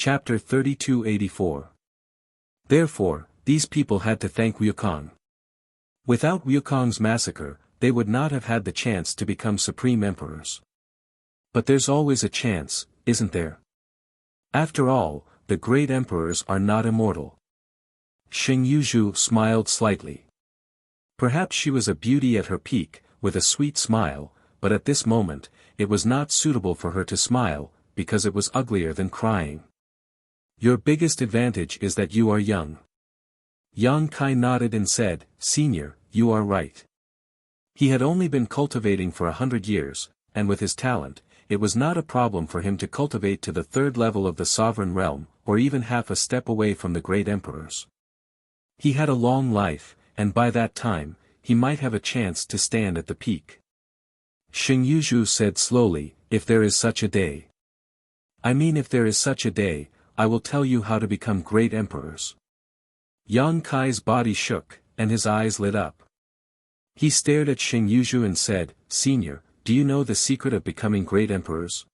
Chapter 3284. Therefore, these people had to thank Wukong. Without Wukong's massacre, they would not have had the chance to become supreme emperors. But there's always a chance, isn't there? After all, the great emperors are not immortal. Xing Yuzhu smiled slightly. Perhaps she was a beauty at her peak, with a sweet smile, but at this moment, it was not suitable for her to smile, because it was uglier than crying. Your biggest advantage is that you are young. Yang Kai nodded and said, Senior, you are right. He had only been cultivating for 100 years, and with his talent, it was not a problem for him to cultivate to the third level of the sovereign realm, or even half a step away from the great emperors. He had a long life, and by that time, he might have a chance to stand at the peak. Xing Yuzhu said slowly, if there is such a day. I mean, if there is such a day, I will tell you how to become great emperors. Yang Kai's body shook, and his eyes lit up. He stared at Xing Yuzhu and said, Senior, do you know the secret of becoming great emperors?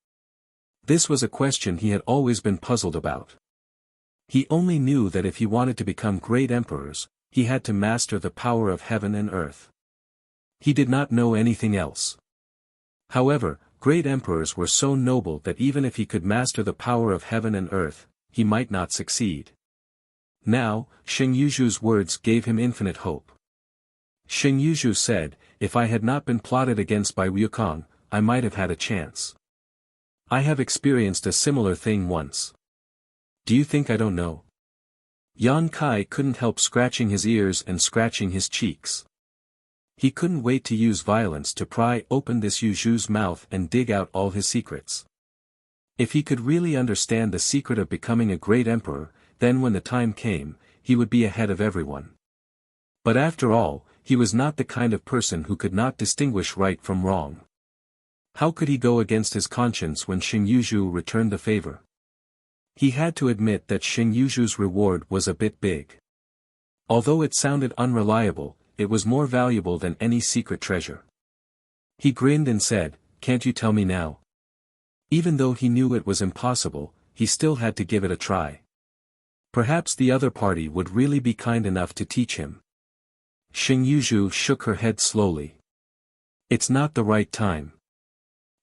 This was a question he had always been puzzled about. He only knew that if he wanted to become great emperors, he had to master the power of heaven and earth. He did not know anything else. However, great emperors were so noble that even if he could master the power of heaven and earth, he might not succeed. Now, Xing Yuzhu's words gave him infinite hope. Xing Yuzhu said, if I had not been plotted against by Wukong, I might have had a chance. I have experienced a similar thing once. Do you think I don't know? Yang Kai couldn't help scratching his ears and scratching his cheeks. He couldn't wait to use violence to pry open this Yuzhu's mouth and dig out all his secrets. If he could really understand the secret of becoming a great emperor, then when the time came, he would be ahead of everyone. But after all, he was not the kind of person who could not distinguish right from wrong. How could he go against his conscience when Xing Yuzhu returned the favor? He had to admit that Xing Yuzhu's reward was a bit big. Although it sounded unreliable, it was more valuable than any secret treasure. He grinned and said, can't you tell me now? Even though he knew it was impossible, he still had to give it a try. Perhaps the other party would really be kind enough to teach him. Xing Yuzhu shook her head slowly. It's not the right time.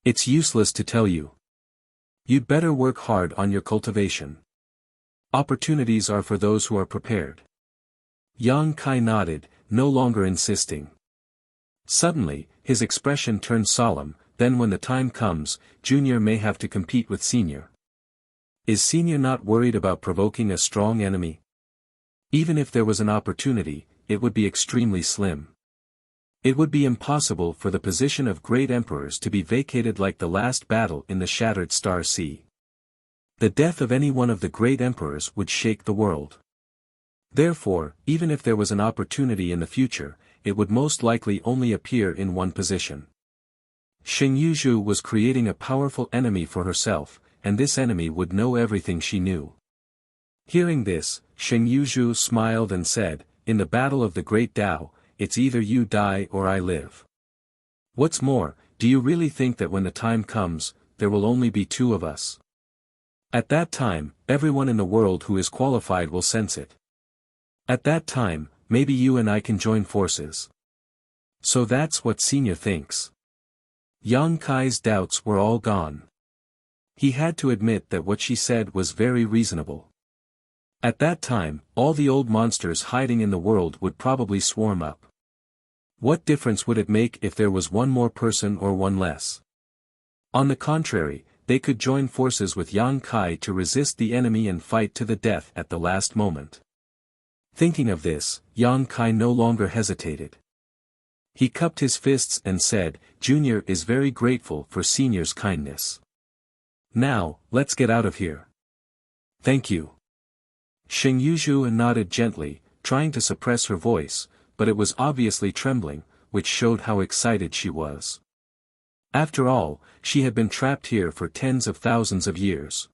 It's useless to tell you. You'd better work hard on your cultivation. Opportunities are for those who are prepared. Yang Kai nodded, no longer insisting. Suddenly, his expression turned solemn, then when the time comes, Junior may have to compete with Senior. Is Senior not worried about provoking a strong enemy? Even if there was an opportunity, it would be extremely slim. It would be impossible for the position of great emperors to be vacated like the last battle in the Shattered Star Sea. The death of any one of the great emperors would shake the world. Therefore, even if there was an opportunity in the future, it would most likely only appear in one position. Xing Yuzhu was creating a powerful enemy for herself, and this enemy would know everything she knew. Hearing this, Xing Yuzhu smiled and said, in the battle of the Great Tao, it's either you die or I live. What's more, do you really think that when the time comes, there will only be two of us? At that time, everyone in the world who is qualified will sense it. At that time, maybe you and I can join forces. So that's what Senior thinks. Yang Kai's doubts were all gone. He had to admit that what she said was very reasonable. At that time, all the old monsters hiding in the world would probably swarm up. What difference would it make if there was one more person or one less? On the contrary, they could join forces with Yang Kai to resist the enemy and fight to the death at the last moment. Thinking of this, Yang Kai no longer hesitated. He cupped his fists and said, Junior is very grateful for Senior's kindness. Now, let's get out of here. Thank you. Xing Yuzhu nodded gently, trying to suppress her voice, but it was obviously trembling, which showed how excited she was. After all, she had been trapped here for tens of thousands of years.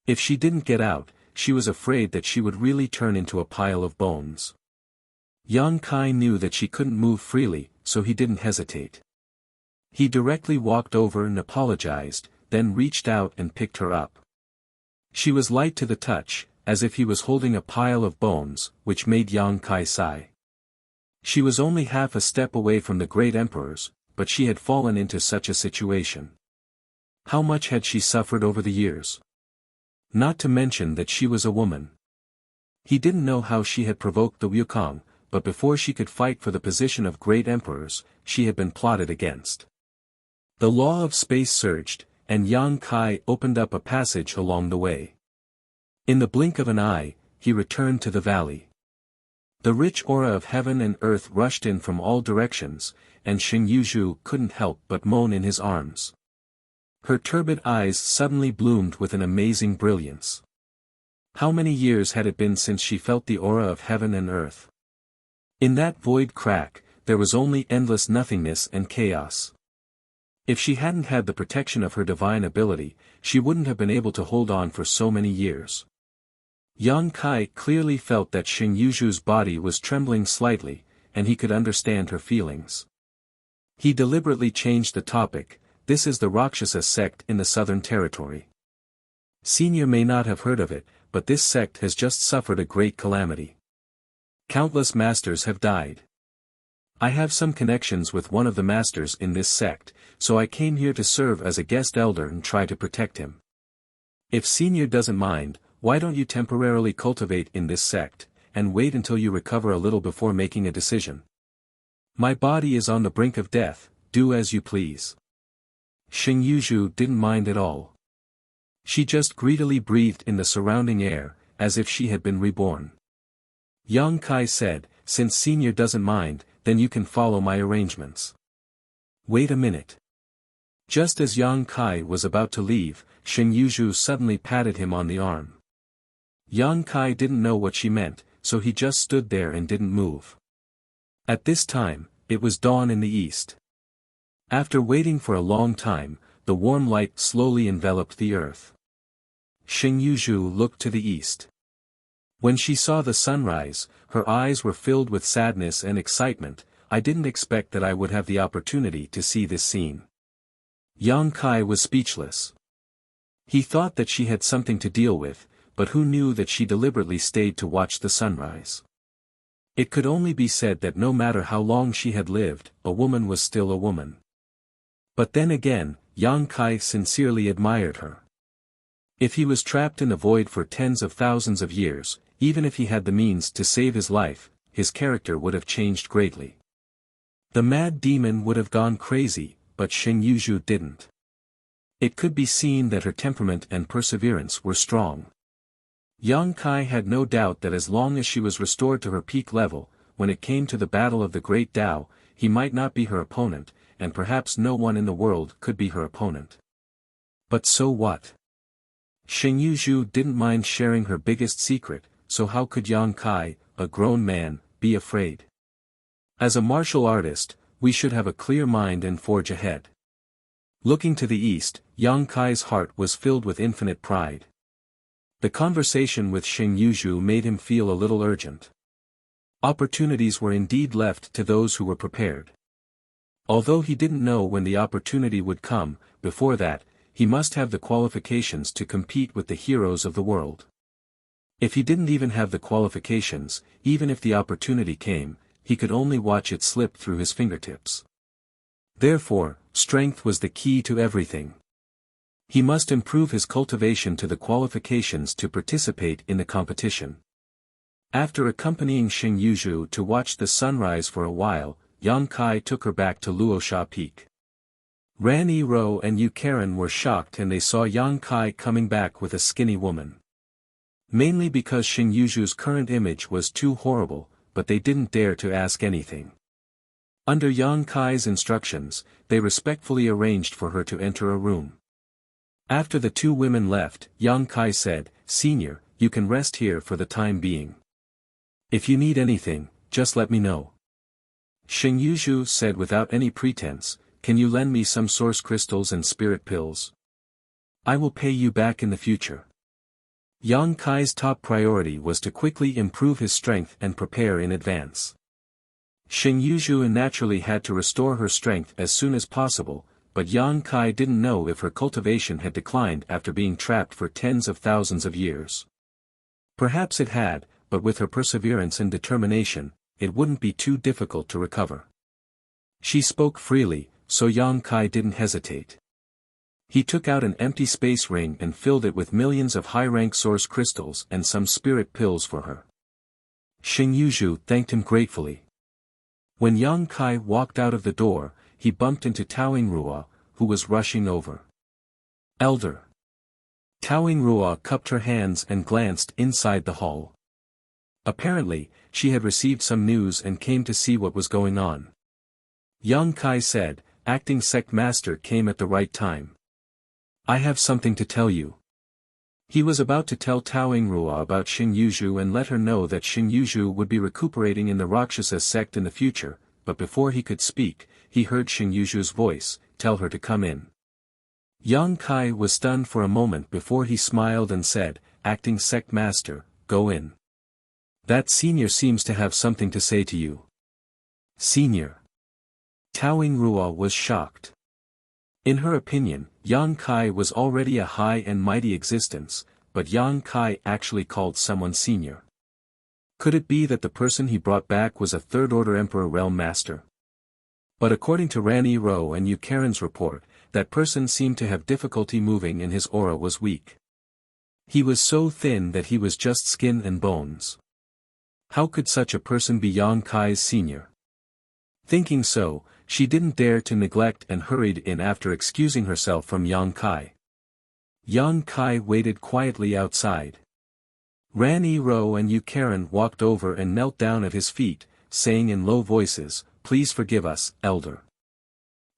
If she didn't get out, she was afraid that she would really turn into a pile of bones. Yang Kai knew that she couldn't move freely, so he didn't hesitate. He directly walked over and apologized, then reached out and picked her up. She was light to the touch, as if he was holding a pile of bones, which made Yang Kai sigh. She was only half a step away from the great emperors, but she had fallen into such a situation. How much had she suffered over the years? Not to mention that she was a woman. He didn't know how she had provoked the Wukong, but before she could fight for the position of great emperors, she had been plotted against. The law of space surged, and Yang Kai opened up a passage along the way. In the blink of an eye, he returned to the valley. The rich aura of heaven and earth rushed in from all directions, and Xing Yuzhu couldn't help but moan in his arms. Her turbid eyes suddenly bloomed with an amazing brilliance. How many years had it been since she felt the aura of heaven and earth? In that void crack, there was only endless nothingness and chaos. If she hadn't had the protection of her divine ability, she wouldn't have been able to hold on for so many years. Yang Kai clearly felt that Xing Yuzhu's body was trembling slightly, and he could understand her feelings. He deliberately changed the topic. This is the Rakshasa sect in the southern territory. Senior may not have heard of it, but this sect has just suffered a great calamity. Countless masters have died. I have some connections with one of the masters in this sect, so I came here to serve as a guest elder and try to protect him. If Senior doesn't mind, why don't you temporarily cultivate in this sect, and wait until you recover a little before making a decision? My body is on the brink of death, do as you please. Xing Yuzhu didn't mind at all. She just greedily breathed in the surrounding air, as if she had been reborn. Yang Kai said, since Senior doesn't mind, then you can follow my arrangements. Wait a minute. Just as Yang Kai was about to leave, Xing Yuzhu suddenly patted him on the arm. Yang Kai didn't know what she meant, so he just stood there and didn't move. At this time, it was dawn in the east. After waiting for a long time, the warm light slowly enveloped the earth. Xing Yuzhu looked to the east. When she saw the sunrise, her eyes were filled with sadness and excitement. I didn't expect that I would have the opportunity to see this scene. Yang Kai was speechless. He thought that she had something to deal with, but who knew that she deliberately stayed to watch the sunrise? It could only be said that no matter how long she had lived, a woman was still a woman. But then again, Yang Kai sincerely admired her. If he was trapped in the void for tens of thousands of years, even if he had the means to save his life, his character would have changed greatly. The mad demon would have gone crazy, but Xing Yuzhu didn't. It could be seen that her temperament and perseverance were strong. Yang Kai had no doubt that as long as she was restored to her peak level, when it came to the battle of the Great Tao, he might not be her opponent, and perhaps no one in the world could be her opponent. But so what? Xing Yuzhu didn't mind sharing her biggest secret, so how could Yang Kai, a grown man, be afraid? As a martial artist, we should have a clear mind and forge ahead. Looking to the east, Yang Kai's heart was filled with infinite pride. The conversation with Xing Yuzhu made him feel a little urgent. Opportunities were indeed left to those who were prepared. Although he didn't know when the opportunity would come, before that, he must have the qualifications to compete with the heroes of the world. If he didn't even have the qualifications, even if the opportunity came, he could only watch it slip through his fingertips. Therefore, strength was the key to everything. He must improve his cultivation to the qualifications to participate in the competition. After accompanying Xing Yuzhu to watch the sunrise for a while, Yang Kai took her back to Luosha Peak. Ran Yi-Ro and Yu Karen were shocked and they saw Yang Kai coming back with a skinny woman. Mainly because Xing Yuzhu's current image was too horrible, but they didn't dare to ask anything. Under Yang Kai's instructions, they respectfully arranged for her to enter a room. After the two women left, Yang Kai said, "Senior, you can rest here for the time being. If you need anything, just let me know." Xing Yuzhu said without any pretense, "Can you lend me some source crystals and spirit pills? I will pay you back in the future." Yang Kai's top priority was to quickly improve his strength and prepare in advance. Xing Yuzhu naturally had to restore her strength as soon as possible, but Yang Kai didn't know if her cultivation had declined after being trapped for tens of thousands of years. Perhaps it had, but with her perseverance and determination, it wouldn't be too difficult to recover. She spoke freely, so Yang Kai didn't hesitate. He took out an empty space ring and filled it with millions of high-rank source crystals and some spirit pills for her. Xing Yuzhu thanked him gratefully. When Yang Kai walked out of the door, he bumped into Taoing Ruo, who was rushing over. "Elder." Taoing Ruo cupped her hands and glanced inside the hall. Apparently, she had received some news and came to see what was going on. Yang Kai said, "Acting sect master came at the right time. I have something to tell you." He was about to tell Taoing Ruo about Xing Yuzhu and let her know that Xing Yuzhu would be recuperating in the Rakshasa sect in the future, but before he could speak, he heard Xing Yuzhu's voice, "Tell her to come in." Yang Kai was stunned for a moment before he smiled and said, "Acting sect master, go in. That senior seems to have something to say to you." "Senior?" Taoing Ruo was shocked. In her opinion, Yang Kai was already a high and mighty existence, but Yang Kai actually called someone senior. Could it be that the person he brought back was a third-order Emperor Realm Master? But according to Rani Ro and Yu Karen's report, that person seemed to have difficulty moving and his aura was weak. He was so thin that he was just skin and bones. How could such a person be Yang Kai's senior? Thinking so, she didn't dare to neglect and hurried in after excusing herself from Yang Kai. Yang Kai waited quietly outside. Rani Ro and Yu Karen walked over and knelt down at his feet, saying in low voices, "Please forgive us, elder."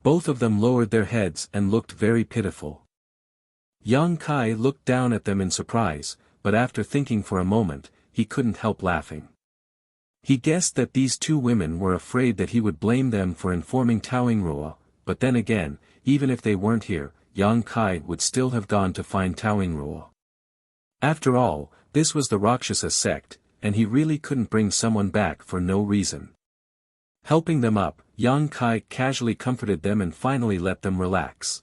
Both of them lowered their heads and looked very pitiful. Yang Kai looked down at them in surprise, but after thinking for a moment, he couldn't help laughing. He guessed that these two women were afraid that he would blame them for informing Taoing Ruo, but then again, even if they weren't here, Yang Kai would still have gone to find Taoing Ruo. After all, this was the Rakshasa sect, and he really couldn't bring someone back for no reason. Helping them up, Yang Kai casually comforted them and finally let them relax.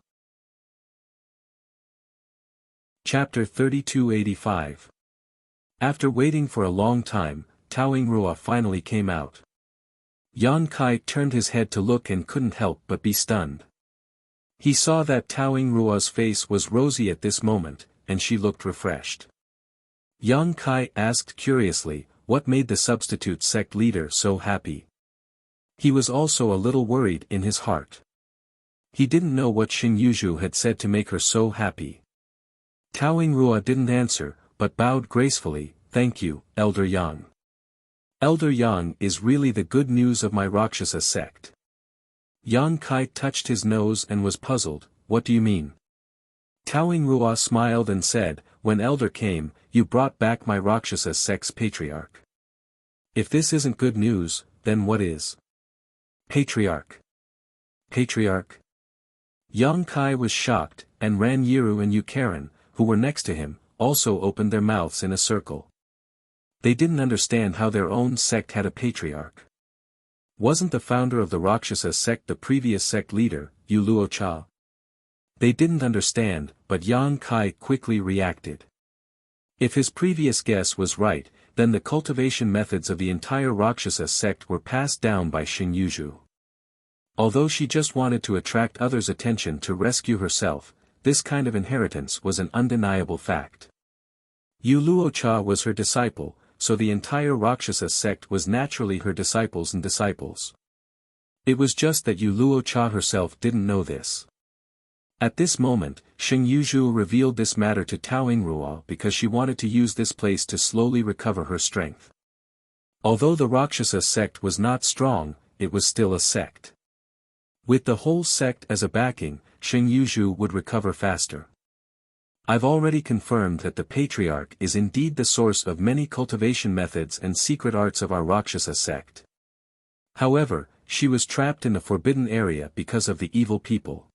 Chapter 3285. After waiting for a long time, Taoing Ruo finally came out. Yang Kai turned his head to look and couldn't help but be stunned. He saw that Taoing Ruo's face was rosy at this moment, and she looked refreshed. Yang Kai asked curiously, what made the substitute sect leader so happy? He was also a little worried in his heart. He didn't know what Xing Yuzhu had said to make her so happy. Taoing Ruo didn't answer, but bowed gracefully, "Thank you, Elder Yang. Elder Yang is really the good news of my Rakshasa sect." Yang Kai touched his nose and was puzzled, "What do you mean?" Taoing Ruo smiled and said, "When Elder came, you brought back my Rakshasa sect's patriarch. If this isn't good news, then what is?" "Patriarch? Patriarch?" Yang Kai was shocked, and Ran Yiru and Yu Karen, who were next to him, also opened their mouths in a circle. They didn't understand how their own sect had a patriarch. Wasn't the founder of the Rakshasa sect the previous sect leader, Yu Luocha? They didn't understand, but Yang Kai quickly reacted. If his previous guess was right, then the cultivation methods of the entire Rakshasa sect were passed down by Xing Yuzhu. Although she just wanted to attract others' attention to rescue herself, this kind of inheritance was an undeniable fact. Yu Luocha was her disciple, so the entire Rakshasa sect was naturally her disciples and disciples. It was just that Yu Luocha herself didn't know this. At this moment, Xing Yuzhu revealed this matter to Taoing Ruo because she wanted to use this place to slowly recover her strength. Although the Rakshasa sect was not strong, it was still a sect. With the whole sect as a backing, Xing Yuzhu would recover faster. "I've already confirmed that the patriarch is indeed the source of many cultivation methods and secret arts of our Rakshasa sect. However, she was trapped in the forbidden area because of the evil people.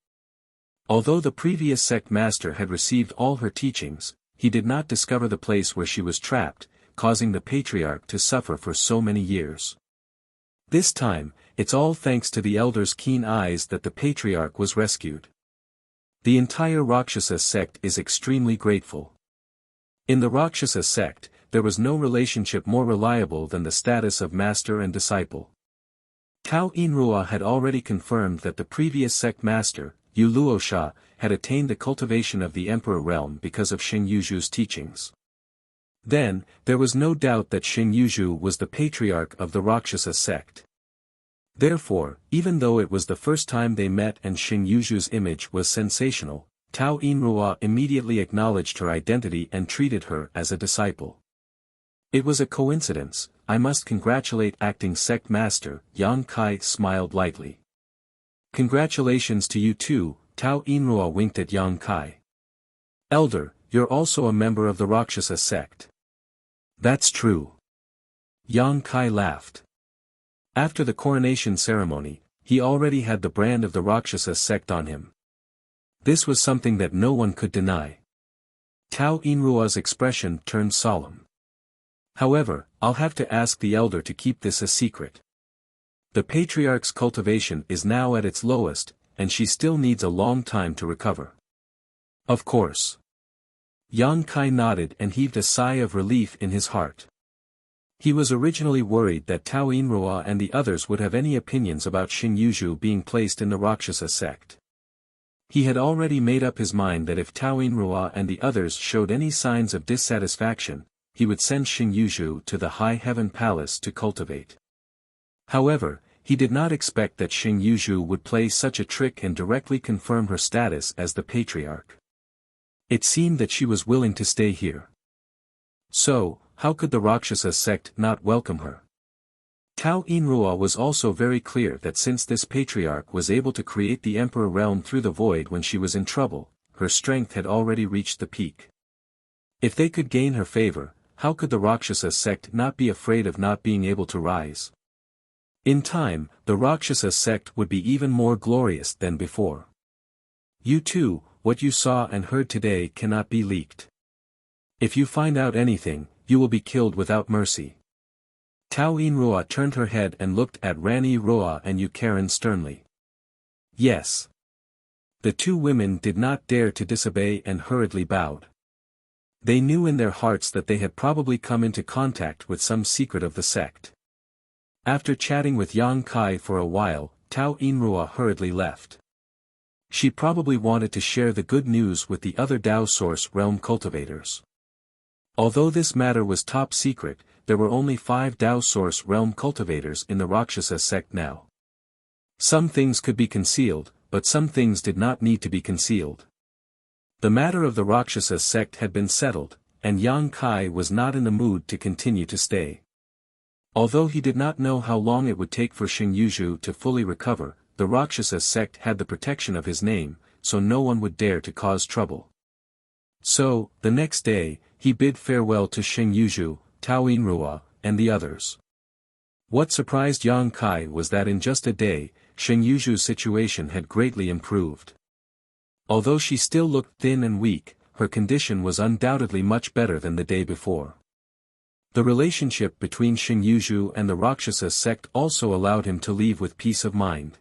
Although the previous sect master had received all her teachings, he did not discover the place where she was trapped, causing the patriarch to suffer for so many years. This time, it's all thanks to the elder's keen eyes that the patriarch was rescued. The entire Rakshasa sect is extremely grateful. In the Rakshasa sect, there was no relationship more reliable than the status of master and disciple. Tao Inrua had already confirmed that the previous sect master, Yu Luosha, had attained the cultivation of the emperor realm because of Shin Yuzhu's teachings. Then, there was no doubt that Shin Yuzhu was the patriarch of the Rakshasa sect. Therefore, even though it was the first time they met and Shin Yuzhu's image was sensational, Tao Inrua immediately acknowledged her identity and treated her as a disciple. It was a coincidence. I must congratulate acting sect master. Yang Kai smiled lightly. Congratulations to you too. Tao Inrua winked at Yang Kai. Elder, you're also a member of the Rakshasa sect. That's true. Yang Kai laughed. After the coronation ceremony, he already had the brand of the Rakshasa sect on him. This was something that no one could deny. Tao Inrua's expression turned solemn. However, I'll have to ask the elder to keep this a secret. The patriarch's cultivation is now at its lowest, and she still needs a long time to recover. Of course. Yang Kai nodded and heaved a sigh of relief in his heart. He was originally worried that Tao Inrua and the others would have any opinions about Shin Yuzhu being placed in the Rakshasa sect. He had already made up his mind that if Tao Inrua and the others showed any signs of dissatisfaction, he would send Shin Yuzhu to the High Heaven Palace to cultivate. However, he did not expect that Shin Yuzhu would play such a trick and directly confirm her status as the patriarch. It seemed that she was willing to stay here. So, how could the Rakshasa sect not welcome her? Tao Inrua was also very clear that since this patriarch was able to create the emperor realm through the void when she was in trouble, her strength had already reached the peak. If they could gain her favor, how could the Rakshasa sect not be afraid of not being able to rise? In time, the Rakshasa sect would be even more glorious than before. You too, what you saw and heard today cannot be leaked. If you find out anything, you will be killed without mercy. Tao Inrua turned her head and looked at Rani Roa and Yukaran sternly. Yes. The two women did not dare to disobey and hurriedly bowed. They knew in their hearts that they had probably come into contact with some secret of the sect. After chatting with Yang Kai for a while, Tao Inrua hurriedly left. She probably wanted to share the good news with the other Dao Source Realm cultivators. Although this matter was top secret, there were only 5 Dao Source Realm cultivators in the Rakshasa sect now. Some things could be concealed, but some things did not need to be concealed. The matter of the Rakshasa sect had been settled, and Yang Kai was not in the mood to continue to stay. Although he did not know how long it would take for Shin Yuzhu to fully recover, the Rakshasa sect had the protection of his name, so no one would dare to cause trouble. So, the next day, he bid farewell to Shin Yuzhu, Tao Inrua, and the others. What surprised Yang Kai was that in just a day, Shin Yuzhu's situation had greatly improved. Although she still looked thin and weak, her condition was undoubtedly much better than the day before. The relationship between Shin Yuzhu and the Rakshasa sect also allowed him to leave with peace of mind.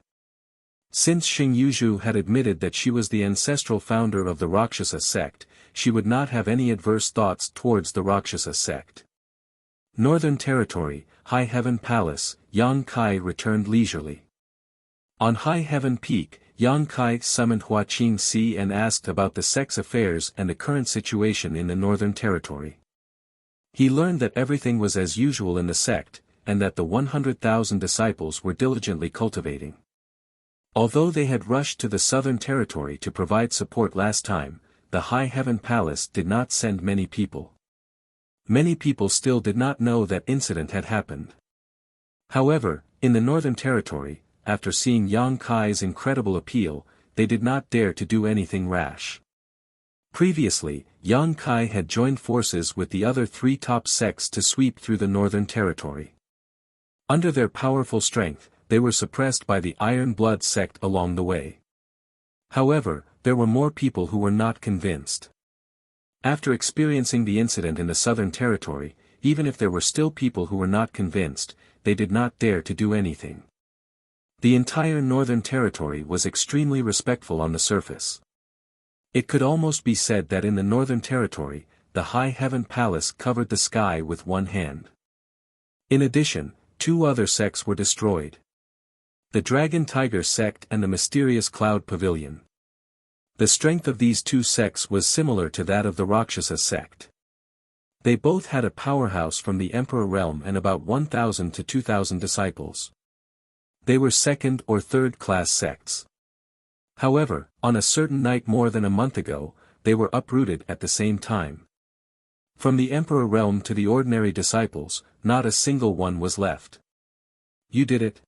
Since Shin Yuzhu had admitted that she was the ancestral founder of the Rakshasa sect, she would not have any adverse thoughts towards the Rakshasa sect. Northern Territory, High Heaven Palace, Yang Kai returned leisurely. On High Heaven Peak, Yang Kai summoned Hua Qing Si and asked about the sect's affairs and the current situation in the Northern Territory. He learned that everything was as usual in the sect, and that the 100,000 disciples were diligently cultivating. Although they had rushed to the Southern Territory to provide support last time, the High Heaven Palace did not send many people. Many people still did not know that incident had happened. However, in the Northern Territory, after seeing Yang Kai's incredible appeal, they did not dare to do anything rash. Previously, Yang Kai had joined forces with the other 3 top sects to sweep through the Northern Territory. Under their powerful strength, they were suppressed by the Iron Blood sect along the way. However, there were more people who were not convinced. After experiencing the incident in the Southern Territory, even if there were still people who were not convinced, they did not dare to do anything. The entire Northern Territory was extremely respectful on the surface. It could almost be said that in the Northern Territory, the High Heaven Palace covered the sky with one hand. In addition, 2 other sects were destroyed. The Dragon Tiger sect and the mysterious Cloud Pavilion. The strength of these 2 sects was similar to that of the Rakshasa sect. They both had a powerhouse from the Emperor realm and about 1,000 to 2,000 disciples. They were second or third class sects. However, on a certain night more than a month ago, they were uprooted at the same time. From the Emperor realm to the ordinary disciples, not a single one was left. You did it?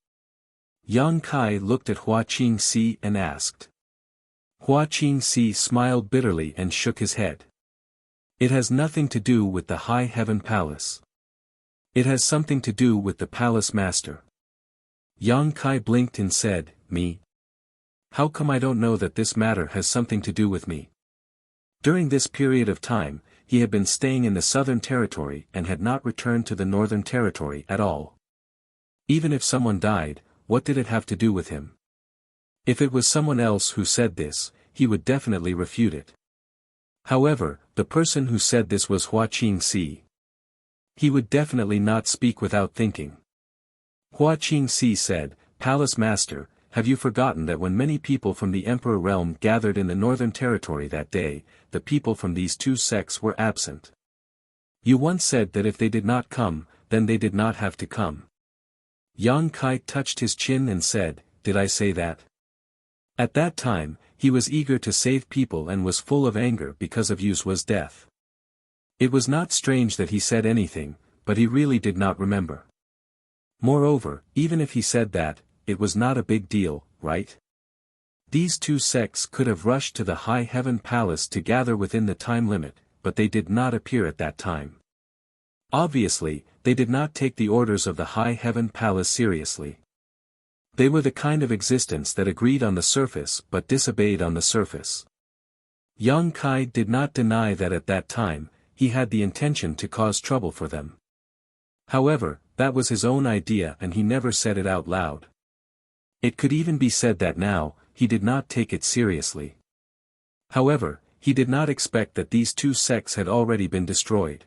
Yang Kai looked at Hua Qingxi and asked. Hua Qingxi smiled bitterly and shook his head. It has nothing to do with the High Heaven Palace. It has something to do with the Palace Master. Yang Kai blinked and said, Me? How come I don't know that this matter has something to do with me? During this period of time, he had been staying in the Southern Territory and had not returned to the Northern Territory at all. Even if someone died, what did it have to do with him? If it was someone else who said this, he would definitely refute it. However, the person who said this was Hua Qingxi. He would definitely not speak without thinking. Hua Qingxi said, Palace Master, have you forgotten that when many people from the Emperor realm gathered in the Northern Territory that day, the people from these 2 sects were absent? You once said that if they did not come, then they did not have to come. Yang Kai touched his chin and said, Did I say that? At that time, he was eager to save people and was full of anger because of Yusua's death. It was not strange that he said anything, but he really did not remember. Moreover, even if he said that, it was not a big deal, right? These 2 sects could have rushed to the High Heaven Palace to gather within the time limit, but they did not appear at that time. Obviously, they did not take the orders of the High Heaven Palace seriously. They were the kind of existence that agreed on the surface but disobeyed on the surface. Yang Kai did not deny that at that time, he had the intention to cause trouble for them. However, that was his own idea and he never said it out loud. It could even be said that now, he did not take it seriously. However, he did not expect that these 2 sects had already been destroyed.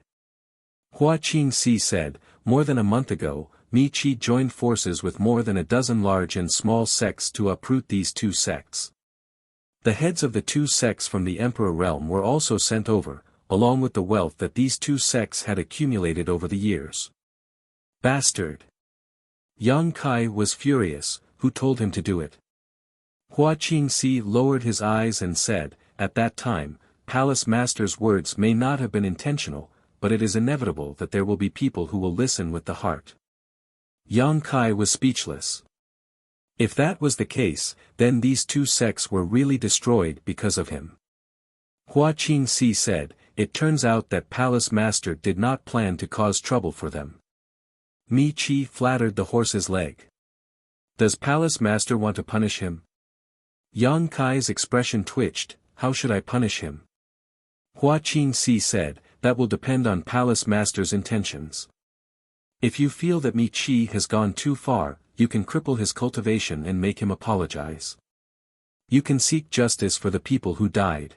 Hua Qingxi said, more than a month ago, Mi Qi joined forces with more than a dozen large and small sects to uproot these 2 sects. The heads of the 2 sects from the Emperor realm were also sent over, along with the wealth that these 2 sects had accumulated over the years. Bastard! Yang Kai was furious. Who told him to do it? Hua Qingxi lowered his eyes and said, At that time, Palace Master's words may not have been intentional, but it is inevitable that there will be people who will listen with the heart. Yang Kai was speechless. If that was the case, then these 2 sects were really destroyed because of him. Hua Qingxi said, It turns out that Palace Master did not plan to cause trouble for them. Mi Qi flattered the horse's leg. Does Palace Master want to punish him? Yang Kai's expression twitched. How should I punish him? Hua Qingxi said, That will depend on Palace Master's intentions. If you feel that Mi Qi has gone too far, you can cripple his cultivation and make him apologize. You can seek justice for the people who died.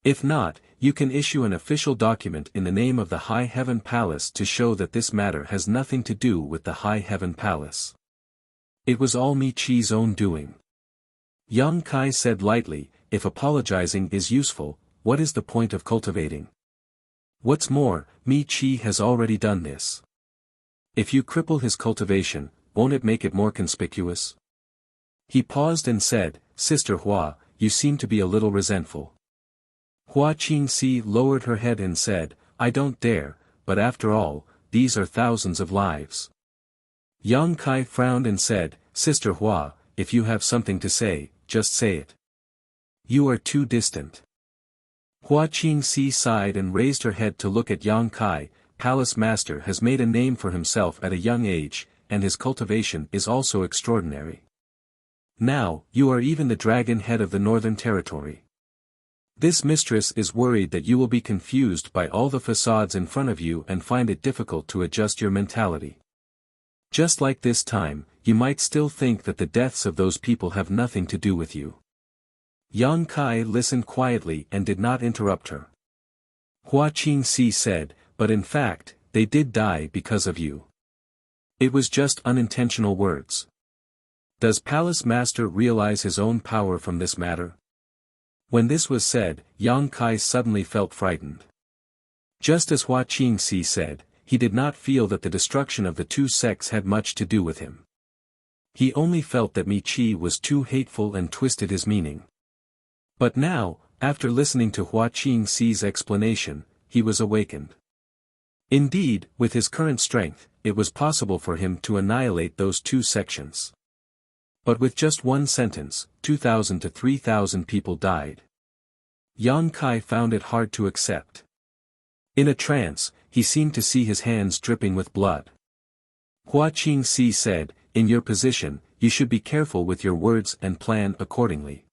If not, you can issue an official document in the name of the High Heaven Palace to show that this matter has nothing to do with the High Heaven Palace. It was all Mi Qi's own doing. Yang Kai said lightly, If apologizing is useful, what is the point of cultivating? What's more, Mi Qi has already done this. If you cripple his cultivation, won't it make it more conspicuous? He paused and said, Sister Hua, you seem to be a little resentful. Hua Qingxi lowered her head and said, I don't dare, but after all, these are thousands of lives. Yang Kai frowned and said, Sister Hua, if you have something to say, just say it. You are too distant. Hua Qingxi sighed and raised her head to look at Yang Kai. Palace Master has made a name for himself at a young age, and his cultivation is also extraordinary. Now, you are even the dragon head of the Northern Territory. This mistress is worried that you will be confused by all the facades in front of you and find it difficult to adjust your mentality. Just like this time, you might still think that the deaths of those people have nothing to do with you. Yang Kai listened quietly and did not interrupt her. Hua Qingxi said, but in fact, they did die because of you. It was just unintentional words. Does Palace Master realize his own power from this matter? When this was said, Yang Kai suddenly felt frightened. Just as Hua Qingxi said, he did not feel that the destruction of the two sects had much to do with him. He only felt that Mi Qi was too hateful and twisted his meaning. But now, after listening to Hua Qingxi's explanation, he was awakened. Indeed, with his current strength, it was possible for him to annihilate those two sections. But with just one sentence, 2,000 to 3,000 people died. Yang Kai found it hard to accept. In a trance, he seemed to see his hands dripping with blood. Hua Qingxi said, in your position, you should be careful with your words and plan accordingly.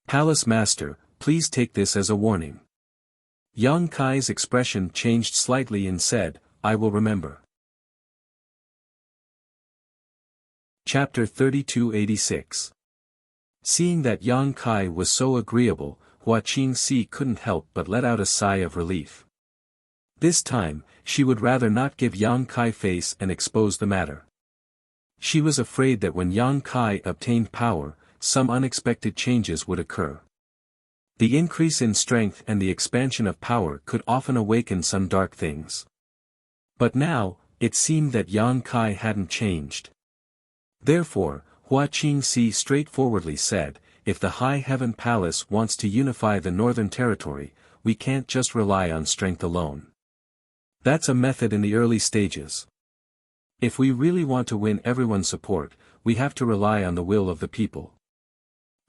Palace Master, please take this as a warning. Yang Kai's expression changed slightly and said, I will remember. Chapter 3286. Seeing that Yang Kai was so agreeable, Hua Qingxi couldn't help but let out a sigh of relief. This time, she would rather not give Yang Kai face and expose the matter. She was afraid that when Yang Kai obtained power, some unexpected changes would occur. The increase in strength and the expansion of power could often awaken some dark things. But now, it seemed that Yang Kai hadn't changed. Therefore, Hua Qingxi straightforwardly said, if the High Heaven Palace wants to unify the Northern Territory, we can't just rely on strength alone. That's a method in the early stages. If we really want to win everyone's support, we have to rely on the will of the people.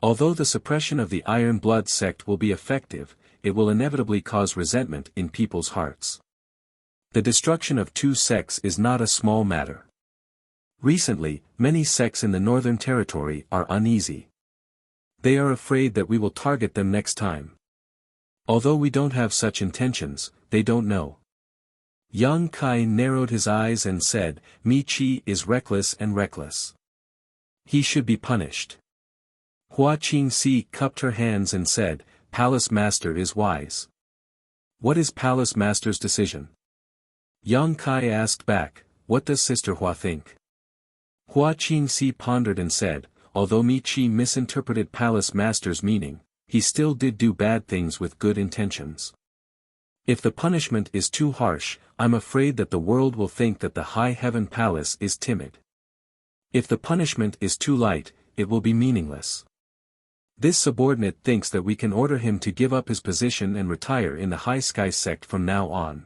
Although the suppression of the Iron Blood sect will be effective, it will inevitably cause resentment in people's hearts. The destruction of two sects is not a small matter. Recently, many sects in the Northern Territory are uneasy. They are afraid that we will target them next time. Although we don't have such intentions, they don't know. Yang Kai narrowed his eyes and said, Mi Qi is reckless and reckless. He should be punished. Hua Qingxi cupped her hands and said, Palace Master is wise. What is Palace Master's decision? Yang Kai asked back, what does Sister Hua think? Hua Qingxi pondered and said, although Mi Qi misinterpreted Palace Master's meaning, he still did do bad things with good intentions. If the punishment is too harsh, I'm afraid that the world will think that the High Heaven Palace is timid. If the punishment is too light, it will be meaningless. This subordinate thinks that we can order him to give up his position and retire in the High Sky sect from now on.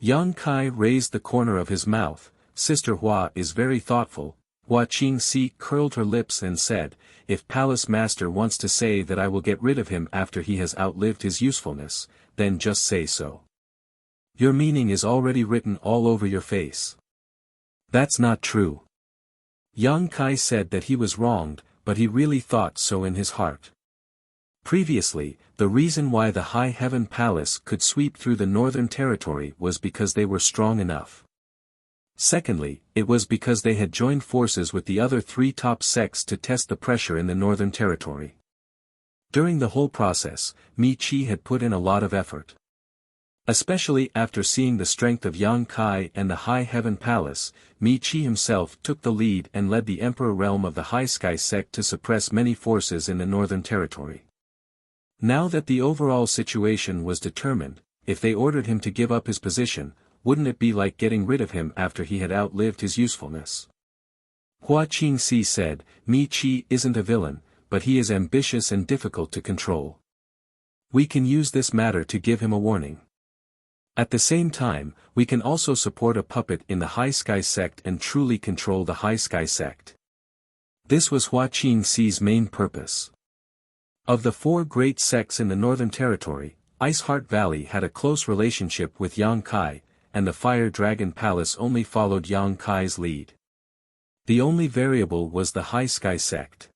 Yang Kai raised the corner of his mouth. Sister Hua is very thoughtful. Hua Qingxi curled her lips and said, if Palace Master wants to say that I will get rid of him after he has outlived his usefulness, then just say so. Your meaning is already written all over your face. That's not true. Yang Kai said that he was wronged, but he really thought so in his heart. Previously, the reason why the High Heaven Palace could sweep through the Northern Territory was because they were strong enough. Secondly, it was because they had joined forces with the other three top sects to test the pressure in the Northern Territory. During the whole process, Mi Qi had put in a lot of effort. Especially after seeing the strength of Yang Kai and the High Heaven Palace, Mi Qi himself took the lead and led the Emperor realm of the High Sky sect to suppress many forces in the Northern Territory. Now that the overall situation was determined, if they ordered him to give up his position, wouldn't it be like getting rid of him after he had outlived his usefulness? Hua Qingxi said, Mi Qi isn't a villain, but he is ambitious and difficult to control. We can use this matter to give him a warning. At the same time, we can also support a puppet in the High Sky sect and truly control the High Sky sect. This was Hua Qingxi's main purpose. Of the four great sects in the Northern Territory, Iceheart Valley had a close relationship with Yang Kai, and the Fire Dragon Palace only followed Yang Kai's lead. The only variable was the High Sky sect.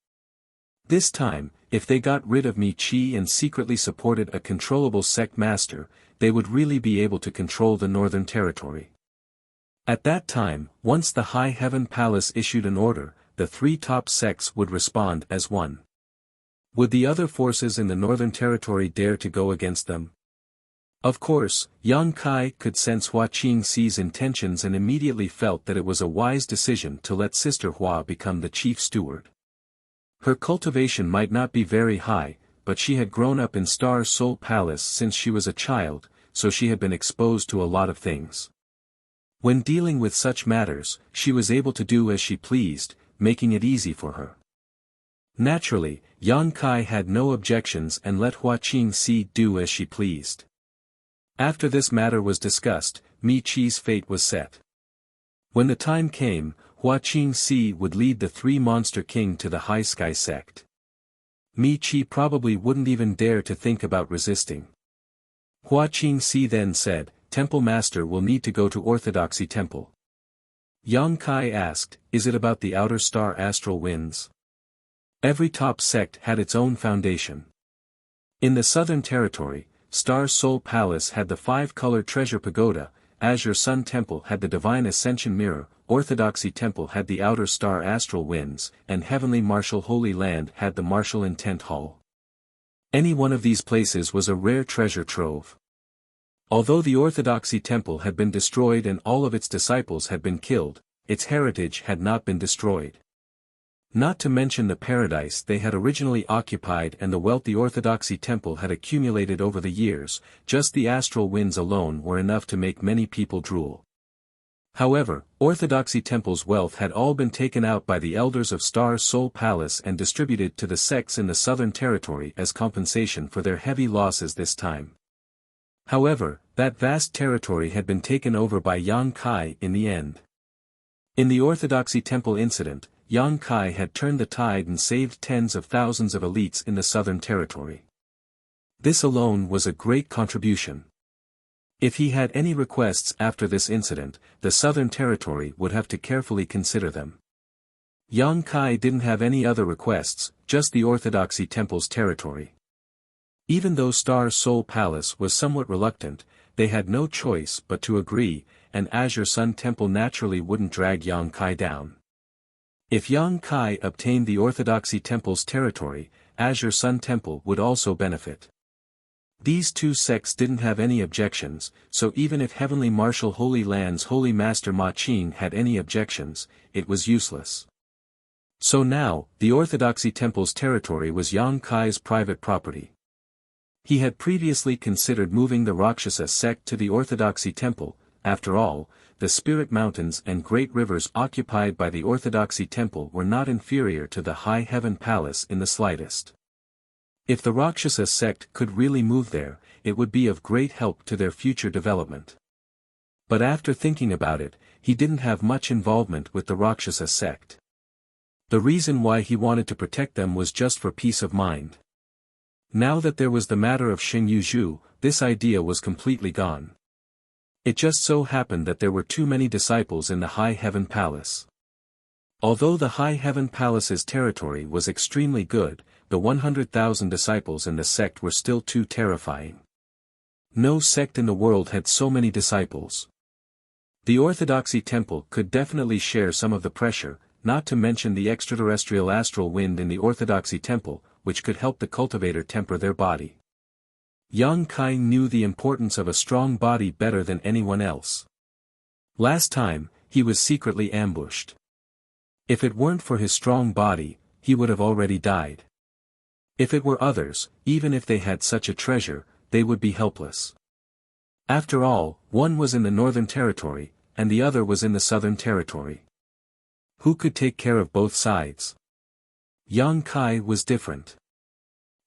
This time, if they got rid of Mi Qi and secretly supported a controllable sect master, they would really be able to control the Northern Territory. At that time, once the High Heaven Palace issued an order, the three top sects would respond as one. Would the other forces in the Northern Territory dare to go against them? Of course, Yang Kai could sense Hua Qingxi's intentions and immediately felt that it was a wise decision to let Sister Hua become the chief steward. Her cultivation might not be very high, but she had grown up in Star Soul Palace since she was a child, so she had been exposed to a lot of things. When dealing with such matters, she was able to do as she pleased, making it easy for her. Naturally, Yang Kai had no objections and let Hua Qingxi do as she pleased. After this matter was discussed, Mi Chi's fate was set. When the time came, Hua Qingxi would lead the Three Monster King to the High Sky sect. Mi Chi probably wouldn't even dare to think about resisting. Hua Qingxi then said, "Temple Master will need to go to Orthodoxy Temple." Yang Kai asked, "Is it about the outer star astral winds?" Every top sect had its own foundation. In the Southern Territory, Star Soul Palace had the five-color treasure pagoda, Azure Sun Temple had the Divine Ascension Mirror, Orthodoxy Temple had the Outer Star Astral Winds, and Heavenly Martial Holy Land had the Martial Intent Hall. Any one of these places was a rare treasure trove. Although the Orthodoxy Temple had been destroyed and all of its disciples had been killed, its heritage had not been destroyed. Not to mention the paradise they had originally occupied and the wealth the Orthodoxy Temple had accumulated over the years, just the astral winds alone were enough to make many people drool. However, Orthodoxy Temple's wealth had all been taken out by the elders of Star Soul Palace and distributed to the sects in the Southern Territory as compensation for their heavy losses this time. However, that vast territory had been taken over by Yang Kai in the end. In the Orthodoxy Temple incident, Yang Kai had turned the tide and saved tens of thousands of elites in the Southern Territory. This alone was a great contribution. If he had any requests after this incident, the Southern Territory would have to carefully consider them. Yang Kai didn't have any other requests, just the Orthodoxy Temple's territory. Even though Star Soul Palace was somewhat reluctant, they had no choice but to agree, and Azure Sun Temple naturally wouldn't drag Yang Kai down. If Yang Kai obtained the Orthodoxy Temple's territory, Azure Sun Temple would also benefit. These two sects didn't have any objections, so even if Heavenly Martial Holy Land's Holy Master Ma Qing had any objections, it was useless. So now, the Orthodoxy Temple's territory was Yang Kai's private property. He had previously considered moving the Rakshasa sect to the Orthodoxy Temple. After all, the Spirit Mountains and great rivers occupied by the Orthodoxy Temple were not inferior to the High Heaven Palace in the slightest. If the Rakshasa sect could really move there, it would be of great help to their future development. But after thinking about it, he didn't have much involvement with the Rakshasa sect. The reason why he wanted to protect them was just for peace of mind. Now that there was the matter of Xing Yuzhu, this idea was completely gone. It just so happened that there were too many disciples in the High Heaven Palace. Although the High Heaven Palace's territory was extremely good, the 100,000 disciples in the sect were still too terrifying. No sect in the world had so many disciples. The Orthodoxy Temple could definitely share some of the pressure, not to mention the extraterrestrial astral wind in the Orthodoxy Temple, which could help the cultivator temper their body. Yang Kai knew the importance of a strong body better than anyone else. Last time, he was secretly ambushed. If it weren't for his strong body, he would have already died. If it were others, even if they had such a treasure, they would be helpless. After all, one was in the Northern Territory, and the other was in the Southern Territory. Who could take care of both sides? Yang Kai was different.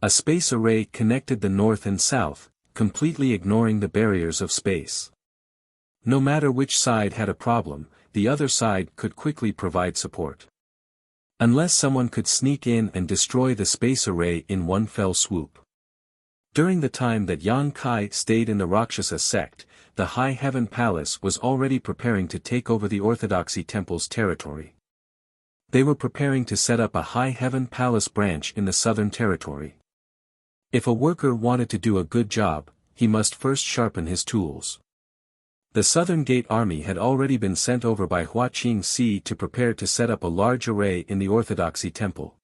A space array connected the north and south, completely ignoring the barriers of space. No matter which side had a problem, the other side could quickly provide support. Unless someone could sneak in and destroy the space array in one fell swoop. During the time that Yang Kai stayed in the Rakshasa sect, the High Heaven Palace was already preparing to take over the Orthodoxy Temple's territory. They were preparing to set up a High Heaven Palace branch in the Southern Territory. If a worker wanted to do a good job, he must first sharpen his tools. The Southern Gate army had already been sent over by Hua Qingxi to prepare to set up a large array in the Orthodoxy temple.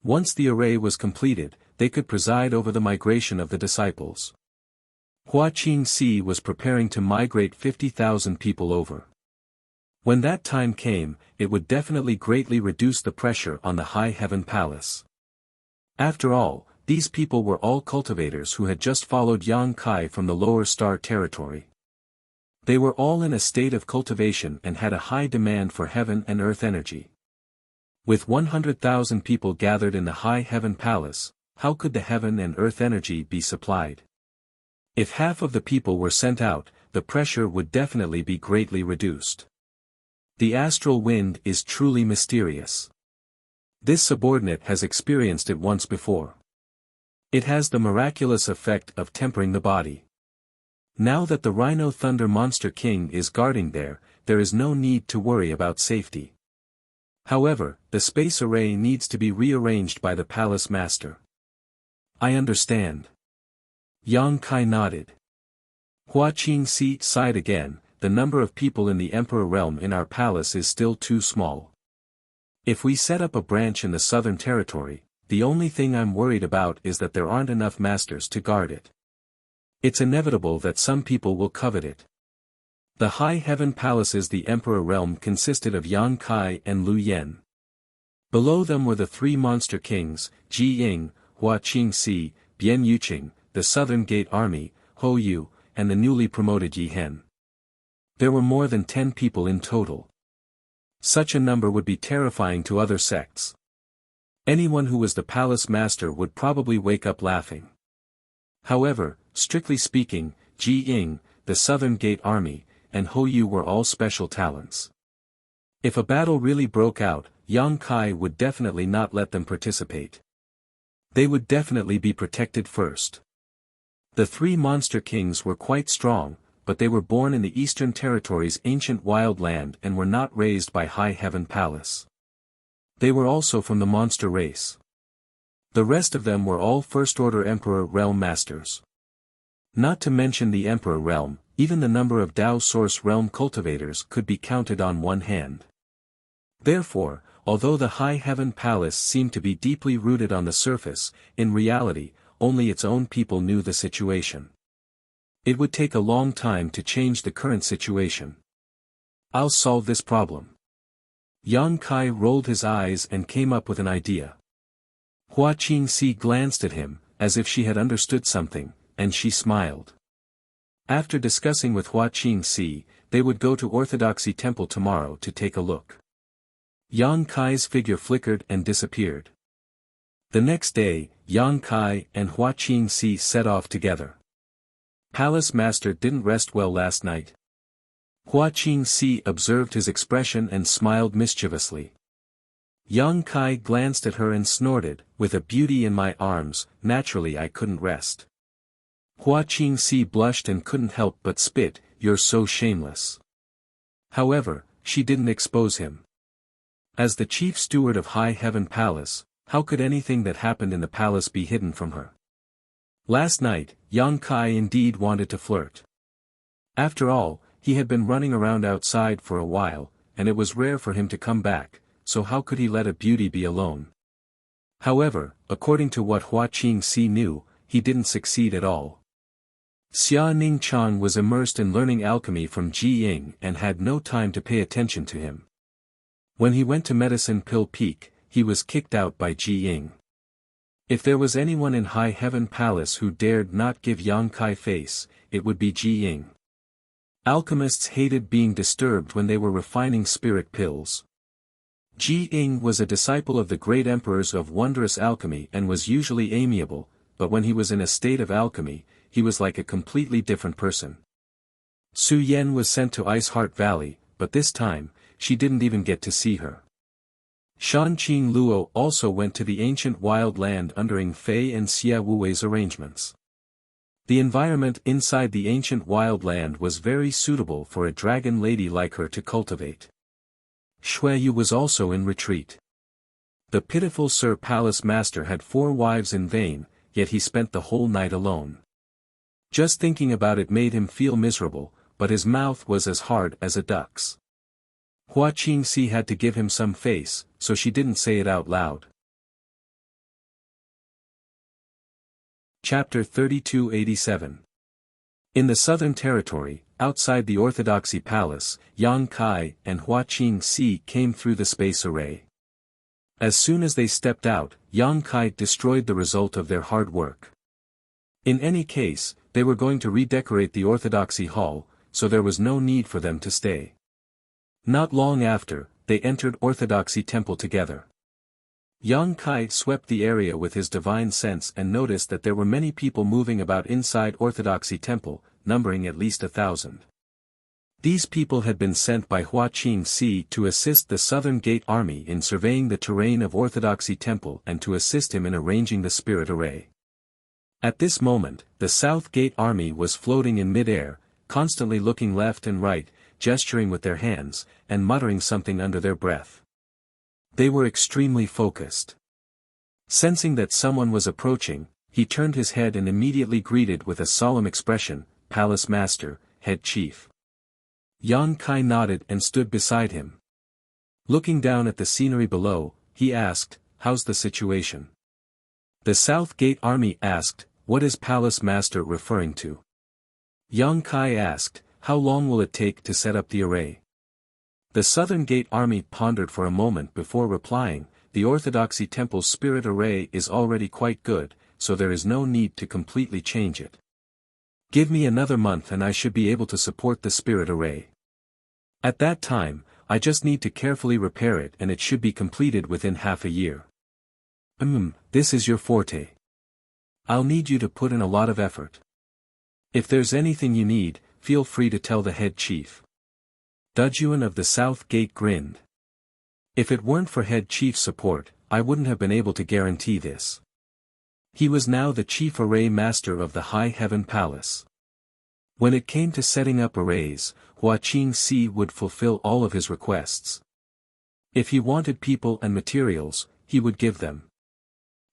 Once the array was completed, they could preside over the migration of the disciples. Hua Qingxi was preparing to migrate 50,000 people over. When that time came, it would definitely greatly reduce the pressure on the High Heaven Palace. After all, these people were all cultivators who had just followed Yang Kai from the Lower Star territory. They were all in a state of cultivation and had a high demand for heaven and earth energy. With 100,000 people gathered in the High Heaven Palace, how could the heaven and earth energy be supplied? If half of the people were sent out, the pressure would definitely be greatly reduced. The astral wind is truly mysterious. This subordinate has experienced it once before. It has the miraculous effect of tempering the body. Now that the Rhino Thunder Monster King is guarding there is no need to worry about safety. However, the space array needs to be rearranged by the palace master. I understand. Yang Kai nodded. Hua Qingxi sighed again. The number of people in the Emperor realm in our palace is still too small. If we set up a branch in the Southern Territory, the only thing I'm worried about is that there aren't enough masters to guard it. It's inevitable that some people will covet it. The High Heaven Palaces, the Emperor realm, consisted of Yang Kai and Lu Yen. Below them were the three monster kings, Ji Ying, Hua Qingxi, Bian Yuqing, the Southern Gate army, Hou Yu, and the newly promoted Yi Hen. There were more than 10 people in total. Such a number would be terrifying to other sects. Anyone who was the palace master would probably wake up laughing. However, strictly speaking, Ji Ying, the Southern Gate army, and Hou Yu were all special talents. If a battle really broke out, Yang Kai would definitely not let them participate. They would definitely be protected first. The three monster kings were quite strong, but they were born in the Eastern Territory's ancient wild land and were not raised by High Heaven Palace. They were also from the monster race. The rest of them were all First-Order Emperor Realm Masters. Not to mention the Emperor Realm, even the number of Dao Source Realm cultivators could be counted on one hand. Therefore, although the High Heaven Palace seemed to be deeply rooted on the surface, in reality, only its own people knew the situation. It would take a long time to change the current situation. I'll solve this problem. Yang Kai rolled his eyes and came up with an idea. Hua Qingxi glanced at him, as if she had understood something, and she smiled. After discussing with Hua Qingxi, they would go to Orthodoxy Temple tomorrow to take a look. Yang Kai's figure flickered and disappeared. The next day, Yang Kai and Hua Qingxi set off together. Palace Master didn't rest well last night. Hua Qingxi observed his expression and smiled mischievously. Yang Kai glanced at her and snorted, "With a beauty in my arms, naturally I couldn't rest." Hua Qingxi blushed and couldn't help but spit, "You're so shameless." However, she didn't expose him. As the chief steward of High Heaven Palace, how could anything that happened in the palace be hidden from her? Last night, Yang Kai indeed wanted to flirt. After all, he had been running around outside for a while, and it was rare for him to come back, so how could he let a beauty be alone? However, according to what Hua Qingxi knew, he didn't succeed at all. Xia Ningchang was immersed in learning alchemy from Ji Ying and had no time to pay attention to him. When he went to Medicine Pill Peak, he was kicked out by Ji Ying. If there was anyone in High Heaven Palace who dared not give Yang Kai face, it would be Ji Ying. Alchemists hated being disturbed when they were refining spirit pills. Ji Ying was a disciple of the great emperors of wondrous alchemy and was usually amiable, but when he was in a state of alchemy, he was like a completely different person. Su Yen was sent to Ice Heart Valley, but this time, she didn't even get to see her. Shan Qing Luo also went to the ancient wild land under Ing Fei and Xia Wuwei's arrangements. The environment inside the ancient wild land was very suitable for a dragon lady like her to cultivate. Shui Yu was also in retreat. The pitiful Sir Palace Master had 4 wives in vain, yet he spent the whole night alone. Just thinking about it made him feel miserable. but his mouth was as hard as a duck's. Hua Qingxi had to give him some face, so she didn't say it out loud. Chapter 3287. In the Southern Territory, outside the Orthodoxy Palace, Yang Kai and Hua Qingxi came through the space array. As soon as they stepped out, Yang Kai destroyed the result of their hard work. In any case, they were going to redecorate the Orthodoxy Hall, so there was no need for them to stay. Not long after, they entered Orthodoxy Temple together. Yang Kai swept the area with his divine sense and noticed that there were many people moving about inside Orthodoxy Temple, numbering at least 1,000. These people had been sent by Hua Qingxi to assist the Southern Gate Army in surveying the terrain of Orthodoxy Temple and to assist him in arranging the spirit array. At this moment, the South Gate Army was floating in mid-air, constantly looking left and right, gesturing with their hands, and muttering something under their breath. They were extremely focused. Sensing that someone was approaching, he turned his head and immediately greeted with a solemn expression, "Palace Master, Head Chief." Yang Kai nodded and stood beside him. Looking down at the scenery below, he asked, "How's the situation?" The South Gate Army asked, "What is Palace Master referring to?" Yang Kai asked, "How long will it take to set up the array?" The Southern Gate Army pondered for a moment before replying, "The Orthodoxy Temple's spirit array is already quite good, so there is no need to completely change it. Give me another month and I should be able to support the spirit array. At that time, I just need to carefully repair it and it should be completed within half a year." This is your forte. I'll need you to put in a lot of effort. If there's anything you need, feel free to tell the head chief." Dujuan of the South Gate grinned. If it weren't for head chief's support, I wouldn't have been able to guarantee this. He was now the chief array master of the High Heaven Palace. When it came to setting up arrays, Hua Qingxi would fulfill all of his requests. If he wanted people and materials, he would give them.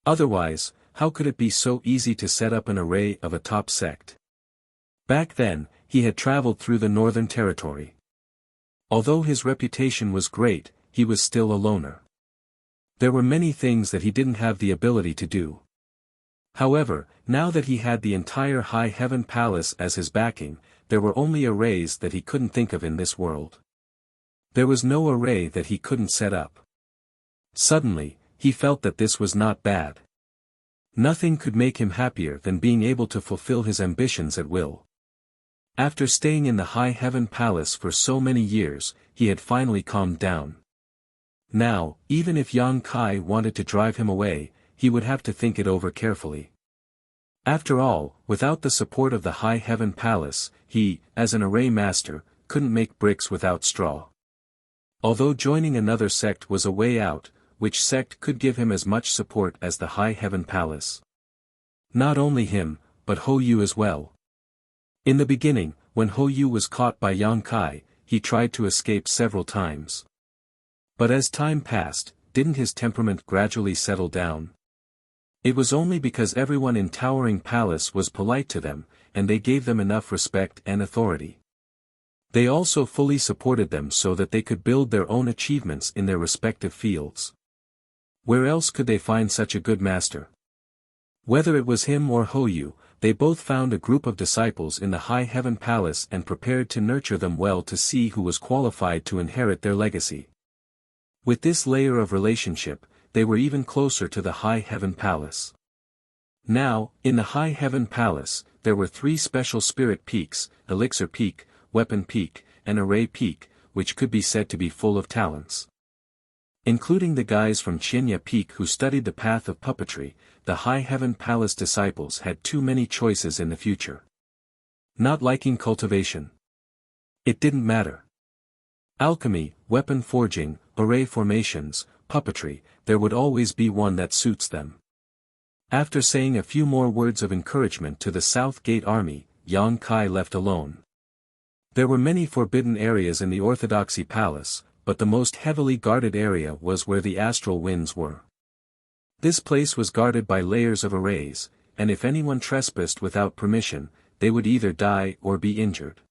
Otherwise, how could it be so easy to set up an array of a top sect? Back then, he had traveled through the Northern Territory. Although his reputation was great, he was still a loner. There were many things that he didn't have the ability to do. However, now that he had the entire High Heaven Palace as his backing, there were only arrays that he couldn't think of in this world. There was no array that he couldn't set up. Suddenly, he felt that this was not bad. Nothing could make him happier than being able to fulfill his ambitions at will. After staying in the High Heaven Palace for so many years, he had finally calmed down. Now, even if Yang Kai wanted to drive him away, he would have to think it over carefully. After all, without the support of the High Heaven Palace, he, as an array master, couldn't make bricks without straw. Although joining another sect was a way out, which sect could give him as much support as the High Heaven Palace? Not only him, but Hou Yu as well. In the beginning, when Hou Yu was caught by Yang Kai, he tried to escape several times. But as time passed, didn't his temperament gradually settle down? It was only because everyone in Towering Palace was polite to them, and they gave them enough respect and authority. They also fully supported them so that they could build their own achievements in their respective fields. Where else could they find such a good master? Whether it was him or Hou Yu, they both found a group of disciples in the High Heaven Palace and prepared to nurture them well to see who was qualified to inherit their legacy. With this layer of relationship, they were even closer to the High Heaven Palace. Now, in the High Heaven Palace, there were 3 special spirit peaks, Elixir Peak, Weapon Peak, and Array Peak, which could be said to be full of talents. Including the guys from Qinya Peak who studied the path of puppetry, the High Heaven Palace disciples had too many choices in the future. Not liking cultivation? It didn't matter. Alchemy, weapon forging, array formations, puppetry, there would always be one that suits them. After saying a few more words of encouragement to the South Gate Army, Yang Kai left alone. There were many forbidden areas in the Orthodoxy Palace, but the most heavily guarded area was where the astral winds were. This place was guarded by layers of arrays, and if anyone trespassed without permission, they would either die or be injured.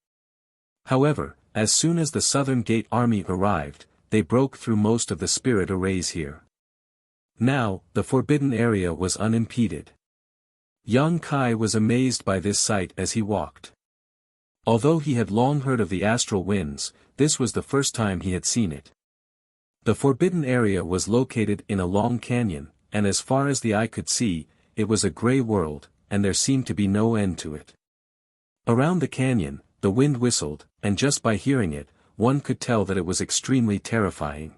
However, as soon as the Southern Gate army arrived, they broke through most of the spirit arrays here. Now, the forbidden area was unimpeded. Yang Kai was amazed by this sight as he walked. Although he had long heard of the astral winds, this was the first time he had seen it. The forbidden area was located in a long canyon, and as far as the eye could see, it was a gray world, and there seemed to be no end to it. Around the canyon, the wind whistled, and just by hearing it, one could tell that it was extremely terrifying.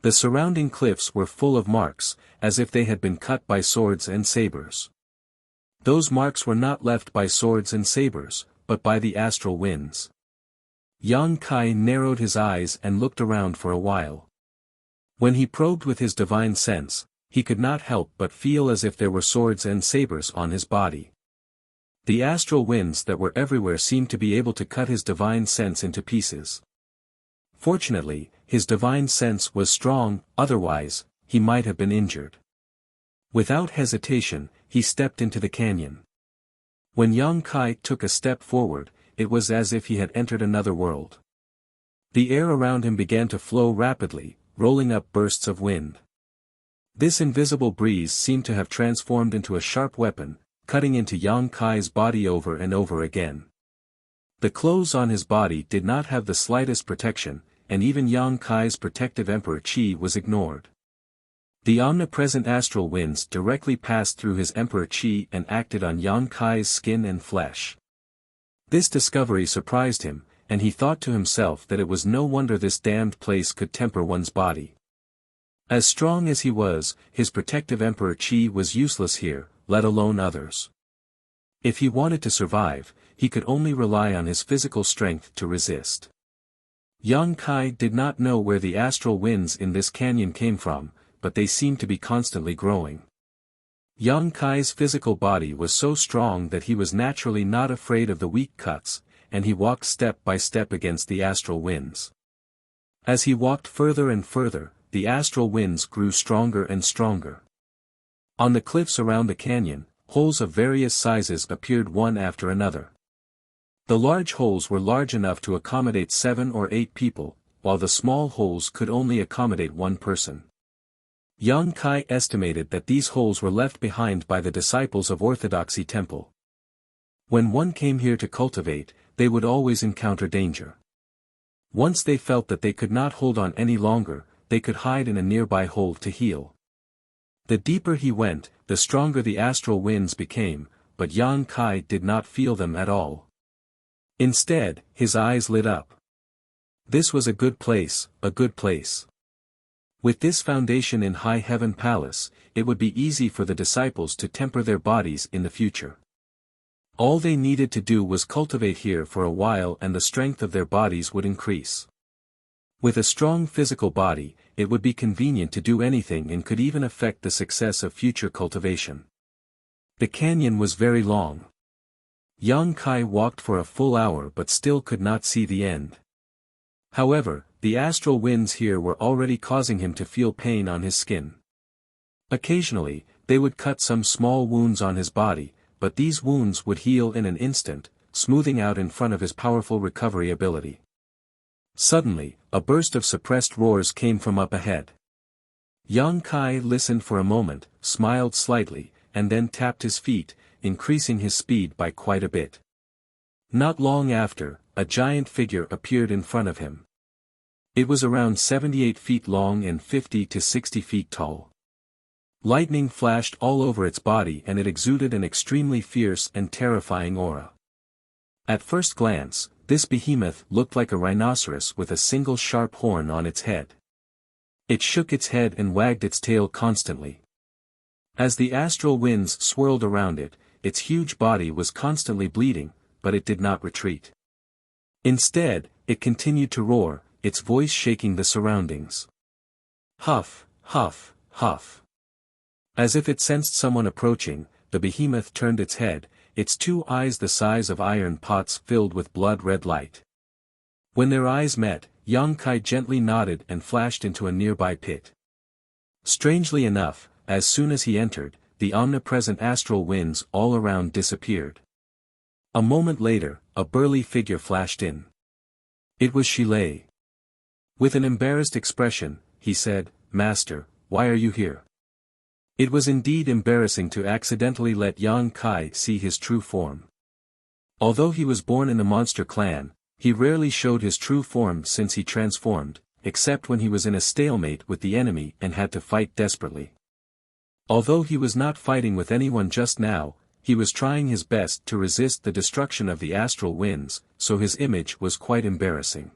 The surrounding cliffs were full of marks, as if they had been cut by swords and sabers. Those marks were not left by swords and sabers, but by the astral winds. Yang Kai narrowed his eyes and looked around for a while. When he probed with his divine sense, he could not help but feel as if there were swords and sabers on his body. The astral winds that were everywhere seemed to be able to cut his divine sense into pieces. Fortunately, his divine sense was strong, otherwise, he might have been injured. Without hesitation, he stepped into the canyon. When Yang Kai took a step forward, it was as if he had entered another world. The air around him began to flow rapidly, rolling up bursts of wind. This invisible breeze seemed to have transformed into a sharp weapon, cutting into Yang Kai's body over and over again. The clothes on his body did not have the slightest protection, and even Yang Kai's protective Emperor Qi was ignored. The omnipresent astral winds directly passed through his Emperor Qi and acted on Yang Kai's skin and flesh. This discovery surprised him, and he thought to himself that it was no wonder this damned place could temper one's body. As strong as he was, his protective Emperor Qi was useless here, let alone others. If he wanted to survive, he could only rely on his physical strength to resist. Yang Kai did not know where the astral winds in this canyon came from, but they seemed to be constantly growing. Yang Kai's physical body was so strong that he was naturally not afraid of the weak cuts, and he walked step by step against the astral winds. As he walked further and further, the astral winds grew stronger and stronger. On the cliffs around the canyon, holes of various sizes appeared one after another. The large holes were large enough to accommodate 7 or 8 people, while the small holes could only accommodate 1 person. Yang Kai estimated that these holes were left behind by the disciples of Orthodoxy Temple. When one came here to cultivate, they would always encounter danger. Once they felt that they could not hold on any longer, they could hide in a nearby hole to heal. The deeper he went, the stronger the astral winds became, but Yang Kai did not feel them at all. Instead, his eyes lit up. This was a good place, a good place. With this foundation in High Heaven Palace, it would be easy for the disciples to temper their bodies in the future. All they needed to do was cultivate here for a while and the strength of their bodies would increase. With a strong physical body, it would be convenient to do anything and could even affect the success of future cultivation. The canyon was very long. Yang Kai walked for a full hour but still could not see the end. However, the astral winds here were already causing him to feel pain on his skin. Occasionally, they would cut some small wounds on his body, but these wounds would heal in an instant, smoothing out in front of his powerful recovery ability. Suddenly, a burst of suppressed roars came from up ahead. Yang Kai listened for a moment, smiled slightly, and then tapped his feet, increasing his speed by quite a bit. Not long after, a giant figure appeared in front of him. It was around 78 feet long and 50 to 60 feet tall. Lightning flashed all over its body and it exuded an extremely fierce and terrifying aura. At first glance, this behemoth looked like a rhinoceros with a single sharp horn on its head. It shook its head and wagged its tail constantly. As the astral winds swirled around it, its huge body was constantly bleeding, but it did not retreat. Instead, it continued to roar, its voice shaking the surroundings. Huff, huff, huff. As if it sensed someone approaching, the behemoth turned its head, its 2 eyes the size of iron pots filled with blood-red light. When their eyes met, Yang Kai gently nodded and flashed into a nearby pit. Strangely enough, as soon as he entered, the omnipresent astral winds all around disappeared. A moment later, a burly figure flashed in. It was Shilei. With an embarrassed expression, he said, "Master, why are you here?" It was indeed embarrassing to accidentally let Yang Kai see his true form. Although he was born in the monster clan, he rarely showed his true form since he transformed, except when he was in a stalemate with the enemy and had to fight desperately. Although he was not fighting with anyone just now, he was trying his best to resist the destruction of the astral winds, so his image was quite embarrassing.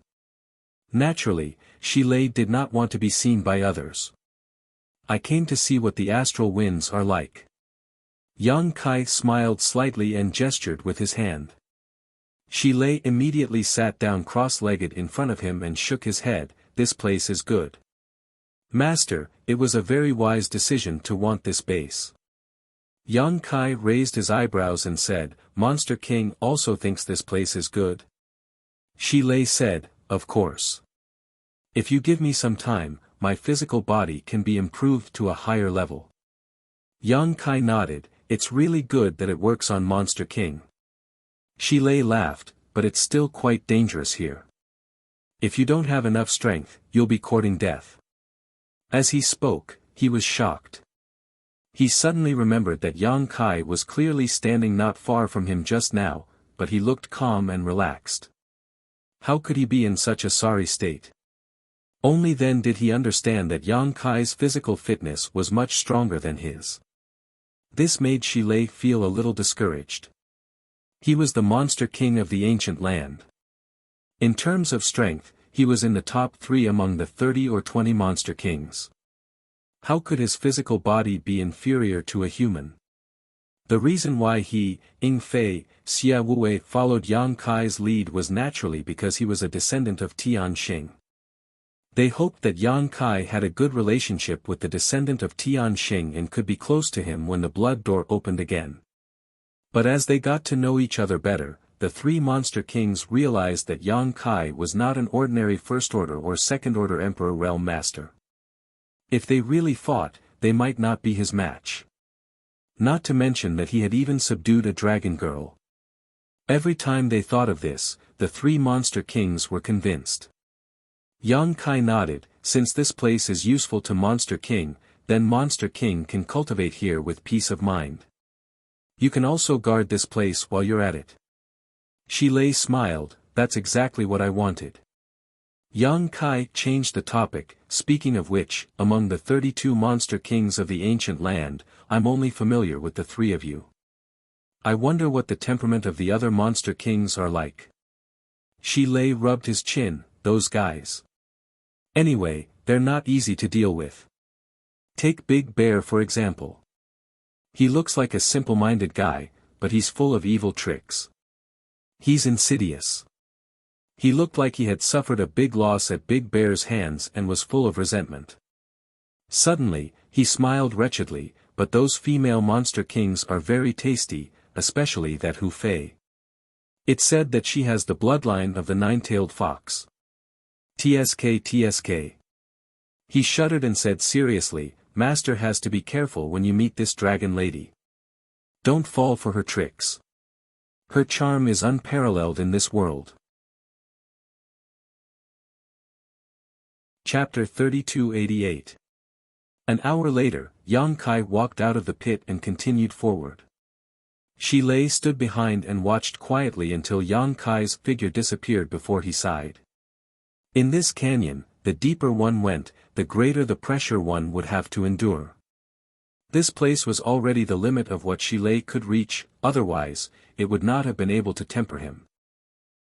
Naturally, Shilei did not want to be seen by others. "I came to see what the astral winds are like." Yang Kai smiled slightly and gestured with his hand. Shilei immediately sat down cross-legged in front of him and shook his head. "This place is good. Master, it was a very wise decision to want this base." Yang Kai raised his eyebrows and said, "Monster King also thinks this place is good?" Shilei said, "Of course. If you give me some time, my physical body can be improved to a higher level." Yang Kai nodded. "It's really good that it works on Monster King." Shilei laughed, "But it's still quite dangerous here. If you don't have enough strength, you'll be courting death." As he spoke, he was shocked. He suddenly remembered that Yang Kai was clearly standing not far from him just now, but he looked calm and relaxed. How could he be in such a sorry state? Only then did he understand that Yang Kai's physical fitness was much stronger than his. This made Shilei feel a little discouraged. He was the monster king of the ancient land. In terms of strength, he was in the top 3 among the 30 or 20 monster kings. How could his physical body be inferior to a human? The reason why he, Ing Fei, Xia Wuwei followed Yang Kai's lead was naturally because he was a descendant of Tian Xing. They hoped that Yang Kai had a good relationship with the descendant of Tian Xing and could be close to him when the blood door opened again. But as they got to know each other better, the 3 monster kings realized that Yang Kai was not an ordinary first-order or second-order emperor realm master. If they really fought, they might not be his match. Not to mention that he had even subdued a dragon girl. Every time they thought of this, the 3 monster kings were convinced. Yang Kai nodded. "Since this place is useful to Monster King, then Monster King can cultivate here with peace of mind. You can also guard this place while you're at it." Shilei smiled. "That's exactly what I wanted." Yang Kai changed the topic, "Speaking of which, among the 32 monster kings of the ancient land, I'm only familiar with the 3 of you. I wonder what the temperament of the other monster kings are like." Shilei rubbed his chin. "Those guys. Anyway, they're not easy to deal with. Take Big Bear for example. He looks like a simple-minded guy, but he's full of evil tricks. He's insidious. He looked like he had suffered a big loss at Big Bear's hands and was full of resentment." Suddenly, he smiled wretchedly, "But those female monster kings are very tasty, especially that Hu Fei. It's said that she has the bloodline of the 9-tailed fox. TSK. He shuddered and said seriously, "Master has to be careful when you meet this dragon lady. Don't fall for her tricks. Her charm is unparalleled in this world." Chapter 3288. An hour later, Yang Kai walked out of the pit and continued forward. Shilei stood behind and watched quietly until Yang Kai's figure disappeared before he sighed. In this canyon, the deeper one went, the greater the pressure one would have to endure. This place was already the limit of what Shilei could reach, otherwise, it would not have been able to temper him.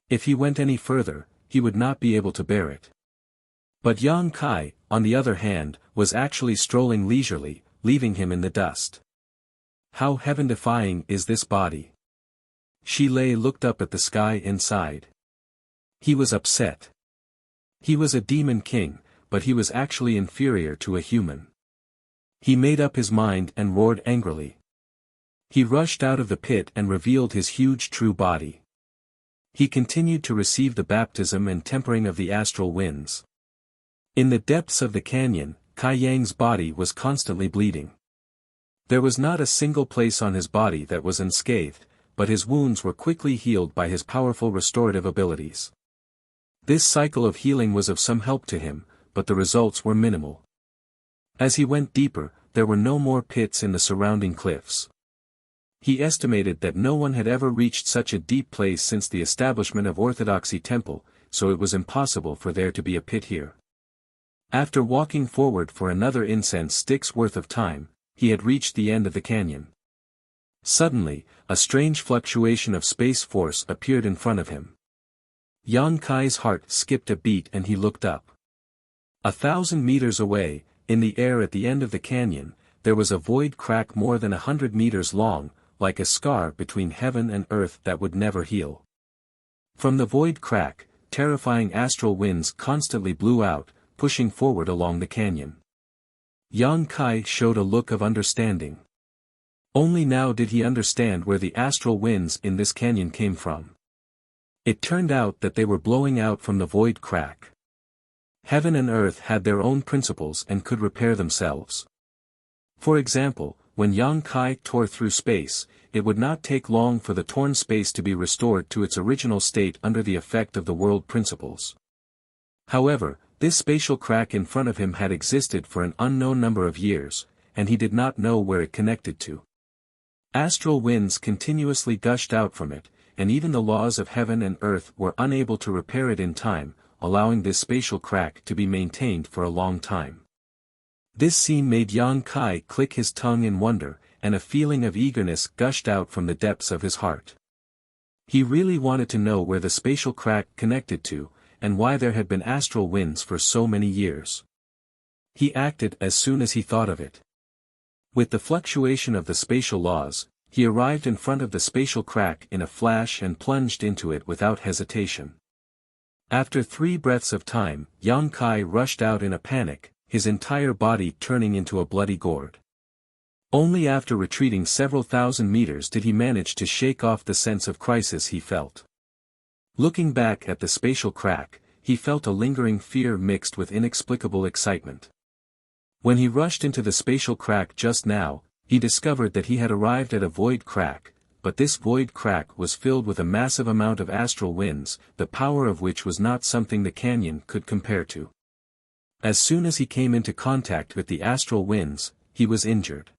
If he went any further, he would not be able to bear it. But Yang Kai, on the other hand, was actually strolling leisurely, leaving him in the dust. How heaven-defying is this body? Shilei looked up at the sky and sighed. He was upset. He was a demon king, but he was actually inferior to a human. He made up his mind and roared angrily. He rushed out of the pit and revealed his huge true body. He continued to receive the baptism and tempering of the astral winds. In the depths of the canyon, Kai Yang's body was constantly bleeding. There was not a single place on his body that was unscathed, but his wounds were quickly healed by his powerful restorative abilities. This cycle of healing was of some help to him, but the results were minimal. As he went deeper, there were no more pits in the surrounding cliffs. He estimated that no one had ever reached such a deep place since the establishment of Orthodoxy Temple, so it was impossible for there to be a pit here. After walking forward for another incense stick's worth of time, he had reached the end of the canyon. Suddenly, a strange fluctuation of space force appeared in front of him. Yang Kai's heart skipped a beat and he looked up. 1,000 meters away, in the air at the end of the canyon, there was a void crack more than 100 meters long, like a scar between heaven and earth that would never heal. From the void crack, terrifying astral winds constantly blew out, pushing forward along the canyon. Yang Kai showed a look of understanding. Only now did he understand where the astral winds in this canyon came from. It turned out that they were blowing out from the void crack. Heaven and earth had their own principles and could repair themselves. For example, when Yang Kai tore through space, it would not take long for the torn space to be restored to its original state under the effect of the world principles. However, this spatial crack in front of him had existed for an unknown number of years, and he did not know where it connected to. Astral winds continuously gushed out from it, and even the laws of heaven and earth were unable to repair it in time, allowing this spatial crack to be maintained for a long time. This scene made Yang Kai click his tongue in wonder, and a feeling of eagerness gushed out from the depths of his heart. He really wanted to know where the spatial crack connected to, and why there had been astral winds for so many years. He acted as soon as he thought of it. With the fluctuation of the spatial laws, he arrived in front of the spatial crack in a flash and plunged into it without hesitation. After 3 breaths of time, Yang Kai rushed out in a panic, his entire body turning into a bloody gourd. Only after retreating several thousand meters did he manage to shake off the sense of crisis he felt. Looking back at the spatial crack, he felt a lingering fear mixed with inexplicable excitement. When he rushed into the spatial crack just now, he discovered that he had arrived at a void crack, but this void crack was filled with a massive amount of astral winds, the power of which was not something the canyon could compare to. As soon as he came into contact with the astral winds, he was injured.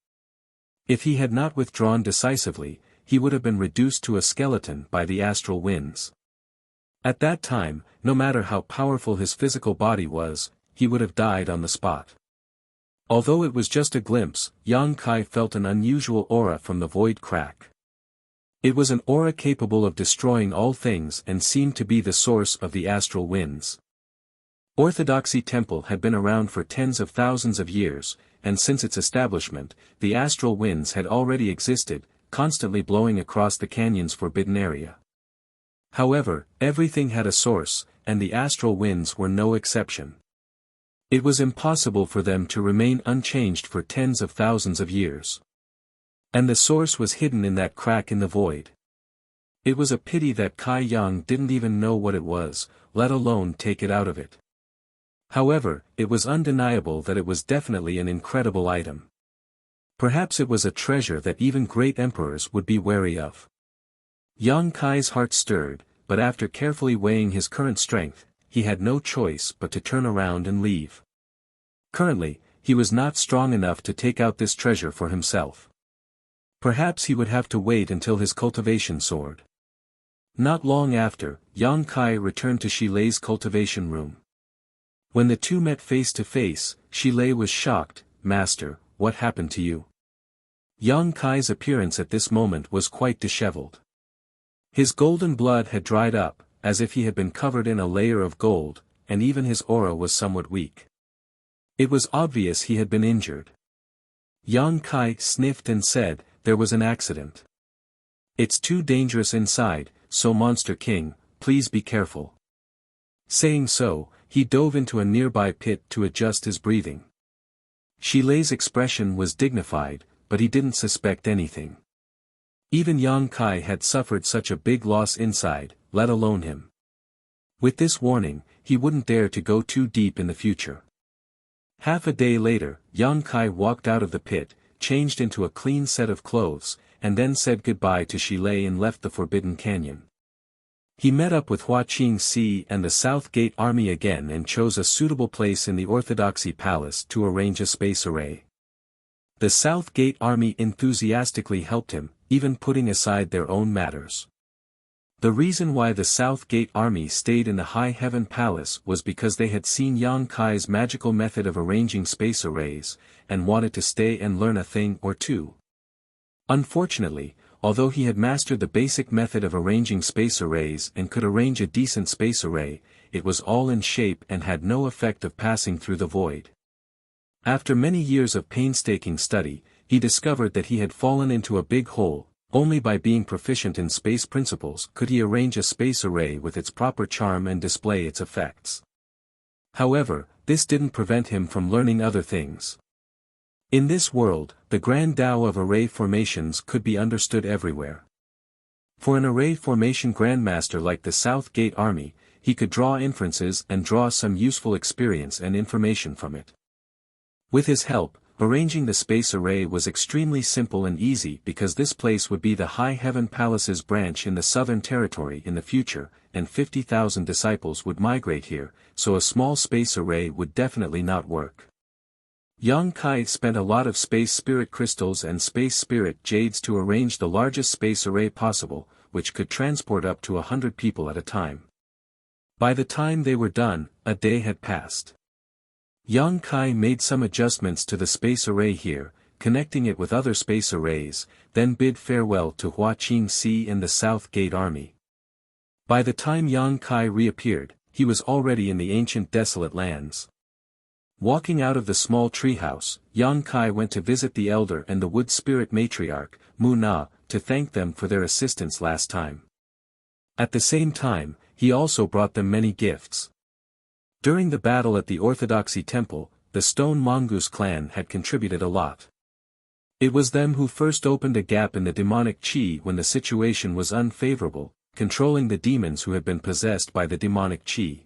If he had not withdrawn decisively, he would have been reduced to a skeleton by the astral winds. At that time, no matter how powerful his physical body was, he would have died on the spot. Although it was just a glimpse, Yang Kai felt an unusual aura from the void crack. It was an aura capable of destroying all things and seemed to be the source of the astral winds. Orthodoxy Temple had been around for tens of thousands of years, and since its establishment, the astral winds had already existed, constantly blowing across the canyon's forbidden area. However, everything had a source, and the astral winds were no exception. It was impossible for them to remain unchanged for tens of thousands of years. And the source was hidden in that crack in the void. It was a pity that Kai Yang didn't even know what it was, let alone take it out of it. However, it was undeniable that it was definitely an incredible item. Perhaps it was a treasure that even great emperors would be wary of. Yang Kai's heart stirred, but after carefully weighing his current strength, he had no choice but to turn around and leave. Currently, he was not strong enough to take out this treasure for himself. Perhaps he would have to wait until his cultivation soared. Not long after, Yang Kai returned to Shilei's cultivation room. When the two met face to face, Shilei was shocked. "Master, what happened to you?" Yang Kai's appearance at this moment was quite disheveled. His golden blood had dried up, as if he had been covered in a layer of gold, and even his aura was somewhat weak. It was obvious he had been injured. Yang Kai sniffed and said, "There was an accident. It's too dangerous inside, so Monster King, please be careful." Saying so, he dove into a nearby pit to adjust his breathing. Shilei's expression was dignified, but he didn't suspect anything. Even Yang Kai had suffered such a big loss inside, let alone him. With this warning, he wouldn't dare to go too deep in the future. Half a day later, Yang Kai walked out of the pit, changed into a clean set of clothes, and then said goodbye to Shilei and left the Forbidden Canyon. He met up with Hua Qingxi and the South Gate Army again and chose a suitable place in the Orthodoxy Palace to arrange a space array. The South Gate Army enthusiastically helped him, even putting aside their own matters. The reason why the South Gate Army stayed in the High Heaven Palace was because they had seen Yang Kai's magical method of arranging space arrays, and wanted to stay and learn a thing or two. Unfortunately, although he had mastered the basic method of arranging space arrays and could arrange a decent space array, it was all in shape and had no effect of passing through the void. After many years of painstaking study, he discovered that he had fallen into a big hole. Only by being proficient in space principles could he arrange a space array with its proper charm and display its effects. However, this didn't prevent him from learning other things. In this world, the grand Tao of array formations could be understood everywhere. For an array formation grandmaster like the South Gate Army, he could draw inferences and draw some useful experience and information from it. With his help, arranging the space array was extremely simple and easy because this place would be the High Heaven Palace's branch in the Southern Territory in the future, and 50,000 disciples would migrate here, so a small space array would definitely not work. Yang Kai spent a lot of space spirit crystals and space spirit jades to arrange the largest space array possible, which could transport up to 100 people at a time. By the time they were done, a day had passed. Yang Kai made some adjustments to the space array here, connecting it with other space arrays, then bid farewell to Hua Qingxi and the South Gate Army. By the time Yang Kai reappeared, he was already in the ancient desolate lands. Walking out of the small treehouse, Yang Kai went to visit the elder and the wood spirit matriarch, Mu Na, to thank them for their assistance last time. At the same time, he also brought them many gifts. During the battle at the Orthodoxy Temple, the Stone Mongoose clan had contributed a lot. It was them who first opened a gap in the demonic chi when the situation was unfavorable, controlling the demons who had been possessed by the demonic chi.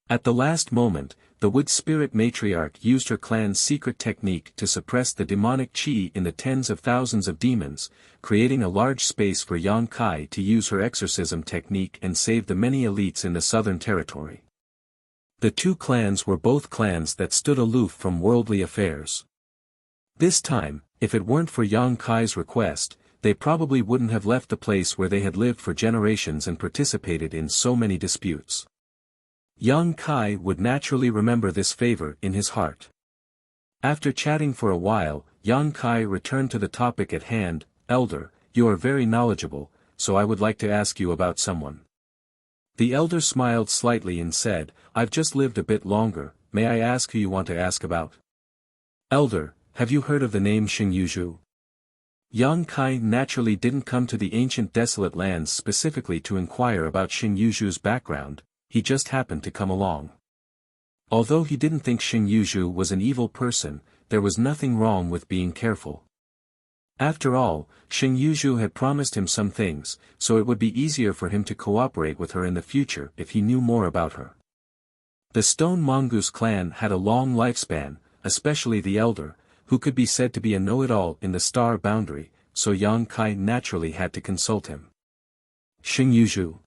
At the last moment, the wood spirit matriarch used her clan's secret technique to suppress the demonic chi in the tens of thousands of demons, creating a large space for Yang Kai to use her exorcism technique and save the many elites in the Southern Territory. The two clans were both clans that stood aloof from worldly affairs. This time, if it weren't for Yang Kai's request, they probably wouldn't have left the place where they had lived for generations and participated in so many disputes. Yang Kai would naturally remember this favor in his heart. After chatting for a while, Yang Kai returned to the topic at hand. Elder, you are very knowledgeable, so I would like to ask you about someone. The elder smiled slightly and said, I've just lived a bit longer, may I ask who you want to ask about? Elder, have you heard of the name Xingyuzhu? Yang Kai naturally didn't come to the ancient desolate lands specifically to inquire about Xingyuzhu's background, he just happened to come along. Although he didn't think Xingyuzhu was an evil person, there was nothing wrong with being careful. After all, Xingyuzhu had promised him some things, so it would be easier for him to cooperate with her in the future if he knew more about her. The Stone Mongoose clan had a long lifespan, especially the elder, who could be said to be a know-it-all in the star boundary, so Yang Kai naturally had to consult him. Xingyuzhu.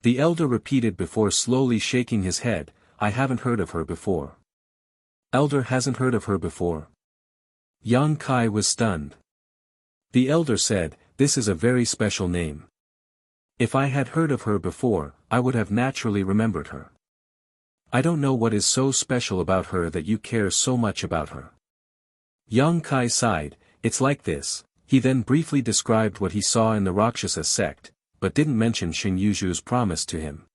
The elder repeated before slowly shaking his head, I haven't heard of her before. Elder hasn't heard of her before. Yang Kai was stunned. The elder said, this is a very special name. If I had heard of her before, I would have naturally remembered her. I don't know what is so special about her that you care so much about her. Yang Kai sighed, it's like this. He then briefly described what he saw in the Rakshasa sect, but didn't mention Xingyuzhu's promise to him.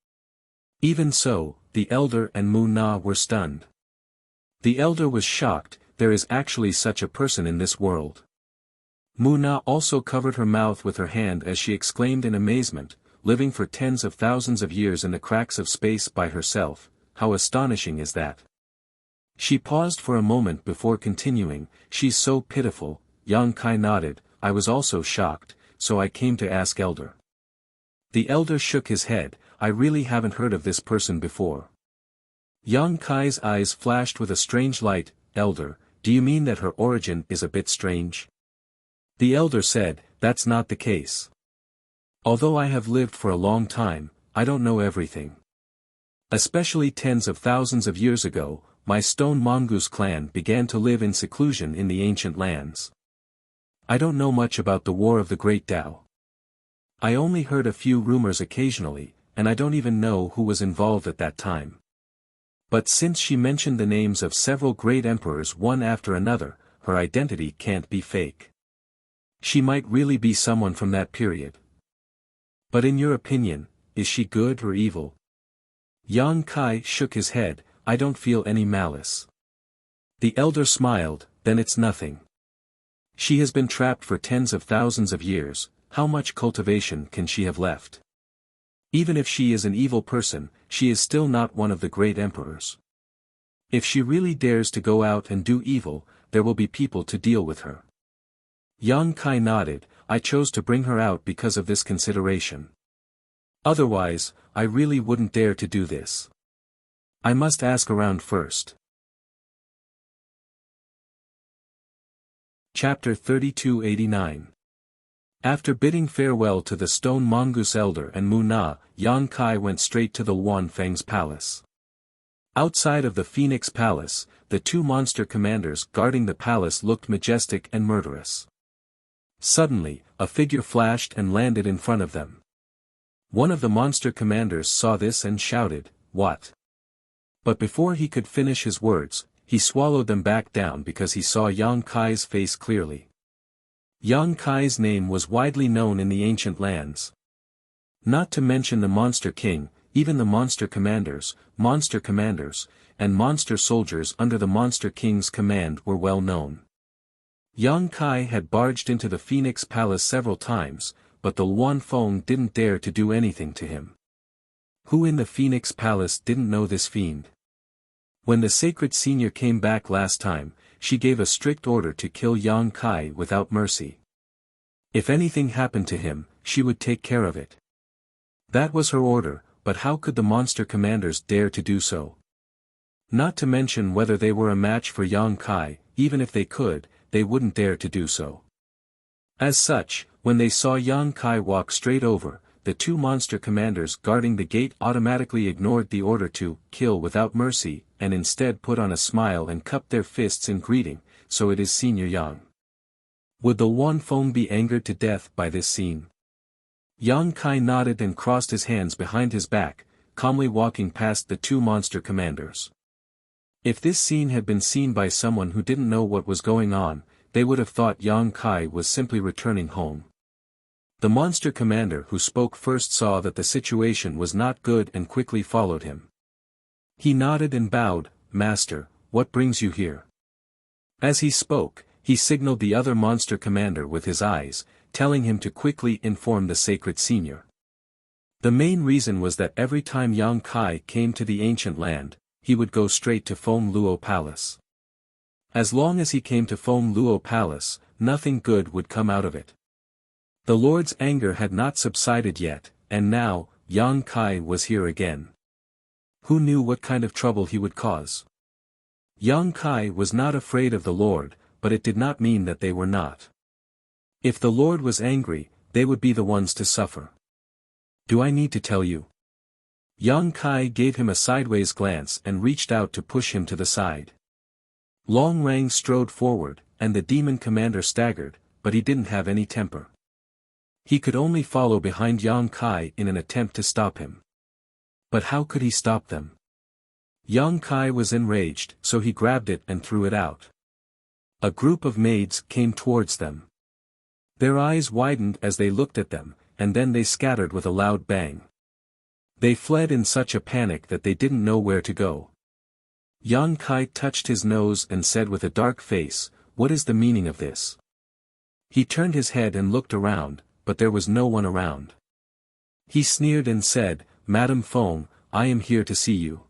Even so, the elder and Mu Na were stunned. The elder was shocked, there is actually such a person in this world. Mu Na also covered her mouth with her hand as she exclaimed in amazement, living for tens of thousands of years in the cracks of space by herself, how astonishing is that? She paused for a moment before continuing, she's so pitiful. Yang Kai nodded, I was also shocked, so I came to ask elder. The elder shook his head, I really haven't heard of this person before. Yang Kai's eyes flashed with a strange light, elder, do you mean that her origin is a bit strange? The elder said, that's not the case. Although I have lived for a long time, I don't know everything. Especially tens of thousands of years ago, my stone mongoose clan began to live in seclusion in the ancient lands. I don't know much about the War of the Great Tao. I only heard a few rumors occasionally, and I don't even know who was involved at that time. But since she mentioned the names of several great emperors one after another, her identity can't be fake. She might really be someone from that period. But in your opinion, is she good or evil? Yang Kai shook his head. I don't feel any malice. The elder smiled. Then it's nothing. She has been trapped for tens of thousands of years. How much cultivation can she have left? Even if she is an evil person, she is still not one of the great emperors. If she really dares to go out and do evil, there will be people to deal with her. Yang Kai nodded. I chose to bring her out because of this consideration. Otherwise, I really wouldn't dare to do this. I must ask around first. Chapter 3289. After bidding farewell to the stone mongoose elder and Mu Na, Yang Kai went straight to the Wan Feng's palace. Outside of the Phoenix Palace, the two monster commanders guarding the palace looked majestic and murderous. Suddenly, a figure flashed and landed in front of them. One of the monster commanders saw this and shouted, "What?" But before he could finish his words, he swallowed them back down because he saw Yang Kai's face clearly. Yang Kai's name was widely known in the ancient lands. Not to mention the Monster King, even the monster commanders, and monster soldiers under the Monster King's command were well known. Yang Kai had barged into the Phoenix Palace several times, but the Luan Feng didn't dare to do anything to him. Who in the Phoenix Palace didn't know this fiend? When the Sacred Senior came back last time, she gave a strict order to kill Yang Kai without mercy. If anything happened to him, she would take care of it. That was her order, but how could the monster commanders dare to do so? Not to mention whether they were a match for Yang Kai, even if they could, they wouldn't dare to do so. As such, when they saw Yang Kai walk straight over, the two monster commanders guarding the gate automatically ignored the order to kill without mercy, and instead put on a smile and cupped their fists in greeting. So it is Senior Yang. Would the Luan Feng be angered to death by this scene? Yang Kai nodded and crossed his hands behind his back, calmly walking past the two monster commanders. If this scene had been seen by someone who didn't know what was going on, they would have thought Yang Kai was simply returning home. The monster commander who spoke first saw that the situation was not good and quickly followed him. He nodded and bowed. "Master, what brings you here?" As he spoke, he signaled the other monster commander with his eyes, telling him to quickly inform the Sacred Senior. The main reason was that every time Yang Kai came to the ancient land, he would go straight to Feng Luo Palace. As long as he came to Feng Luo Palace, nothing good would come out of it. The Lord's anger had not subsided yet, and now, Yang Kai was here again. Who knew what kind of trouble he would cause? Yang Kai was not afraid of the Lord, but it did not mean that they were not. If the Lord was angry, they would be the ones to suffer. Do I need to tell you? Yang Kai gave him a sideways glance and reached out to push him to the side. Long Rang strode forward, and the demon commander staggered, but he didn't have any temper. He could only follow behind Yang Kai in an attempt to stop him. But how could he stop them? Yang Kai was enraged, so he grabbed it and threw it out. A group of maids came towards them. Their eyes widened as they looked at them, and then they scattered with a loud bang. They fled in such a panic that they didn't know where to go. Yang Kai touched his nose and said with a dark face, "What is the meaning of this?" He turned his head and looked around, but there was no one around. He sneered and said, "Madam Feng, I am here to see you."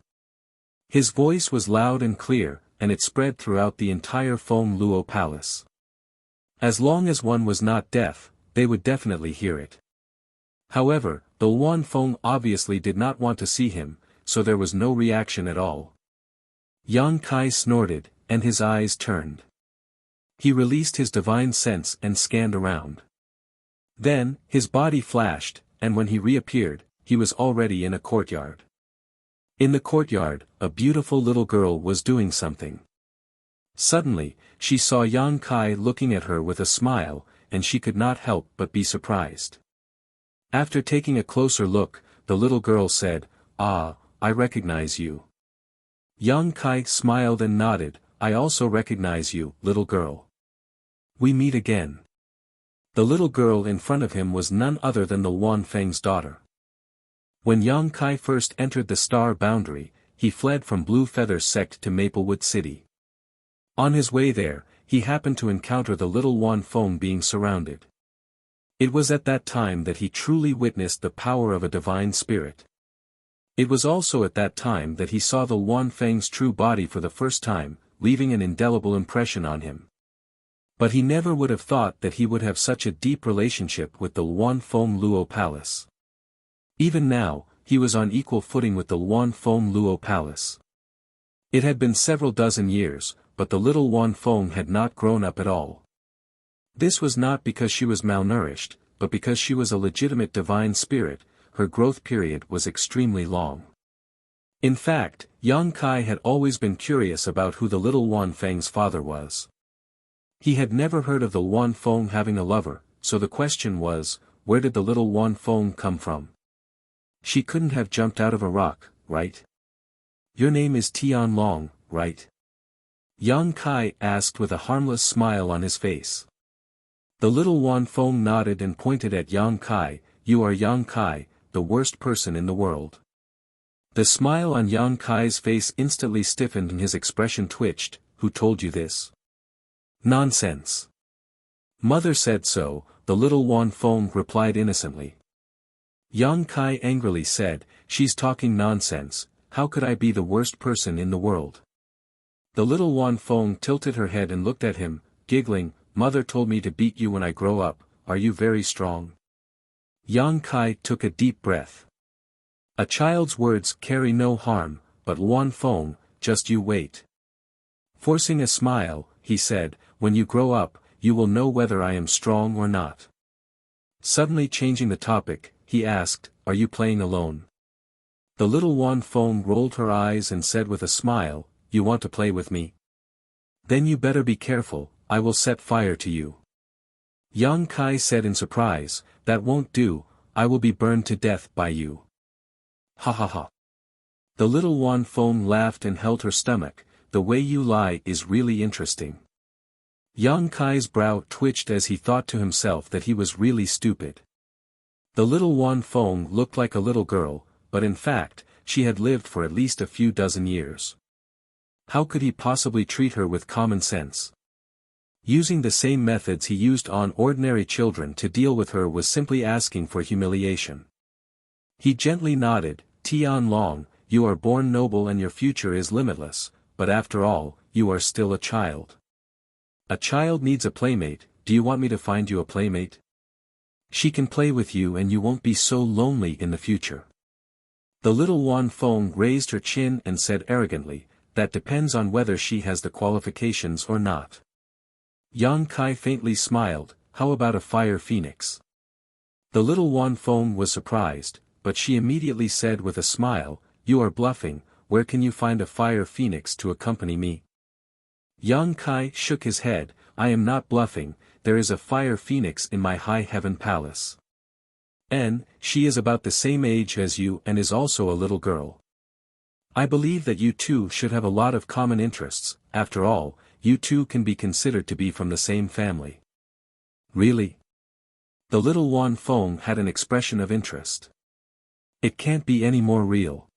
His voice was loud and clear, and it spread throughout the entire Feng Luo Palace. As long as one was not deaf, they would definitely hear it. However, the Luan Feng obviously did not want to see him, so there was no reaction at all. Yang Kai snorted, and his eyes turned. He released his divine sense and scanned around. Then, his body flashed, and when he reappeared, he was already in a courtyard. In the courtyard, a beautiful little girl was doing something. Suddenly, she saw Yang Kai looking at her with a smile, and she could not help but be surprised. After taking a closer look, the little girl said, "Ah, I recognize you." Yang Kai smiled and nodded, "I also recognize you, little girl. We meet again." The little girl in front of him was none other than the Wan Feng's daughter. When Yang Kai first entered the star boundary, he fled from Blue Feather sect to Maplewood City. On his way there, he happened to encounter the little Wan Feng being surrounded. It was at that time that he truly witnessed the power of a divine spirit. It was also at that time that he saw the Wan Feng's true body for the first time, leaving an indelible impression on him. But he never would have thought that he would have such a deep relationship with the Wan Feng Luo Palace. Even now, he was on equal footing with the Wan Feng Luo Palace. It had been several dozen years, but the little Wan Feng had not grown up at all. This was not because she was malnourished, but because she was a legitimate divine spirit. Her growth period was extremely long. In fact, Yang Kai had always been curious about who the little Wan Feng's father was. He had never heard of the Wan Feng having a lover, so the question was, where did the little Wan Feng come from? She couldn't have jumped out of a rock, right? Your name is Tian Long, right? Yang Kai asked with a harmless smile on his face. The little Wan Feng nodded and pointed at Yang Kai, "You are Yang Kai, the worst person in the world." The smile on Yang Kai's face instantly stiffened and his expression twitched. "Who told you this?" "Nonsense. Mother said so," the little Wan Feng replied innocently. Yang Kai angrily said, "She's talking nonsense, how could I be the worst person in the world?" The little Wan Feng tilted her head and looked at him, giggling, "Mother told me to beat you when I grow up, are you very strong?" Yang Kai took a deep breath. A child's words carry no harm, but Wan Feng, just you wait. Forcing a smile, he said, "When you grow up, you will know whether I am strong or not." Suddenly changing the topic, he asked, "Are you playing alone?" The little Wan Feng rolled her eyes and said with a smile, "You want to play with me? Then you better be careful, I will set fire to you." Yang Kai said in surprise, "That won't do, I will be burned to death by you." Ha ha ha. The little Wan Feng laughed and held her stomach, "The way you lie is really interesting." Yang Kai's brow twitched as he thought to himself that he was really stupid. The little Wan Feng looked like a little girl, but in fact, she had lived for at least a few dozen years. How could he possibly treat her with common sense? Using the same methods he used on ordinary children to deal with her was simply asking for humiliation. He gently nodded, "Tian Long, you are born noble and your future is limitless, but after all, you are still a child. A child needs a playmate, do you want me to find you a playmate? She can play with you and you won't be so lonely in the future." The little Wan Feng raised her chin and said arrogantly, "That depends on whether she has the qualifications or not." Yang Kai faintly smiled, "How about a fire phoenix?" The little Wan Feng was surprised, but she immediately said with a smile, "You are bluffing, where can you find a fire phoenix to accompany me?" Yang Kai shook his head, "I am not bluffing, there is a fire phoenix in my high heaven palace. And, she is about the same age as you and is also a little girl. I believe that you two should have a lot of common interests, after all, you two can be considered to be from the same family." "Really?" The little Wan Feng had an expression of interest. "It can't be any more real."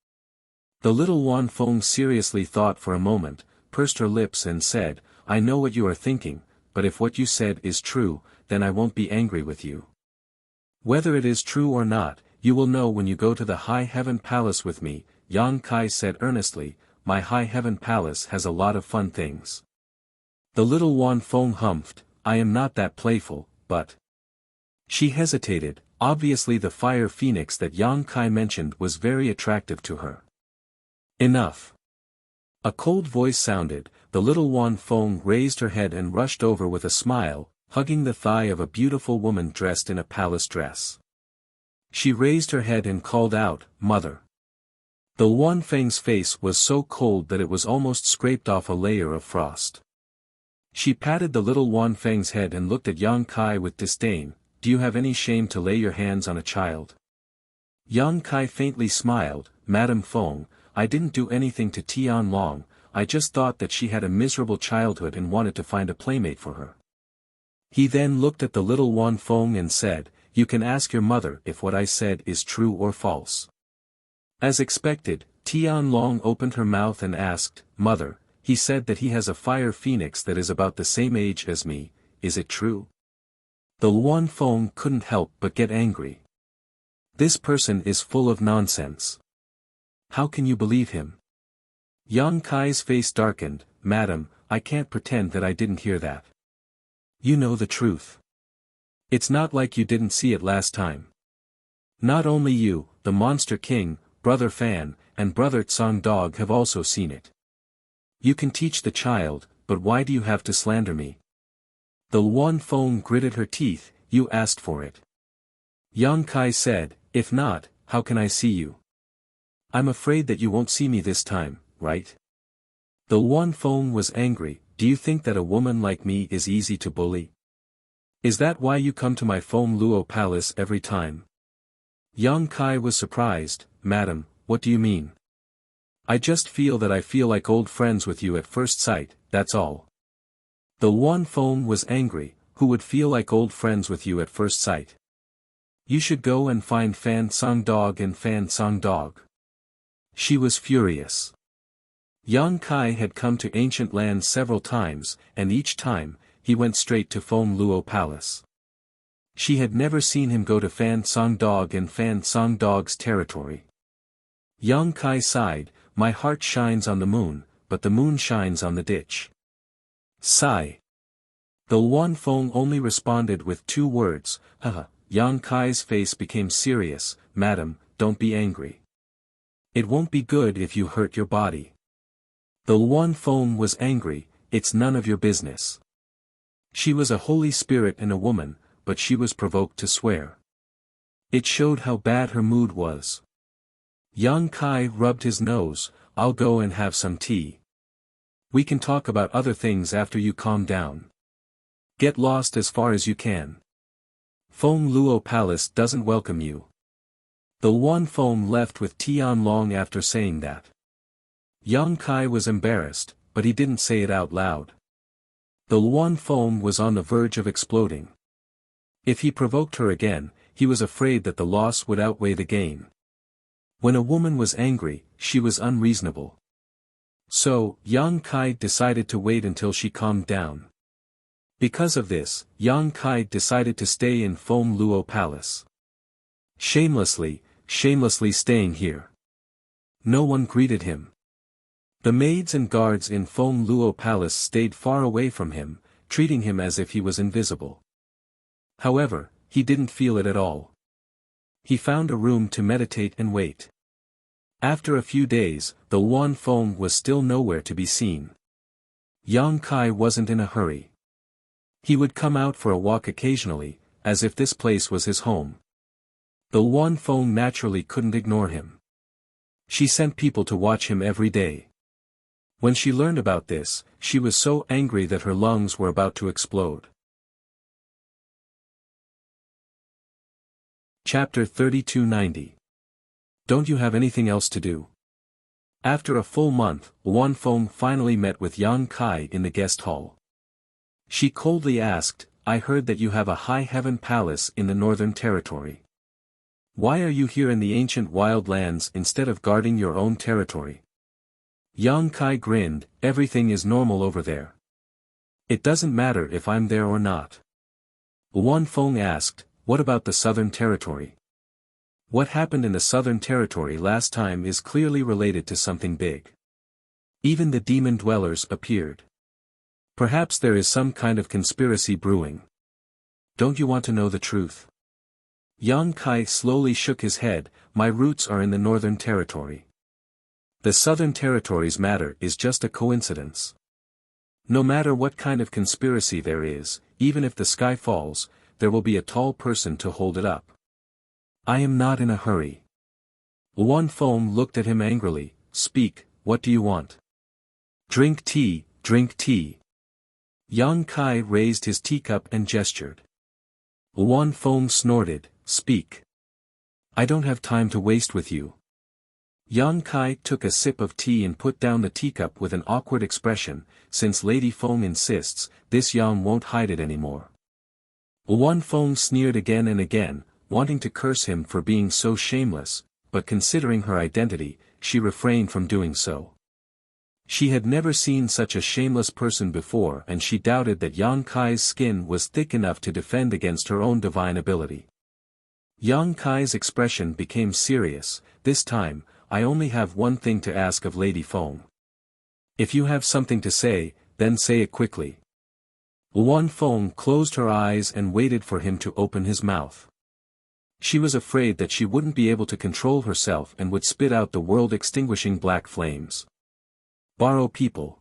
The little Wan Feng seriously thought for a moment, pursed her lips and said, "I know what you are thinking, but if what you said is true, then I won't be angry with you. Whether it is true or not, you will know when you go to the high heaven palace with me," Yang Kai said earnestly, "My high heaven palace has a lot of fun things." The little Wan Feng humphed, "I am not that playful, but—" She hesitated, obviously the fire phoenix that Yang Kai mentioned was very attractive to her. "Enough." A cold voice sounded, the little Wan Feng raised her head and rushed over with a smile, hugging the thigh of a beautiful woman dressed in a palace dress. She raised her head and called out, "Mother." The Luan Feng's face was so cold that it was almost scraped off a layer of frost. She patted the little Luan Feng's head and looked at Yang Kai with disdain. "Do you have any shame to lay your hands on a child?" Yang Kai faintly smiled. "Madame Feng, I didn't do anything to Tian Long, I just thought that she had a miserable childhood and wanted to find a playmate for her." He then looked at the little Luan Feng and said, "You can ask your mother if what I said is true or false." As expected, Tian Long opened her mouth and asked, "Mother, he said that he has a fire phoenix that is about the same age as me, is it true?" The Luan Feng couldn't help but get angry. This person is full of nonsense. How can you believe him? Yang Kai's face darkened. "Madam, I can't pretend that I didn't hear that. You know the truth. It's not like you didn't see it last time. Not only you, the Monster King, Brother Fan, and Brother Tsang Dog have also seen it. You can teach the child, but why do you have to slander me?" The Luan Feng gritted her teeth. "You asked for it." Yang Kai said, "If not, how can I see you? I'm afraid that you won't see me this time, right?" The Luan Feng was angry. "Do you think that a woman like me is easy to bully? Is that why you come to my Feng Luo palace every time?" Yang Kai was surprised. "Madam, what do you mean?" "I just feel that I feel like old friends with you at first sight, that's all." The Luan Feng was angry. "Who would feel like old friends with you at first sight? You should go and find Fan Song Dog and Fan Song Dog." She was furious. Yang Kai had come to ancient lands several times, and each time, he went straight to Feng Luo Palace. She had never seen him go to Fan Song Dog and Fan Song Dog's territory. Yang Kai sighed, "My heart shines on the moon, but the moon shines on the ditch." Sigh. The Luan Feng only responded with 2 words, "Haha." Yang Kai's face became serious. "Madam, don't be angry. It won't be good if you hurt your body." The Luan Feng was angry. "It's none of your business." She was a holy spirit and a woman, but she was provoked to swear. It showed how bad her mood was. Yang Kai rubbed his nose. "I'll go and have some tea. We can talk about other things after you calm down. Get lost as far as you can. Feng Luo Palace doesn't welcome you." The Luan Feng left with Tian Long after saying that. Yang Kai was embarrassed, but he didn't say it out loud. The Luan Feng was on the verge of exploding. If he provoked her again, he was afraid that the loss would outweigh the gain. When a woman was angry, she was unreasonable. So, Yang Kai decided to wait until she calmed down. Because of this, Yang Kai decided to stay in Feng Luo Palace. Shamelessly staying here. No one greeted him. The maids and guards in Feng Luo Palace stayed far away from him, treating him as if he was invisible. However, he didn't feel it at all. He found a room to meditate and wait. After a few days, the Luan Feng was still nowhere to be seen. Yang Kai wasn't in a hurry. He would come out for a walk occasionally, as if this place was his home. The Luan Feng naturally couldn't ignore him. She sent people to watch him every day. When she learned about this, she was so angry that her lungs were about to explode. Chapter 3290. Don't you have anything else to do? After a full month, Luan Feng finally met with Yang Kai in the guest hall. She coldly asked, "I heard that you have a high heaven palace in the northern territory. Why are you here in the ancient wild lands instead of guarding your own territory?" Yang Kai grinned. "Everything is normal over there. It doesn't matter if I'm there or not." Luan Feng asked, "What about the southern territory? What happened in the southern territory last time is clearly related to something big. Even the demon dwellers appeared. Perhaps there is some kind of conspiracy brewing. Don't you want to know the truth?" Yang Kai slowly shook his head. "My roots are in the northern territory. The southern territory's matter is just a coincidence. No matter what kind of conspiracy there is, even if the sky falls, there will be a tall person to hold it up. I am not in a hurry. Wan Feng looked at him angrily. Speak, what do you want? Drink tea, drink tea. Yang Kai raised his teacup and gestured. Wan Feng snorted, speak. I don't have time to waste with you. Yang Kai took a sip of tea and put down the teacup with an awkward expression. Since Lady Feng insists, this Yang won't hide it anymore. Wan Feng sneered again and again, wanting to curse him for being so shameless, but considering her identity, she refrained from doing so. She had never seen such a shameless person before, and she doubted that Yang Kai's skin was thick enough to defend against her own divine ability. Yang Kai's expression became serious. This time, I only have one thing to ask of Lady Feng. If you have something to say, then say it quickly. Wan Feng closed her eyes and waited for him to open his mouth. She was afraid that she wouldn't be able to control herself and would spit out the world-extinguishing black flames. Borrow people.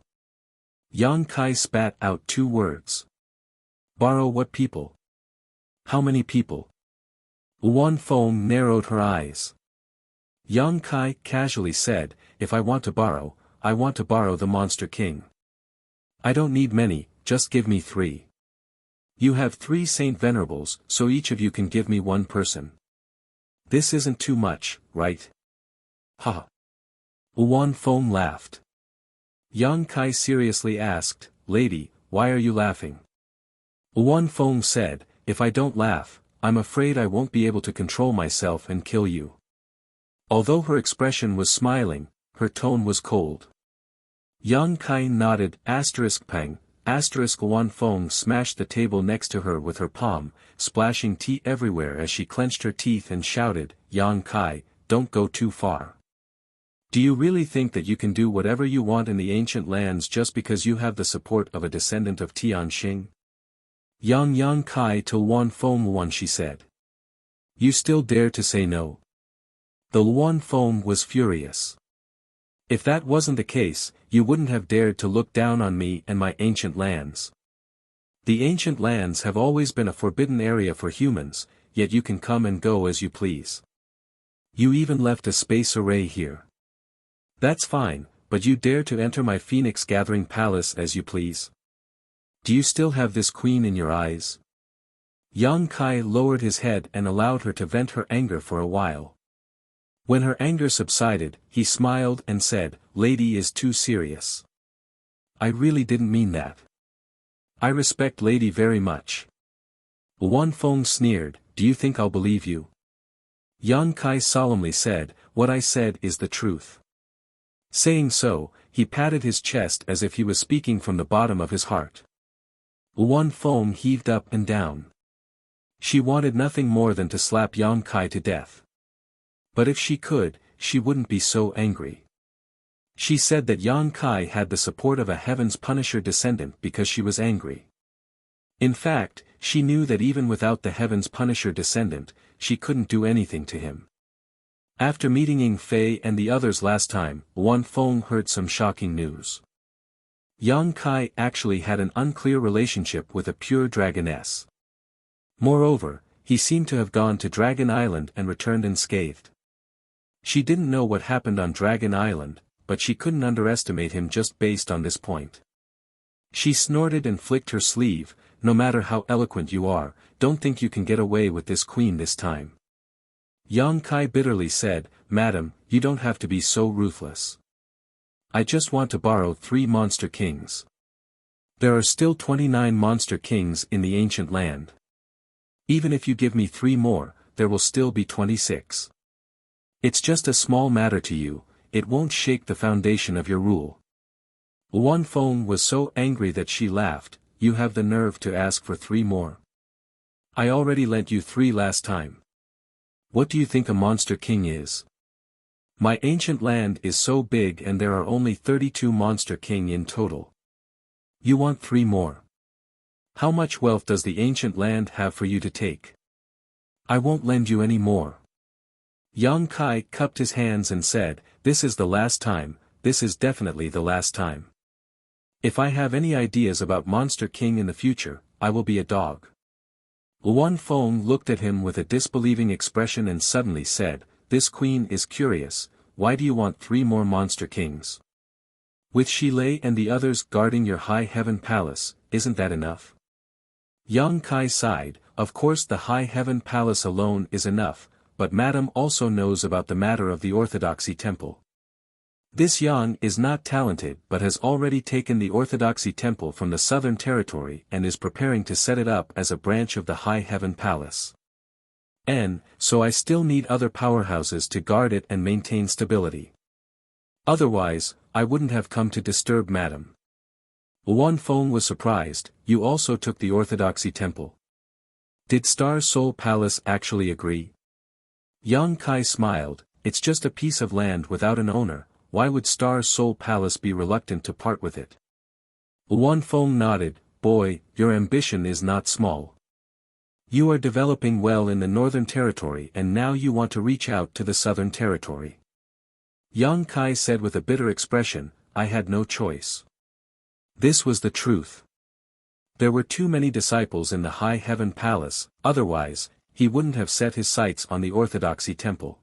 Yang Kai spat out 2 words. Borrow what people? How many people? Wan Feng narrowed her eyes. Yang Kai casually said, if I want to borrow the Monster King. I don't need many, just give me 3. You have 3 Saint Venerables, so each of you can give me 1 person. This isn't too much, right? Ha! Wan Feng laughed. Yang Kai seriously asked, Lady, why are you laughing? Wan Feng said, if I don't laugh, I'm afraid I won't be able to control myself and kill you. Although her expression was smiling, her tone was cold. Yang Kai nodded, *pang, Wan Feng smashed the table next to her with her palm, splashing tea everywhere as she clenched her teeth and shouted, Yang Kai, don't go too far. Do you really think that you can do whatever you want in the ancient lands just because you have the support of a descendant of Tianxing? Yang Kai to Wan Feng, she said. You still dare to say no? The Wan Feng was furious. If that wasn't the case, you wouldn't have dared to look down on me and my ancient lands. The ancient lands have always been a forbidden area for humans, yet you can come and go as you please. You even left a space array here. That's fine, but you dare to enter my Phoenix Gathering Palace as you please? Do you still have this queen in your eyes? Yang Kai lowered his head and allowed her to vent her anger for a while. When her anger subsided, he smiled and said, Lady is too serious. I really didn't mean that. I respect Lady very much. Wan Feng sneered, do you think I'll believe you? Yang Kai solemnly said, what I said is the truth. Saying so, he patted his chest as if he was speaking from the bottom of his heart. Wan Feng heaved up and down. She wanted nothing more than to slap Yang Kai to death. But if she could, she wouldn't be so angry. She said that Yang Kai had the support of a Heaven's Punisher descendant because she was angry. In fact, she knew that even without the Heaven's Punisher descendant, she couldn't do anything to him. After meeting Ying Fei and the others last time, Wan Feng heard some shocking news. Yang Kai actually had an unclear relationship with a pure dragoness. Moreover, he seemed to have gone to Dragon Island and returned unscathed. She didn't know what happened on Dragon Island, but she couldn't underestimate him just based on this point. She snorted and flicked her sleeve, no matter how eloquent you are, don't think you can get away with this queen this time. Yang Kai bitterly said, Madam, you don't have to be so ruthless. I just want to borrow 3 Monster Kings. There are still 29 Monster Kings in the ancient land. Even if you give me 3 more, there will still be 26. It's just a small matter to you, it won't shake the foundation of your rule. Wan Feng was so angry that she laughed, you have the nerve to ask for 3 more. I already lent you 3 last time. What do you think a Monster King is? My ancient land is so big and there are only 32 Monster King in total. You want 3 more. How much wealth does the ancient land have for you to take? I won't lend you any more. Yang Kai cupped his hands and said, this is the last time, this is definitely the last time. If I have any ideas about Monster King in the future, I will be a dog. Luan Feng looked at him with a disbelieving expression and suddenly said, "This queen is curious, why do you want 3 more monster kings? With Shilei and the others guarding your high heaven palace, isn't that enough?" Yang Kai sighed, "Of course the high heaven palace alone is enough, but Madame also knows about the matter of the Orthodoxy temple. This Yang is not talented but has already taken the Orthodoxy temple from the southern territory and is preparing to set it up as a branch of the high heaven palace. And, so I still need other powerhouses to guard it and maintain stability. Otherwise, I wouldn't have come to disturb Madame." Luan Feng was surprised, "You also took the Orthodoxy temple. Did Star Soul Palace actually agree?" Yang Kai smiled, "It's just a piece of land without an owner, why would Star Soul Palace be reluctant to part with it?" Luan Feng nodded, "Boy, your ambition is not small. You are developing well in the Northern Territory and now you want to reach out to the Southern Territory." Yang Kai said with a bitter expression, "I had no choice." This was the truth. There were too many disciples in the High Heaven Palace, otherwise, he wouldn't have set his sights on the Orthodoxy temple.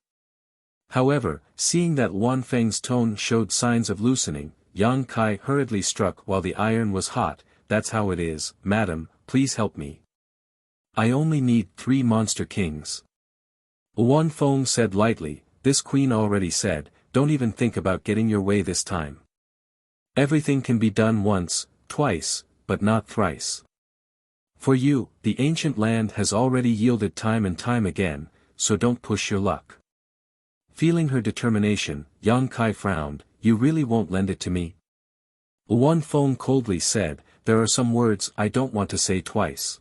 However, seeing that Luan Feng's tone showed signs of loosening, Yang Kai hurriedly struck while the iron was hot, "That's how it is, Madam, please help me. I only need 3 monster kings." Luan Feng said lightly, "This queen already said, don't even think about getting your way this time. Everything can be done once, twice, but not thrice. For you, the ancient land has already yielded time and time again, so don't push your luck." Feeling her determination, Yang Kai frowned, "You really won't lend it to me?" Luan Feng coldly said, "There are some words I don't want to say twice."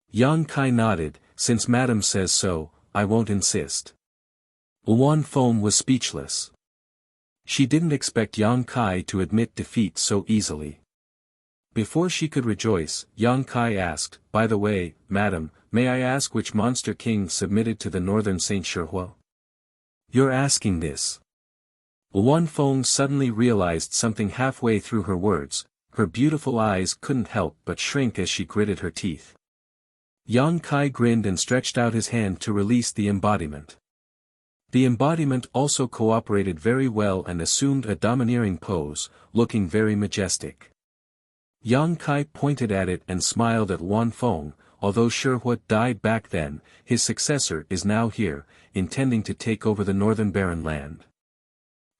Yang Kai nodded, "Since Madame says so, I won't insist." Luan Feng was speechless. She didn't expect Yang Kai to admit defeat so easily. Before she could rejoice, Yang Kai asked, "By the way, Madame, may I ask which monster king submitted to the Northern Saint Shihua?" "You're asking this?" Luan Feng suddenly realized something halfway through her words, her beautiful eyes couldn't help but shrink as she gritted her teeth. Yang Kai grinned and stretched out his hand to release the embodiment. The embodiment also cooperated very well and assumed a domineering pose, looking very majestic. Yang Kai pointed at it and smiled at Luan Feng, "Although Shihua died back then, his successor is now here, intending to take over the northern barren land.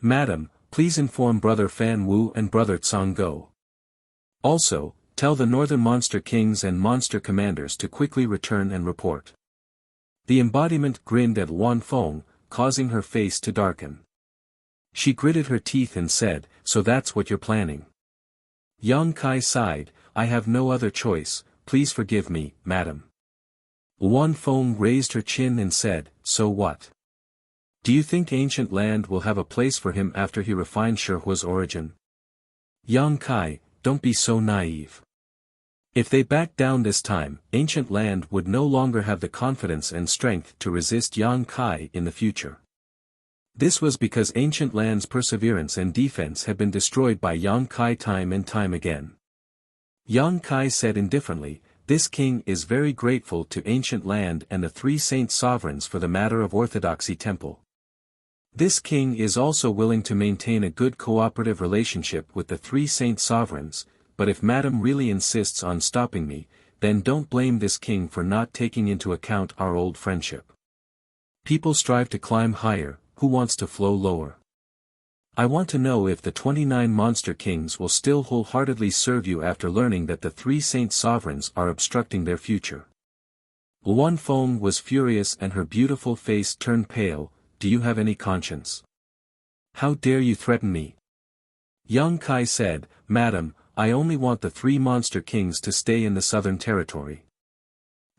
Madam, please inform Brother Fan Wu and Brother Tsang Go. Also, tell the northern monster kings and monster commanders to quickly return and report." The embodiment grinned at Luan Feng, causing her face to darken. She gritted her teeth and said, "So that's what you're planning." Yang Kai sighed, "I have no other choice, please forgive me, Madam." Luan Feng raised her chin and said, "So what? Do you think ancient land will have a place for him after he refines Shihua's origin?" "Yang Kai, don't be so naive. If they back down this time, ancient land would no longer have the confidence and strength to resist Yang Kai in the future. This was because ancient land's perseverance and defense had been destroyed by Yang Kai time and time again." Yang Kai said indifferently, "This king is very grateful to ancient land and the 3 saint sovereigns for the matter of Orthodoxy temple. This king is also willing to maintain a good cooperative relationship with the 3 saint sovereigns, but if Madame really insists on stopping me, then don't blame this king for not taking into account our old friendship. People strive to climb higher, who wants to flow lower? I want to know if the 29 monster kings will still wholeheartedly serve you after learning that the 3 saint sovereigns are obstructing their future." Luan Feng was furious and her beautiful face turned pale. "Do you have any conscience? How dare you threaten me?" Yang Kai said, "Madam, I only want the 3 monster kings to stay in the southern territory.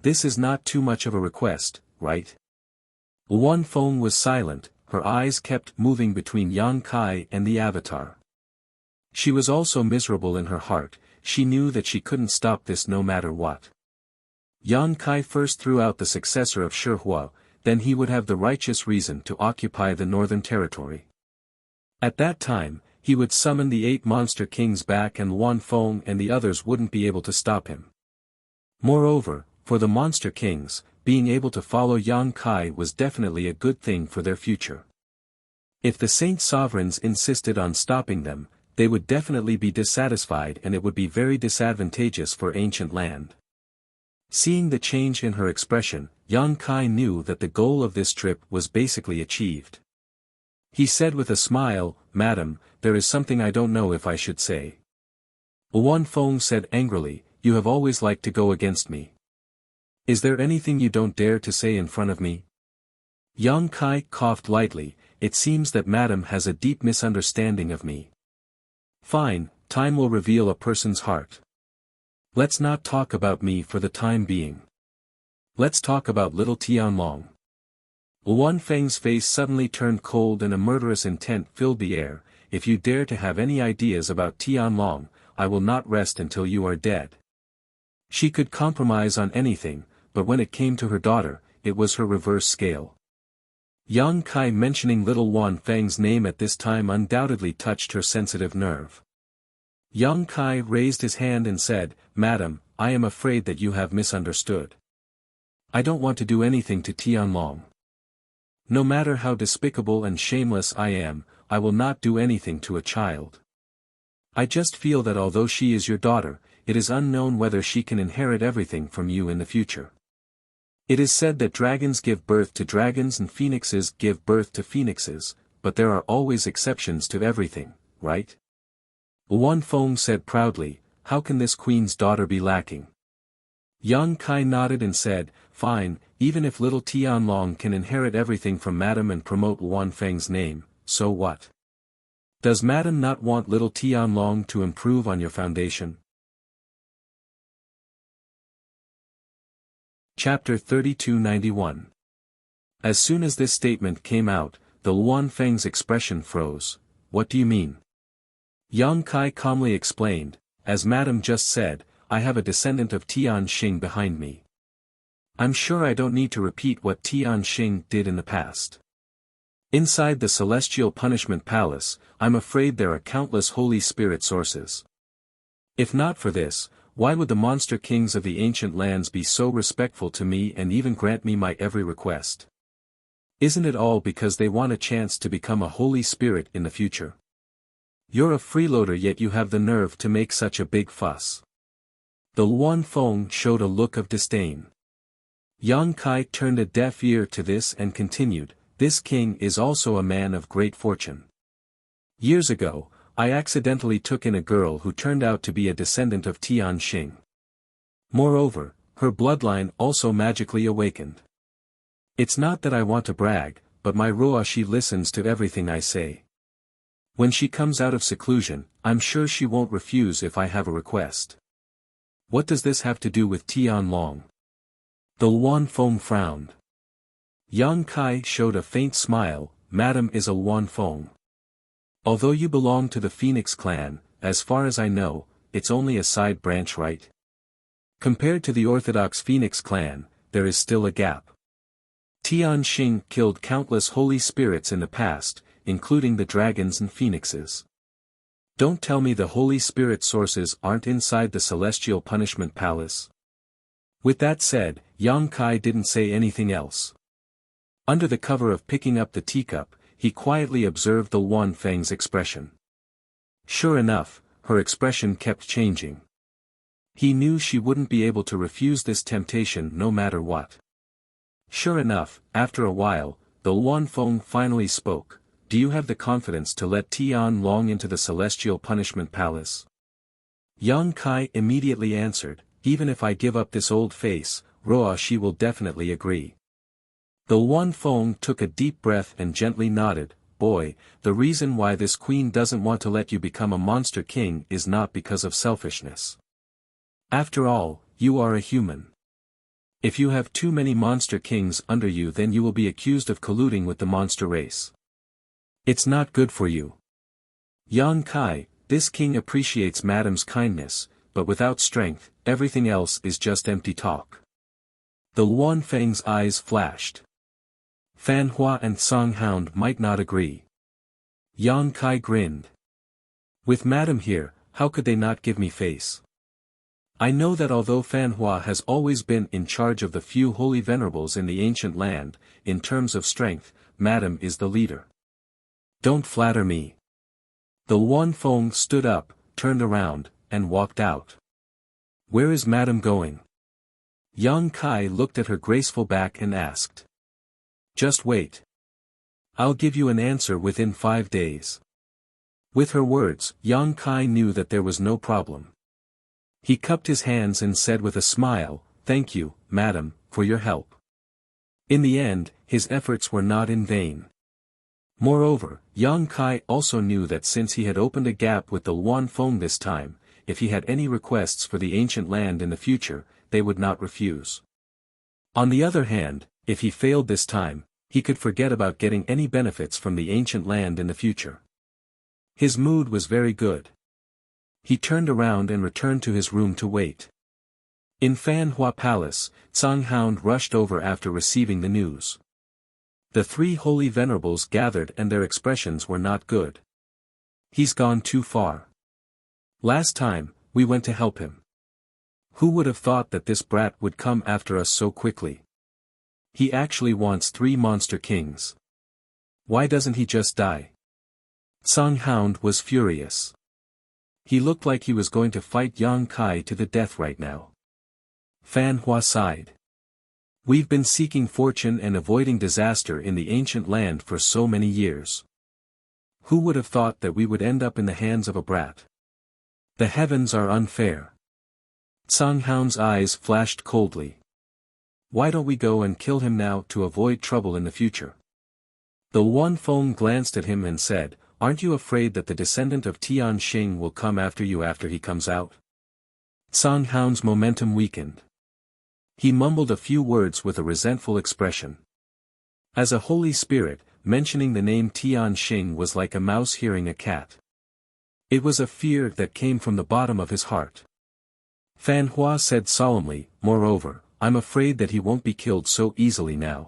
This is not too much of a request, right?" Luan Feng was silent, her eyes kept moving between Yang Kai and the avatar. She was also miserable in her heart, she knew that she couldn't stop this no matter what. Yang Kai first threw out the successor of Shihua, then he would have the righteous reason to occupy the northern territory. At that time, he would summon the 8 monster kings back and Luan Feng and the others wouldn't be able to stop him. Moreover, for the monster kings, being able to follow Yang Kai was definitely a good thing for their future. If the saint sovereigns insisted on stopping them, they would definitely be dissatisfied and it would be very disadvantageous for ancient land. Seeing the change in her expression, Yang Kai knew that the goal of this trip was basically achieved. He said with a smile, "Madam, there is something I don't know if I should say." Wan Feng said angrily, "You have always liked to go against me. Is there anything you don't dare to say in front of me?" Yang Kai coughed lightly. "It seems that Madam has a deep misunderstanding of me. Fine, time will reveal a person's heart. Let's not talk about me for the time being. Let's talk about little Tianlong." Wan Feng's face suddenly turned cold and a murderous intent filled the air. "If you dare to have any ideas about Tianlong, I will not rest until you are dead." She could compromise on anything, but when it came to her daughter, it was her reverse scale. Yang Kai mentioning little Wan Feng's name at this time undoubtedly touched her sensitive nerve. Yang Kai raised his hand and said, "Madam, I am afraid that you have misunderstood. I don't want to do anything to Tianlong. No matter how despicable and shameless I am, I will not do anything to a child. I just feel that although she is your daughter, it is unknown whether she can inherit everything from you in the future. It is said that dragons give birth to dragons and phoenixes give birth to phoenixes, but there are always exceptions to everything, right?" Wan Feng said proudly, "How can this queen's daughter be lacking?" Yang Kai nodded and said, "Fine, even if little Tianlong can inherit everything from Madam and promote Wan Feng's name, so what? Does Madam not want little Tianlong to improve on your foundation?" Chapter 3291. As soon as this statement came out, the Wan Feng's expression froze. "What do you mean?" Yang Kai calmly explained, "As Madam just said, I have a descendant of Tian Xing behind me. I'm sure I don't need to repeat what Tian Xing did in the past. Inside the Celestial Punishment Palace, I'm afraid there are countless Holy Spirit sources. If not for this, why would the monster kings of the ancient lands be so respectful to me and even grant me my every request? Isn't it all because they want a chance to become a Holy Spirit in the future? You're a freeloader yet you have the nerve to make such a big fuss." The Wan Feng showed a look of disdain. Yang Kai turned a deaf ear to this and continued, "This king is also a man of great fortune. Years ago, I accidentally took in a girl who turned out to be a descendant of Tian Xing. Moreover, her bloodline also magically awakened. It's not that I want to brag, but my Roashi listens to everything I say. When she comes out of seclusion, I'm sure she won't refuse if I have a request. What does this have to do with Tianlong?" The Wan Feng frowned. Yang Kai showed a faint smile. "Madam is a Wan Feng. Although you belong to the Phoenix clan, as far as I know, it's only a side branch, right? Compared to the orthodox Phoenix clan, there is still a gap. Tian Xing killed countless holy spirits in the past, including the dragons and phoenixes. Don't tell me the Holy Spirit sources aren't inside the Celestial Punishment Palace." With that said, Yang Kai didn't say anything else. Under the cover of picking up the teacup, he quietly observed the Wan Feng's expression. Sure enough, her expression kept changing. He knew she wouldn't be able to refuse this temptation no matter what. Sure enough, after a while, the Wan Feng finally spoke. "Do you have the confidence to let Tianlong into the Celestial Punishment Palace?" Yang Kai immediately answered, "Even if I give up this old face, Roashi will definitely agree." The Wan Feng took a deep breath and gently nodded. "Boy, the reason why this queen doesn't want to let you become a monster king is not because of selfishness. After all, you are a human. If you have too many monster kings under you, then you will be accused of colluding with the monster race. It's not good for you. Yang Kai, this king appreciates Madam's kindness, but without strength, everything else is just empty talk." The Wan Feng's eyes flashed. Fan Hua and Song Hound might not agree. Yang Kai grinned. "With Madam here, how could they not give me face? I know that although Fan Hua has always been in charge of the few holy venerables in the ancient land, in terms of strength, Madam is the leader. Don't flatter me. The Wan Feng stood up, turned around, and walked out. Where is Madam going? Yang Kai looked at her graceful back and asked. Just wait. I'll give you an answer within 5 days. With her words, Yang Kai knew that there was no problem. He cupped his hands and said with a smile, "Thank you, Madam, for your help." In the end, his efforts were not in vain. Moreover, Yang Kai also knew that since he had opened a gap with the Wan Feng this time, if he had any requests for the ancient land in the future, they would not refuse. On the other hand, if he failed this time, he could forget about getting any benefits from the ancient land in the future. His mood was very good. He turned around and returned to his room to wait. In Fan Hua Palace, Tsang Hound rushed over after receiving the news. The 3 holy venerables gathered and their expressions were not good. He's gone too far. Last time, we went to help him. Who would have thought that this brat would come after us so quickly? He actually wants 3 monster kings. Why doesn't he just die? Tsang Hound was furious. He looked like he was going to fight Yang Kai to the death right now. Fan Hua sighed. We've been seeking fortune and avoiding disaster in the ancient land for so many years. Who would have thought that we would end up in the hands of a brat? The heavens are unfair. Tsang Hound's eyes flashed coldly. Why don't we go and kill him now to avoid trouble in the future? The Wan Feng glanced at him and said, "Aren't you afraid that the descendant of Tian Xing will come after you after he comes out?" Tsang Hound's momentum weakened. He mumbled a few words with a resentful expression. As a holy spirit, mentioning the name Tian Xing was like a mouse hearing a cat. It was a fear that came from the bottom of his heart. Fan Hua said solemnly, "Moreover, I'm afraid that he won't be killed so easily now."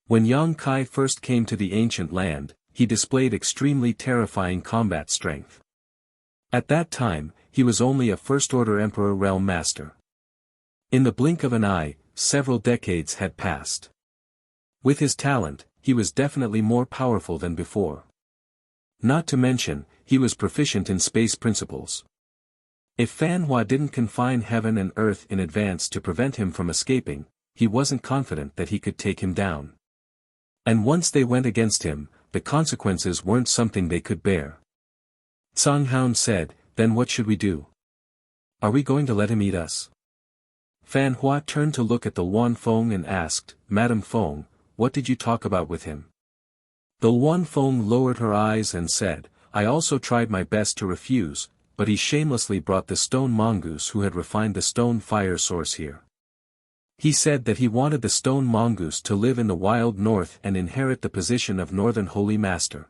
When Yang Kai first came to the ancient land, he displayed extremely terrifying combat strength. At that time, he was only a first-order Emperor Realm Master. In the blink of an eye, several decades had passed. With his talent, he was definitely more powerful than before. Not to mention, he was proficient in space principles. If Fan Hua didn't confine heaven and earth in advance to prevent him from escaping, he wasn't confident that he could take him down. And once they went against him, the consequences weren't something they could bear. Tsang Hound said, "Then what should we do? Are we going to let him eat us?" Fan Hua turned to look at the Wan Feng and asked, "Madam Feng, what did you talk about with him?" The Wan Feng lowered her eyes and said, "I also tried my best to refuse, but he shamelessly brought the stone mongoose who had refined the stone fire source here. He said that he wanted the stone mongoose to live in the wild north and inherit the position of Northern Holy Master.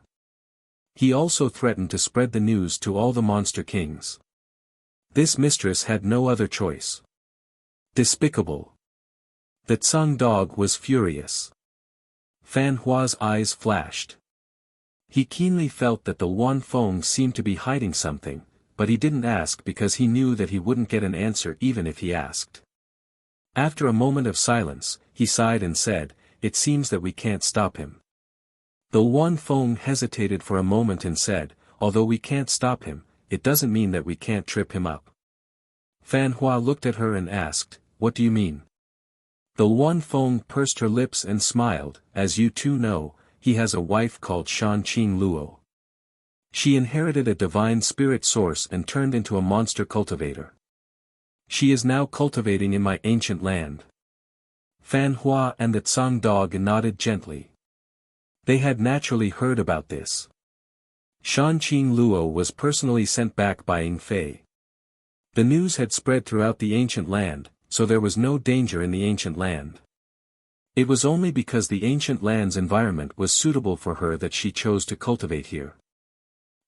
He also threatened to spread the news to all the monster kings. This mistress had no other choice. Despicable." The Tsang dog was furious. Fan Hua's eyes flashed. He keenly felt that the Wan Feng seemed to be hiding something, but he didn't ask because he knew that he wouldn't get an answer even if he asked. After a moment of silence, he sighed and said, "It seems that we can't stop him." The Wan Feng hesitated for a moment and said, "Although we can't stop him, it doesn't mean that we can't trip him up." Fan Hua looked at her and asked, "What do you mean?" The Wan Feng pursed her lips and smiled, "As you two know, he has a wife called Shan Qing Luo. She inherited a divine spirit source and turned into a monster cultivator. She is now cultivating in my ancient land." Fan Hua and the Tsang dog nodded gently. They had naturally heard about this. Shan Qing Luo was personally sent back by Ying Fei. The news had spread throughout the ancient land, so there was no danger in the ancient land. It was only because the ancient land's environment was suitable for her that she chose to cultivate here.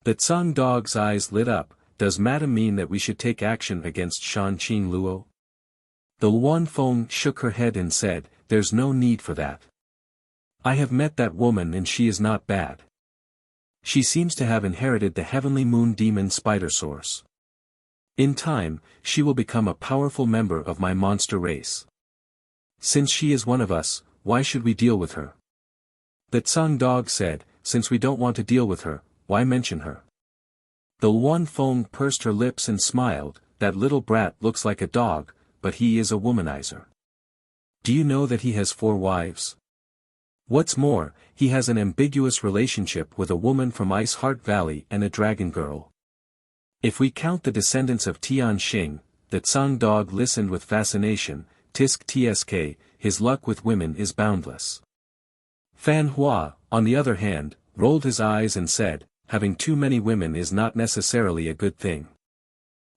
The Tsang dog's eyes lit up. "Does Madam mean that we should take action against Shan Qing Luo?" The Wan Feng shook her head and said, "There's no need for that. I have met that woman and she is not bad. She seems to have inherited the heavenly moon demon spider source. In time, she will become a powerful member of my monster race. Since she is one of us, why should we deal with her? The Tsang dog said, since we don't want to deal with her, why mention her? The Luan Feng pursed her lips and smiled, that little brat looks like a dog, but he is a womanizer. Do you know that he has 4 wives? What's more, he has an ambiguous relationship with a woman from Ice Heart Valley and a dragon girl. If we count the descendants of Tian Xing, the Tsang dog listened with fascination. Tisk tsk, his luck with women is boundless. Fan Hua, on the other hand, rolled his eyes and said, having too many women is not necessarily a good thing.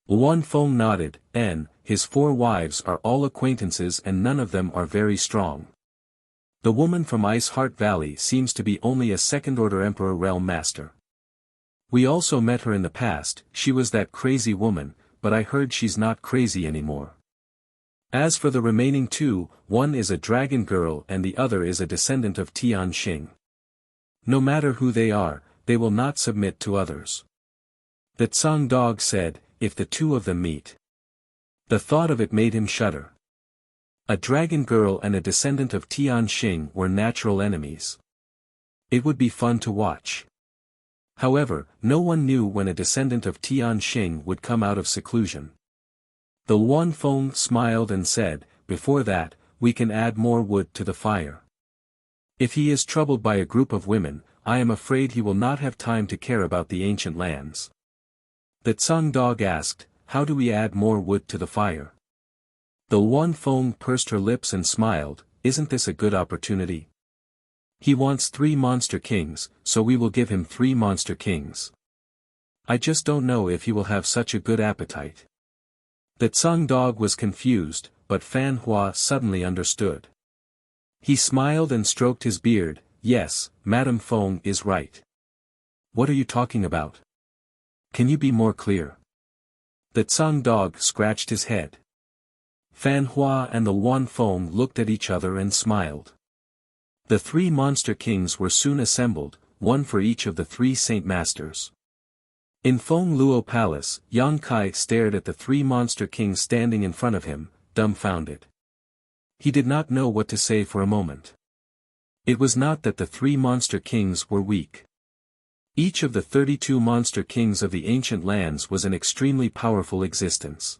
Luan Feng nodded, and his 4 wives are all acquaintances and none of them are very strong. The woman from Ice Heart Valley seems to be only a second-order Emperor Realm Master. We also met her in the past, she was that crazy woman, but I heard she's not crazy anymore. As for the remaining 2, one is a dragon girl and the other is a descendant of Tian Xing. No matter who they are, they will not submit to others. The Tsang dog said, if the 2 of them meet. The thought of it made him shudder. A dragon girl and a descendant of Tian Xing were natural enemies. It would be fun to watch. However, no one knew when a descendant of Tian Xing would come out of seclusion. The Luan Feng smiled and said, before that, we can add more wood to the fire. If he is troubled by a group of women, I am afraid he will not have time to care about the ancient lands. The Tsang dog asked, how do we add more wood to the fire? The Luan Feng pursed her lips and smiled, isn't this a good opportunity? He wants 3 monster kings, so we will give him 3 monster kings. I just don't know if he will have such a good appetite. The Tsang dog was confused, but Fan Hua suddenly understood. He smiled and stroked his beard, yes, Madame Feng is right. What are you talking about? Can you be more clear? The Tsang dog scratched his head. Fan Hua and the Luan Feng looked at each other and smiled. The 3 monster kings were soon assembled, one for each of the 3 saint masters. In Feng Luo Palace, Yang Kai stared at the 3 monster kings standing in front of him, dumbfounded. He did not know what to say for a moment. It was not that the 3 monster kings were weak. Each of the 32 monster kings of the ancient lands was an extremely powerful existence.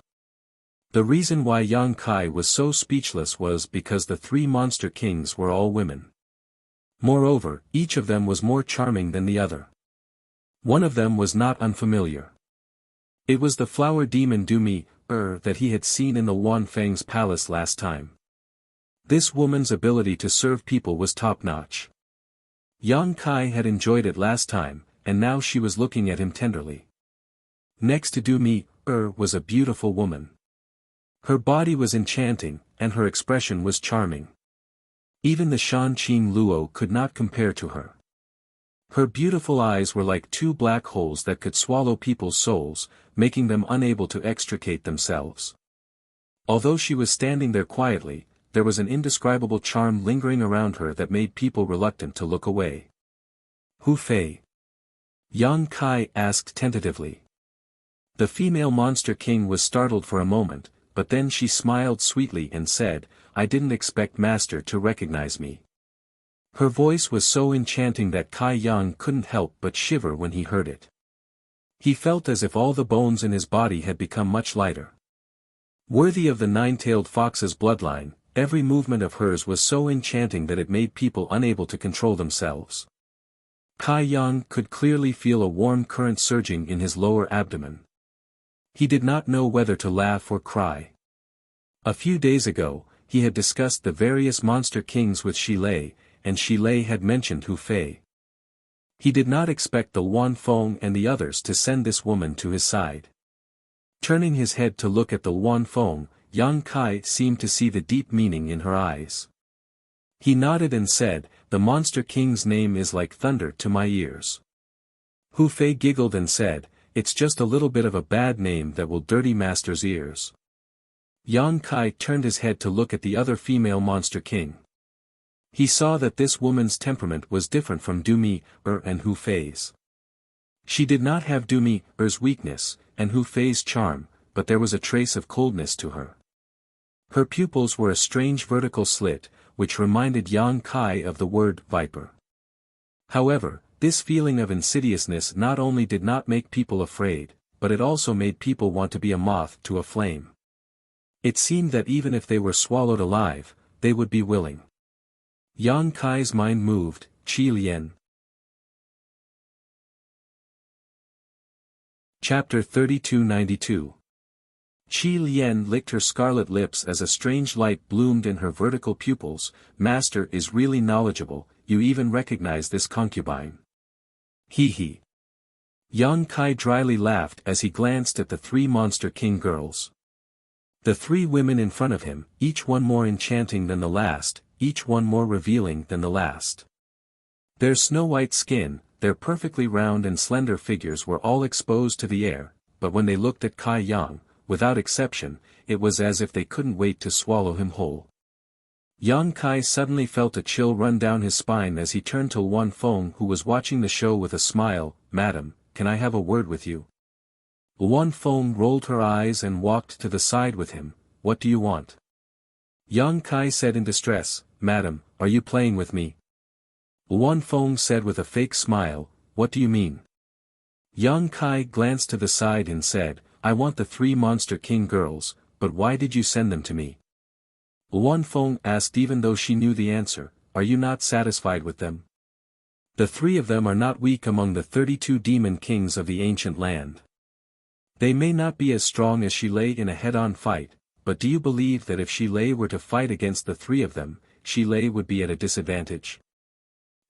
The reason why Yang Kai was so speechless was because the 3 monster kings were all women. Moreover, each of them was more charming than the other. One of them was not unfamiliar. It was the flower demon Dumi, that he had seen in the Luan Feng's palace last time. This woman's ability to serve people was top-notch. Yang Kai had enjoyed it last time, and now she was looking at him tenderly. Next to Dumi, was a beautiful woman. Her body was enchanting, and her expression was charming. Even the Shan Qing Luo could not compare to her. Her beautiful eyes were like 2 black holes that could swallow people's souls, making them unable to extricate themselves. Although she was standing there quietly, there was an indescribable charm lingering around her that made people reluctant to look away. Hu Fei? Yang Kai asked tentatively. The female monster king was startled for a moment, but then she smiled sweetly and said, I didn't expect Master to recognize me. Her voice was so enchanting that Kai Yang couldn't help but shiver when he heard it. He felt as if all the bones in his body had become much lighter. Worthy of the 9-tailed fox's bloodline, every movement of hers was so enchanting that it made people unable to control themselves. Kai Yang could clearly feel a warm current surging in his lower abdomen. He did not know whether to laugh or cry. A few days ago, he had discussed the various monster kings with Shilei, and Shilei had mentioned Hu Fei. He did not expect the Luan Feng and the others to send this woman to his side. Turning his head to look at the Luan Feng, Yang Kai seemed to see the deep meaning in her eyes. He nodded and said, the monster king's name is like thunder to my ears. Hu Fei giggled and said, it's just a little bit of a bad name that will dirty Master's ears. Yang Kai turned his head to look at the other female monster king. He saw that this woman's temperament was different from Dumi, and Hu Fei's. She did not have Dumi, weakness, and Hu Fei's charm, but there was a trace of coldness to her. Her pupils were a strange vertical slit, which reminded Yang Kai of the word viper. However, this feeling of insidiousness not only did not make people afraid, but it also made people want to be a moth to a flame. It seemed that even if they were swallowed alive, they would be willing. Yang Kai's mind moved. Qi Lian. Chapter 3292. Qi Lian licked her scarlet lips as a strange light bloomed in her vertical pupils. Master is really knowledgeable, you even recognize this concubine. He. Yang Kai dryly laughed as he glanced at the three Monster King girls. The three women in front of him, each one more enchanting than the last, each one more revealing than the last. Their snow-white skin, their perfectly round and slender figures were all exposed to the air, but when they looked at Kai Yang, without exception, it was as if they couldn't wait to swallow him whole. Yang Kai suddenly felt a chill run down his spine as he turned to Wan Feng, who was watching the show with a smile. Madam, can I have a word with you? Wan Feng rolled her eyes and walked to the side with him. What do you want? Yang Kai said in distress. Madam, are you playing with me? Wan Feng said with a fake smile. What do you mean? Yang Kai glanced to the side and said, I want the three Monster King girls, but why did you send them to me? Wan Feng asked even though she knew the answer. Are you not satisfied with them? The three of them are not weak among the 32 demon kings of the ancient land. They may not be as strong as Shilei in a head-on fight, but do you believe that if Shilei were to fight against the three of them, Shilei would be at a disadvantage?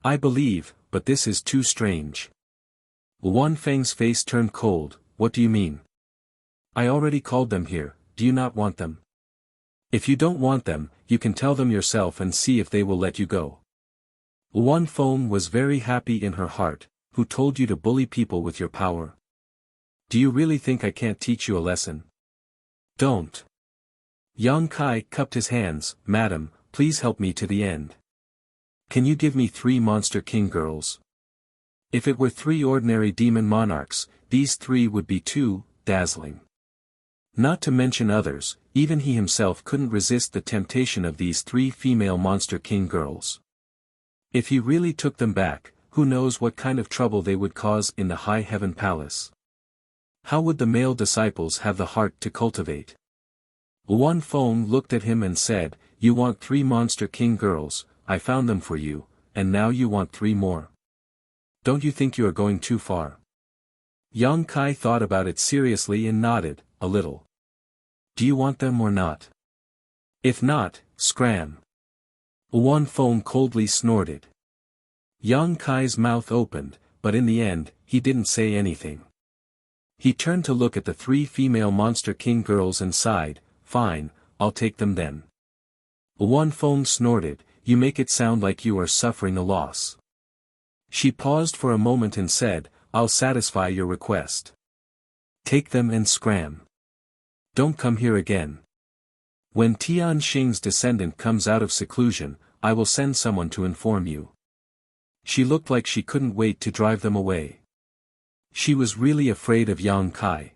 I believe, but this is too strange. Wan Feng's face turned cold. What do you mean? I already called them here, do you not want them? If you don't want them, you can tell them yourself and see if they will let you go. Wan Feng was very happy in her heart. Who told you to bully people with your power? Do you really think I can't teach you a lesson? Don't. Yang Kai cupped his hands. Madam, please help me to the end. Can you give me 3 Monster King girls? If it were 3 ordinary demon monarchs, these 3 would be too dazzling. Not to mention others, even he himself couldn't resist the temptation of these 3 female Monster King girls. If he really took them back, who knows what kind of trouble they would cause in the High Heaven Palace. How would the male disciples have the heart to cultivate? Wan Feng looked at him and said, You want 3 Monster King girls, I found them for you, and now you want 3 more. Don't you think you are going too far? Yang Kai thought about it seriously and nodded, a little. Do you want them or not? If not, scram. Wan Feng coldly snorted. Yang Kai's mouth opened, but in the end, he didn't say anything. He turned to look at the 3 female Monster King girls and sighed. Fine, I'll take them then. Wan Feng snorted. You make it sound like you are suffering a loss. She paused for a moment and said, I'll satisfy your request. Take them and scram. Don't come here again. When Tian Xing's descendant comes out of seclusion, I will send someone to inform you. She looked like she couldn't wait to drive them away. She was really afraid of Yang Kai.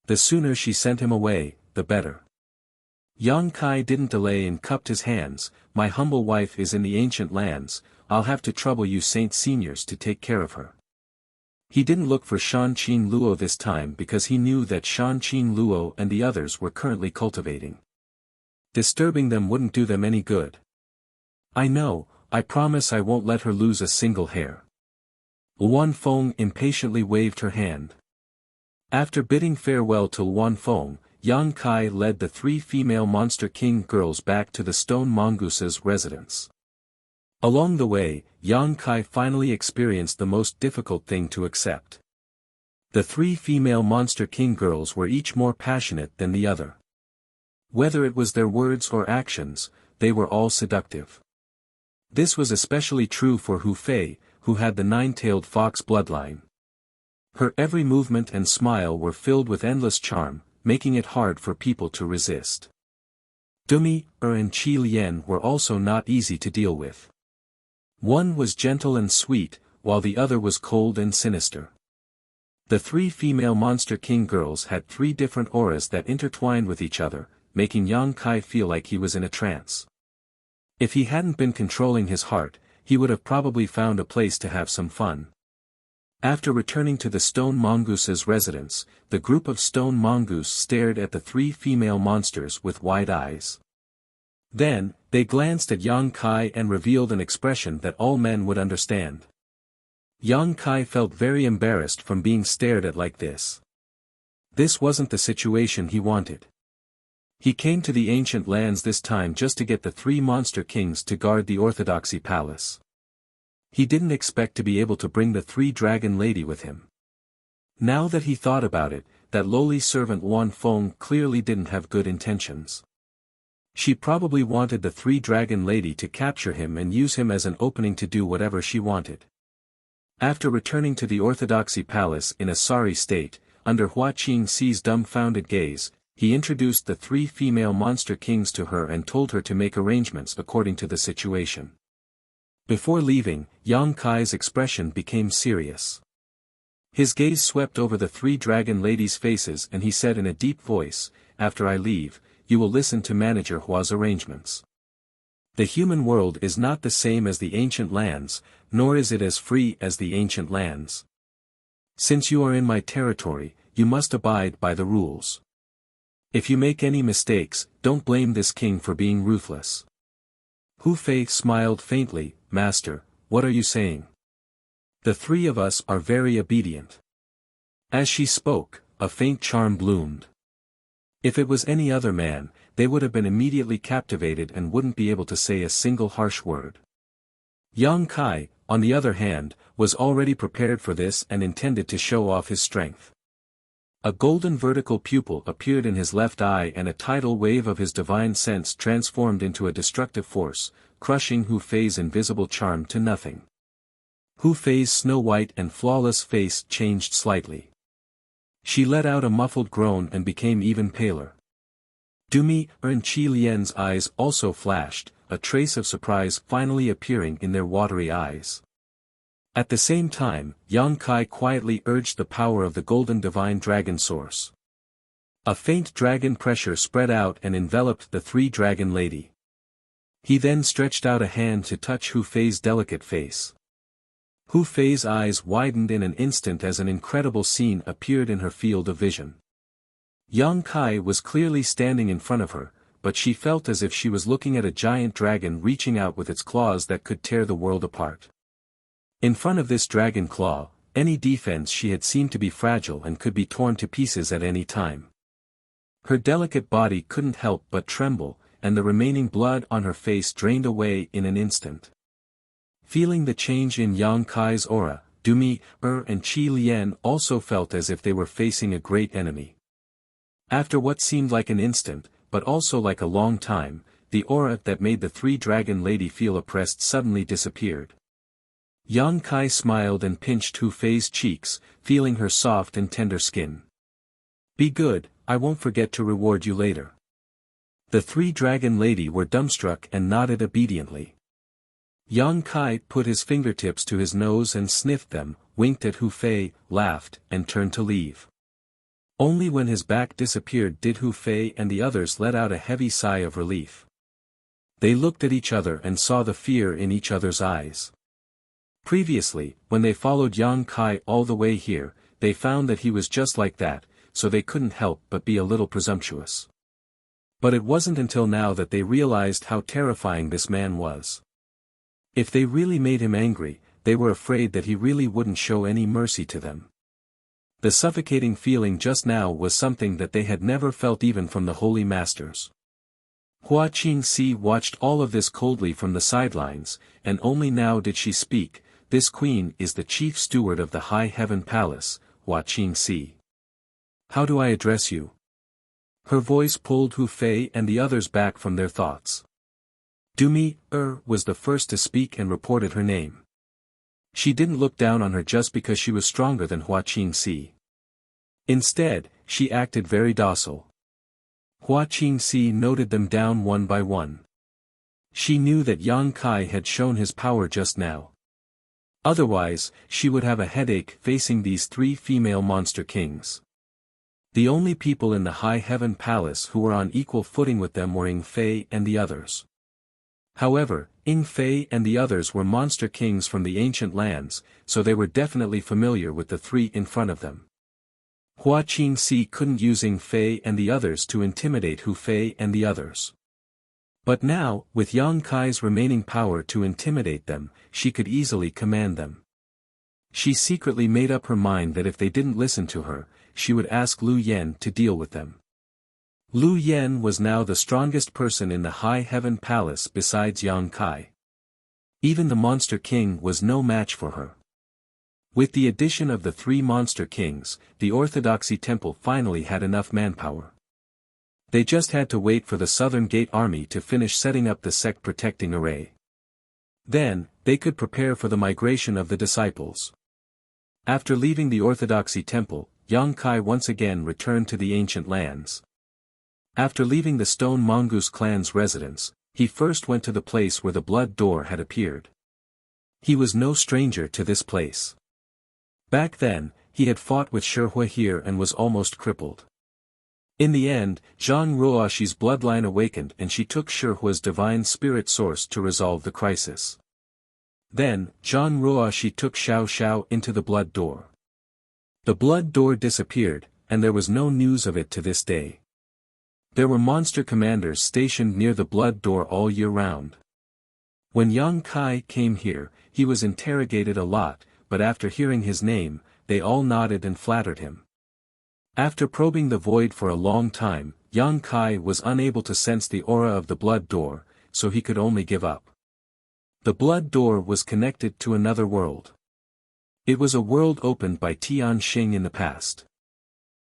The sooner she sent him away, the better. Yang Kai didn't delay and cupped his hands. My humble wife is in the ancient lands, I'll have to trouble you Saint Seniors to take care of her. He didn't look for Shan Qing Luo this time because he knew that Shan Qing Luo and the others were currently cultivating. Disturbing them wouldn't do them any good. I know, I promise I won't let her lose a single hair. Wan Feng impatiently waved her hand. After bidding farewell to Wan Feng, Yang Kai led the 3 female Monster King girls back to the Stone Mongoose's residence. Along the way, Yang Kai finally experienced the most difficult thing to accept. The 3 female Monster King girls were each more passionate than the other. Whether it was their words or actions, they were all seductive. This was especially true for Hu Fei, who had the 9-tailed fox bloodline. Her every movement and smile were filled with endless charm, making it hard for people to resist. Dumi, and Qi Lian were also not easy to deal with. One was gentle and sweet, while the other was cold and sinister. The three female Monster King girls had three different auras that intertwined with each other, making Yang Kai feel like he was in a trance. If he hadn't been controlling his heart, he would have probably found a place to have some fun. After returning to the stone mongoose's residence, the group of stone mongoose stared at the three female monsters with wide eyes. Then, they glanced at Yang Kai and revealed an expression that all men would understand. Yang Kai felt very embarrassed from being stared at like this. This wasn't the situation he wanted. He came to the ancient lands this time just to get the three monster kings to guard the Orthodoxy Palace. He didn't expect to be able to bring the three-dragon lady with him. Now that he thought about it, that lowly servant Wan Feng clearly didn't have good intentions. She probably wanted the three-dragon lady to capture him and use him as an opening to do whatever she wanted. After returning to the Orthodoxy Palace in a sorry state, under Hua Qingxi's dumbfounded gaze, he introduced the three female monster kings to her and told her to make arrangements according to the situation. Before leaving, Yang Kai's expression became serious. His gaze swept over the three dragon ladies' faces and he said in a deep voice, "After I leave, you will listen to Manager Hua's arrangements. The human world is not the same as the ancient lands, nor is it as free as the ancient lands. Since you are in my territory, you must abide by the rules. If you make any mistakes, don't blame this king for being ruthless." Hu Fei smiled faintly. "Master, what are you saying? The three of us are very obedient." As she spoke, a faint charm bloomed. If it was any other man, they would have been immediately captivated and wouldn't be able to say a single harsh word. Yang Kai, on the other hand, was already prepared for this and intended to show off his strength. A golden vertical pupil appeared in his left eye and a tidal wave of his divine sense transformed into a destructive force, crushing Hu Fei's invisible charm to nothing. Hu Fei's snow-white and flawless face changed slightly. She let out a muffled groan and became even paler. Dumi and Qi Lian's eyes also flashed, a trace of surprise finally appearing in their watery eyes. At the same time, Yang Kai quietly urged the power of the golden divine dragon source. A faint dragon pressure spread out and enveloped the three-dragon lady. He then stretched out a hand to touch Hu Fei's delicate face. Hu Fei's eyes widened in an instant as an incredible scene appeared in her field of vision. Yang Kai was clearly standing in front of her, but she felt as if she was looking at a giant dragon reaching out with its claws that could tear the world apart. In front of this dragon claw, any defense she had seemed to be fragile and could be torn to pieces at any time. Her delicate body couldn't help but tremble, and the remaining blood on her face drained away in an instant. Feeling the change in Yang Kai's aura, Dumi, and Qi Lian also felt as if they were facing a great enemy. After what seemed like an instant, but also like a long time, the aura that made the three-dragon lady feel oppressed suddenly disappeared. Yang Kai smiled and pinched Hu Fei's cheeks, feeling her soft and tender skin. "Be good, I won't forget to reward you later." The three-dragon lady were dumbstruck and nodded obediently. Yang Kai put his fingertips to his nose and sniffed them, winked at Hu Fei, laughed, and turned to leave. Only when his back disappeared did Hu Fei and the others let out a heavy sigh of relief. They looked at each other and saw the fear in each other's eyes. Previously, when they followed Yang Kai all the way here, they found that he was just like that, so they couldn't help but be a little presumptuous. But it wasn't until now that they realized how terrifying this man was. If they really made him angry, they were afraid that he really wouldn't show any mercy to them. The suffocating feeling just now was something that they had never felt even from the holy masters. Hua Qingxi watched all of this coldly from the sidelines, and only now did she speak. "This queen is the chief steward of the High Heaven Palace, Hua Qingxi. How do I address you?" Her voice pulled Hu Fei and the others back from their thoughts. Dumi, was the first to speak and reported her name. She didn't look down on her just because she was stronger than Hua Qingxi. Instead, she acted very docile. Hua Qingxi noted them down one by one. She knew that Yang Kai had shown his power just now. Otherwise, she would have a headache facing these three female monster kings. The only people in the High Heaven Palace who were on equal footing with them were Ing Fei and the others. However, Ing Fei and the others were monster kings from the ancient lands, so they were definitely familiar with the three in front of them. Hua Qingxi couldn't use Ing Fei and the others to intimidate Hu Fei and the others. But now, with Yang Kai's remaining power to intimidate them, she could easily command them. She secretly made up her mind that if they didn't listen to her, she would ask Lu Yen to deal with them. Lu Yen was now the strongest person in the High Heaven Palace besides Yang Kai. Even the Monster King was no match for her. With the addition of the three Monster Kings, the Orthodoxy Temple finally had enough manpower. They just had to wait for the Southern Gate Army to finish setting up the sect protecting array. Then, they could prepare for the migration of the disciples. After leaving the Orthodoxy Temple, Yang Kai once again returned to the ancient lands. After leaving the Stone Mongoose clan's residence, he first went to the place where the blood door had appeared. He was no stranger to this place. Back then, he had fought with Shihua here and was almost crippled. In the end, Zhang Ruoxi's bloodline awakened and she took Shihua's divine spirit source to resolve the crisis. Then, Zhang Ruoxi took Xiao Xiao into the blood door. The blood door disappeared, and there was no news of it to this day. There were monster commanders stationed near the blood door all year round. When Yang Kai came here, he was interrogated a lot, but after hearing his name, they all nodded and flattered him. After probing the void for a long time, Yang Kai was unable to sense the aura of the blood door, so he could only give up. The blood door was connected to another world. It was a world opened by Tianxing in the past.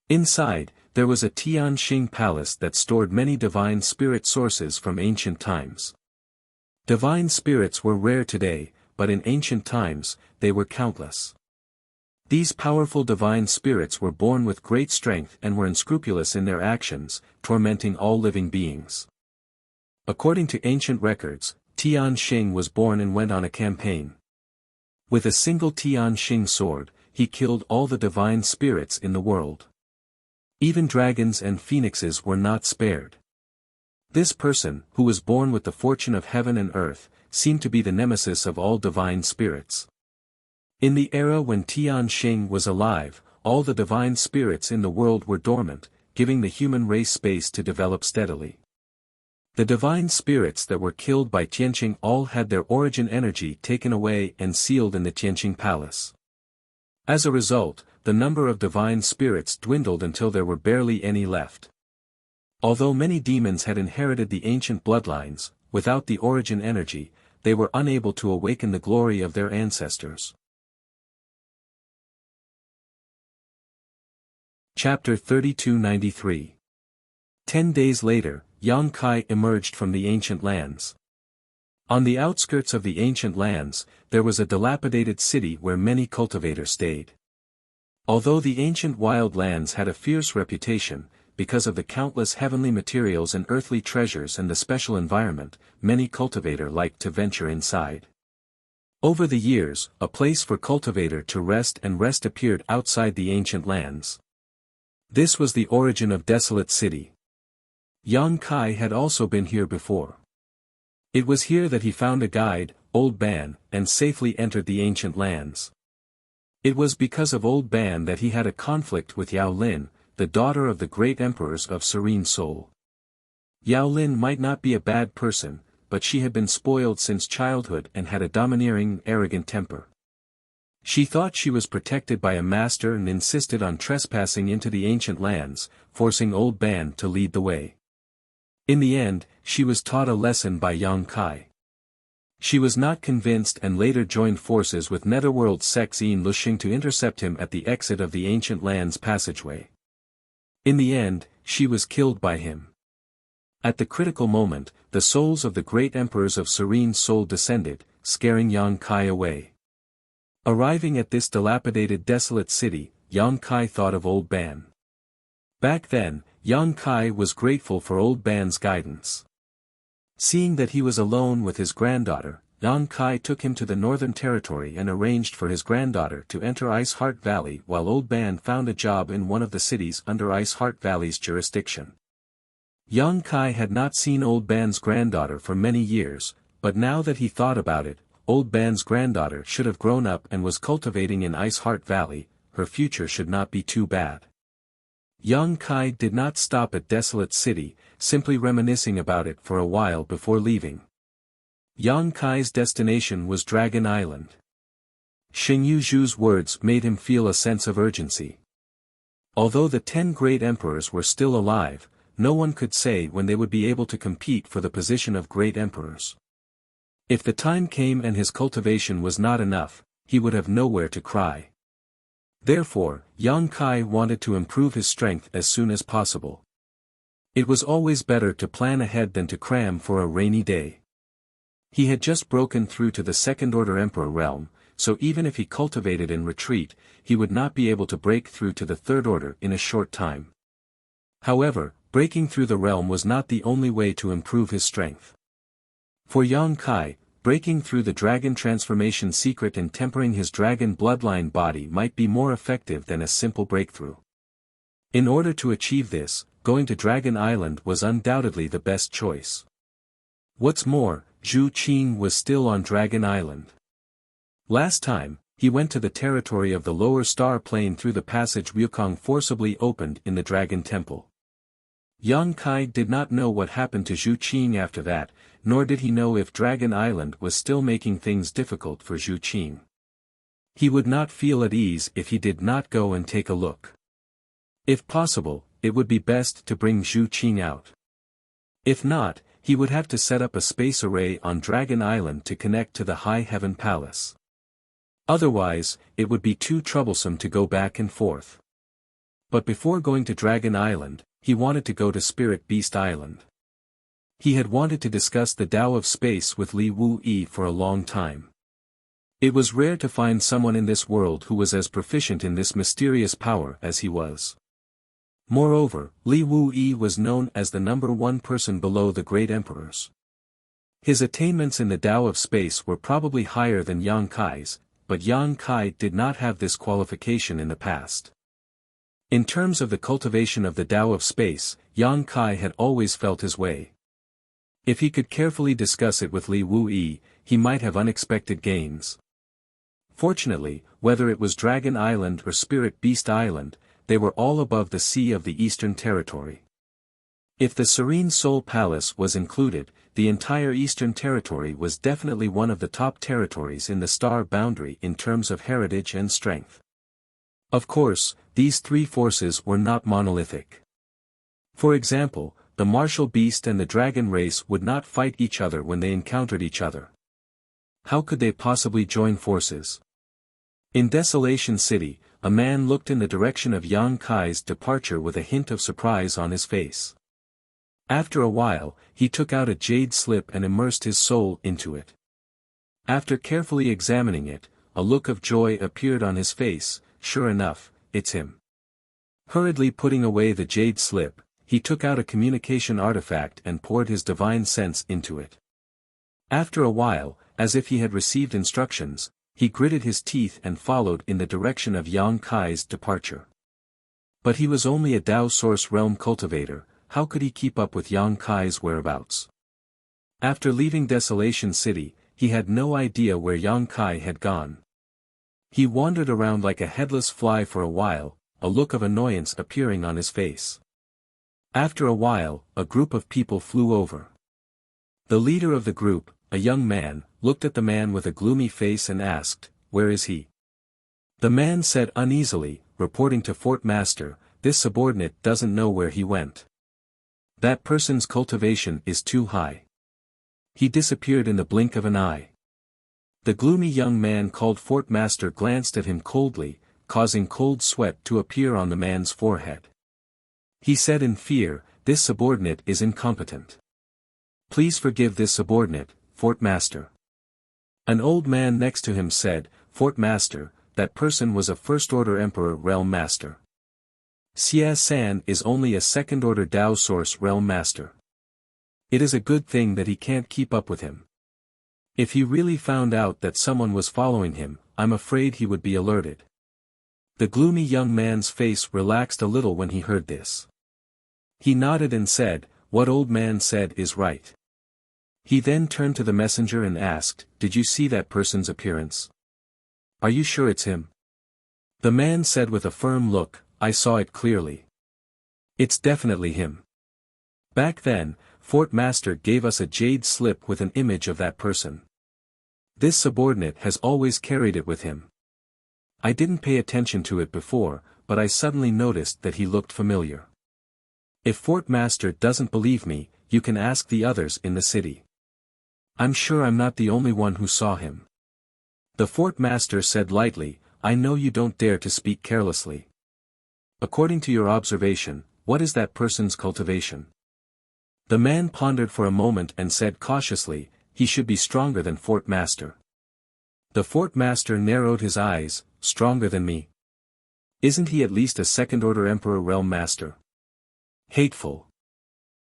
Inside, there was a Tianxing palace that stored many divine spirit sources from ancient times. Divine spirits were rare today, but in ancient times, they were countless. These powerful divine spirits were born with great strength and were unscrupulous in their actions, tormenting all living beings. According to ancient records, Tianxing was born and went on a campaign. With a single Tianxing sword, he killed all the divine spirits in the world. Even dragons and phoenixes were not spared. This person, who was born with the fortune of heaven and earth, seemed to be the nemesis of all divine spirits. In the era when Tianxing was alive, all the divine spirits in the world were dormant, giving the human race space to develop steadily. The divine spirits that were killed by Tianxing all had their origin energy taken away and sealed in the Tianxing palace. As a result, the number of divine spirits dwindled until there were barely any left. Although many demons had inherited the ancient bloodlines, without the origin energy, they were unable to awaken the glory of their ancestors. Chapter 3293. 10 days later, Yang Kai emerged from the ancient lands. On the outskirts of the ancient lands, there was a dilapidated city where many cultivators stayed. Although the ancient wild lands had a fierce reputation, because of the countless heavenly materials and earthly treasures and the special environment, many cultivators liked to venture inside. Over the years, a place for cultivator to rest appeared outside the ancient lands. This was the origin of Desolate City. Yang Kai had also been here before. It was here that he found a guide, Old Ban, and safely entered the ancient lands. It was because of Old Ban that he had a conflict with Yao Lin, the daughter of the great emperors of Serene Soul. Yao Lin might not be a bad person, but she had been spoiled since childhood and had a domineering, arrogant temper. She thought she was protected by a master and insisted on trespassing into the ancient lands, forcing Old Ban to lead the way. In the end, she was taught a lesson by Yang Kai. She was not convinced and later joined forces with Netherworld sect Xin Luxing to intercept him at the exit of the ancient lands passageway. In the end, she was killed by him. At the critical moment, the souls of the great emperors of Serene Soul descended, scaring Yang Kai away. Arriving at this dilapidated desolate city, Yang Kai thought of Old Ban. Back then, Yang Kai was grateful for Old Ban's guidance. Seeing that he was alone with his granddaughter, Yang Kai took him to the Northern Territory and arranged for his granddaughter to enter Ice Heart Valley while Old Man found a job in one of the cities under Ice Heart Valley's jurisdiction. Yang Kai had not seen Old Man's granddaughter for many years, but now that he thought about it, Old Man's granddaughter should have grown up and was cultivating in Ice Heart Valley, her future should not be too bad. Yang Kai did not stop at Desolate City, simply reminiscing about it for a while before leaving. Yang Kai's destination was Dragon Island. Xing Yuzhu's words made him feel a sense of urgency. Although the 10 great emperors were still alive, no one could say when they would be able to compete for the position of great emperors. If the time came and his cultivation was not enough, he would have nowhere to cry. Therefore, Yang Kai wanted to improve his strength as soon as possible. It was always better to plan ahead than to cram for a rainy day. He had just broken through to the second-order emperor realm, so even if he cultivated in retreat, he would not be able to break through to the third order in a short time. However, breaking through the realm was not the only way to improve his strength. For Yang Kai, breaking through the dragon transformation secret and tempering his dragon bloodline body might be more effective than a simple breakthrough. In order to achieve this, going to Dragon Island was undoubtedly the best choice. What's more, Zhu Qing was still on Dragon Island. Last time, he went to the territory of the lower star plane through the passage Wukong forcibly opened in the Dragon Temple. Yang Kai did not know what happened to Zhu Qing after that, nor did he know if Dragon Island was still making things difficult for Zhu Qing. He would not feel at ease if he did not go and take a look. If possible, it would be best to bring Zhu Qing out. If not, he would have to set up a space array on Dragon Island to connect to the High Heaven Palace. Otherwise, it would be too troublesome to go back and forth. But before going to Dragon Island, he wanted to go to Spirit Beast Island. He had wanted to discuss the Tao of Space with Li Wu-yi for a long time. It was rare to find someone in this world who was as proficient in this mysterious power as he was. Moreover, Li Wu-yi was known as the #1 person below the great emperors. His attainments in the Tao of Space were probably higher than Yang Kai's, but Yang Kai did not have this qualification in the past. In terms of the cultivation of the Tao of Space, Yang Kai had always felt his way. If he could carefully discuss it with Li Wu-yi, he might have unexpected gains. Fortunately, whether it was Dragon Island or Spirit Beast Island, they were all above the sea of the Eastern Territory. If the Serene Soul Palace was included, the entire Eastern Territory was definitely one of the top territories in the star boundary in terms of heritage and strength. Of course, these three forces were not monolithic. For example, the martial beast and the dragon race would not fight each other when they encountered each other. How could they possibly join forces? In Desolation City, a man looked in the direction of Yang Kai's departure with a hint of surprise on his face. After a while, he took out a jade slip and immersed his soul into it. After carefully examining it, a look of joy appeared on his face. Sure enough, it's him. Hurriedly putting away the jade slip, he took out a communication artifact and poured his divine sense into it. After a while, as if he had received instructions, he gritted his teeth and followed in the direction of Yang Kai's departure. But he was only a Tao Source Realm cultivator, how could he keep up with Yang Kai's whereabouts? After leaving Desolation City, he had no idea where Yang Kai had gone. He wandered around like a headless fly for a while, a look of annoyance appearing on his face. After a while, a group of people flew over. The leader of the group, a young man, looked at the man with a gloomy face and asked, "Where is he?" The man said uneasily, reporting to Fort Master, "This subordinate doesn't know where he went. That person's cultivation is too high. He disappeared in the blink of an eye." The gloomy young man called Fort Master glanced at him coldly, causing cold sweat to appear on the man's forehead. He said in fear, "This subordinate is incompetent. Please forgive this subordinate, Fort Master." An old man next to him said, "Fort Master, that person was a first-order Emperor Realm Master. Xia San is only a second-order Tao Source Realm Master. It is a good thing that he can't keep up with him. If he really found out that someone was following him, I'm afraid he would be alerted. The gloomy young man's face relaxed a little when he heard this. He nodded and said, "What old man said is right." He then turned to the messenger and asked, "Did you see that person's appearance? Are you sure it's him?" The man said with a firm look, "I saw it clearly. It's definitely him." Back then, Fort Master gave us a jade slip with an image of that person. This subordinate has always carried it with him. I didn't pay attention to it before, but I suddenly noticed that he looked familiar. If Fort Master doesn't believe me, you can ask the others in the city. I'm sure I'm not the only one who saw him. The Fort Master said lightly, "I know you don't dare to speak carelessly. According to your observation, what is that person's cultivation?" The man pondered for a moment and said cautiously, "He should be stronger than Fort Master." The Fort Master narrowed his eyes, "Stronger than me? Isn't he at least a second-order Emperor Realm Master? Hateful."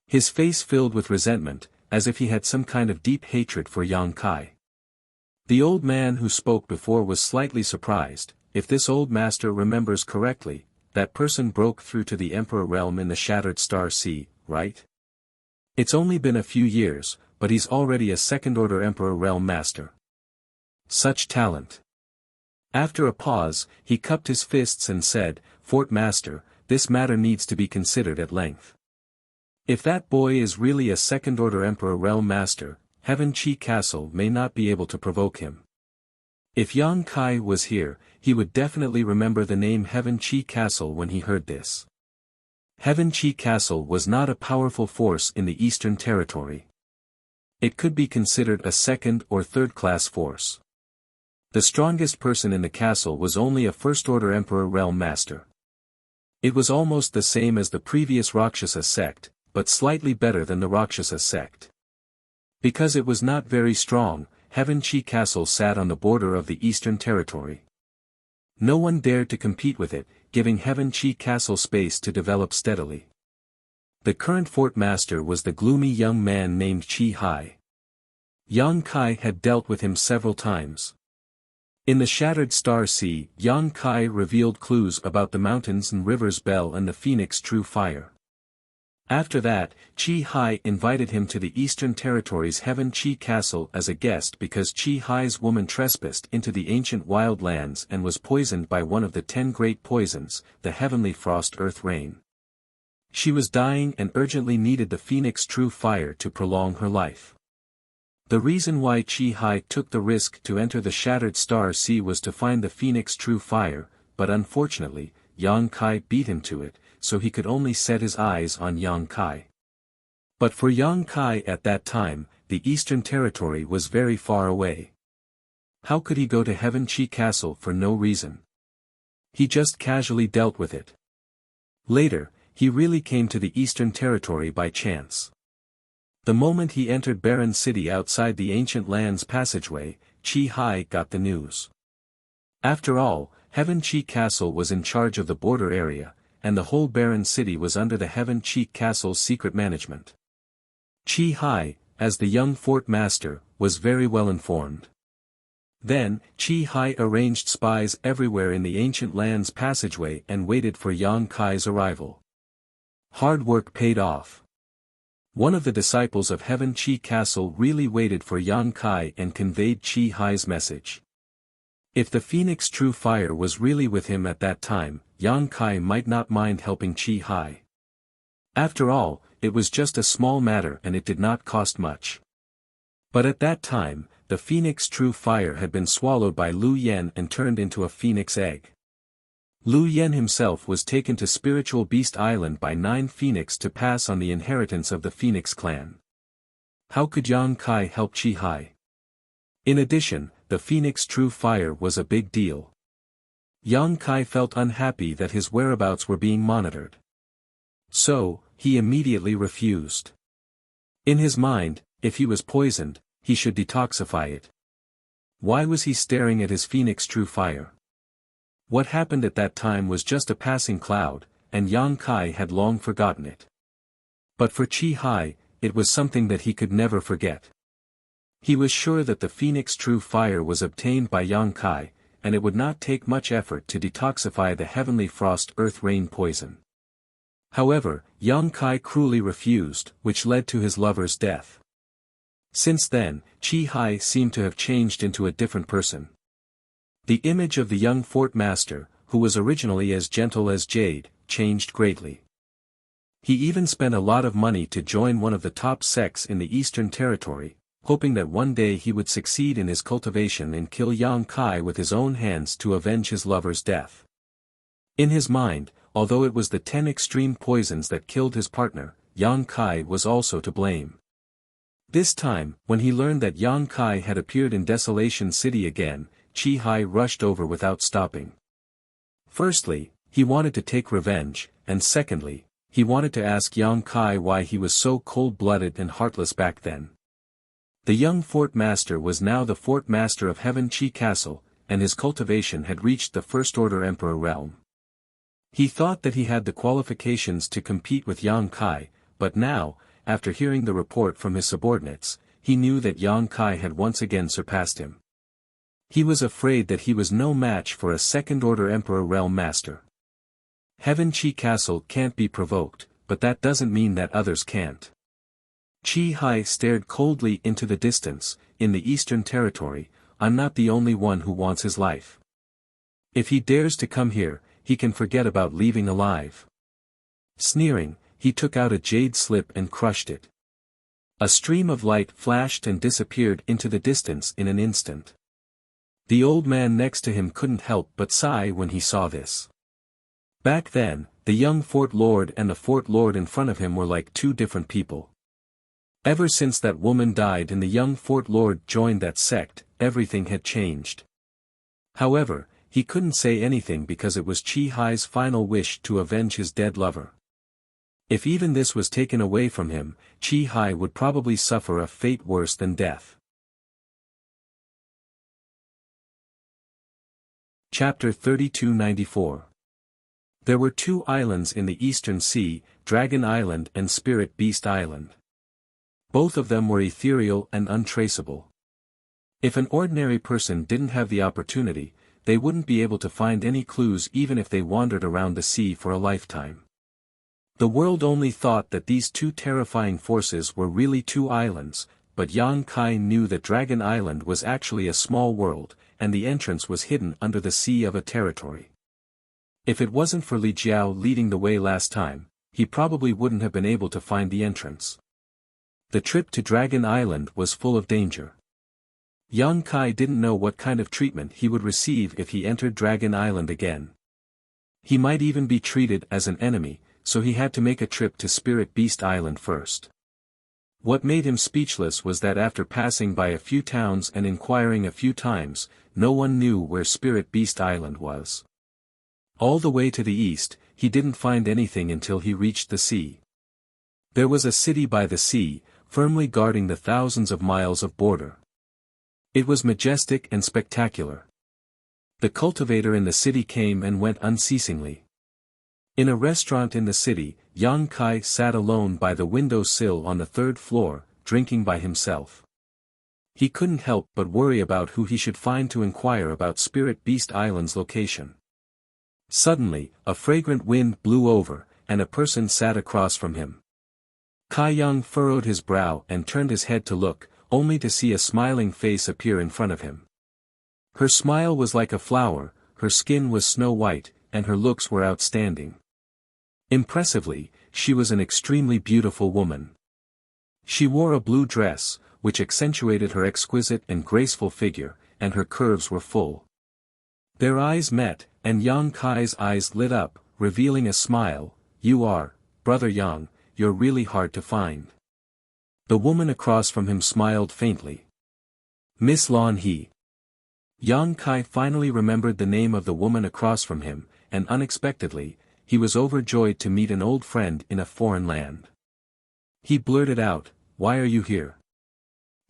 His face filled with resentment, as if he had some kind of deep hatred for Yang Kai. The old man who spoke before was slightly surprised. If this old master remembers correctly, that person broke through to the Emperor Realm in the Shattered Star Sea, right? It's only been a few years, but he's already a second-order Emperor Realm Master. Such talent. After a pause, he cupped his fists and said, "Fort Master, this matter needs to be considered at length. If that boy is really a second-order Emperor Realm Master, Heaven Chi Castle may not be able to provoke him. If Yang Kai was here, he would definitely remember the name Heaven Chi Castle when he heard this. Heaven Chi Castle was not a powerful force in the Eastern Territory. It could be considered a second- or third-class force. The strongest person in the castle was only a first-order Emperor Realm Master. It was almost the same as the previous Rakshasa sect, but slightly better than the Rakshasa sect. Because it was not very strong, Heaven Chi Castle sat on the border of the Eastern Territory. No one dared to compete with it, giving Heaven Chi Castle space to develop steadily. The current fort master was the gloomy young man named Chi Hai. Yang Kai had dealt with him several times. In the Shattered Star Sea, Yang Kai revealed clues about the mountains and rivers Bell and the Phoenix True Fire. After that, Chi Hai invited him to the Eastern Territory's Heaven Chi Castle as a guest because Chi Hai's woman trespassed into the ancient wild lands and was poisoned by one of the 10 great poisons, the Heavenly Frost Earth Rain. She was dying and urgently needed the Phoenix True Fire to prolong her life. The reason why Chi Hai took the risk to enter the Shattered Star Sea was to find the Phoenix True Fire, but unfortunately, Yang Kai beat him to it, so he could only set his eyes on Yang Kai. But for Yang Kai at that time, the Eastern Territory was very far away. How could he go to Heaven Chi Castle for no reason? He just casually dealt with it. Later, he really came to the Eastern Territory by chance. The moment he entered Barren City outside the Ancient Lands passageway, Chi Hai got the news. After all, Heaven Chi Castle was in charge of the border area, and the whole Barren City was under the Heaven Chi Castle's secret management. Chi Hai, as the young fort master, was very well informed. Then, Chi Hai arranged spies everywhere in the Ancient Lands passageway and waited for Yang Kai's arrival. Hard work paid off. One of the disciples of Heaven Chi Castle really waited for Yang Kai and conveyed Chi Hai's message. If the Phoenix True Fire was really with him at that time, Yang Kai might not mind helping Chi Hai. After all, it was just a small matter and it did not cost much. But at that time, the Phoenix True Fire had been swallowed by Lu Yen and turned into a phoenix egg. Lu Yen himself was taken to Spiritual Beast Island by 9 Phoenix to pass on the inheritance of the Phoenix clan. How could Yang Kai help Chi Hai? In addition, the Phoenix True Fire was a big deal. Yang Kai felt unhappy that his whereabouts were being monitored. So, he immediately refused. In his mind, if he was poisoned, he should detoxify it. Why was he staring at his Phoenix True Fire? What happened at that time was just a passing cloud, and Yang Kai had long forgotten it. But for Chi Hai, it was something that he could never forget. He was sure that the Phoenix True Fire was obtained by Yang Kai, and it would not take much effort to detoxify the heavenly frost earth rain poison. However, Yang Kai cruelly refused, which led to his lover's death. Since then, Chi Hai seemed to have changed into a different person. The image of the young fort master, who was originally as gentle as jade, changed greatly. He even spent a lot of money to join one of the top sects in the Eastern Territory, hoping that one day he would succeed in his cultivation and kill Yang Kai with his own hands to avenge his lover's death. In his mind, although it was the 10 extreme poisons that killed his partner, Yang Kai was also to blame. This time, when he learned that Yang Kai had appeared in Desolation City again, Chi Hai rushed over without stopping. Firstly, he wanted to take revenge, and secondly, he wanted to ask Yang Kai why he was so cold-blooded and heartless back then. The young fort master was now the fort master of Heaven Chi Castle, and his cultivation had reached the First Order Emperor realm. He thought that he had the qualifications to compete with Yang Kai, but now, after hearing the report from his subordinates, he knew that Yang Kai had once again surpassed him. He was afraid that he was no match for a Second Order Emperor realm master. Heaven Chi Castle can't be provoked, but that doesn't mean that others can't. Chi Hai stared coldly into the distance. In the Eastern Territory, I'm not the only one who wants his life. If he dares to come here, he can forget about leaving alive. Sneering, he took out a jade slip and crushed it. A stream of light flashed and disappeared into the distance in an instant. The old man next to him couldn't help but sigh when he saw this. Back then, the young fort lord and the fort lord in front of him were like two different people. Ever since that woman died and the young fort lord joined that sect, everything had changed. However, he couldn't say anything because it was Chi Hai's final wish to avenge his dead lover. If even this was taken away from him, Chi Hai would probably suffer a fate worse than death. Chapter 3294. There were two islands in the Eastern Sea, Dragon Island and Spirit Beast Island. Both of them were ethereal and untraceable. If an ordinary person didn't have the opportunity, they wouldn't be able to find any clues even if they wandered around the sea for a lifetime. The world only thought that these two terrifying forces were really two islands, but Yang Kai knew that Dragon Island was actually a small world, and the entrance was hidden under the sea of a territory. If it wasn't for Li Jiao leading the way last time, he probably wouldn't have been able to find the entrance. The trip to Dragon Island was full of danger. Yang Kai didn't know what kind of treatment he would receive if he entered Dragon Island again. He might even be treated as an enemy, so he had to make a trip to Spirit Beast Island first. What made him speechless was that after passing by a few towns and inquiring a few times, no one knew where Spirit Beast Island was. All the way to the east, he didn't find anything until he reached the sea. There was a city by the sea, firmly guarding the thousands of miles of border. It was majestic and spectacular. The cultivator in the city came and went unceasingly. In a restaurant in the city, Yang Kai sat alone by the window sill on the third floor, drinking by himself. He couldn't help but worry about who he should find to inquire about Spirit Beast Island's location. Suddenly, a fragrant wind blew over, and a person sat across from him. Kai Yang furrowed his brow and turned his head to look, only to see a smiling face appear in front of him. Her smile was like a flower, her skin was snow white, and her looks were outstanding. Impressively, she was an extremely beautiful woman. She wore a blue dress, which accentuated her exquisite and graceful figure, and her curves were full. Their eyes met, and Yang Kai's eyes lit up, revealing a smile. "You are, Brother Yang, you're really hard to find." The woman across from him smiled faintly. "Miss Lan He." Yang Kai finally remembered the name of the woman across from him, and unexpectedly, he was overjoyed to meet an old friend in a foreign land. He blurted out, "Why are you here?"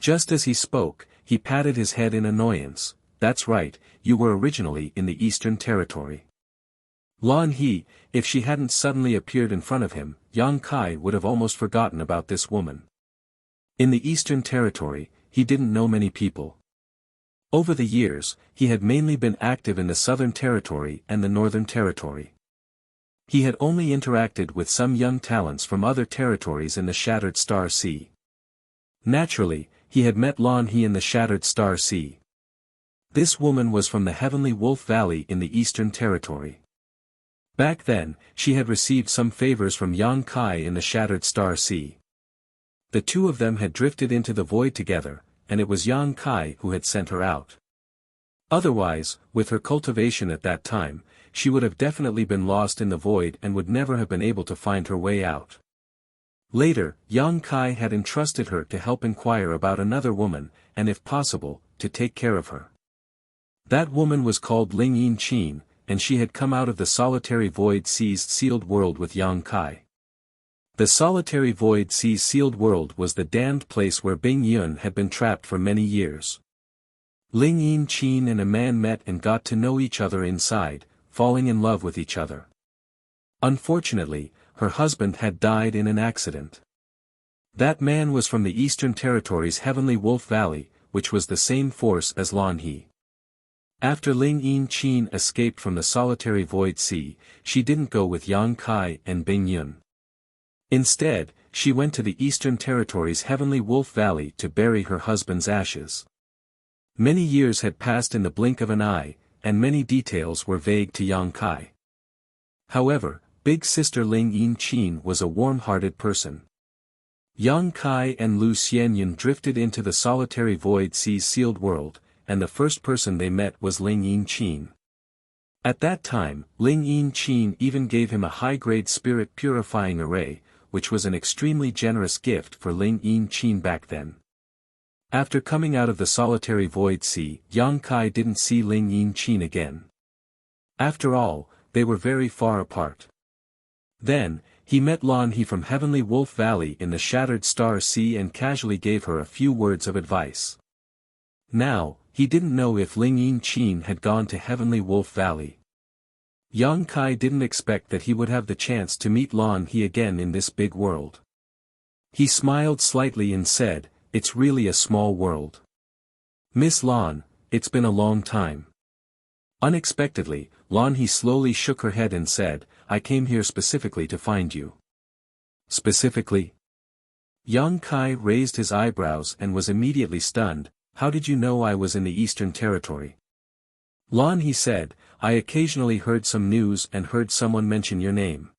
Just as he spoke, he patted his head in annoyance. "That's right, you were originally in the Eastern Territory." Lan He, if she hadn't suddenly appeared in front of him, Yang Kai would have almost forgotten about this woman. In the Eastern Territory, he didn't know many people. Over the years, he had mainly been active in the Southern Territory and the Northern Territory. He had only interacted with some young talents from other territories in the Shattered Star Sea. Naturally, he had met Lan He in the Shattered Star Sea. This woman was from the Heavenly Wolf Valley in the Eastern Territory. Back then, she had received some favors from Yang Kai in the Shattered Star Sea. The two of them had drifted into the void together, and it was Yang Kai who had sent her out. Otherwise, with her cultivation at that time, she would have definitely been lost in the void and would never have been able to find her way out. Later, Yang Kai had entrusted her to help inquire about another woman, and if possible, to take care of her. That woman was called Ling Yin Qin, and she had come out of the solitary void sea's sealed world with Yang Kai. The solitary void sea's sealed world was the damned place where Bing Yun had been trapped for many years. Ling Yin Qin and a man met and got to know each other inside, falling in love with each other. Unfortunately, her husband had died in an accident. That man was from the Eastern Territory's Heavenly Wolf Valley, which was the same force as Lan He. After Ling Yin Qin escaped from the solitary void sea, she didn't go with Yang Kai and Bing Yun. Instead, she went to the Eastern Territory's Heavenly Wolf Valley to bury her husband's ashes. Many years had passed in the blink of an eye, and many details were vague to Yang Kai. However, big sister Ling Yin Qin was a warm-hearted person. Yang Kai and Lu Xianyun drifted into the solitary void sea's sealed world, and the first person they met was Ling Yin Qin. At that time, Ling Yin Qin even gave him a high-grade spirit purifying array, which was an extremely generous gift for Ling Yin Qin back then. After coming out of the solitary void sea, Yang Kai didn't see Ling Yin Qin again. After all, they were very far apart. Then, he met Lan He from Heavenly Wolf Valley in the Shattered Star Sea and casually gave her a few words of advice. Now, he didn't know if Ling Yin Qin had gone to Heavenly Wolf Valley. Yang Kai didn't expect that he would have the chance to meet Lan He again in this big world. He smiled slightly and said, "It's really a small world. Miss Lan, it's been a long time." Unexpectedly, Lan He slowly shook her head and said, "I came here specifically to find you." Specifically? Yang Kai raised his eyebrows and was immediately stunned. "How did you know I was in the Eastern Territory?" Lan He said, "I occasionally heard some news and heard someone mention your name.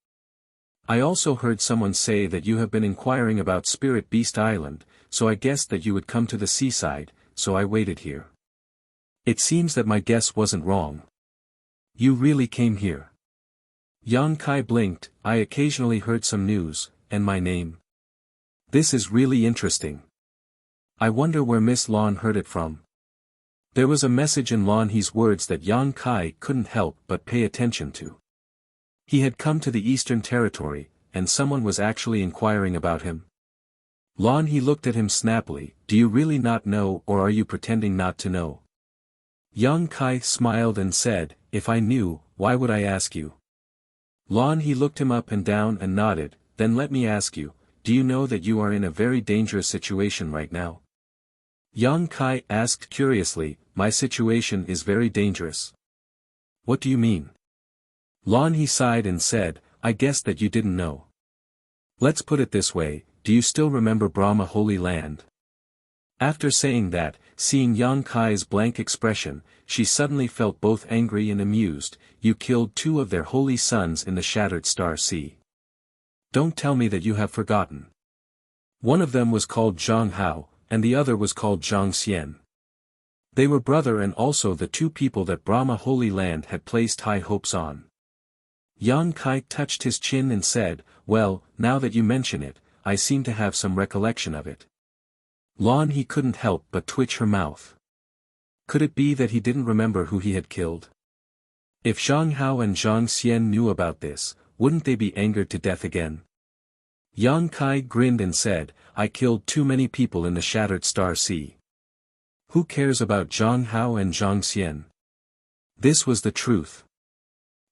I also heard someone say that you have been inquiring about Spirit Beast Island, so I guessed that you would come to the seaside, so I waited here. It seems that my guess wasn't wrong. You really came here." Yang Kai blinked. "I occasionally heard some news, and my name. This is really interesting. I wonder where Miss Lan heard it from." There was a message in Lan He's words that Yang Kai couldn't help but pay attention to. He had come to the Eastern Territory, and someone was actually inquiring about him. Lan He looked at him snappily. "Do you really not know, or are you pretending not to know?" Yang Kai smiled and said, "If I knew, why would I ask you?" Lan He looked him up and down and nodded. "Then let me ask you, do you know that you are in a very dangerous situation right now?" Yang Kai asked curiously. "My situation is very dangerous. What do you mean?" Lan He sighed and said, "I guessed that you didn't know. Let's put it this way, do you still remember Brahma Holy Land?" After saying that, seeing Yang Kai's blank expression, she suddenly felt both angry and amused. "You killed two of their holy sons in the Shattered Star Sea. Don't tell me that you have forgotten. One of them was called Zhang Hao, and the other was called Zhang Xian. They were brother and also the two people that Brahma Holy Land had placed high hopes on." Yang Kai touched his chin and said, "Well, now that you mention it, I seem to have some recollection of it." Lan He couldn't help but twitch her mouth. Could it be that he didn't remember who he had killed? If Zhang Hao and Zhang Xian knew about this, wouldn't they be angered to death again? Yang Kai grinned and said, "I killed too many people in the Shattered Star Sea. Who cares about Zhang Hao and Zhang Xian?" This was the truth.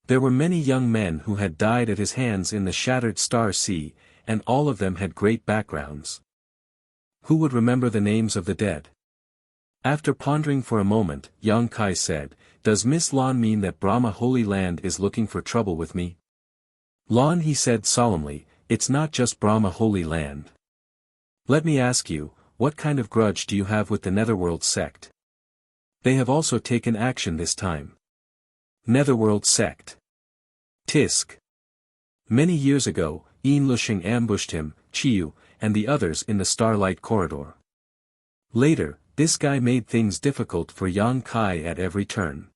There were many young men who had died at his hands in the Shattered Star Sea, and all of them had great backgrounds. Who would remember the names of the dead? After pondering for a moment, Yang Kai said, "Does Miss Lan mean that Brahma Holy Land is looking for trouble with me?" "Lan," he said solemnly, "it's not just Brahma Holy Land. Let me ask you, what kind of grudge do you have with the Netherworld sect? They have also taken action this time." Netherworld sect. Tisk. Many years ago, Yin Lushing ambushed him, Chiyu, and the others in the Starlight Corridor. Later, this guy made things difficult for Yang Kai at every turn.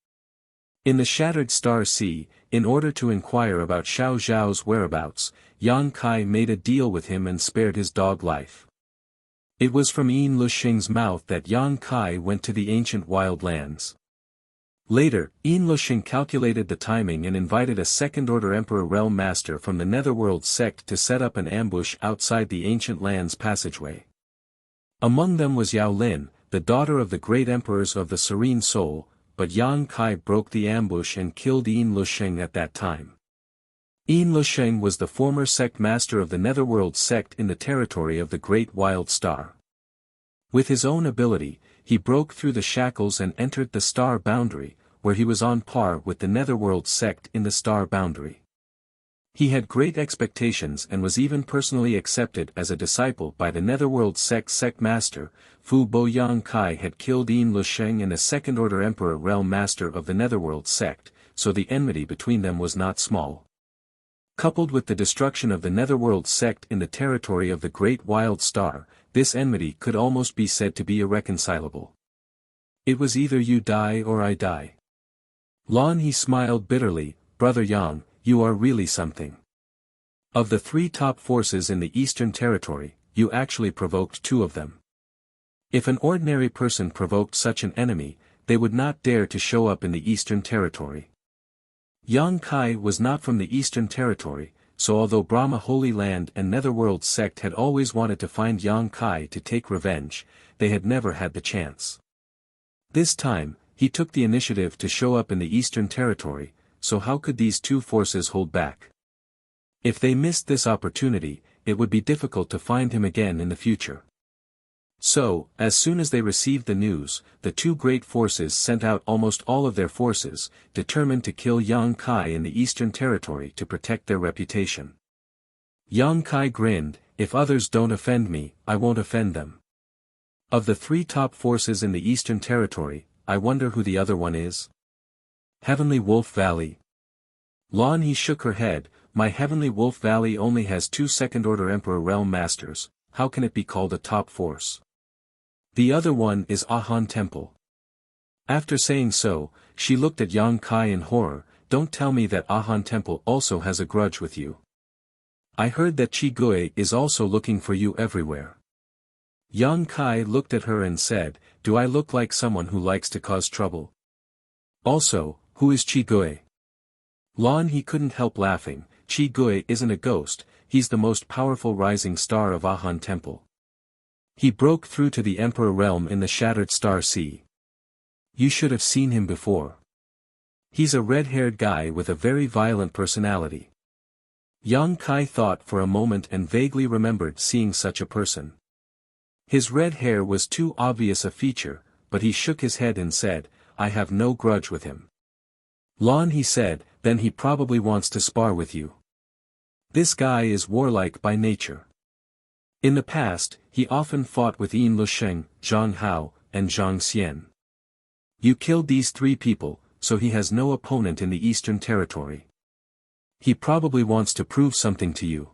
In the Shattered Star Sea, in order to inquire about Xiao Zhao's whereabouts, Yang Kai made a deal with him and spared his dog life. It was from Yin Lushing's mouth that Yang Kai went to the ancient wild lands. Later, Yin Lushing calculated the timing and invited a second-order Emperor Realm Master from the Netherworld sect to set up an ambush outside the ancient lands passageway. Among them was Yao Lin, the daughter of the great emperors of the Serene Soul, but Yang Kai broke the ambush and killed Yin Lushing at that time. Yin Lushing was the former sect master of the Netherworld sect in the territory of the Great Wild Star. With his own ability, he broke through the shackles and entered the star boundary, where he was on par with the Netherworld sect in the star boundary. He had great expectations and was even personally accepted as a disciple by the Netherworld sect master. Fu Bo. Yang Kai had killed Yin Lusheng and a second-order Emperor Realm Master of the Netherworld sect, so the enmity between them was not small. Coupled with the destruction of the Netherworld sect in the territory of the Great Wild Star, this enmity could almost be said to be irreconcilable. It was either you die or I die. Lan, he smiled bitterly, "Brother Yang, you are really something. Of the 3 top forces in the Eastern Territory, you actually provoked 2 of them. If an ordinary person provoked such an enemy, they would not dare to show up in the Eastern Territory." Yang Kai was not from the Eastern Territory, so although Brahma Holy Land and Netherworld sect had always wanted to find Yang Kai to take revenge, they had never had the chance. This time, he took the initiative to show up in the Eastern Territory, so how could these 2 forces hold back? If they missed this opportunity, it would be difficult to find him again in the future. So, as soon as they received the news, the 2 great forces sent out almost all of their forces, determined to kill Yang Kai in the Eastern Territory to protect their reputation. Yang Kai grinned, "If others don't offend me, I won't offend them. Of the 3 top forces in the Eastern Territory, I wonder who the other one is? Heavenly Wolf Valley?" Lan, he shook her head, "My Heavenly Wolf Valley only has 2 second-order Emperor Realm Masters, how can it be called a top force? The other one is Ahan Temple." After saying so, she looked at Yang Kai in horror, "Don't tell me that Ahan Temple also has a grudge with you. I heard that Chi Gui is also looking for you everywhere." Yang Kai looked at her and said, "Do I look like someone who likes to cause trouble? Also, who is Chi Gui?" Lan, he couldn't help laughing, "Chi Gui isn't a ghost, he's the most powerful rising star of Ahan Temple. He broke through to the Emperor Realm in the Shattered Star Sea. You should have seen him before. He's a red-haired guy with a very violent personality." Yang Kai thought for a moment and vaguely remembered seeing such a person. His red hair was too obvious a feature, but he shook his head and said, "I have no grudge with him." Lan, he said, "Then he probably wants to spar with you. This guy is warlike by nature. In the past, he often fought with Yin Lusheng, Zhang Hao, and Zhang Xian. You killed these 3 people, so he has no opponent in the Eastern Territory. He probably wants to prove something to you."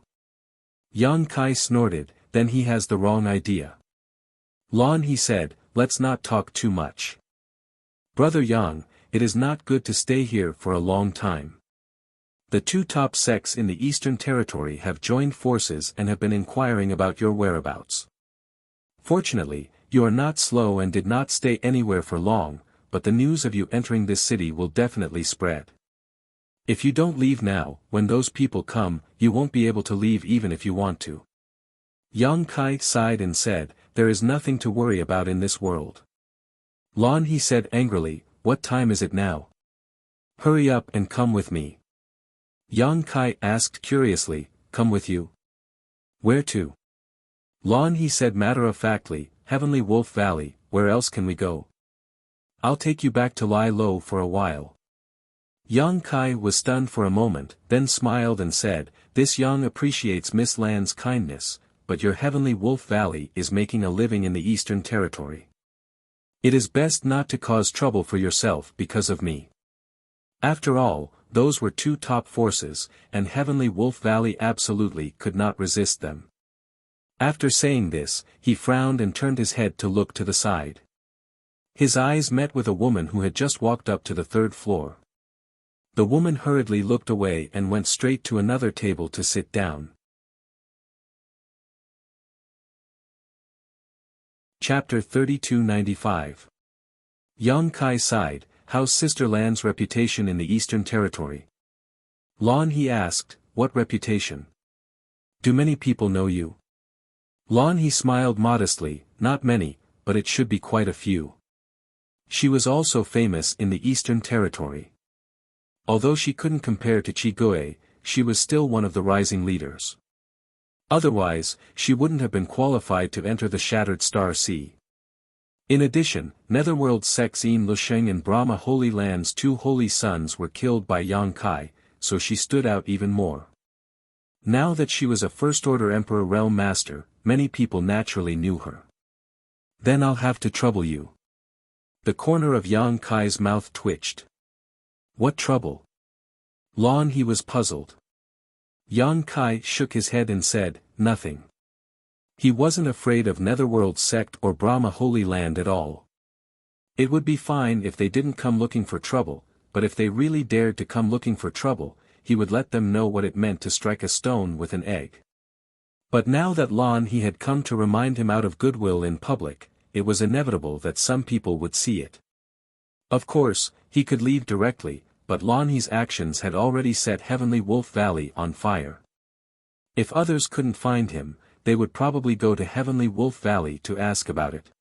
Yang Kai snorted, "Then he has the wrong idea." Lan, he said, "Let's not talk too much. Brother Yang, it is not good to stay here for a long time. The 2 top sects in the Eastern Territory have joined forces and have been inquiring about your whereabouts. Fortunately, you are not slow and did not stay anywhere for long, but the news of you entering this city will definitely spread. If you don't leave now, when those people come, you won't be able to leave even if you want to." Yang Kai sighed and said, "There is nothing to worry about in this world." Lan, he said angrily, "What time is it now? Hurry up and come with me." Yang Kai asked curiously, "Come with you? Where to?" Lon, he said matter-of-factly, Heavenly Wolf Valley, where else can we go? I'll take you back to lie low for a while. Yang Kai was stunned for a moment, then smiled and said, this Yang appreciates Miss Lan's kindness, but your Heavenly Wolf Valley is making a living in the Eastern Territory. It is best not to cause trouble for yourself because of me. After all, those were two top forces, and Heavenly Wolf Valley absolutely could not resist them. After saying this, he frowned and turned his head to look to the side. His eyes met with a woman who had just walked up to the third floor. The woman hurriedly looked away and went straight to another table to sit down. Chapter 3295. Yang Kai sighed. How's Sister Lan's reputation in the Eastern Territory? Lon, he asked, what reputation? Do many people know you? Lon, he smiled modestly, not many, but it should be quite a few. She was also famous in the Eastern Territory. Although she couldn't compare to Chi Gui, she was still one of the rising leaders. Otherwise, she wouldn't have been qualified to enter the Shattered Star Sea. In addition, Netherworld sects Yin Lusheng and Brahma Holy Land's two holy sons were killed by Yang Kai, so she stood out even more. Now that she was a First-Order Emperor Realm Master, many people naturally knew her. Then I'll have to trouble you. The corner of Yang Kai's mouth twitched. What trouble? Lon, he was puzzled. Yang Kai shook his head and said, nothing. He wasn't afraid of Netherworld sect or Brahma Holy Land at all. It would be fine if they didn't come looking for trouble, but if they really dared to come looking for trouble, he would let them know what it meant to strike a stone with an egg. But now that Lon he had come to remind him out of goodwill in public, it was inevitable that some people would see it. Of course, he could leave directly, but Lon He's actions had already set Heavenly Wolf Valley on fire. If others couldn't find him, they would probably go to Heavenly Wolf Valley to ask about it.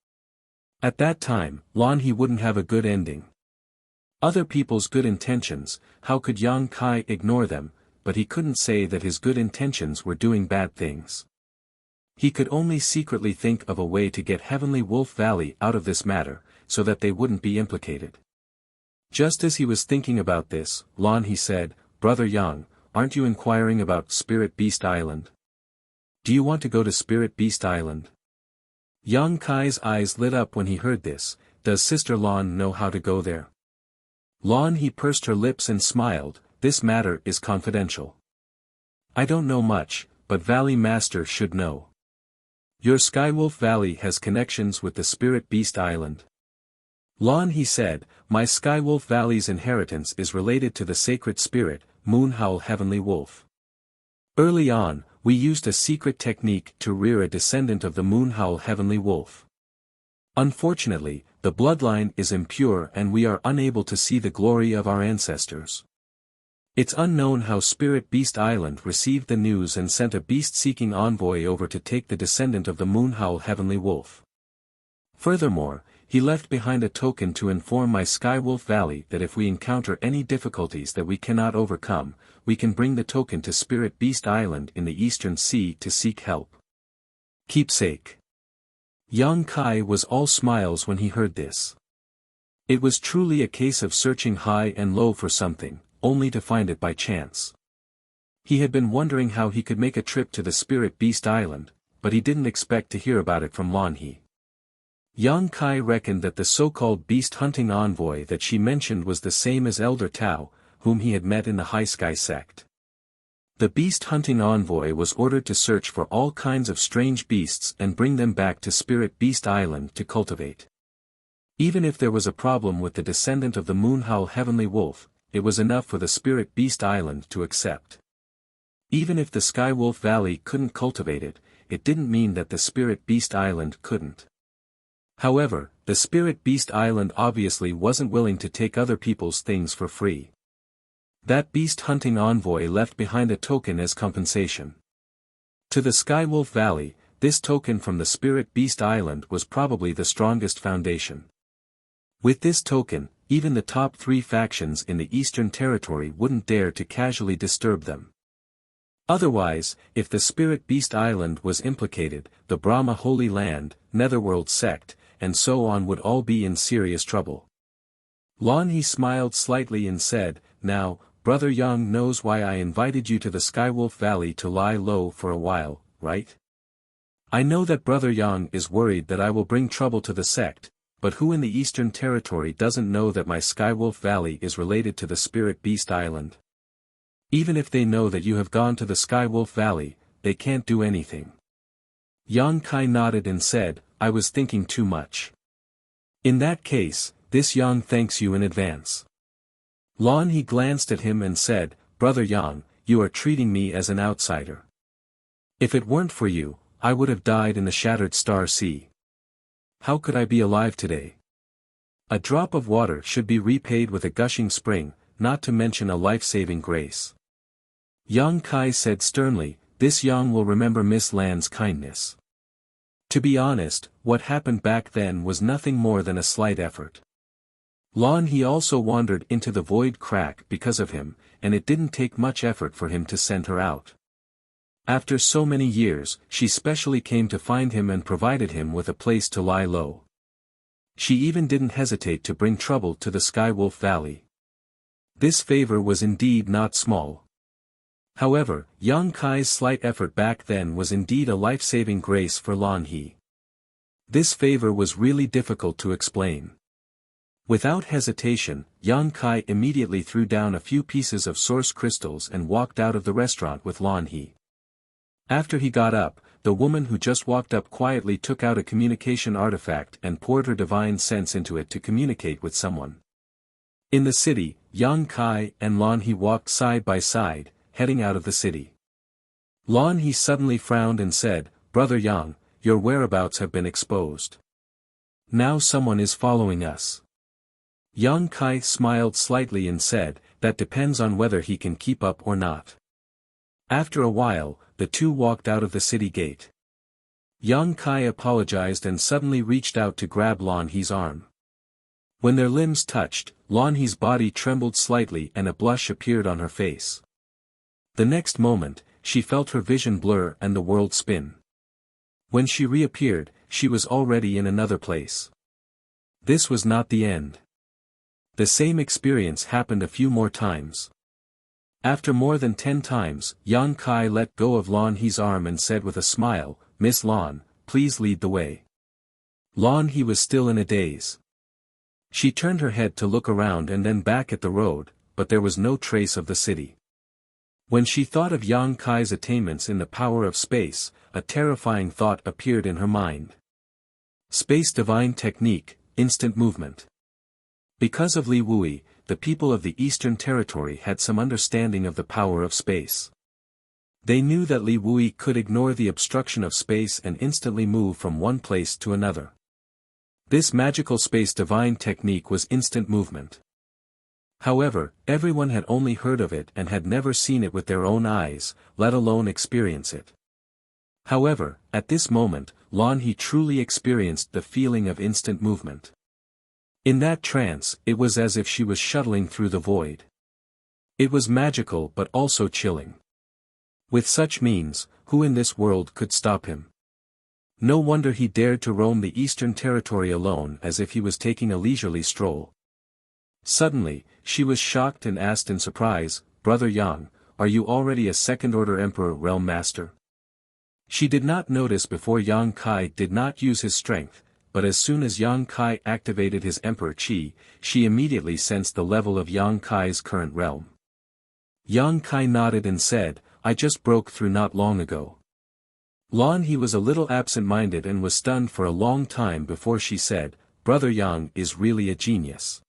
At that time, Lon he wouldn't have a good ending. Other people's good intentions, how could Yang Kai ignore them, but he couldn't say that his good intentions were doing bad things. He could only secretly think of a way to get Heavenly Wolf Valley out of this matter, so that they wouldn't be implicated. Just as he was thinking about this, Lon he said, Brother Yang, aren't you inquiring about Spirit Beast Island? Do you want to go to Spirit Beast Island? Yang Kai's eyes lit up when he heard this. Does Sister Lon know how to go there? Lon he pursed her lips and smiled, this matter is confidential. I don't know much, but Valley Master should know. Your Skywolf Valley has connections with the Spirit Beast Island. Lon he said, my Skywolf Valley's inheritance is related to the sacred spirit, Moonhowl Heavenly Wolf. Early on, we used a secret technique to rear a descendant of the Moonhowl Heavenly Wolf. Unfortunately, the bloodline is impure and we are unable to see the glory of our ancestors. It's unknown how Spirit Beast Island received the news and sent a beast-seeking envoy over to take the descendant of the Moonhowl Heavenly Wolf. Furthermore, he left behind a token to inform my Skywolf Valley that if we encounter any difficulties that we cannot overcome, we can bring the token to Spirit Beast Island in the Eastern Sea to seek help. Keepsake. Yang Kai was all smiles when he heard this. It was truly a case of searching high and low for something, only to find it by chance. He had been wondering how he could make a trip to the Spirit Beast Island, but he didn't expect to hear about it from Lon He. Yang Kai reckoned that the so-called beast-hunting envoy that she mentioned was the same as Elder Tao, whom he had met in the High Sky sect. The beast-hunting envoy was ordered to search for all kinds of strange beasts and bring them back to Spirit Beast Island to cultivate. Even if there was a problem with the descendant of the Moonhowl Heavenly Wolf, it was enough for the Spirit Beast Island to accept. Even if the Skywolf Valley couldn't cultivate it, it didn't mean that the Spirit Beast Island couldn't. However, the Spirit Beast Island obviously wasn't willing to take other people's things for free. That beast-hunting envoy left behind a token as compensation. To the Skywolf Valley, this token from the Spirit Beast Island was probably the strongest foundation. With this token, even the top 3 factions in the Eastern Territory wouldn't dare to casually disturb them. Otherwise, if the Spirit Beast Island was implicated, the Brahma Holy Land, Netherworld sect, and so on would all be in serious trouble. Lan He smiled slightly and said, "Now, Brother Yang knows why I invited you to the Skywolf Valley to lie low for a while, right? I know that Brother Yang is worried that I will bring trouble to the sect, but who in the Eastern Territory doesn't know that my Skywolf Valley is related to the Spirit Beast Island? Even if they know that you have gone to the Skywolf Valley, they can't do anything." Yang Kai nodded and said, "I was thinking too much. In that case, this Yang thanks you in advance." Lan He glanced at him and said, "Brother Yang, you are treating me as an outsider. If it weren't for you, I would have died in the Shattered Star Sea. How could I be alive today? A drop of water should be repaid with a gushing spring, not to mention a life-saving grace." Yang Kai said sternly, "This Yang will remember Miss Lan's kindness. To be honest, what happened back then was nothing more than a slight effort. Lan He also wandered into the void crack because of him, and it didn't take much effort for him to send her out. After so many years, she specially came to find him and provided him with a place to lie low. She even didn't hesitate to bring trouble to the Skywolf Valley. This favor was indeed not small. However, Yang Kai's slight effort back then was indeed a life-saving grace for Lan He. This favor was really difficult to explain. Without hesitation, Yang Kai immediately threw down a few pieces of source crystals and walked out of the restaurant with Lan He. After he got up, the woman who just walked up quietly took out a communication artifact and poured her divine sense into it to communicate with someone. In the city, Yang Kai and Lan He walked side by side, heading out of the city. Lan He suddenly frowned and said, "Brother Yang, your whereabouts have been exposed. Now someone is following us." Yang Kai smiled slightly and said, "That depends on whether he can keep up or not." After a while, the two walked out of the city gate. Yang Kai apologized and suddenly reached out to grab Lan He's arm. When their limbs touched, Lan He's body trembled slightly and a blush appeared on her face. The next moment, she felt her vision blur and the world spin. When she reappeared, she was already in another place. This was not the end. The same experience happened a few more times. After more than 10 times, Yang Kai let go of Lan He's arm and said with a smile, "Miss Lan, please lead the way." Lan He was still in a daze. She turned her head to look around and then back at the road, but there was no trace of the city. When she thought of Yang Kai's attainments in the power of space, a terrifying thought appeared in her mind. Space Divine Technique, Instant Movement. Because of Li Wui, the people of the Eastern Territory had some understanding of the power of space. They knew that Li Wui could ignore the obstruction of space and instantly move from one place to another. This magical space divine technique was instant movement. However, everyone had only heard of it and had never seen it with their own eyes, let alone experience it. However, at this moment, Lan He truly experienced the feeling of instant movement. In that trance, it was as if she was shuttling through the void. It was magical but also chilling. With such means, who in this world could stop him? No wonder he dared to roam the Eastern Territory alone as if he was taking a leisurely stroll. Suddenly, she was shocked and asked in surprise, "Brother Yang, are you already a second-order Emperor Realm Master?" She did not notice before Yang Kai did not use his strength, but as soon as Yang Kai activated his Emperor Qi, she immediately sensed the level of Yang Kai's current realm. Yang Kai nodded and said, "I just broke through not long ago." Lan He was a little absent-minded and was stunned for a long time before she said, "Brother Yang is really a genius."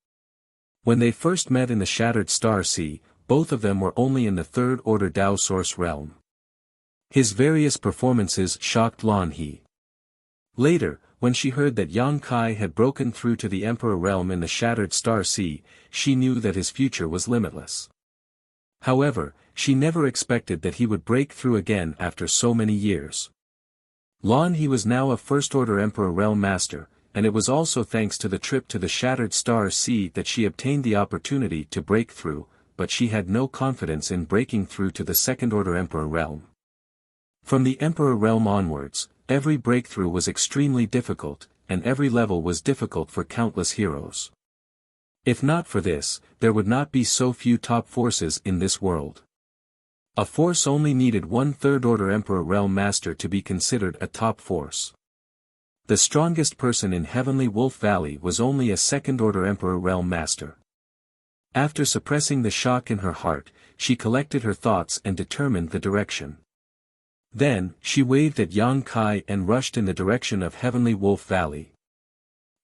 When they first met in the Shattered Star Sea, both of them were only in the third-order Dao Source realm. His various performances shocked Lan He. Later, when she heard that Yang Kai had broken through to the Emperor realm in the Shattered Star Sea, she knew that his future was limitless. However, she never expected that he would break through again after so many years. Lan He was now a first-order Emperor Realm Master, and it was also thanks to the trip to the Shattered Star Sea that she obtained the opportunity to break through, but she had no confidence in breaking through to the second-order Emperor realm. From the Emperor realm onwards, every breakthrough was extremely difficult, and every level was difficult for countless heroes. If not for this, there would not be so few top forces in this world. A force only needed one third-order Emperor realm master to be considered a top force. The strongest person in Heavenly Wolf Valley was only a second-order Emperor realm master. After suppressing the shock in her heart, she collected her thoughts and determined the direction. Then, she waved at Yang Kai and rushed in the direction of Heavenly Wolf Valley.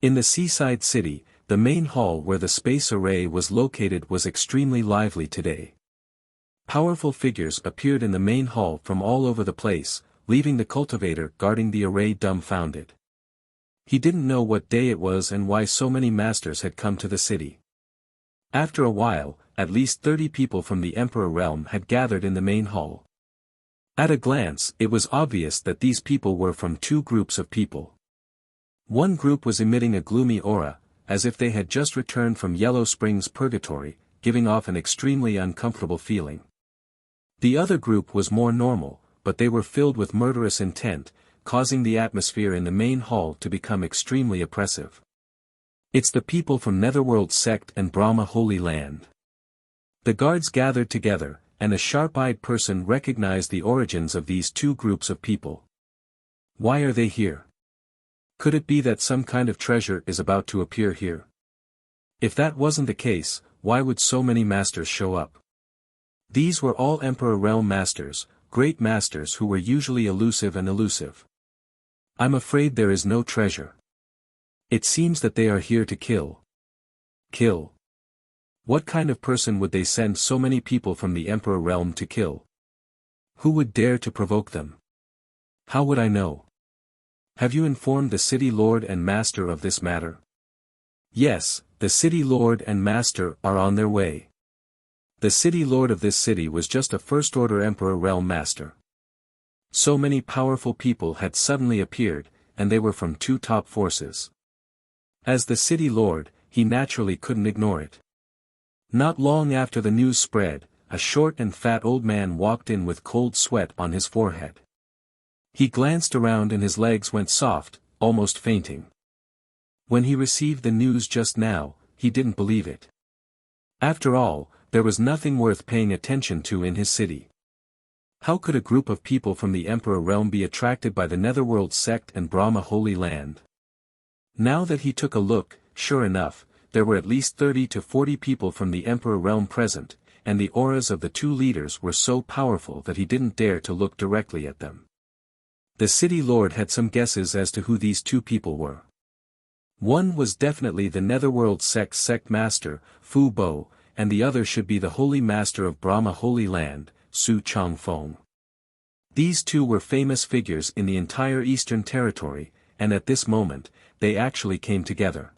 In the seaside city, the main hall where the space array was located was extremely lively today. Powerful figures appeared in the main hall from all over the place, leaving the cultivator guarding the array dumbfounded. He didn't know what day it was and why so many masters had come to the city. After a while, at least 30 people from the Emperor realm had gathered in the main hall. At a glance, it was obvious that these people were from two groups of people. One group was emitting a gloomy aura, as if they had just returned from Yellow Springs Purgatory, giving off an extremely uncomfortable feeling. The other group was more normal, but they were filled with murderous intent, causing the atmosphere in the main hall to become extremely oppressive. It's the people from Netherworld Sect and Brahma Holy Land. The guards gathered together, and a sharp-eyed person recognized the origins of these two groups of people. Why are they here? Could it be that some kind of treasure is about to appear here? If that wasn't the case, why would so many masters show up? These were all Emperor Realm masters, great masters who were usually elusive and elusive. I'm afraid there is no treasure. It seems that they are here to kill. Kill. What kind of person would they send so many people from the Emperor realm to kill? Who would dare to provoke them? How would I know? Have you informed the city lord and master of this matter? Yes, the city lord and master are on their way. The city lord of this city was just a first-order Emperor realm master. So many powerful people had suddenly appeared, and they were from two top forces. As the city lord, he naturally couldn't ignore it. Not long after the news spread, a short and fat old man walked in with cold sweat on his forehead. He glanced around and his legs went soft, almost fainting. When he received the news just now, he didn't believe it. After all, there was nothing worth paying attention to in his city. How could a group of people from the Emperor realm be attracted by the Netherworld Sect and Brahma Holy Land? Now that he took a look, sure enough, there were at least 30 to 40 people from the Emperor realm present, and the auras of the two leaders were so powerful that he didn't dare to look directly at them. The city lord had some guesses as to who these two people were. One was definitely the Netherworld sect master, Fu Bo, and the other should be the holy master of Brahma Holy Land, Su Changfeng. These two were famous figures in the entire Eastern Territory, and at this moment, they actually came together.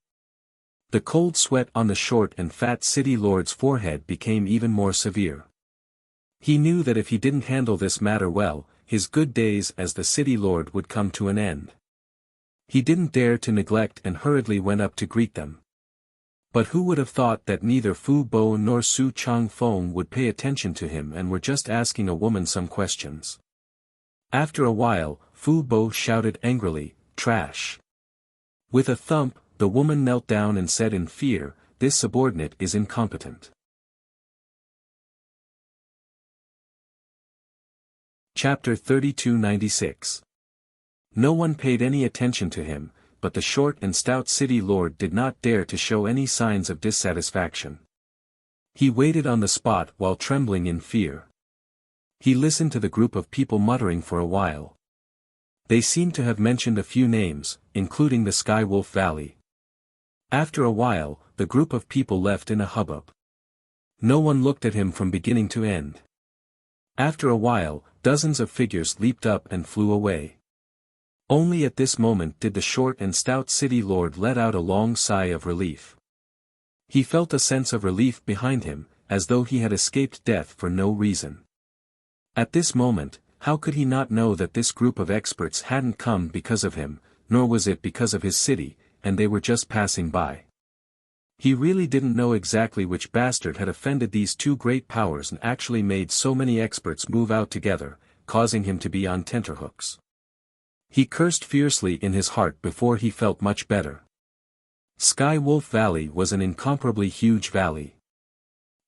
The cold sweat on the short and fat city lord's forehead became even more severe. He knew that if he didn't handle this matter well, his good days as the city lord would come to an end. He didn't dare to neglect and hurriedly went up to greet them. But who would have thought that neither Fu Bo nor Su Changfeng would pay attention to him and were just asking a woman some questions. After a while, Fu Bo shouted angrily, "Trash!" With a thump, the woman knelt down and said in fear, "This subordinate is incompetent." Chapter 3296. No one paid any attention to him, but the short and stout city lord did not dare to show any signs of dissatisfaction. He waited on the spot while trembling in fear. He listened to the group of people muttering for a while. They seemed to have mentioned a few names, including the Sky Wolf Valley. After a while, the group of people left in a hubbub. No one looked at him from beginning to end. After a while, dozens of figures leaped up and flew away. Only at this moment did the short and stout city lord let out a long sigh of relief. He felt a sense of relief behind him, as though he had escaped death for no reason. At this moment, how could he not know that this group of experts hadn't come because of him, nor was it because of his city, and they were just passing by. He really didn't know exactly which bastard had offended these two great powers and actually made so many experts move out together, causing him to be on tenterhooks. He cursed fiercely in his heart before he felt much better. Sky Wolf Valley was an incomparably huge valley.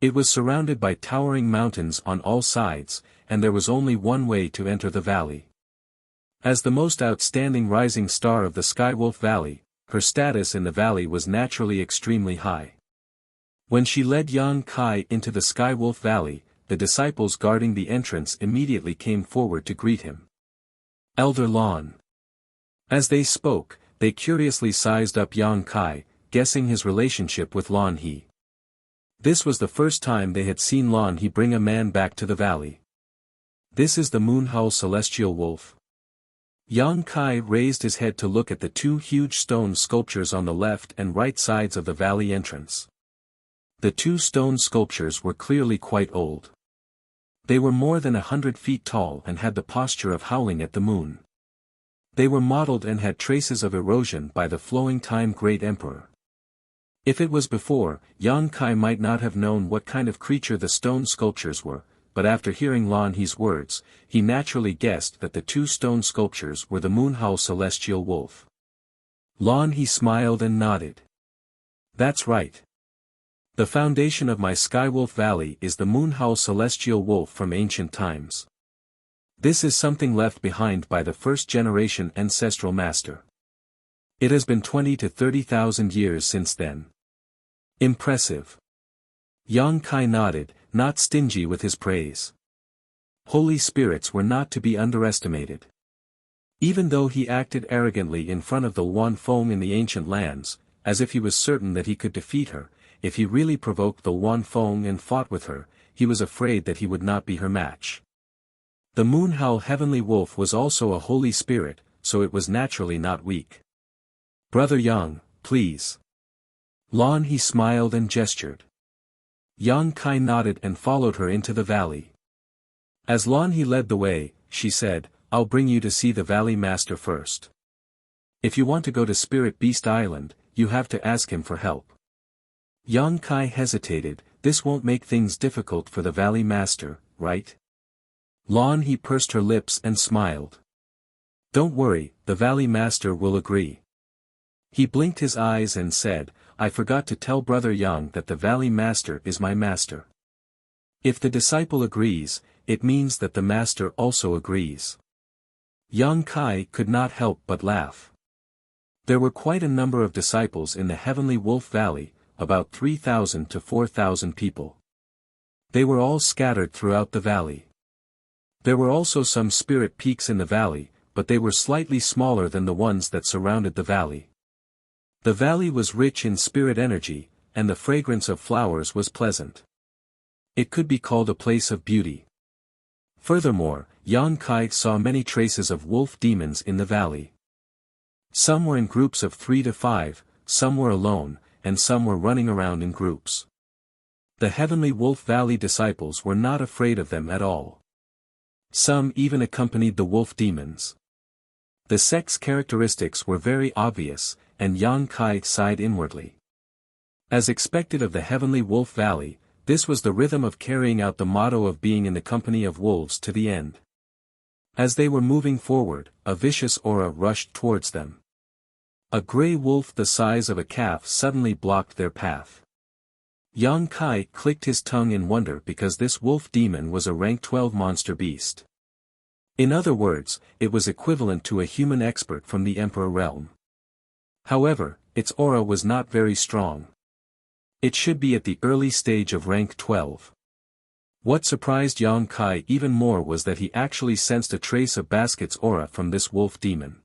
It was surrounded by towering mountains on all sides, and there was only one way to enter the valley. As the most outstanding rising star of the Sky Wolf Valley, her status in the valley was naturally extremely high. When she led Yang Kai into the Sky Wolf Valley, the disciples guarding the entrance immediately came forward to greet him. Elder Lon. As they spoke, they curiously sized up Yang Kai, guessing his relationship with Lon He. This was the first time they had seen Lon He bring a man back to the valley. This is the Moonhowl Celestial Wolf. Yang Kai raised his head to look at the two huge stone sculptures on the left and right sides of the valley entrance. The two stone sculptures were clearly quite old. They were more than 100 feet tall and had the posture of howling at the moon. They were modeled and had traces of erosion by the flowing time Great Emperor. If it was before, Yang Kai might not have known what kind of creature the stone sculptures were, but after hearing Lon He's words, he naturally guessed that the two stone sculptures were the Moonhowl Celestial Wolf. Lon He smiled and nodded. That's right. The foundation of my Skywolf Valley is the Moonhowl Celestial Wolf from ancient times. This is something left behind by the first-generation ancestral master. It has been 20 to 30,000 years since then. Impressive. Yang Kai nodded, not stingy with his praise. Holy spirits were not to be underestimated. Even though he acted arrogantly in front of the Wan Feng in the ancient lands, as if he was certain that he could defeat her, if he really provoked the Wan Feng and fought with her, he was afraid that he would not be her match. The Moonhowl Heavenly Wolf was also a holy spirit, so it was naturally not weak. Brother Yang, please. Lon He smiled and gestured. Yang Kai nodded and followed her into the valley. As Lon He led the way, she said, I'll bring you to see the Valley Master first. If you want to go to Spirit Beast Island, you have to ask him for help. Yang Kai hesitated, this won't make things difficult for the Valley Master, right? Lon He pursed her lips and smiled. Don't worry, the Valley Master will agree. He blinked his eyes and said, I forgot to tell Brother Yang that the Valley Master is my master. If the disciple agrees, it means that the master also agrees. Yang Kai could not help but laugh. There were quite a number of disciples in the Heavenly Wolf Valley, about 3,000 to 4,000 people. They were all scattered throughout the valley. There were also some spirit peaks in the valley, but they were slightly smaller than the ones that surrounded the valley. The valley was rich in spirit energy, and the fragrance of flowers was pleasant. It could be called a place of beauty. Furthermore, Yang Kai saw many traces of wolf demons in the valley. Some were in groups of 3 to 5, some were alone, and some were running around in groups. The Heavenly Wolf Valley disciples were not afraid of them at all. Some even accompanied the wolf demons. The sex characteristics were very obvious, and Yang Kai sighed inwardly. As expected of the Heavenly Wolf Valley, this was the rhythm of carrying out the motto of being in the company of wolves to the end. As they were moving forward, a vicious aura rushed towards them. A gray wolf the size of a calf suddenly blocked their path. Yang Kai clicked his tongue in wonder because this wolf demon was a rank 12 monster beast. In other words, it was equivalent to a human expert from the Emperor realm. However, its aura was not very strong. It should be at the early stage of rank 12. What surprised Yang Kai even more was that he actually sensed a trace of Basket's aura from this wolf demon.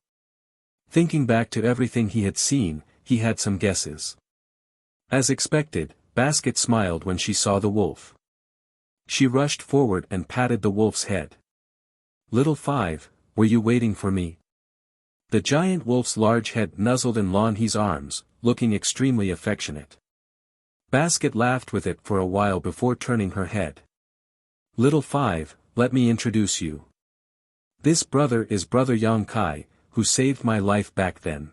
Thinking back to everything he had seen, he had some guesses. As expected, Basket smiled when she saw the wolf. She rushed forward and patted the wolf's head. Little Five, were you waiting for me? The giant wolf's large head nuzzled in Lon He's arms, looking extremely affectionate. Basket laughed with it for a while before turning her head. Little Five, let me introduce you. This brother is Brother Yang Kai, who saved my life back then.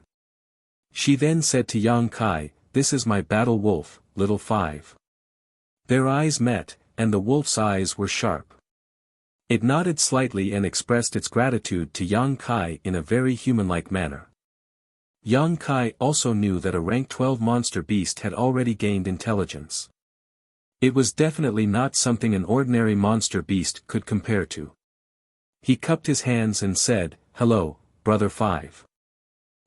She then said to Yang Kai, this is my battle wolf, Little Five. Their eyes met, and the wolf's eyes were sharp. It nodded slightly and expressed its gratitude to Yang Kai in a very human-like manner. Yang Kai also knew that a rank 12 monster beast had already gained intelligence. It was definitely not something an ordinary monster beast could compare to. He cupped his hands and said, "Hello, Brother Five."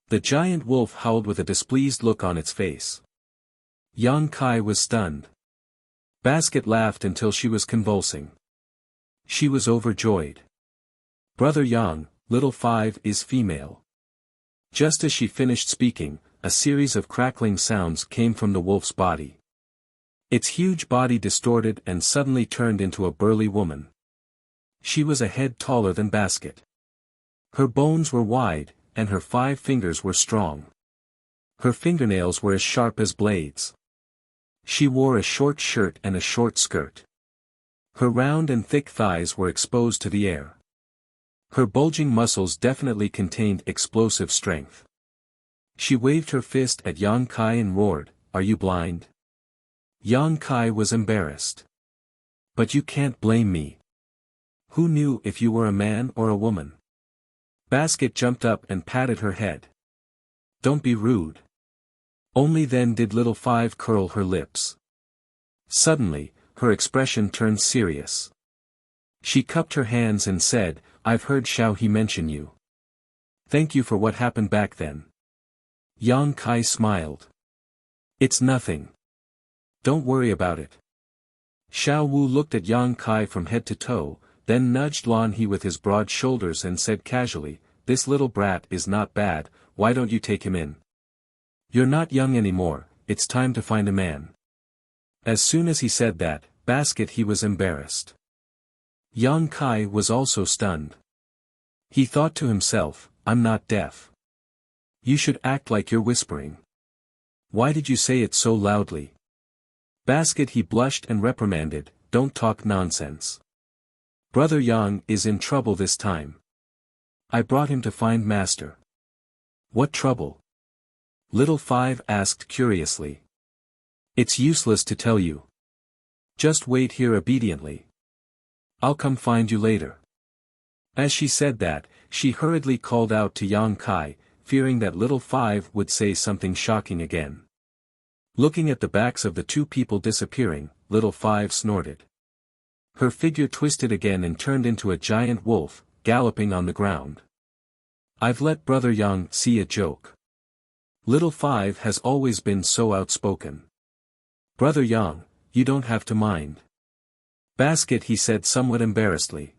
The giant wolf howled with a displeased look on its face. Yang Kai was stunned. Basket laughed until she was convulsing. She was overjoyed. "Brother Yang, Little Five is female." Just as she finished speaking, a series of crackling sounds came from the wolf's body. Its huge body distorted and suddenly turned into a burly woman. She was a head taller than Basket. Her bones were wide, and her 5 fingers were strong. Her fingernails were as sharp as blades. She wore a short shirt and a short skirt. Her round and thick thighs were exposed to the air. Her bulging muscles definitely contained explosive strength. She waved her fist at Yang Kai and roared, "Are you blind?" Yang Kai was embarrassed. "But you can't blame me. Who knew if you were a man or a woman?" Basket jumped up and patted her head. "Don't be rude." Only then did Little Five curl her lips. Suddenly, her expression turned serious. She cupped her hands and said, "I've heard Xiao He mention you. Thank you for what happened back then." Yang Kai smiled. "It's nothing. Don't worry about it." Xiao Wu looked at Yang Kai from head to toe, then nudged Lan He with his broad shoulders and said casually, "This little brat is not bad, why don't you take him in? You're not young anymore, it's time to find a man." As soon as he said that, Basket he was embarrassed. Yang Kai was also stunned. He thought to himself, "I'm not deaf. You should act like you're whispering. Why did you say it so loudly?" Basket he blushed and reprimanded, "Don't talk nonsense. Brother Yang is in trouble this time. I brought him to find Master." "What trouble?" Little Five asked curiously. "It's useless to tell you. Just wait here obediently. I'll come find you later." As she said that, she hurriedly called out to Yang Kai, fearing that Little Five would say something shocking again. Looking at the backs of the 2 people disappearing, Little Five snorted. Her figure twisted again and turned into a giant wolf, galloping on the ground. "I've let Brother Yang see a joke. Little Five has always been so outspoken. Brother Yang, you don't have to mind." "Basket," he said somewhat embarrassedly.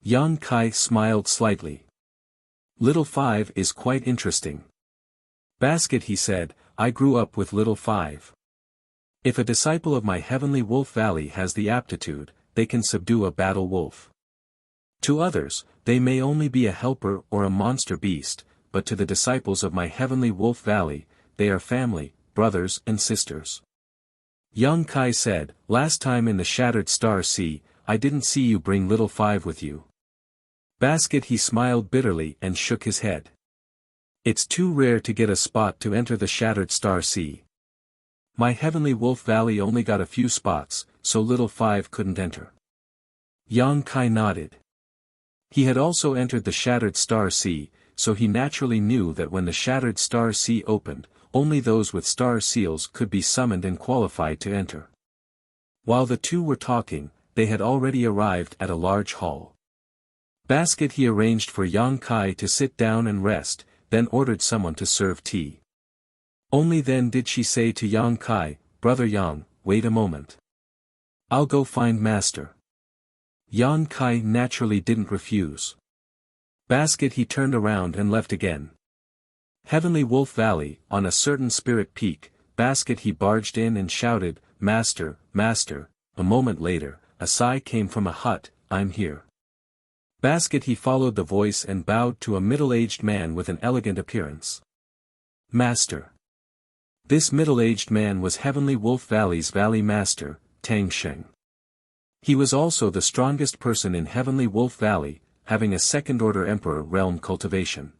Yang Kai smiled slightly. "Little Five is quite interesting." "Basket," he said, "I grew up with Little Five. If a disciple of my heavenly wolf valley has the aptitude, they can subdue a battle wolf. To others, they may only be a helper or a monster beast, but to the disciples of my heavenly wolf valley, they are family, brothers and sisters." Yang Kai said, "Last time in the Shattered Star Sea, I didn't see you bring Little Five with you." Basket he smiled bitterly and shook his head. "It's too rare to get a spot to enter the Shattered Star Sea. My heavenly wolf valley only got a few spots, so Little Five couldn't enter." Yang Kai nodded. He had also entered the Shattered Star Sea, so he naturally knew that when the Shattered Star Sea opened, only those with star seals could be summoned and qualified to enter. While the 2 were talking, they had already arrived at a large hall. Basket he arranged for Yang Kai to sit down and rest, then ordered someone to serve tea. Only then did she say to Yang Kai, "Brother Yang, wait a moment. I'll go find Master." Yang Kai naturally didn't refuse. Basket he turned around and left again. Heavenly Wolf Valley, on a certain spirit peak, Basket he barged in and shouted, "Master, Master." A moment later, a sigh came from a hut, "I'm here." Basket he followed the voice and bowed to a middle-aged man with an elegant appearance. "Master." This middle-aged man was Heavenly Wolf Valley's Valley Master, Tang Sheng. He was also the strongest person in Heavenly Wolf Valley, having a second-order Emperor realm cultivation.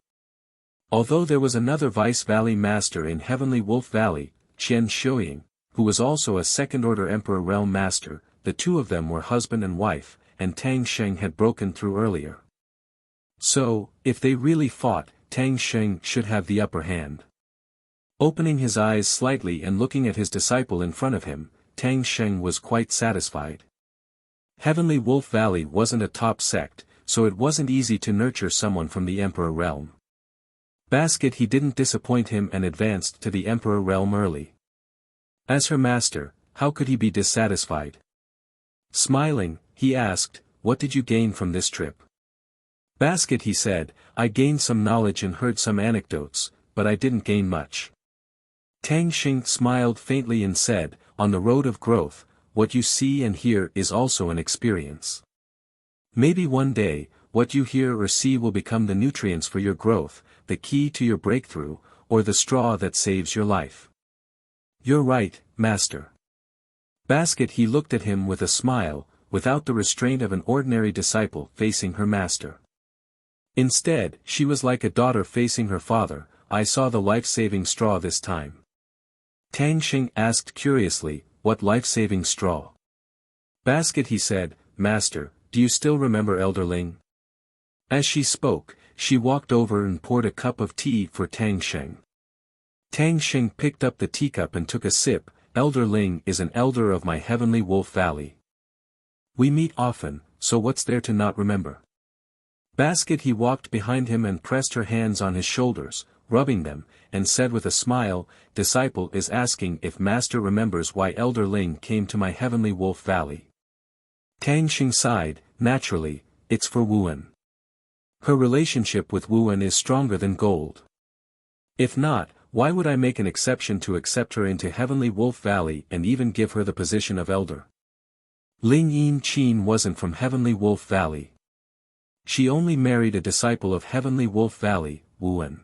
Although there was another Vice Valley Master in Heavenly Wolf Valley, Qian Shuiying, who was also a second-order Emperor Realm Master. The two of them were husband and wife, and Tang Sheng had broken through earlier. So, if they really fought, Tang Sheng should have the upper hand. Opening his eyes slightly and looking at his disciple in front of him, Tang Sheng was quite satisfied. Heavenly Wolf Valley wasn't a top sect, so it wasn't easy to nurture someone from the Emperor Realm. Basket he didn't disappoint him and advanced to the Emperor Realm early. As her master, how could he be dissatisfied? Smiling, he asked, "What did you gain from this trip?" Basket he said, "I gained some knowledge and heard some anecdotes, but I didn't gain much." Tang Xing smiled faintly and said, "On the road of growth, what you see and hear is also an experience. Maybe one day, what you hear or see will become the nutrients for your growth, the key to your breakthrough, or the straw that saves your life." "You're right, Master." Basket he looked at him with a smile, without the restraint of an ordinary disciple facing her master. Instead, she was like a daughter facing her father. "I saw the life-saving straw this time." Tang Xing asked curiously, "What life-saving straw?" Basket he said, "Master, do you still remember Elder Ling?" As she spoke, she walked over and poured a cup of tea for Tang Xing. Tang Xing picked up the teacup and took a sip. "Elder Ling is an elder of my Heavenly Wolf Valley. We meet often, so what's there to not remember?" Basket he walked behind him and pressed her hands on his shoulders, rubbing them, and said with a smile, "Disciple is asking if Master remembers why Elder Ling came to my Heavenly Wolf Valley." Tang Xing sighed, "Naturally, it's for Wuan. Her relationship with Wuan is stronger than gold. If not, why would I make an exception to accept her into Heavenly Wolf Valley and even give her the position of elder? Ling Yin Qin wasn't from Heavenly Wolf Valley. She only married a disciple of Heavenly Wolf Valley, Wuan.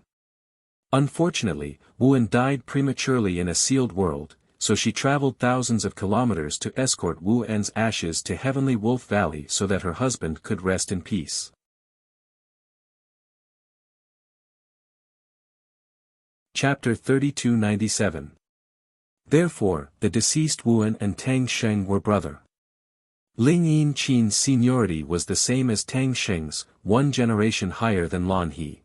Unfortunately, Wuan died prematurely in a sealed world, so she traveled thousands of kilometers to escort Wuan's ashes to Heavenly Wolf Valley so that her husband could rest in peace." Chapter 3297. Therefore, the deceased Wuan and Tang Sheng were brother. Ling Yin Qin's seniority was the same as Tang Sheng's, 1 generation higher than Lan He.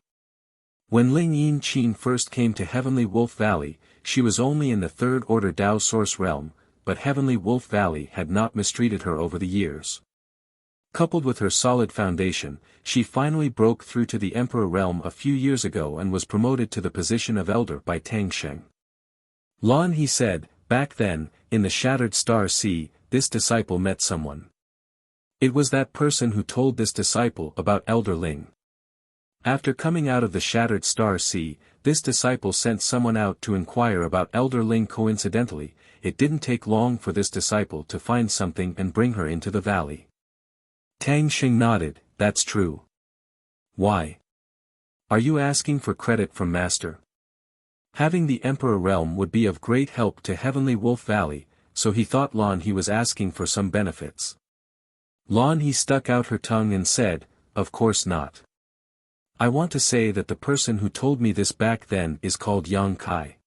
When Ling Yin Qin first came to Heavenly Wolf Valley, she was only in the third-order Tao Source realm, but Heavenly Wolf Valley had not mistreated her over the years. Coupled with her solid foundation, she finally broke through to the Emperor realm a few years ago and was promoted to the position of elder by Tang Sheng. Lan He said, "Back then, in the Shattered Star Sea, this disciple met someone. It was that person who told this disciple about Elder Ling. After coming out of the Shattered Star Sea, this disciple sent someone out to inquire about Elder Ling. Coincidentally, it didn't take long for this disciple to find something and bring her into the valley." Tang Xing nodded, "That's true. Why? Are you asking for credit from Master?" Having the Emperor realm would be of great help to Heavenly Wolf Valley, so he thought Lan He was asking for some benefits. Lan He stuck out her tongue and said, "Of course not. I want to say that the person who told me this back then is called Yang Kai."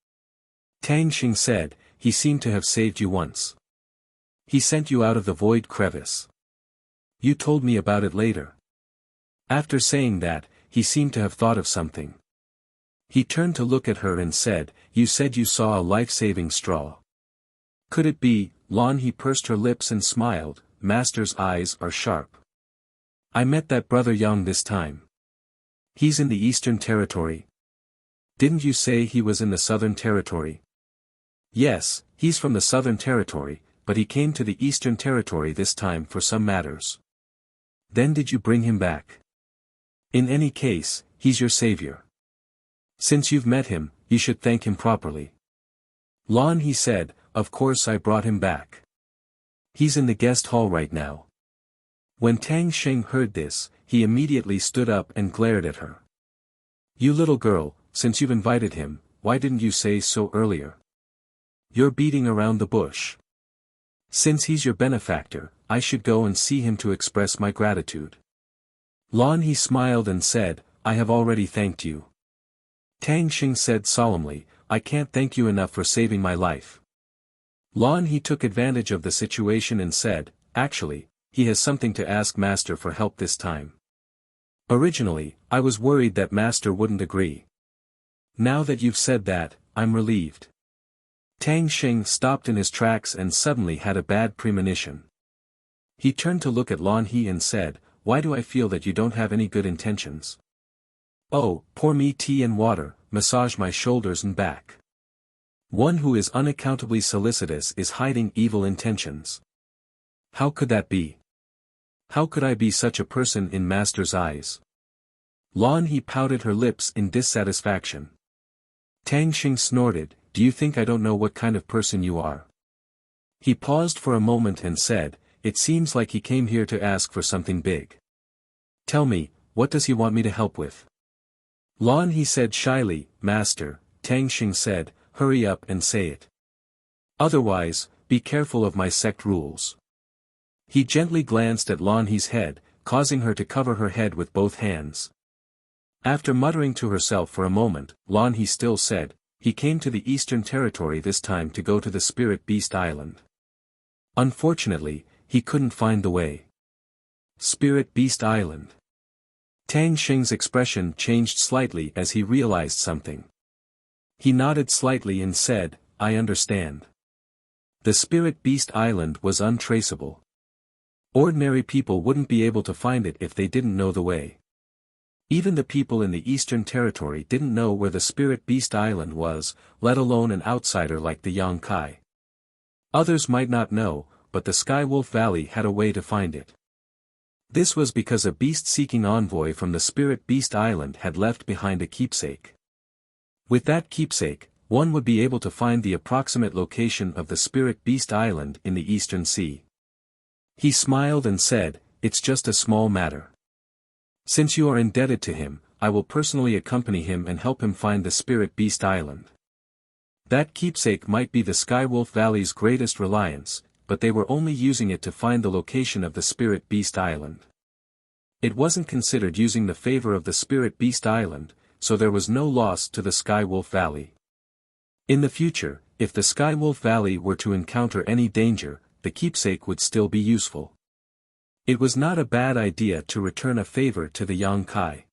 Tang Xing said, "He seemed to have saved you once. He sent you out of the void crevice. You told me about it later." After saying that, he seemed to have thought of something. He turned to look at her and said, "You said you saw a life-saving straw. Could it be?" Lan He pursed her lips and smiled, "Master's eyes are sharp. I met that brother Yang this time. He's in the Eastern Territory. Didn't you say he was in the Southern Territory?" "Yes, he's from the Southern Territory, but he came to the Eastern Territory this time for some matters." "Then did you bring him back?" "In any case, he's your savior. Since you've met him, you should thank him properly." Lan He said, "Of course I brought him back. He's in the guest hall right now." When Tang Sheng heard this, he immediately stood up and glared at her. "You little girl, since you've invited him, why didn't you say so earlier? You're beating around the bush. Since he's your benefactor, I should go and see him to express my gratitude." Lan He smiled and said, "I have already thanked you." Tang Xing said solemnly, I can't thank you enough for saving my life. Lan He took advantage of the situation and said, actually, he has something to ask Master for help this time. Originally, I was worried that Master wouldn't agree. Now that you've said that, I'm relieved. Tang Xing stopped in his tracks and suddenly had a bad premonition. He turned to look at Lan He and said, why do I feel that you don't have any good intentions? Oh, pour me tea and water, massage my shoulders and back. One who is unaccountably solicitous is hiding evil intentions. How could that be? How could I be such a person in Master's eyes? Lan He pouted her lips in dissatisfaction. Tang Xing snorted, do you think I don't know what kind of person you are? He paused for a moment and said, it seems like he came here to ask for something big. Tell me, what does he want me to help with? Lan He said shyly, Master. Tang Xing said, hurry up and say it. Otherwise, be careful of my sect rules. He gently glanced at Lan He's head, causing her to cover her head with both hands. After muttering to herself for a moment, Lan He still said, he came to the Eastern Territory this time to go to the Spirit Beast Island. Unfortunately, he couldn't find the way. Spirit Beast Island. Tang Xing's expression changed slightly as he realized something. He nodded slightly and said, I understand. The Spirit Beast Island was untraceable. Ordinary people wouldn't be able to find it if they didn't know the way. Even the people in the Eastern Territory didn't know where the Spirit Beast Island was, let alone an outsider like the Yangkai. Others might not know, but the Skywolf Valley had a way to find it. This was because a beast-seeking envoy from the Spirit Beast Island had left behind a keepsake. With that keepsake, one would be able to find the approximate location of the Spirit Beast Island in the Eastern Sea. He smiled and said, it's just a small matter. Since you are indebted to him, I will personally accompany him and help him find the Spirit Beast Island. That keepsake might be the Skywolf Valley's greatest reliance, but they were only using it to find the location of the Spirit Beast Island. It wasn't considered using the favor of the Spirit Beast Island, so there was no loss to the Skywolf Valley. In the future, if the Skywolf Valley were to encounter any danger, the keepsake would still be useful. It was not a bad idea to return a favor to the Yangkai.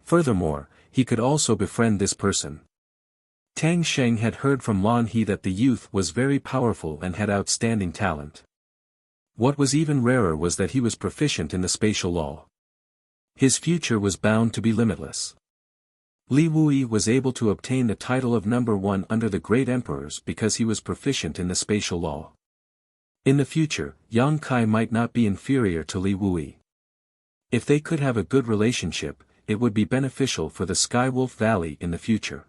Furthermore, he could also befriend this person. Tang Xing had heard from Lan He that the youth was very powerful and had outstanding talent. What was even rarer was that he was proficient in the spatial law. His future was bound to be limitless. Li Wui was able to obtain the title of number 1 under the great emperors because he was proficient in the spatial law. In the future, Yang Kai might not be inferior to Li Wui. If they could have a good relationship, it would be beneficial for the Skywolf Valley in the future.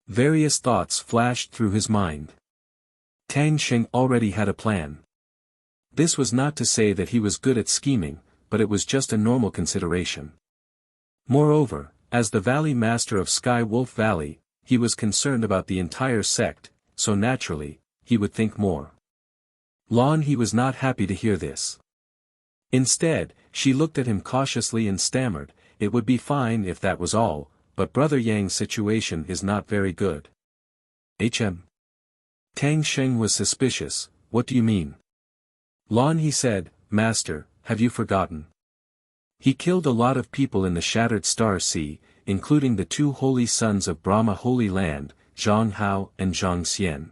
Various thoughts flashed through his mind. Tang Xing already had a plan. This was not to say that he was good at scheming, but it was just a normal consideration. Moreover, as the Valley Master of Skywolf Valley, he was concerned about the entire sect, so naturally, he would think more. Lan He was not happy to hear this. Instead, she looked at him cautiously and stammered, it would be fine if that was all, but Brother Yang's situation is not very good. Tang Xing was suspicious, what do you mean? Lan He said, Master, have you forgotten? He killed a lot of people in the Shattered Star Sea, including the 2 holy sons of Brahma Holy Land, Zhang Hao and Zhang Xian.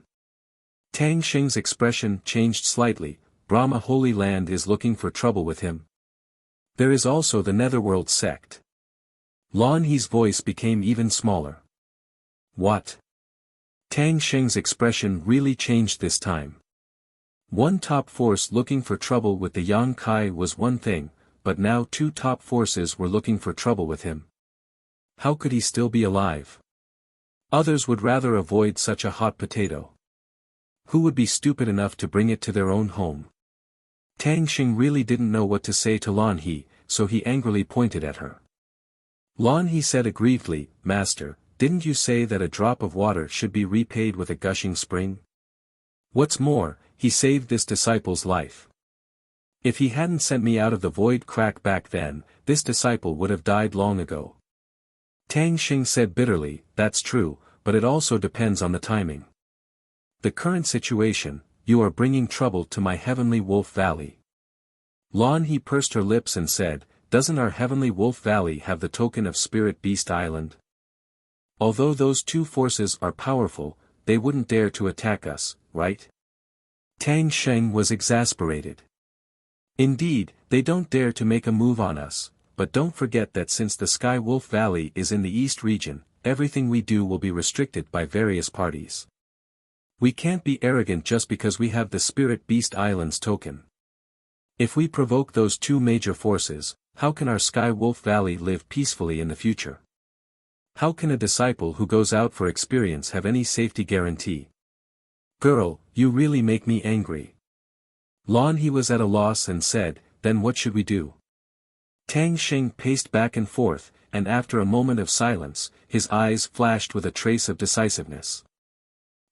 Tang Xing's expression changed slightly, Brahma Holy Land is looking for trouble with him. There is also the Netherworld sect. Lan He's voice became even smaller. What? Tang Xing's expression really changed this time. One top force looking for trouble with the Yang Kai was one thing, but now 2 top forces were looking for trouble with him. How could he still be alive? Others would rather avoid such a hot potato. Who would be stupid enough to bring it to their own home? Tang Xing really didn't know what to say to Lan He, so he angrily pointed at her. Lan He said aggrievedly, Master, didn't you say that a drop of water should be repaid with a gushing spring? What's more, he saved this disciple's life. If he hadn't sent me out of the void crack back then, this disciple would have died long ago. Tang Xing said bitterly, that's true, but it also depends on the timing. The current situation, you are bringing trouble to my heavenly Wolf Valley. Lan He pursed her lips and said, doesn't our heavenly Wolf Valley have the token of Spirit Beast Island? Although those two forces are powerful, they wouldn't dare to attack us, right? Tang Sheng was exasperated. Indeed, they don't dare to make a move on us, but don't forget that since the Sky Wolf Valley is in the East region, everything we do will be restricted by various parties. We can't be arrogant just because we have the Spirit Beast Islands token. If we provoke those two major forces, how can our Sky Wolf Valley live peacefully in the future? How can a disciple who goes out for experience have any safety guarantee? Girl, you really make me angry. Lan He was at a loss and said, then what should we do? Tang Sheng paced back and forth, and after a moment of silence, his eyes flashed with a trace of decisiveness.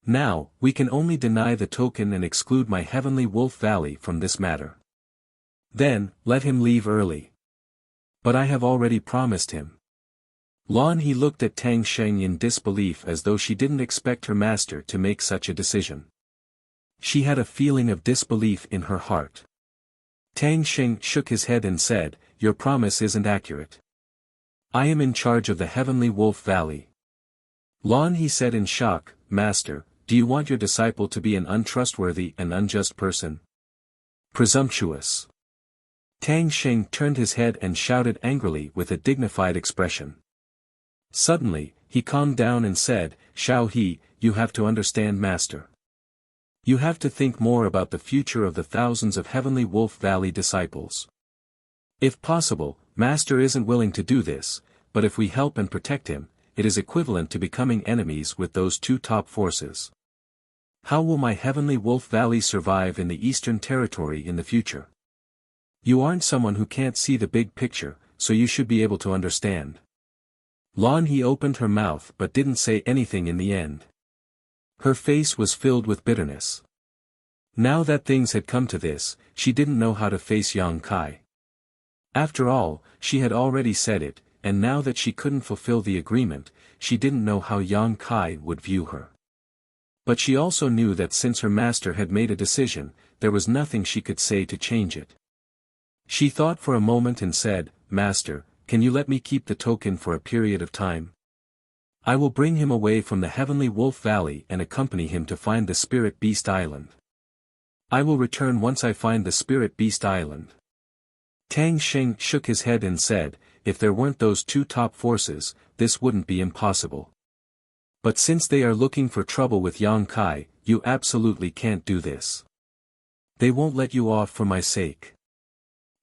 Now, we can only deny the token and exclude my heavenly Wolf Valley from this matter. Then, let him leave early. But I have already promised him. Lan He looked at Tang Sheng in disbelief as though she didn't expect her master to make such a decision. She had a feeling of disbelief in her heart. Tang Sheng shook his head and said, your promise isn't accurate. I am in charge of the heavenly Wolf Valley. Lan He said in shock, Master, do you want your disciple to be an untrustworthy and unjust person? Presumptuous. Tang Sheng turned his head and shouted angrily with a dignified expression. Suddenly, he calmed down and said, Xiao He, you have to understand, Master. You have to think more about the future of the thousands of heavenly Wolf Valley disciples. If possible, Master isn't willing to do this, but if we help and protect him, it is equivalent to becoming enemies with those two top forces. How will my heavenly Wolf Valley survive in the Eastern Territory in the future? You aren't someone who can't see the big picture, so you should be able to understand. Lan He opened her mouth but didn't say anything in the end. Her face was filled with bitterness. Now that things had come to this, she didn't know how to face Yang Kai. After all, she had already said it, and now that she couldn't fulfill the agreement, she didn't know how Yang Kai would view her. But she also knew that since her master had made a decision, there was nothing she could say to change it. She thought for a moment and said, Master, can you let me keep the token for a period of time? I will bring him away from the heavenly Wolf Valley and accompany him to find the Spirit Beast Island. I will return once I find the Spirit Beast Island. Tang Sheng shook his head and said, if there weren't those two top forces, this wouldn't be impossible. But since they are looking for trouble with Yang Kai, you absolutely can't do this. They won't let you off for my sake.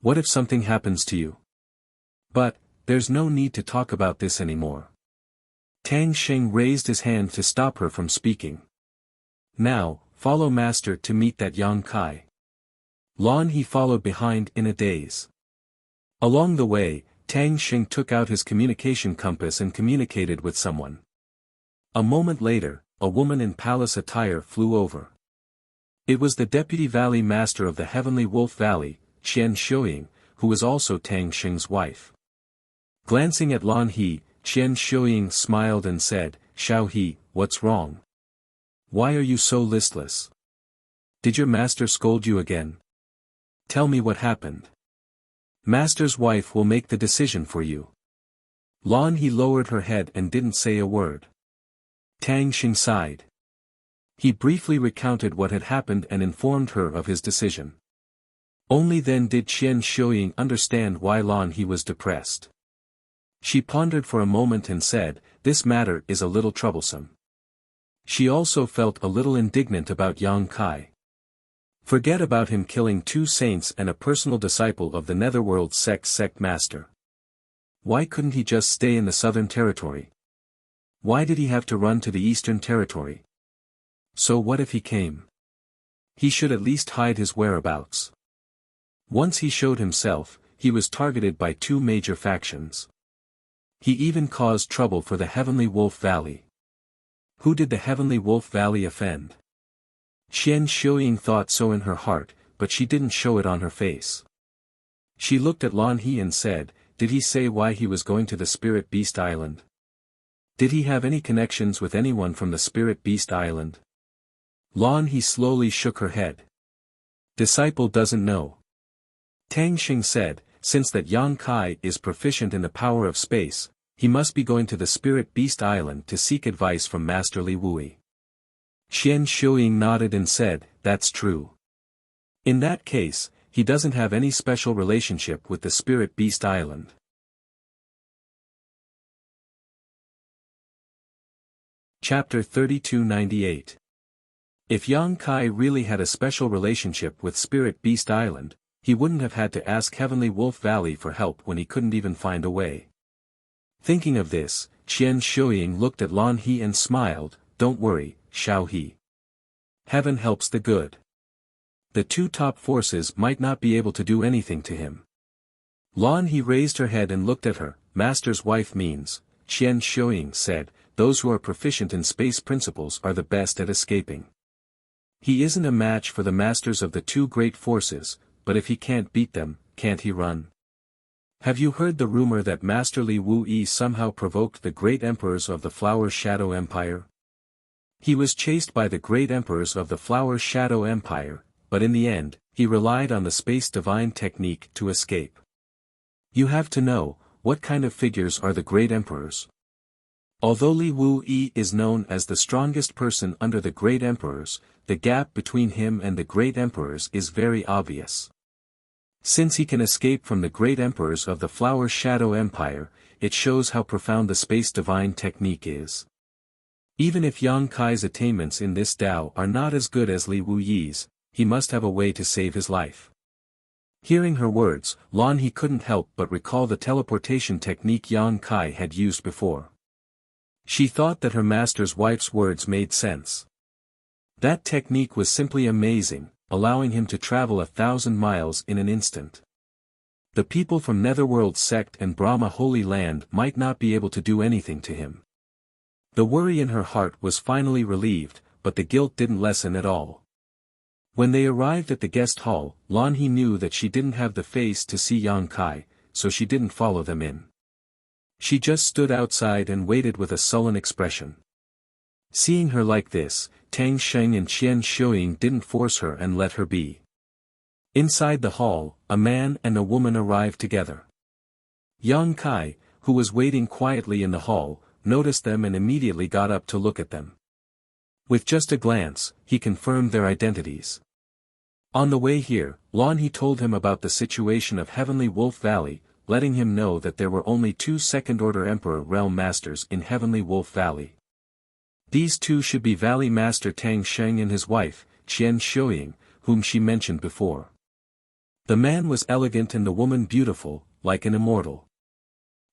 What if something happens to you? But, there's no need to talk about this anymore. Tang Sheng raised his hand to stop her from speaking. Now, follow Master to meet that Yang Kai. Lan He followed behind in a daze. Along the way, Tang Sheng took out his communication compass and communicated with someone. A moment later, a woman in palace attire flew over. It was the Deputy Valley Master of the Heavenly Wolf Valley, Qian Xiuying, who was also Tang Sheng's wife. Glancing at Lan He, Qian Xiuying smiled and said, Xiao He, what's wrong? Why are you so listless? Did your master scold you again? Tell me what happened. Master's wife will make the decision for you. Lan He lowered her head and didn't say a word. Tang Sheng sighed. He briefly recounted what had happened and informed her of his decision. Only then did Qian Xiuying understand why Lan He was depressed. She pondered for a moment and said, this matter is a little troublesome. She also felt a little indignant about Yang Kai. Forget about him killing two saints and a personal disciple of the Netherworld sect master. Why couldn't he just stay in the Southern Territory? Why did he have to run to the Eastern Territory? So what if he came? He should at least hide his whereabouts. Once he showed himself, he was targeted by two major factions. He even caused trouble for the Heavenly Wolf Valley. Who did the Heavenly Wolf Valley offend? Qian Xiuying thought so in her heart, but she didn't show it on her face. She looked at Lan He and said, did he say why he was going to the Spirit Beast Island? Did he have any connections with anyone from the Spirit Beast Island? Lan He slowly shook her head. Disciple doesn't know. Tang Xing said, since that Yang Kai is proficient in the power of space, he must be going to the Spirit Beast Island to seek advice from Master Li Wui. Qian Shuiying nodded and said, that's true. In that case, he doesn't have any special relationship with the Spirit Beast Island. Chapter 3298. If Yang Kai really had a special relationship with Spirit Beast Island, he wouldn't have had to ask Heavenly Wolf Valley for help when he couldn't even find a way. Thinking of this, Qian Shuiying looked at Lan He and smiled, don't worry, Xiao He. Heaven helps the good. The two top forces might not be able to do anything to him. Lan He raised her head and looked at her. Master's wife means, Qian Shuiying said, those who are proficient in space principles are the best at escaping. He isn't a match for the masters of the two great forces, but if he can't beat them, can't he run? Have you heard the rumor that Master Li Wui somehow provoked the great emperors of the Flower Shadow Empire? He was chased by the great emperors of the Flower Shadow Empire, but in the end, he relied on the space divine technique to escape. You have to know, what kind of figures are the great emperors? Although Li Wui is known as the strongest person under the great emperors, the gap between him and the great emperors is very obvious. Since he can escape from the great emperors of the Flower Shadow Empire, it shows how profound the space divine technique is. Even if Yang Kai's attainments in this Tao are not as good as Li Wuyi's, he must have a way to save his life. Hearing her words, Lan He couldn't help but recall the teleportation technique Yang Kai had used before. She thought that her master's wife's words made sense. That technique was simply amazing, allowing him to travel 1,000 miles in an instant. The people from Netherworld Sect and Brahma Holy Land might not be able to do anything to him. The worry in her heart was finally relieved, but the guilt didn't lessen at all. When they arrived at the guest hall, Lan He knew that she didn't have the face to see Yang Kai, so she didn't follow them in. She just stood outside and waited with a sullen expression. Seeing her like this, Tang Sheng and Qian Shuiying didn't force her and let her be. Inside the hall, a man and a woman arrived together. Yang Kai, who was waiting quietly in the hall, noticed them and immediately got up to look at them. With just a glance, he confirmed their identities. On the way here, Lan He told him about the situation of Heavenly Wolf Valley, letting him know that there were only 2 second-order Emperor Realm Masters in Heavenly Wolf Valley. These two should be Valley Master Tang Sheng and his wife, Qian Shuiying, whom she mentioned before. The man was elegant and the woman beautiful, like an immortal.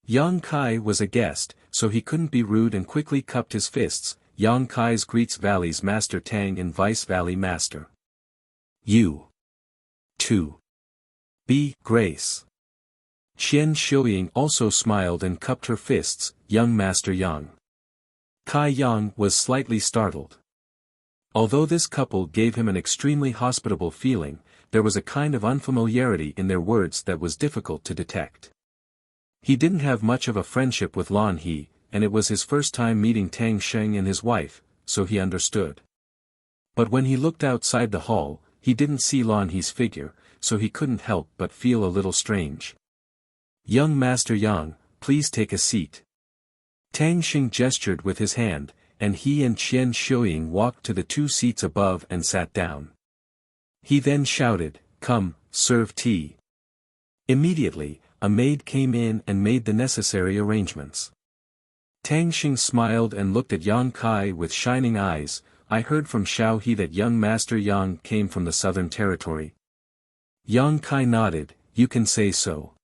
Yang Kai was a guest, so he couldn't be rude and quickly cupped his fists. Yang Kai's greets Valley's Master Tang and Vice Valley Master. You. Too. Be Grace. Qian Shuiying also smiled and cupped her fists. Young Master Yang. Kai Yang was slightly startled. Although this couple gave him an extremely hospitable feeling, there was a kind of unfamiliarity in their words that was difficult to detect. He didn't have much of a friendship with Lan He, and it was his first time meeting Tang Sheng and his wife, so he understood. But when he looked outside the hall, he didn't see Lan He's figure, so he couldn't help but feel a little strange. Young Master Yang, please take a seat. Tang Sheng gestured with his hand, and he and Qian Shuiying walked to the 2 seats above and sat down. He then shouted, "Come, serve tea." Immediately, a maid came in and made the necessary arrangements. Tang Sheng smiled and looked at Yang Kai with shining eyes. I heard from Xiao He that young Master Yang came from the Southern Territory. Yang Kai nodded, you can say so.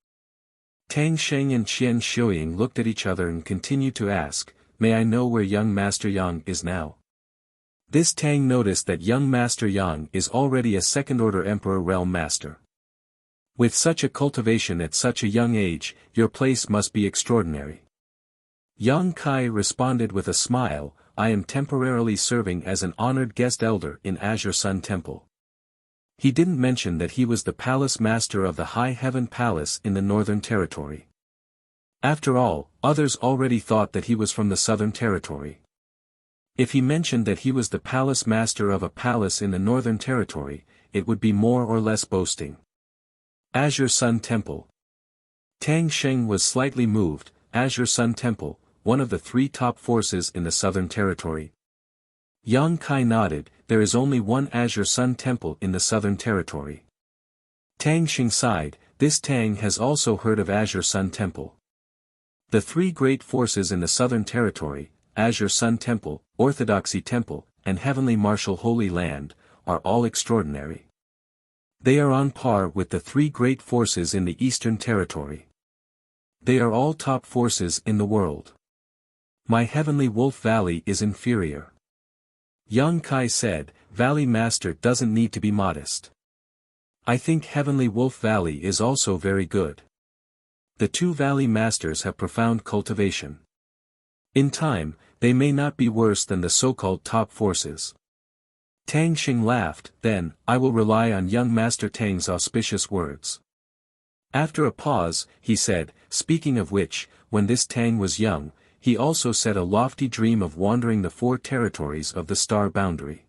Tang Sheng and Qian Shuiying looked at each other and continued to ask, may I know where young Master Yang is now? This Tang noticed that young Master Yang is already a second-order Emperor Realm Master. With such a cultivation at such a young age, your place must be extraordinary. Yang Kai responded with a smile, I am temporarily serving as an honored guest elder in Azure Sun Temple. He didn't mention that he was the palace master of the High Heaven Palace in the Northern Territory. After all, others already thought that he was from the Southern Territory. If he mentioned that he was the palace master of a palace in the Northern Territory, it would be more or less boasting. Azure Sun Temple. Tang Sheng was slightly moved. Azure Sun Temple, one of the 3 top forces in the Southern Territory. Yang Kai nodded. There is only one Azure Sun Temple in the Southern Territory. Tang Sheng sighed. This Tang has also heard of Azure Sun Temple. The 3 great forces in the Southern Territory, Azure Sun Temple, Orthodoxy Temple, and Heavenly Martial Holy Land, are all extraordinary. They are on par with the 3 great forces in the Eastern Territory. They are all top forces in the world. My Heavenly Wolf Valley is inferior. Yang Kai said, Valley Master doesn't need to be modest. I think Heavenly Wolf Valley is also very good. The 2 Valley Masters have profound cultivation. In time, they may not be worse than the so-called top forces. Tang Xing laughed. Then, I will rely on young Master Tang's auspicious words. After a pause, he said, speaking of which, when this Tang was young, he also set a lofty dream of wandering the 4 territories of the star boundary.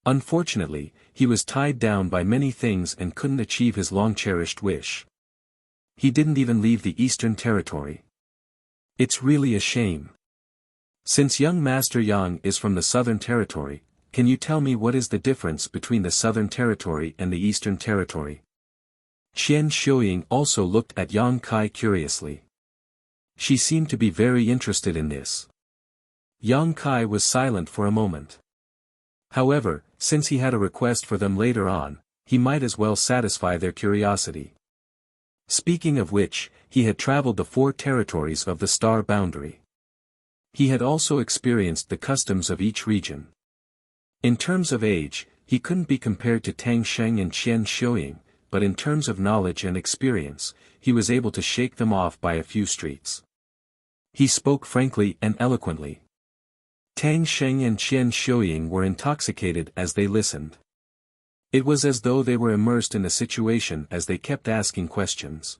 Unfortunately, he was tied down by many things and couldn't achieve his long-cherished wish. He didn't even leave the Eastern Territory. It's really a shame. Since young Master Yang is from the Southern Territory, can you tell me what is the difference between the Southern Territory and the Eastern Territory? Qian Xiuying also looked at Yang Kai curiously. She seemed to be very interested in this. Yang Kai was silent for a moment. However, since he had a request for them later on, he might as well satisfy their curiosity. Speaking of which, he had traveled the 4 territories of the star boundary. He had also experienced the customs of each region. In terms of age, he couldn't be compared to Tang Sheng and Qian Xiuying, but in terms of knowledge and experience, he was able to shake them off by a few streets. He spoke frankly and eloquently. Tang Sheng and Qian Xiuying were intoxicated as they listened. It was as though they were immersed in the situation as they kept asking questions.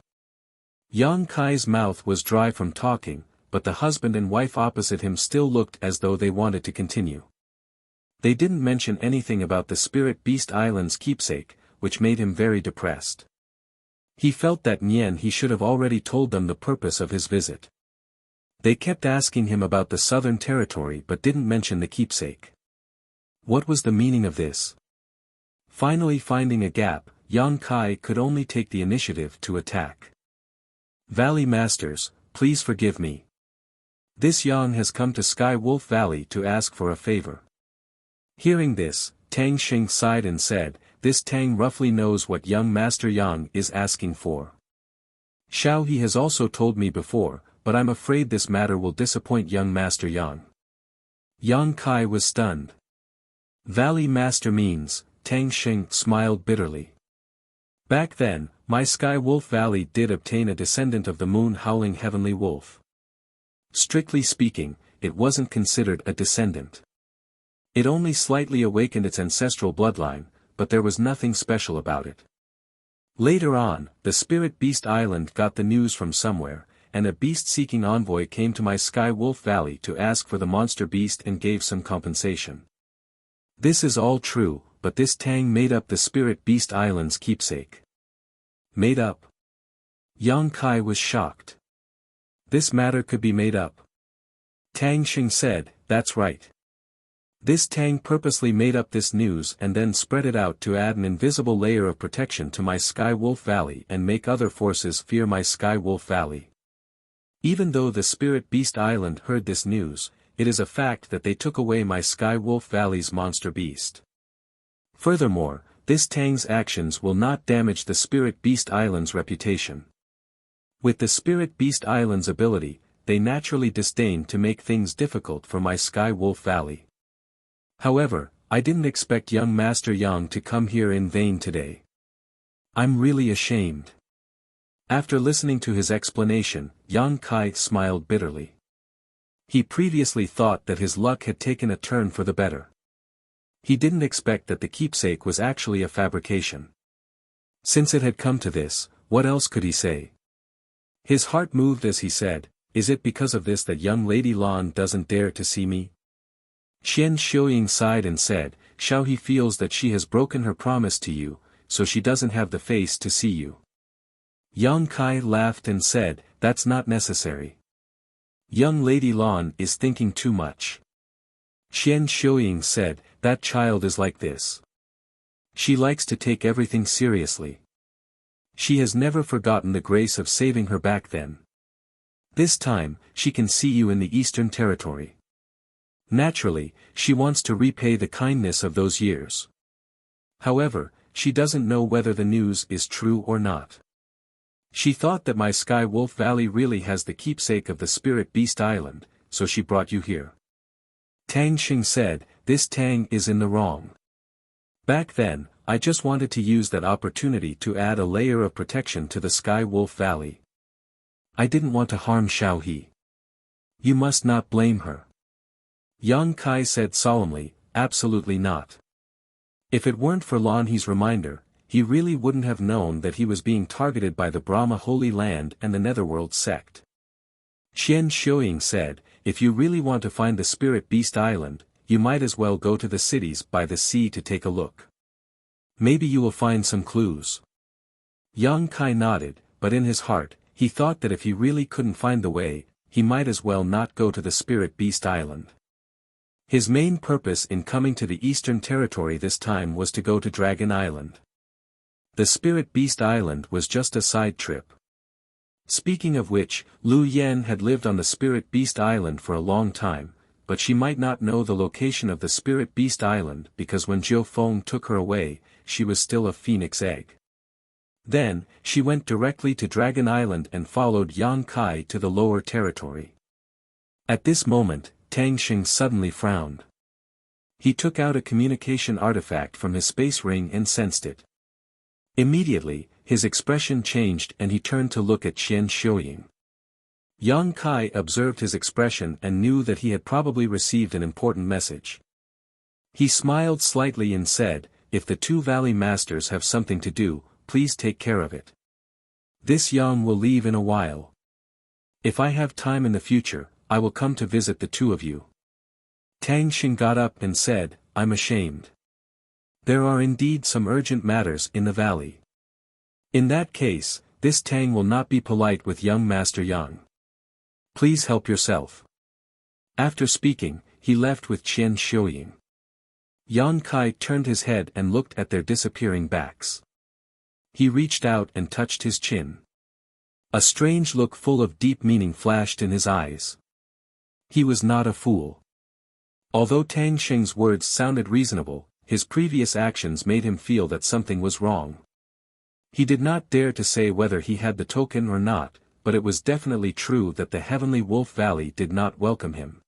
Yang Kai's mouth was dry from talking, but the husband and wife opposite him still looked as though they wanted to continue. They didn't mention anything about the Spirit Beast Island's keepsake, which made him very depressed. He felt that he should have already told them the purpose of his visit. They kept asking him about the Southern Territory but didn't mention the keepsake. What was the meaning of this? Finally finding a gap, Yang Kai could only take the initiative to attack. Valley Masters, please forgive me. This Yang has come to Sky Wolf Valley to ask for a favor. Hearing this, Tang Xing sighed and said, this Tang roughly knows what young Master Yang is asking for. Xiao He has also told me before, but I'm afraid this matter will disappoint young Master Yang. Yang Kai was stunned. Valley Master means, Tang Xing smiled bitterly. Back then, my Sky Wolf Valley did obtain a descendant of the moon howling heavenly wolf. Strictly speaking, it wasn't considered a descendant. It only slightly awakened its ancestral bloodline, but there was nothing special about it. Later on, the Spirit Beast Island got the news from somewhere, and a beast-seeking envoy came to my Sky Wolf Valley to ask for the monster beast and gave some compensation. This is all true, but this Tang made up the Spirit Beast Island's keepsake. Made up? Yang Kai was shocked. This matter could be made up. Tang Xing said, that's right. This Tang purposely made up this news and then spread it out to add an invisible layer of protection to my Sky Wolf Valley and make other forces fear my Sky Wolf Valley. Even though the Spirit Beast Island heard this news, it is a fact that they took away my Sky Wolf Valley's monster beast. Furthermore, this Tang's actions will not damage the Spirit Beast Island's reputation. With the Spirit Beast Island's ability, they naturally disdain to make things difficult for my Sky Wolf Valley. However, I didn't expect young Master Yang to come here in vain today. I'm really ashamed. After listening to his explanation, Yang Kai smiled bitterly. He previously thought that his luck had taken a turn for the better. He didn't expect that the keepsake was actually a fabrication. Since it had come to this, what else could he say? His heart moved as he said, "Is it because of this that young Lady Lan doesn't dare to see me?" Qian Xiuying sighed and said, "Xiao He feels that she has broken her promise to you, so she doesn't have the face to see you." Yang Kai laughed and said, "That's not necessary. Young Lady Lan is thinking too much." Qian Xiuying said, "That child is like this. She likes to take everything seriously. She has never forgotten the grace of saving her back then. This time, she can see you in the Eastern Territory. Naturally, she wants to repay the kindness of those years. However, she doesn't know whether the news is true or not. She thought that my Sky Wolf Valley really has the keepsake of the Spirit Beast Island, so she brought you here." Tang Xing said, "This Tang is in the wrong. Back then, I just wanted to use that opportunity to add a layer of protection to the Sky Wolf Valley. I didn't want to harm Xiao He. You must not blame her." Yang Kai said solemnly, "Absolutely not. If it weren't for Lan He's reminder, he really wouldn't have known that he was being targeted by the Brahma Holy Land and the Netherworld sect." Qian Xiuying said, "If you really want to find the Spirit Beast Island, you might as well go to the cities by the sea to take a look. Maybe you will find some clues." Yang Kai nodded, but in his heart, he thought that if he really couldn't find the way, he might as well not go to the Spirit Beast Island. His main purpose in coming to the Eastern Territory this time was to go to Dragon Island. The Spirit Beast Island was just a side trip. Speaking of which, Lu Yan had lived on the Spirit Beast Island for a long time, but she might not know the location of the Spirit Beast Island because when Jiu Feng took her away, she was still a phoenix egg. Then, she went directly to Dragon Island and followed Yang Kai to the lower territory. At this moment, Tang Xing suddenly frowned. He took out a communication artifact from his space ring and sensed it. Immediately, his expression changed and he turned to look at Qian Xiuying. Yang Kai observed his expression and knew that he had probably received an important message. He smiled slightly and said, "If the two Valley Masters have something to do, please take care of it. This Yang will leave in a while. If I have time in the future, I will come to visit the two of you." Tang Xing got up and said, "I'm ashamed. There are indeed some urgent matters in the valley. In that case, this Tang will not be polite with young Master Yang. Please help yourself." After speaking, he left with Qian Xiuying. Yang Kai turned his head and looked at their disappearing backs. He reached out and touched his chin. A strange look full of deep meaning flashed in his eyes. He was not a fool. Although Tang Xing's words sounded reasonable, his previous actions made him feel that something was wrong. He did not dare to say whether he had the token or not, but it was definitely true that the Heavenly Wolf Valley did not welcome him.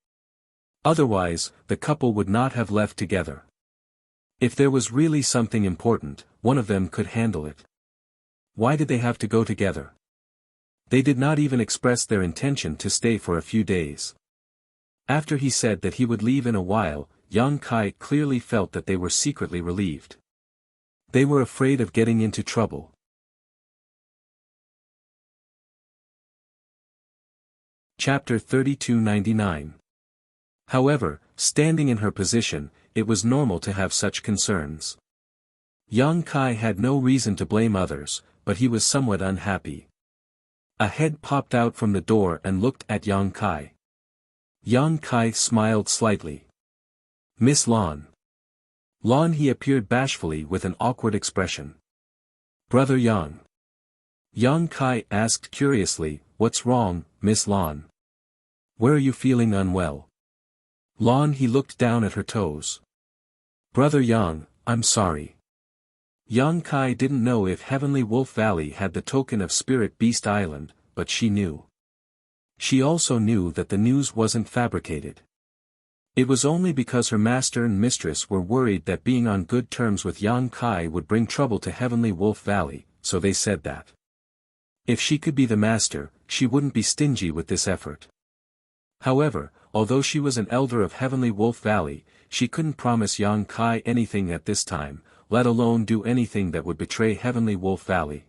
Otherwise, the couple would not have left together. If there was really something important, one of them could handle it. Why did they have to go together? They did not even express their intention to stay for a few days. After he said that he would leave in a while, Yang Kai clearly felt that they were secretly relieved. They were afraid of getting into trouble. Chapter 3299. However, standing in her position, it was normal to have such concerns. Yang Kai had no reason to blame others, but he was somewhat unhappy. A head popped out from the door and looked at Yang Kai. Yang Kai smiled slightly. "Miss Lan." Lan he appeared bashfully with an awkward expression. "Brother Yang." Yang Kai asked curiously, "What's wrong, Miss Lan? Where are you feeling unwell?" Lan he looked down at her toes. "Brother Yang, I'm sorry." Yang Kai didn't know if Heavenly Wolf Valley had the token of Spirit Beast Island, but she knew. She also knew that the news wasn't fabricated. It was only because her master and mistress were worried that being on good terms with Yang Kai would bring trouble to Heavenly Wolf Valley, so they said that. If she could be the master, she wouldn't be stingy with this effort. However, although she was an elder of Heavenly Wolf Valley, she couldn't promise Yang Kai anything at this time, let alone do anything that would betray Heavenly Wolf Valley.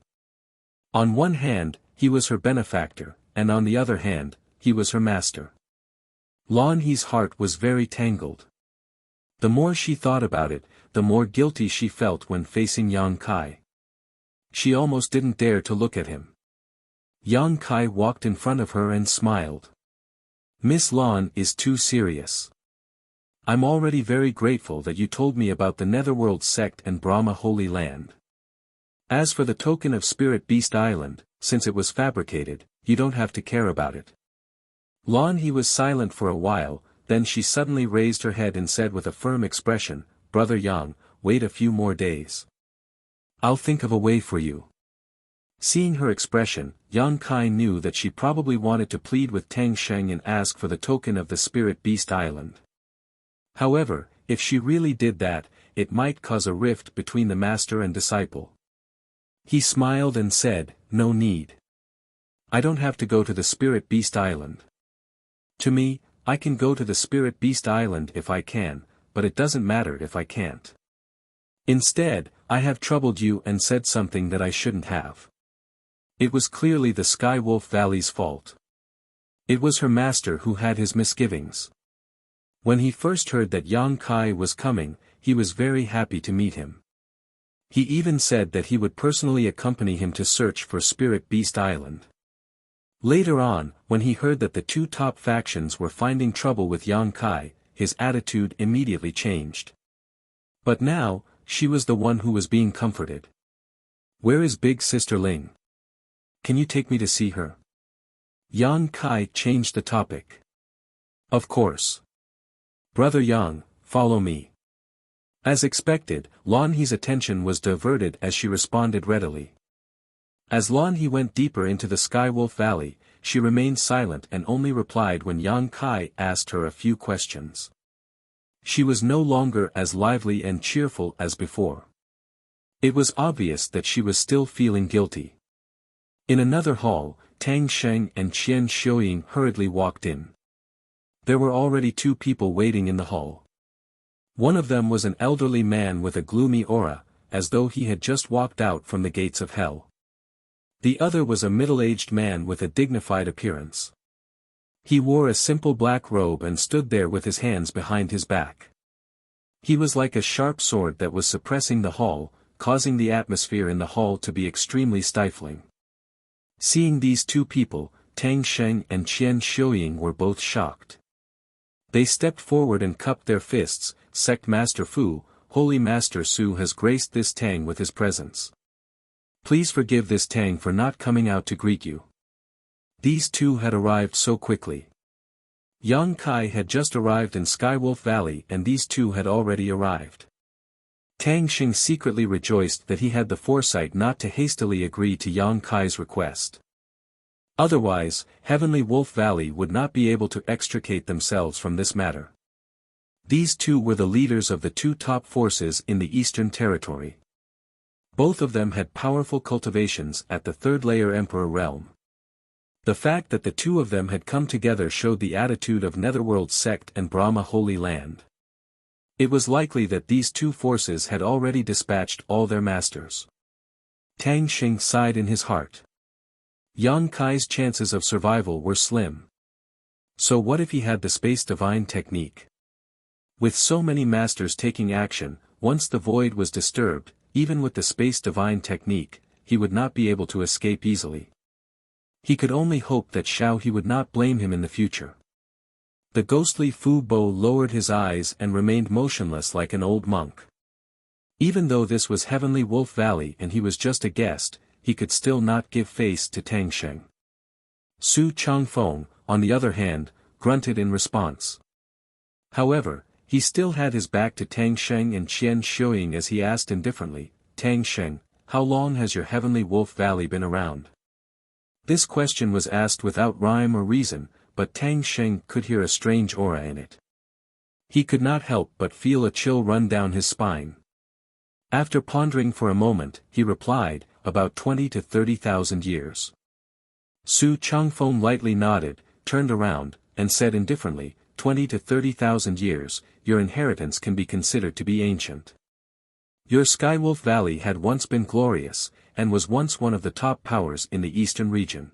On one hand, he was her benefactor, and on the other hand, he was her master. Lan He's heart was very tangled. The more she thought about it, the more guilty she felt when facing Yang Kai. She almost didn't dare to look at him. Yang Kai walked in front of her and smiled. Miss Lan is too serious. I'm already very grateful that you told me about the Netherworld sect and Brahma Holy Land. As for the token of Spirit Beast Island, since it was fabricated, you don't have to care about it. Lan He was silent for a while, then she suddenly raised her head and said with a firm expression, Brother Yang, wait a few more days. I'll think of a way for you. Seeing her expression, Yang Kai knew that she probably wanted to plead with Tang Sheng and ask for the token of the Spirit Beast Island. However, if she really did that, it might cause a rift between the master and disciple. He smiled and said, no need. I don't have to go to the Spirit Beast Island. To me, I can go to the Spirit Beast Island if I can, but it doesn't matter if I can't. Instead, I have troubled you and said something that I shouldn't have. It was clearly the Sky Wolf Valley's fault. It was her master who had his misgivings. When he first heard that Yang Kai was coming, he was very happy to meet him. He even said that he would personally accompany him to search for Spirit Beast Island. Later on, when he heard that the two top factions were finding trouble with Yang Kai, his attitude immediately changed. But now, she was the one who was being comforted. Where is Big Sister Ling? Can you take me to see her? Yang Kai changed the topic. Of course. Brother Yang, follow me. As expected, Lan He's attention was diverted as she responded readily. As Lan He went deeper into the Skywolf Valley, she remained silent and only replied when Yang Kai asked her a few questions. She was no longer as lively and cheerful as before. It was obvious that she was still feeling guilty. In another hall, Tang Sheng and Qian Xiuying hurriedly walked in. There were already two people waiting in the hall. One of them was an elderly man with a gloomy aura, as though he had just walked out from the gates of hell. The other was a middle-aged man with a dignified appearance. He wore a simple black robe and stood there with his hands behind his back. He was like a sharp sword that was suppressing the hall, causing the atmosphere in the hall to be extremely stifling. Seeing these two people, Tang Sheng and Qian Xiuying were both shocked. They stepped forward and cupped their fists. Sect Master Fu, Holy Master Su has graced this Tang with his presence. Please forgive this Tang for not coming out to greet you. These two had arrived so quickly. Yang Kai had just arrived in Skywolf Valley and these two had already arrived. Tang Xing secretly rejoiced that he had the foresight not to hastily agree to Yang Kai's request. Otherwise, Heavenly Wolf Valley would not be able to extricate themselves from this matter. These two were the leaders of the two top forces in the Eastern Territory. Both of them had powerful cultivations at the third-layer Emperor realm. The fact that the two of them had come together showed the attitude of Netherworld sect and Brahma Holy Land. It was likely that these two forces had already dispatched all their masters. Tang Xing sighed in his heart. Yang Kai's chances of survival were slim. So what if he had the Space Divine technique? With so many masters taking action, once the void was disturbed, even with the Space Divine technique, he would not be able to escape easily. He could only hope that Xiao He would not blame him in the future. The ghostly Fu Bo lowered his eyes and remained motionless like an old monk. Even though this was Heavenly Wolf Valley and he was just a guest, he could still not give face to Tang Sheng. Su Changfeng, on the other hand, grunted in response. However, he still had his back to Tang Sheng and Qian Xiuying as he asked indifferently, Tang Sheng, how long has your Heavenly Wolf Valley been around? This question was asked without rhyme or reason, but Tang Sheng could hear a strange aura in it. He could not help but feel a chill run down his spine. After pondering for a moment, he replied, about 20 to 30,000 years. Su Changfeng lightly nodded, turned around, and said indifferently, 20 to 30,000 years, your inheritance can be considered to be ancient. Your Skywolf Valley had once been glorious, and was once one of the top powers in the eastern region.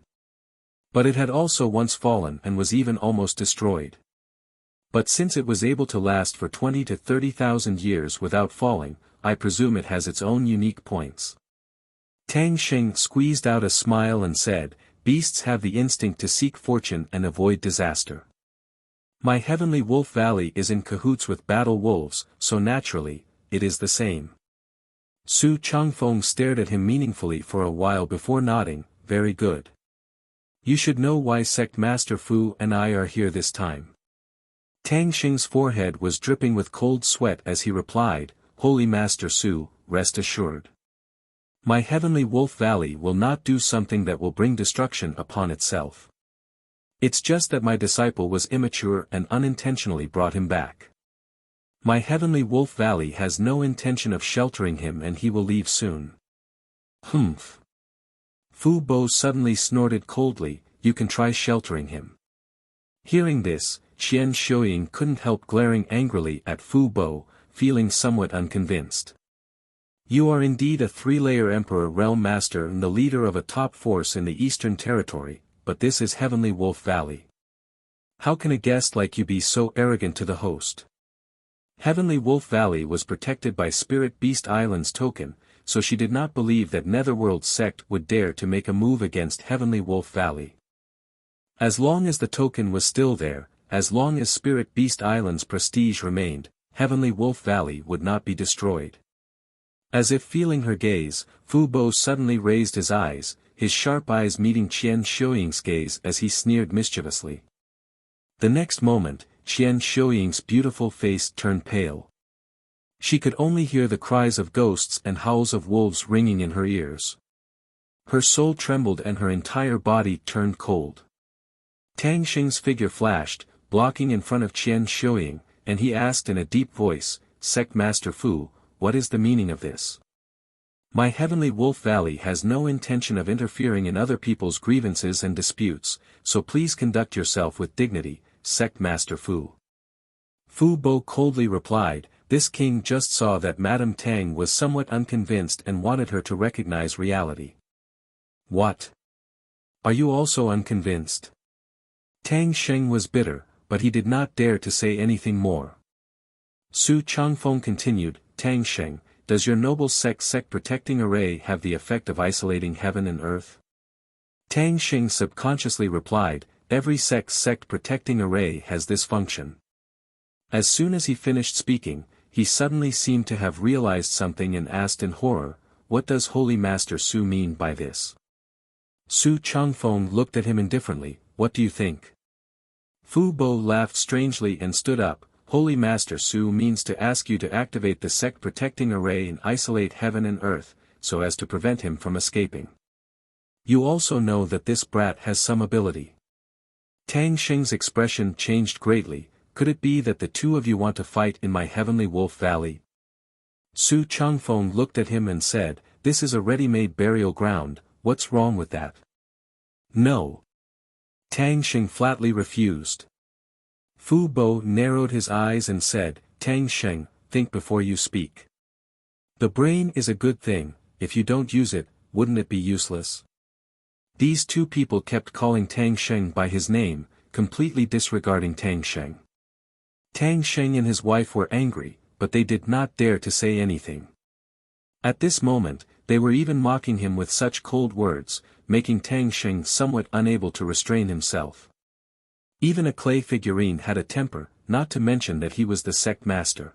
But it had also once fallen and was even almost destroyed. But since it was able to last for 20 to 30,000 years without falling, I presume it has its own unique points. Tang Xing squeezed out a smile and said, "Beasts have the instinct to seek fortune and avoid disaster. My heavenly wolf valley is in cahoots with battle wolves, so naturally, it is the same." Su Changfeng stared at him meaningfully for a while before nodding, "Very good. You should know why Sect Master Fu and I are here this time." Tang Xing's forehead was dripping with cold sweat as he replied, "Holy Master Su, rest assured. My heavenly wolf valley will not do something that will bring destruction upon itself. It's just that my disciple was immature and unintentionally brought him back. My heavenly wolf valley has no intention of sheltering him and he will leave soon." "Humph." Fu Bo suddenly snorted coldly, "You can try sheltering him." Hearing this, Qian Shuoying couldn't help glaring angrily at Fu Bo, feeling somewhat unconvinced. "You are indeed a three-layer emperor realm master and the leader of a top force in the Eastern Territory, but this is Heavenly Wolf Valley. How can a guest like you be so arrogant to the host?" Heavenly Wolf Valley was protected by Spirit Beast Island's token, so she did not believe that Netherworld sect would dare to make a move against Heavenly Wolf Valley. As long as the token was still there, as long as Spirit Beast Island's prestige remained, Heavenly Wolf Valley would not be destroyed. As if feeling her gaze, Fu Bo suddenly raised his eyes, his sharp eyes meeting Qian Shuoying's gaze as he sneered mischievously. The next moment, Qian Shuoying's beautiful face turned pale. She could only hear the cries of ghosts and howls of wolves ringing in her ears. Her soul trembled and her entire body turned cold. Tang Xing's figure flashed, blocking in front of Qian Shuoying, and he asked in a deep voice, "Sect Master Fu, what is the meaning of this? My heavenly wolf valley has no intention of interfering in other people's grievances and disputes, so please conduct yourself with dignity, Sect Master Fu." Fu Bo coldly replied, "This king just saw that Madame Tang was somewhat unconvinced and wanted her to recognize reality." "What? Are you also unconvinced?" Tang Xing was bitter, but he did not dare to say anything more. Su Changfeng continued, "Tang Xing, does your noble sect protecting array have the effect of isolating heaven and earth?" Tang Xing subconsciously replied, "Every sect protecting array has this function." As soon as he finished speaking, he suddenly seemed to have realized something and asked in horror, "What does Holy Master Su mean by this?" Su Changfeng looked at him indifferently, "What do you think?" Fu Bo laughed strangely and stood up, "Holy Master Su means to ask you to activate the sect protecting array and isolate heaven and earth, so as to prevent him from escaping. You also know that this brat has some ability." Tang Xing's expression changed greatly, "Could it be that the two of you want to fight in my heavenly wolf valley?" Su Changfeng looked at him and said, "This is a ready-made burial ground, what's wrong with that?" "No." Tang Xing flatly refused. Fu Bo narrowed his eyes and said, "Tang Xing, think before you speak. The brain is a good thing, if you don't use it, wouldn't it be useless?" These two people kept calling Tang Xing by his name, completely disregarding Tang Xing. Tang Xing and his wife were angry, but they did not dare to say anything. At this moment, they were even mocking him with such cold words, making Tang Xing somewhat unable to restrain himself. Even a clay figurine had a temper, not to mention that he was the sect master.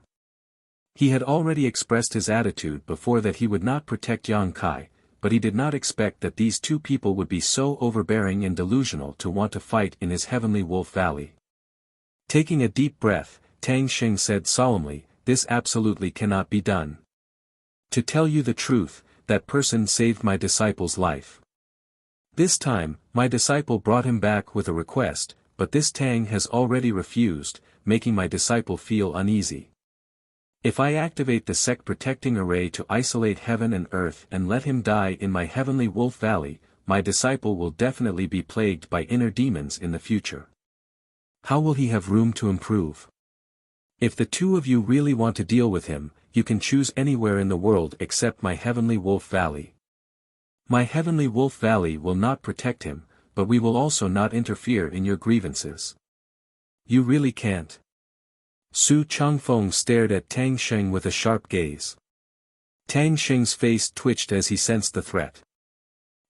He had already expressed his attitude before that he would not protect Yang Kai, but he did not expect that these two people would be so overbearing and delusional to want to fight in his heavenly wolf valley. Taking a deep breath, Tang Xing said solemnly, "This absolutely cannot be done. To tell you the truth, that person saved my disciple's life. This time, my disciple brought him back with a request, but this Tang has already refused, making my disciple feel uneasy. If I activate the sect protecting array to isolate heaven and earth and let him die in my heavenly wolf valley, my disciple will definitely be plagued by inner demons in the future. How will he have room to improve? If the two of you really want to deal with him, you can choose anywhere in the world except my heavenly wolf valley." My heavenly wolf valley will not protect him, but we will also not interfere in your grievances. You really can't. Su Changfeng stared at Tang Sheng with a sharp gaze. Tang Sheng's face twitched as he sensed the threat.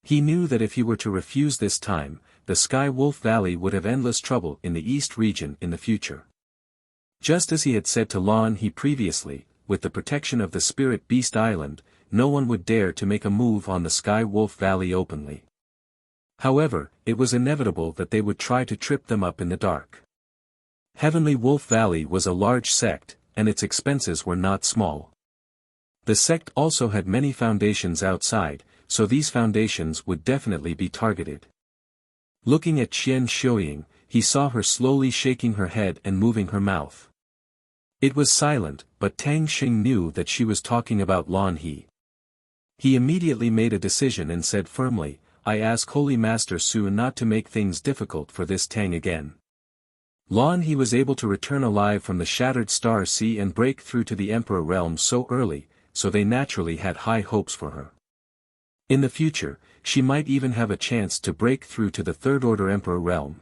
He knew that if he were to refuse this time, the Sky Wolf Valley would have endless trouble in the East region in the future. Just as he had said to Lan He previously, with the protection of the Spirit Beast Island, no one would dare to make a move on the Sky Wolf Valley openly. However, it was inevitable that they would try to trip them up in the dark. Heavenly Wolf Valley was a large sect, and its expenses were not small. The sect also had many foundations outside, so these foundations would definitely be targeted. Looking at Qian Xiuying, he saw her slowly shaking her head and moving her mouth. It was silent, but Tang Xing knew that she was talking about Lan He. He immediately made a decision and said firmly, I ask Holy Master Su not to make things difficult for this Tang again. Lan He was able to return alive from the Shattered Star Sea and break through to the Emperor realm so early, so they naturally had high hopes for her. In the future, she might even have a chance to break through to the Third Order Emperor realm.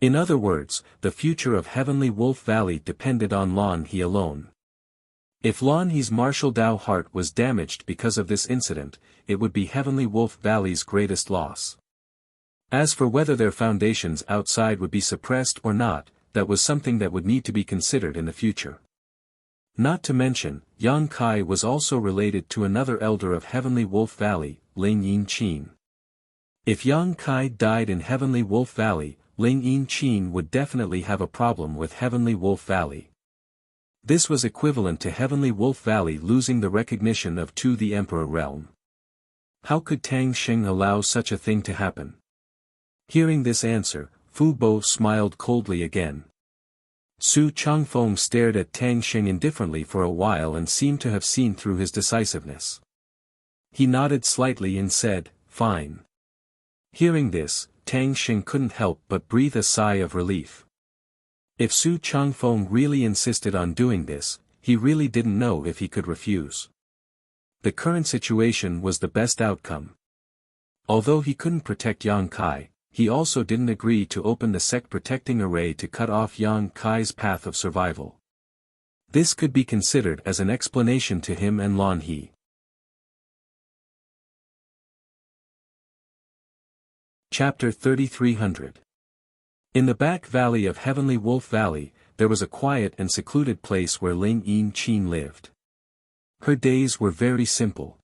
In other words, the future of Heavenly Wolf Valley depended on Lan He alone. If Lan He's martial Dao heart was damaged because of this incident, it would be Heavenly Wolf Valley's greatest loss. As for whether their foundations outside would be suppressed or not, that was something that would need to be considered in the future. Not to mention, Yang Kai was also related to another elder of Heavenly Wolf Valley, Ling Yin-Qin. If Yang Kai died in Heavenly Wolf Valley, Ling Yin-Qin would definitely have a problem with Heavenly Wolf Valley. This was equivalent to Heavenly Wolf Valley losing the recognition of the Emperor realm. How could Tang Xing allow such a thing to happen? Hearing this answer, Fu Bo smiled coldly again. Su Changfeng stared at Tang Xing indifferently for a while and seemed to have seen through his decisiveness. He nodded slightly and said, Fine. Hearing this, Tang Xing couldn't help but breathe a sigh of relief. If Su Changfeng really insisted on doing this, he really didn't know if he could refuse. The current situation was the best outcome. Although he couldn't protect Yang Kai, he also didn't agree to open the sect protecting array to cut off Yang Kai's path of survival. This could be considered as an explanation to him and Lan He. Chapter 3300. In the back valley of Heavenly Wolf Valley, there was a quiet and secluded place where Ling Yin-Qin lived. Her days were very simple.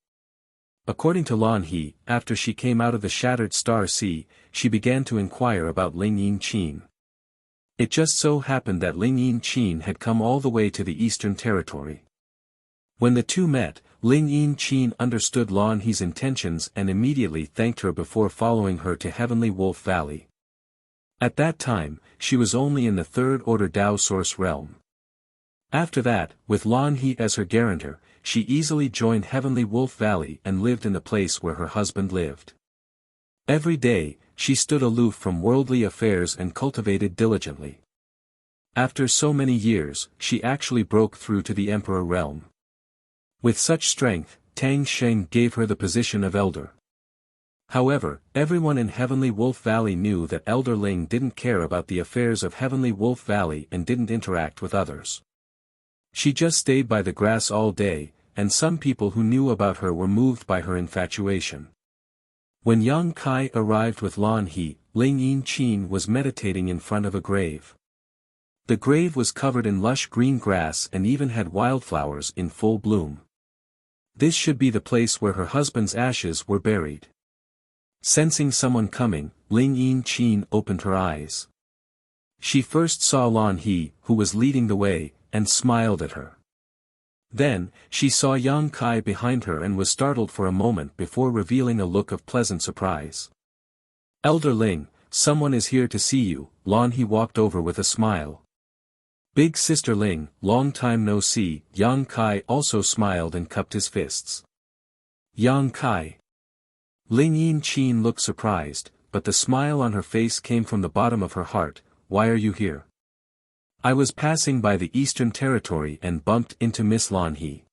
According to Lan He, after she came out of the Shattered Star Sea, she began to inquire about Ling Yin-Qin. It just so happened that Ling Yin-Qin had come all the way to the Eastern Territory. When the two met, Ling Yin-Qin understood Lan He's intentions and immediately thanked her before following her to Heavenly Wolf Valley. At that time, she was only in the Third Order Dao Source realm. After that, with Lan He as her guarantor, she easily joined Heavenly Wolf Valley and lived in the place where her husband lived. Every day, she stood aloof from worldly affairs and cultivated diligently. After so many years, she actually broke through to the Emperor realm. With such strength, Tang Xing gave her the position of elder. However, everyone in Heavenly Wolf Valley knew that Elder Ling didn't care about the affairs of Heavenly Wolf Valley and didn't interact with others. She just stayed by the grass all day, and some people who knew about her were moved by her infatuation. When Yang Kai arrived with Lan He, Ling Yin-Qin was meditating in front of a grave. The grave was covered in lush green grass and even had wildflowers in full bloom. This should be the place where her husband's ashes were buried. Sensing someone coming, Ling Yin-Qin opened her eyes. She first saw Lan He, who was leading the way, and smiled at her. Then, she saw Yang Kai behind her and was startled for a moment before revealing a look of pleasant surprise. Elder Ling, someone is here to see you, Lan He walked over with a smile. Big Sister Ling, long time no see, Yang Kai also smiled and cupped his fists. Yang Kai. Ling Yin-Qin looked surprised, but the smile on her face came from the bottom of her heart. Why are you here? I was passing by the Eastern Territory and bumped into Miss Lan He.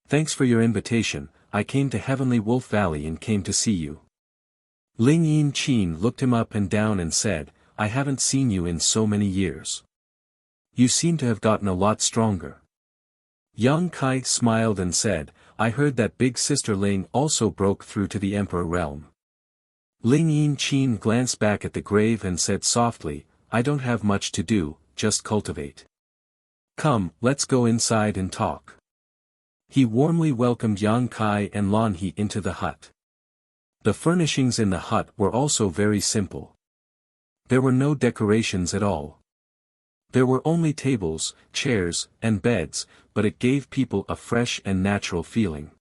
Thanks for your invitation, I came to Heavenly Wolf Valley and came to see you. Ling Yin Qin looked him up and down and said, I haven't seen you in so many years. You seem to have gotten a lot stronger. Yang Kai smiled and said, I heard that big sister Ling also broke through to the Emperor realm. Ling Yin Qin glanced back at the grave and said softly, I don't have much to do, just cultivate. Come, let's go inside and talk. He warmly welcomed Yang Kai and Lan He into the hut. The furnishings in the hut were also very simple. There were no decorations at all. There were only tables, chairs, and beds, but it gave people a fresh and natural feeling.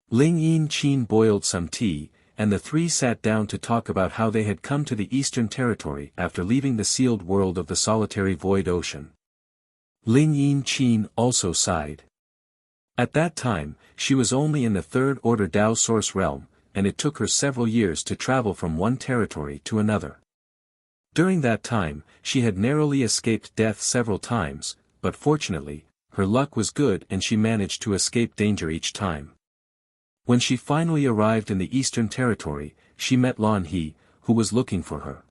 Ling Yin Qin boiled some tea, and the three sat down to talk about how they had come to the Eastern Territory after leaving the sealed world of the solitary void ocean. Ling Yin Qin also sighed. At that time, she was only in the third order Dao Source realm, and it took her several years to travel from one territory to another. During that time, she had narrowly escaped death several times, but fortunately, her luck was good and she managed to escape danger each time. When she finally arrived in the Eastern Territory, she met Lan He, who was looking for her.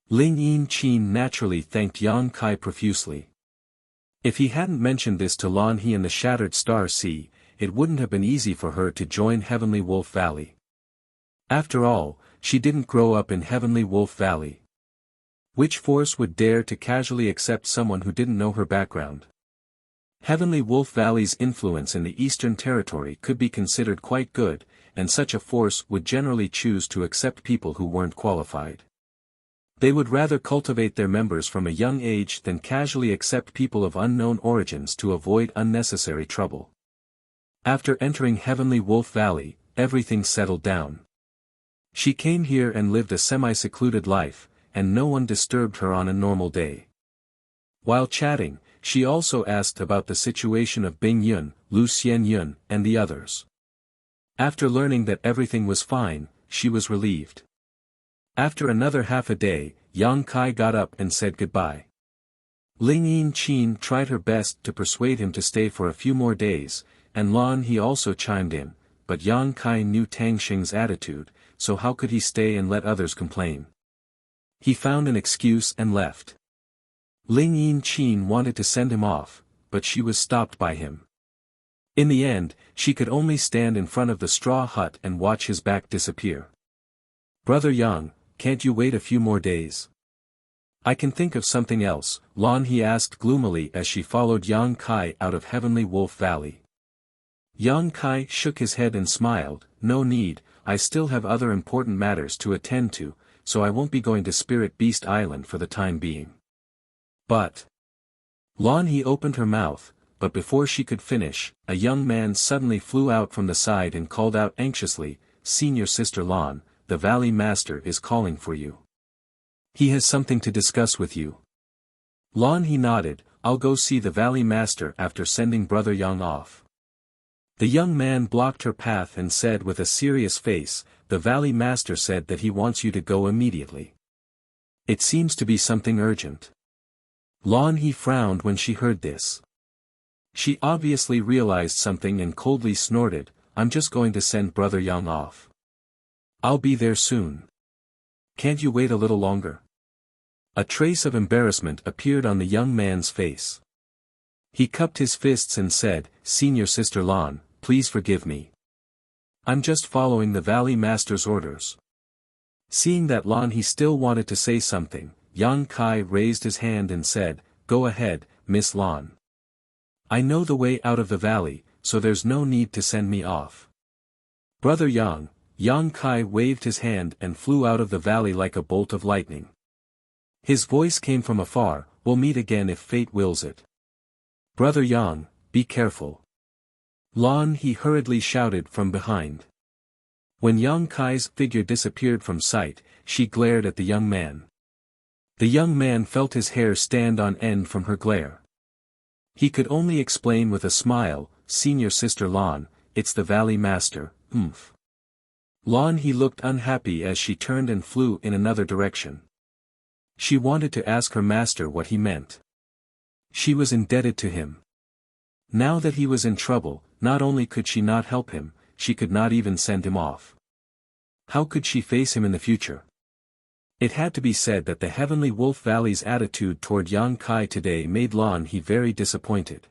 Ling Yin Qin naturally thanked Yang Kai profusely. If he hadn't mentioned this to Lan He and the Shattered Star Sea, it wouldn't have been easy for her to join Heavenly Wolf Valley. After all, she didn't grow up in Heavenly Wolf Valley. Which force would dare to casually accept someone who didn't know her background? Heavenly Wolf Valley's influence in the Eastern Territory could be considered quite good, and such a force would generally choose to accept people who weren't qualified. They would rather cultivate their members from a young age than casually accept people of unknown origins to avoid unnecessary trouble. After entering Heavenly Wolf Valley, everything settled down. She came here and lived a semi-secluded life, and no one disturbed her on a normal day. While chatting, she also asked about the situation of Bing Yun, Lu Xian Yun, and the others. After learning that everything was fine, she was relieved. After another half a day, Yang Kai got up and said goodbye. Ling Yin Qin tried her best to persuade him to stay for a few more days, and Lan He also chimed in, but Yang Kai knew Tang Xing's attitude, so how could he stay and let others complain? He found an excuse and left. Ling Yin Qin wanted to send him off, but she was stopped by him. In the end, she could only stand in front of the straw hut and watch his back disappear. Brother Yang, can't you wait a few more days? I can think of something else, Lan He asked gloomily as she followed Yang Kai out of Heavenly Wolf Valley. Yang Kai shook his head and smiled, no need, I still have other important matters to attend to, so I won't be going to Spirit Beast Island for the time being. But... Lan He opened her mouth, but before she could finish, a young man suddenly flew out from the side and called out anxiously, Senior Sister Lan, the Valley Master is calling for you. He has something to discuss with you. Lan He nodded, I'll go see the Valley Master after sending Brother Yang off. The young man blocked her path and said with a serious face, the Valley Master said that he wants you to go immediately. It seems to be something urgent. Lan He frowned when she heard this. She obviously realized something and coldly snorted, I'm just going to send Brother Yang off. I'll be there soon. Can't you wait a little longer? A trace of embarrassment appeared on the young man's face. He cupped his fists and said, Senior Sister Lan, please forgive me. I'm just following the Valley Master's orders. Seeing that Lan He still wanted to say something, Yang Kai raised his hand and said, Go ahead, Miss Lan. I know the way out of the valley, so there's no need to send me off. Brother Yang, Yang Kai waved his hand and flew out of the valley like a bolt of lightning. His voice came from afar, we'll meet again if fate wills it. Brother Yang, be careful. Lan He hurriedly shouted from behind. When Yang Kai's figure disappeared from sight, she glared at the young man. The young man felt his hair stand on end from her glare. He could only explain with a smile, Senior Sister Lan, it's the Valley Master, Lan He looked unhappy as she turned and flew in another direction. She wanted to ask her master what he meant. She was indebted to him. Now that he was in trouble, not only could she not help him, she could not even send him off. How could she face him in the future? It had to be said that the Heavenly Wolf Valley's attitude toward Yang Kai today made Lan He very disappointed.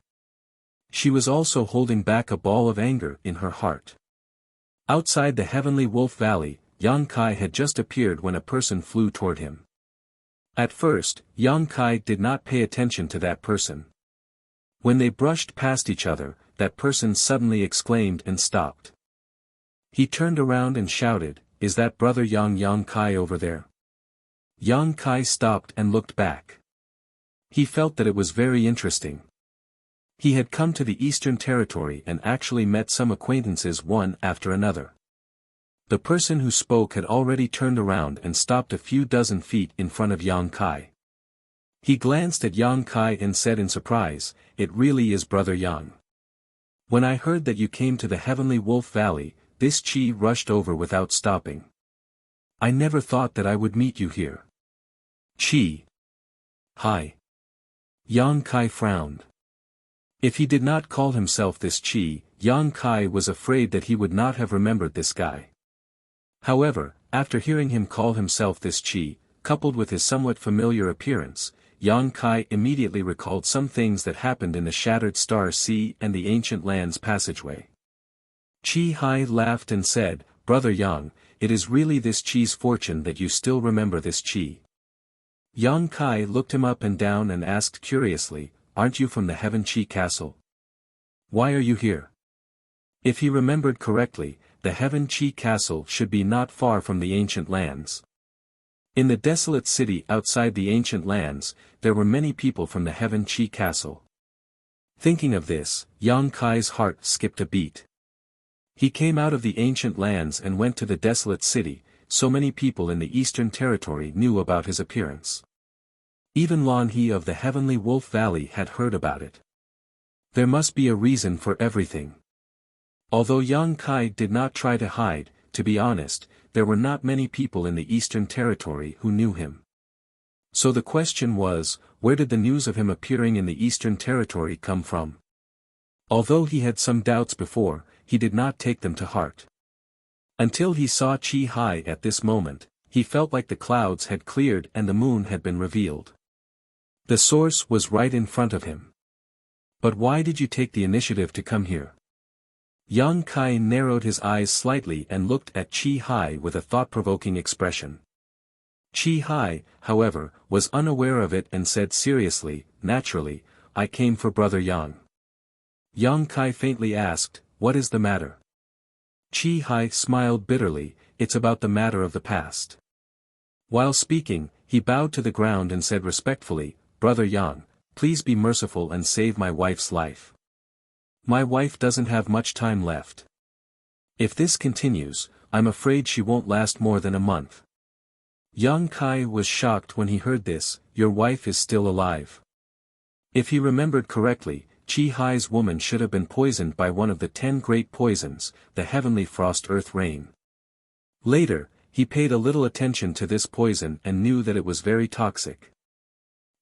She was also holding back a ball of anger in her heart. Outside the Heavenly Wolf Valley, Yang Kai had just appeared when a person flew toward him. At first, Yang Kai did not pay attention to that person. When they brushed past each other, that person suddenly exclaimed and stopped. He turned around and shouted, "Is that brother Yang Kai over there?" Yang Kai stopped and looked back. He felt that it was very interesting. He had come to the Eastern Territory and actually met some acquaintances one after another. The person who spoke had already turned around and stopped a few dozen feet in front of Yang Kai. He glanced at Yang Kai and said in surprise, "It really is Brother Yang. When I heard that you came to the Heavenly Wolf Valley, this chi rushed over without stopping. I never thought that I would meet you here." Chi. Hi. Yang Kai frowned. If he did not call himself this chi, Yang Kai was afraid that he would not have remembered this guy. However, after hearing him call himself this chi, coupled with his somewhat familiar appearance, Yang Kai immediately recalled some things that happened in the Shattered Star Sea and the Ancient Lands passageway. Chi Hai laughed and said, "Brother Yang, it is really this chi's fortune that you still remember this chi." Yang Kai looked him up and down and asked curiously, "Aren't you from the Heaven Chi Castle? Why are you here?" If he remembered correctly, the Heaven Chi Castle should be not far from the Ancient Lands. In the desolate city outside the Ancient Lands, there were many people from the Heaven Chi Castle. Thinking of this, Yang Kai's heart skipped a beat. He came out of the Ancient Lands and went to the desolate city, so many people in the Eastern Territory knew about his appearance. Even Lan He of the Heavenly Wolf Valley had heard about it. There must be a reason for everything. Although Yang Kai did not try to hide, to be honest, there were not many people in the Eastern Territory who knew him. So the question was, where did the news of him appearing in the Eastern Territory come from? Although he had some doubts before, he did not take them to heart. Until he saw Chi Hai at this moment, he felt like the clouds had cleared and the moon had been revealed. The source was right in front of him. But why did you take the initiative to come here? Yang Kai narrowed his eyes slightly and looked at Chi Hai with a thought-provoking expression. Chi Hai, however, was unaware of it and said seriously, "Naturally, I came for Brother Yang." Yang Kai faintly asked, "What is the matter?" Chi Hai smiled bitterly, "It's about the matter of the past." While speaking, he bowed to the ground and said respectfully, "Brother Yang, please be merciful and save my wife's life. My wife doesn't have much time left. If this continues, I'm afraid she won't last more than a month." Yang Kai was shocked when he heard this, "Your wife is still alive." If he remembered correctly, Chi Hai's woman should have been poisoned by one of the 10 great poisons, the heavenly frost earth rain. Later, he paid a little attention to this poison and knew that it was very toxic.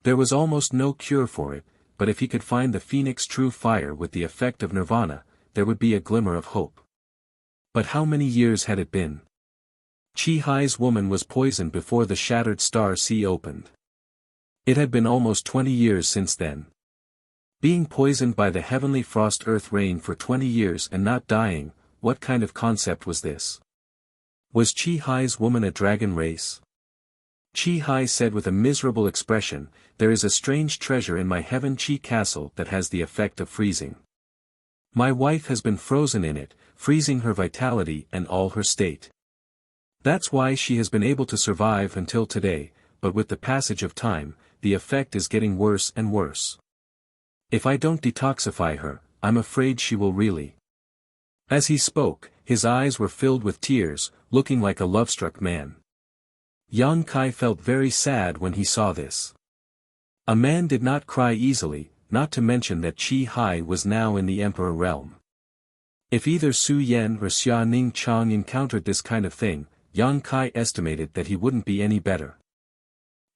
There was almost no cure for it, but if he could find the Phoenix True Fire with the effect of nirvana, there would be a glimmer of hope. But how many years had it been? Chi Hai's woman was poisoned before the Shattered Star Sea opened. It had been almost 20 years since then. Being poisoned by the heavenly frost earth rain for 20 years and not dying, what kind of concept was this? Was Chi Hai's woman a dragon race? Chi Hai said with a miserable expression, "There is a strange treasure in my Heaven Chi Castle that has the effect of freezing. My wife has been frozen in it, freezing her vitality and all her state. That's why she has been able to survive until today, but with the passage of time, the effect is getting worse and worse. If I don't detoxify her, I'm afraid she will really." As he spoke, his eyes were filled with tears, looking like a love-struck man. Yang Kai felt very sad when he saw this. A man did not cry easily, not to mention that Chi Hai was now in the Emperor realm. If either Su Yan or Xia Ning Chang encountered this kind of thing, Yang Kai estimated that he wouldn't be any better.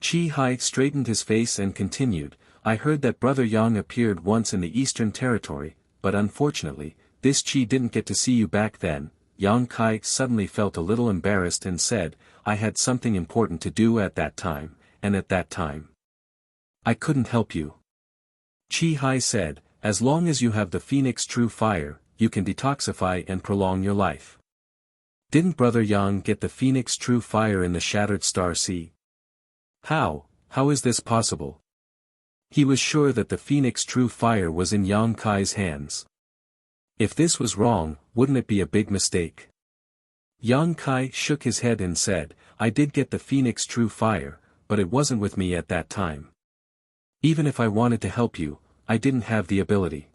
Chi Hai straightened his face and continued, "I heard that Brother Yang appeared once in the Eastern Territory, but unfortunately, this Chi didn't get to see you back then." Yang Kai suddenly felt a little embarrassed and said, "I had something important to do at that time, and at that time I couldn't help you." Chi Hai said, "As long as you have the Phoenix True Fire, you can detoxify and prolong your life." "Didn't Brother Yang get the Phoenix True Fire in the Shattered Star Sea?" How is this possible?" He was sure that the Phoenix True Fire was in Yang Kai's hands. If this was wrong, wouldn't it be a big mistake? Yang Kai shook his head and said, "I did get the Phoenix True Fire, but it wasn't with me at that time. Even if I wanted to help you, I didn't have the ability."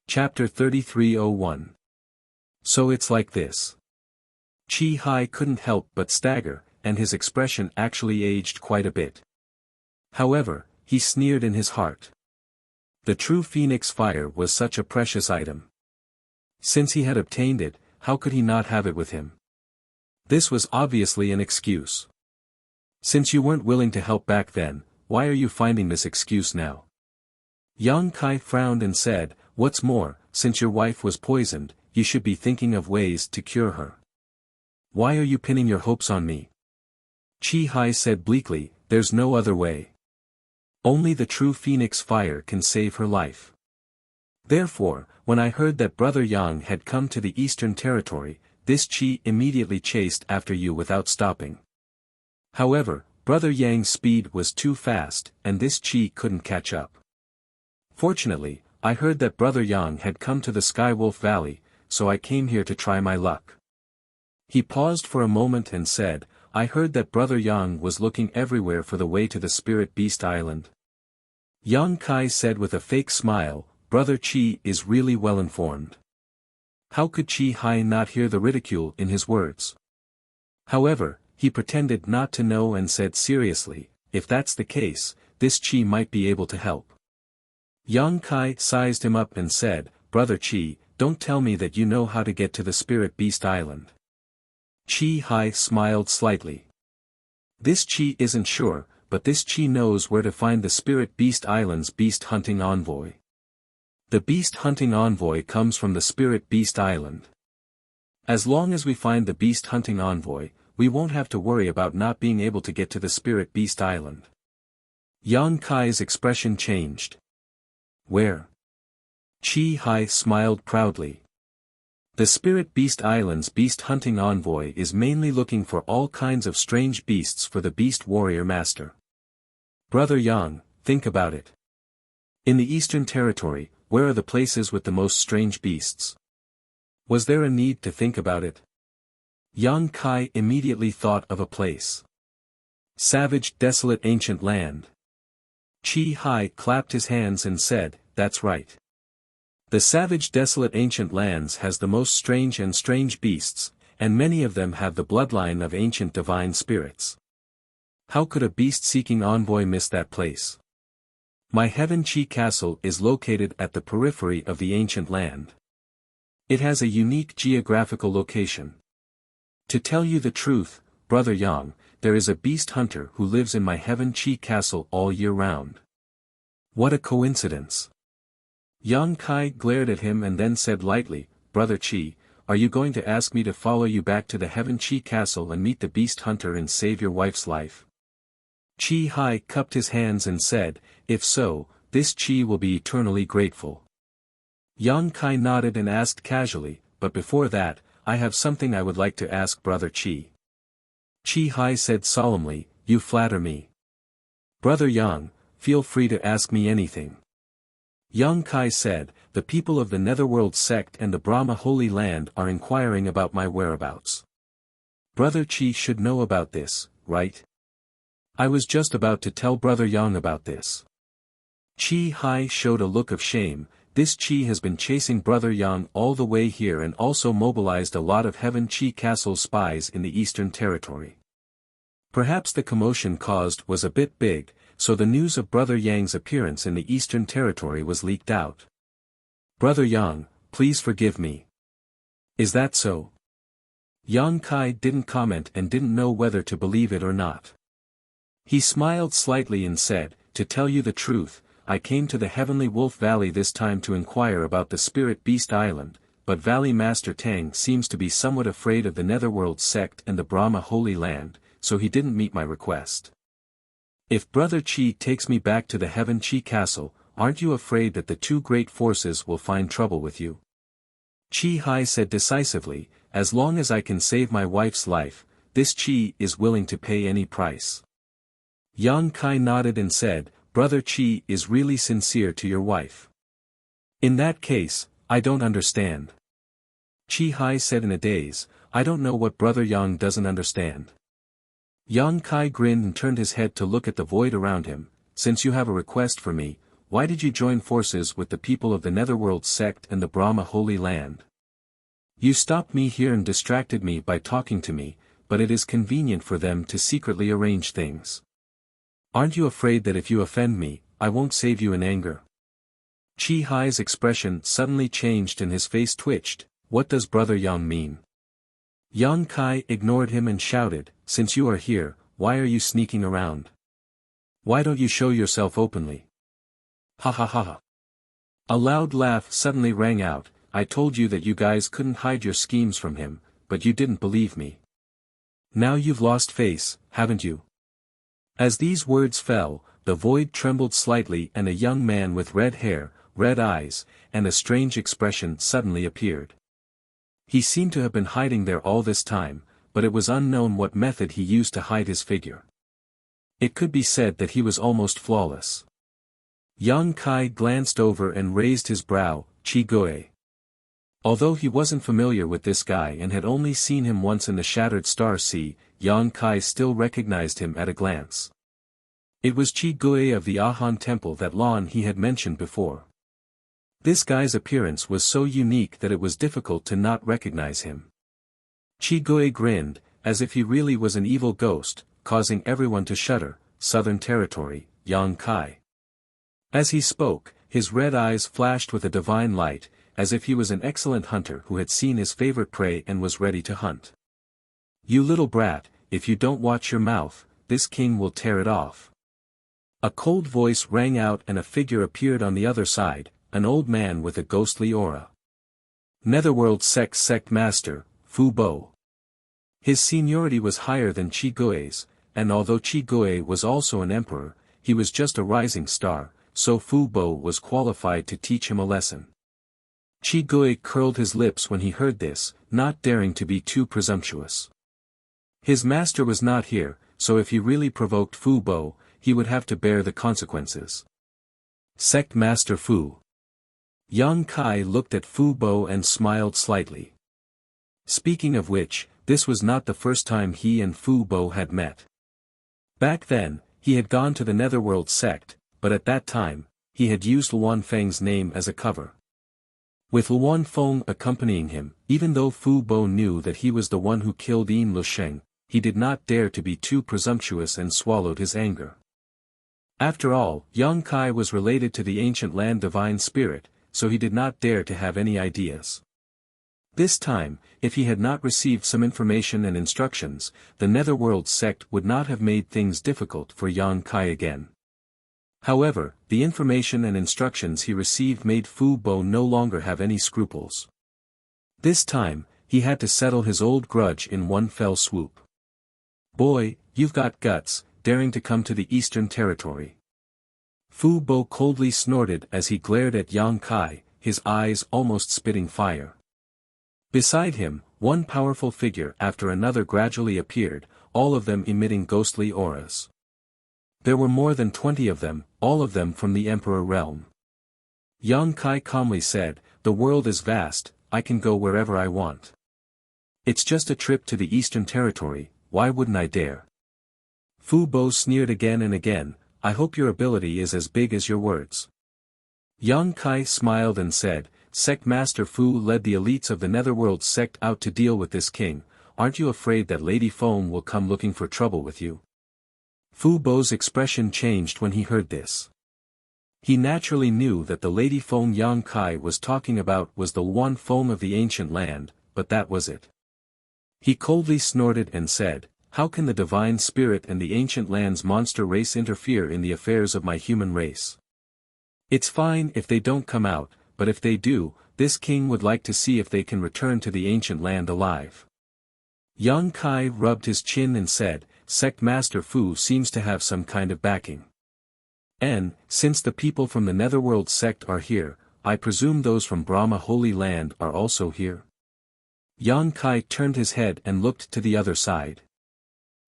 Chapter 3301. So it's like this. Chi Hai couldn't help but stagger, and his expression actually aged quite a bit. However, he sneered in his heart. The true Phoenix Fire was such a precious item. Since he had obtained it, how could he not have it with him? This was obviously an excuse. Since you weren't willing to help back then, why are you finding this excuse now? Yang Kai frowned and said, "What's more, since your wife was poisoned, you should be thinking of ways to cure her. Why are you pinning your hopes on me?" Chi Hai said bleakly, "There's no other way. Only the true Phoenix Fire can save her life. Therefore, when I heard that Brother Yang had come to the Eastern Territory, this Chi immediately chased after you without stopping. However, Brother Yang's speed was too fast, and this Chi couldn't catch up. Fortunately, I heard that Brother Yang had come to the Skywolf Valley, so I came here to try my luck." He paused for a moment and said, "I heard that Brother Yang was looking everywhere for the way to the Spirit Beast Island." Yang Kai said with a fake smile, "Brother Chi is really well informed." How could Chi Hai not hear the ridicule in his words? However, he pretended not to know and said seriously, "If that's the case, this Chi might be able to help." Yang Kai sized him up and said, "Brother Chi, don't tell me that you know how to get to the Spirit Beast Island." Chi Hai smiled slightly. "This Chi isn't sure, but this Chi knows where to find the Spirit Beast Island's beast hunting envoy. The beast hunting envoy comes from the Spirit Beast Island. As long as we find the beast hunting envoy, we won't have to worry about not being able to get to the Spirit Beast Island." Yang Kai's expression changed. "Where?" Chi Hai smiled proudly. "The Spirit Beast Island's beast hunting envoy is mainly looking for all kinds of strange beasts for the Beast Warrior Master. Brother Yang, think about it. In the Eastern Territory, where are the places with the most strange beasts? Was there a need to think about it?" Yang Kai immediately thought of a place. Savage, desolate ancient land. Chi Hai clapped his hands and said, "That's right. The savage desolate ancient lands has the most strange beasts, and many of them have the bloodline of ancient divine spirits. How could a beast-seeking envoy miss that place? My Heaven Chi Castle is located at the periphery of the ancient land. It has a unique geographical location. To tell you the truth, Brother Yang, there is a beast hunter who lives in my Heaven Chi Castle all year round." What a coincidence. Yang Kai glared at him and then said lightly, "Brother Chi, are you going to ask me to follow you back to the Heaven Chi Castle and meet the beast hunter and save your wife's life?" Chi Hai cupped his hands and said, "If so, this Chi will be eternally grateful." Yang Kai nodded and asked casually, "But before that, I have something I would like to ask Brother Chi." Chi Hai said solemnly, "You flatter me. Brother Yang, feel free to ask me anything." Yang Kai said, "The people of the Netherworld sect and the Brahma Holy Land are inquiring about my whereabouts. Brother Chi should know about this, right? I was just about to tell Brother Yang about this." Chi Hai showed a look of shame. This Chi has been chasing Brother Yang all the way here and also mobilized a lot of Heaven Chi Castle spies in the Eastern Territory. Perhaps the commotion caused was a bit big, so the news of Brother Yang's appearance in the Eastern Territory was leaked out. Brother Yang, please forgive me. Is that so? Yang Kai didn't comment and didn't know whether to believe it or not. He smiled slightly and said, "To tell you the truth, I came to the Heavenly Wolf Valley this time to inquire about the Spirit Beast Island, but Valley Master Tang seems to be somewhat afraid of the Netherworld sect and the Brahma Holy Land, so he didn't meet my request. If Brother Chi takes me back to the Heaven Chi Castle, aren't you afraid that the two great forces will find trouble with you? Chi Hai said decisively, as long as I can save my wife's life, this Chi is willing to pay any price. Yang Kai nodded and said, Brother Chi is really sincere to your wife. In that case, I don't understand. Chi Hai said in a daze, I don't know what Brother Yang doesn't understand. Yang Kai grinned and turned his head to look at the void around him. Since you have a request for me, why did you join forces with the people of the Netherworld sect and the Brahma Holy Land? You stopped me here and distracted me by talking to me, but it is convenient for them to secretly arrange things. Aren't you afraid that if you offend me, I won't save you in anger? Chi Hai's expression suddenly changed and his face twitched. What does Brother Yang mean? Yang Kai ignored him and shouted, since you are here, why are you sneaking around? Why don't you show yourself openly? Ha ha ha ha. A loud laugh suddenly rang out. I told you that you guys couldn't hide your schemes from him, but you didn't believe me. Now you've lost face, haven't you? As these words fell, the void trembled slightly and a young man with red hair, red eyes, and a strange expression suddenly appeared. He seemed to have been hiding there all this time, but it was unknown what method he used to hide his figure. It could be said that he was almost flawless. Yang Kai glanced over and raised his brow, Chi Goe. Although he wasn't familiar with this guy and had only seen him once in the Shattered Star Sea, Yang Kai still recognized him at a glance. It was Chi Goe of the Ahan Temple that Lon he had mentioned before. This guy's appearance was so unique that it was difficult to not recognize him. Chi Goe grinned, as if he really was an evil ghost, causing everyone to shudder. Southern Territory, Yang Kai. As he spoke, his red eyes flashed with a divine light, as if he was an excellent hunter who had seen his favorite prey and was ready to hunt. You little brat, if you don't watch your mouth, this king will tear it off. A cold voice rang out and a figure appeared on the other side, an old man with a ghostly aura. Netherworld sect master, Fu Bo. His seniority was higher than Chi Goe's, and although Chi Goe was also an emperor, he was just a rising star, so Fu Bo was qualified to teach him a lesson. Chi Goe curled his lips when he heard this, not daring to be too presumptuous. His master was not here, so if he really provoked Fu Bo, he would have to bear the consequences. Sect Master Fu. Yang Kai looked at Fu Bo and smiled slightly. Speaking of which, this was not the first time he and Fu Bo had met. Back then, he had gone to the Netherworld sect, but at that time, he had used Luan Feng's name as a cover. With Luan Feng accompanying him, even though Fu Bo knew that he was the one who killed Yin Lusheng, he did not dare to be too presumptuous and swallowed his anger. After all, Yang Kai was related to the ancient land divine spirit, so he did not dare to have any ideas. This time, if he had not received some information and instructions, the Netherworld sect would not have made things difficult for Yang Kai again. However, the information and instructions he received made Fu Bo no longer have any scruples. This time, he had to settle his old grudge in one fell swoop. Boy, you've got guts, daring to come to the Eastern Territory. Fu Bo coldly snorted as he glared at Yang Kai, his eyes almost spitting fire. Beside him, one powerful figure after another gradually appeared, all of them emitting ghostly auras. There were more than 20 of them, all of them from the Emperor realm. Yang Kai calmly said, the world is vast, I can go wherever I want. It's just a trip to the Eastern Territory, why wouldn't I dare? Fu Bo sneered again and again, I hope your ability is as big as your words. Yang Kai smiled and said, Sect Master Fu led the elites of the Netherworld sect out to deal with this king, aren't you afraid that Lady Foam will come looking for trouble with you? Fu Bo's expression changed when he heard this. He naturally knew that the Lady Foam Yang Kai was talking about was the one foam of the ancient land, but that was it. He coldly snorted and said, how can the divine spirit and the ancient land's monster race interfere in the affairs of my human race? It's fine if they don't come out, but if they do, this king would like to see if they can return to the ancient land alive. Yang Kai rubbed his chin and said, Sect Master Fu seems to have some kind of backing. And, since the people from the Netherworld sect are here, I presume those from Brahma Holy Land are also here? Yang Kai turned his head and looked to the other side.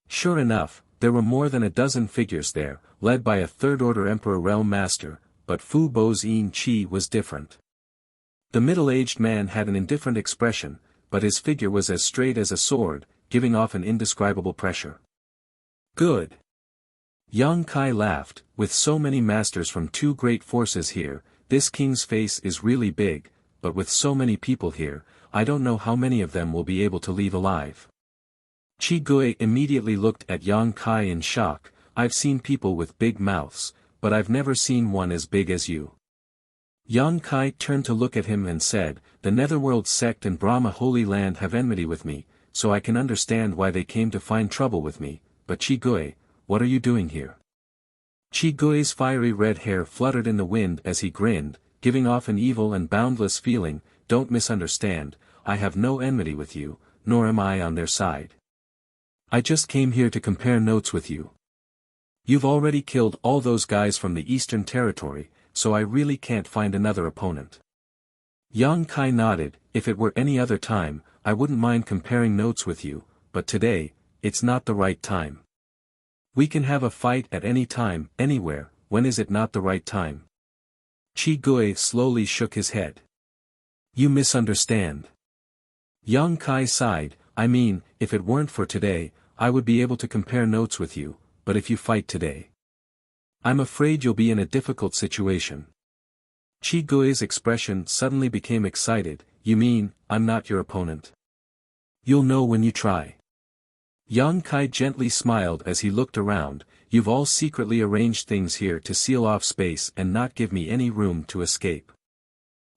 Sure enough, there were more than a dozen figures there, led by a third-order Emperor Realm Master, but Fu Bo's Yin Chi was different. The middle-aged man had an indifferent expression, but his figure was as straight as a sword, giving off an indescribable pressure. Good. Yang Kai laughed, with so many masters from two great forces here, this king's face is really big, but with so many people here, I don't know how many of them will be able to leave alive. Chi Gui immediately looked at Yang Kai in shock. I've seen people with big mouths, but I've never seen one as big as you. Yang Kai turned to look at him and said, the Netherworld sect and Brahma Holy Land have enmity with me, so I can understand why they came to find trouble with me, but Chi Gui, what are you doing here? Chi Gui's fiery red hair fluttered in the wind as he grinned, giving off an evil and boundless feeling. Don't misunderstand, I have no enmity with you, nor am I on their side. I just came here to compare notes with you. You've already killed all those guys from the Eastern Territory, so I really can't find another opponent. Yang Kai nodded. If it were any other time, I wouldn't mind comparing notes with you, but today, it's not the right time. We can have a fight at any time, anywhere. When is it not the right time? Chi Gui slowly shook his head. You misunderstand. Yang Kai sighed. I mean, if it weren't for today, I would be able to compare notes with you, but if you fight today, I'm afraid you'll be in a difficult situation. Chi Gui's expression suddenly became excited. You mean, I'm not your opponent? You'll know when you try. Yang Kai gently smiled as he looked around. You've all secretly arranged things here to seal off space and not give me any room to escape.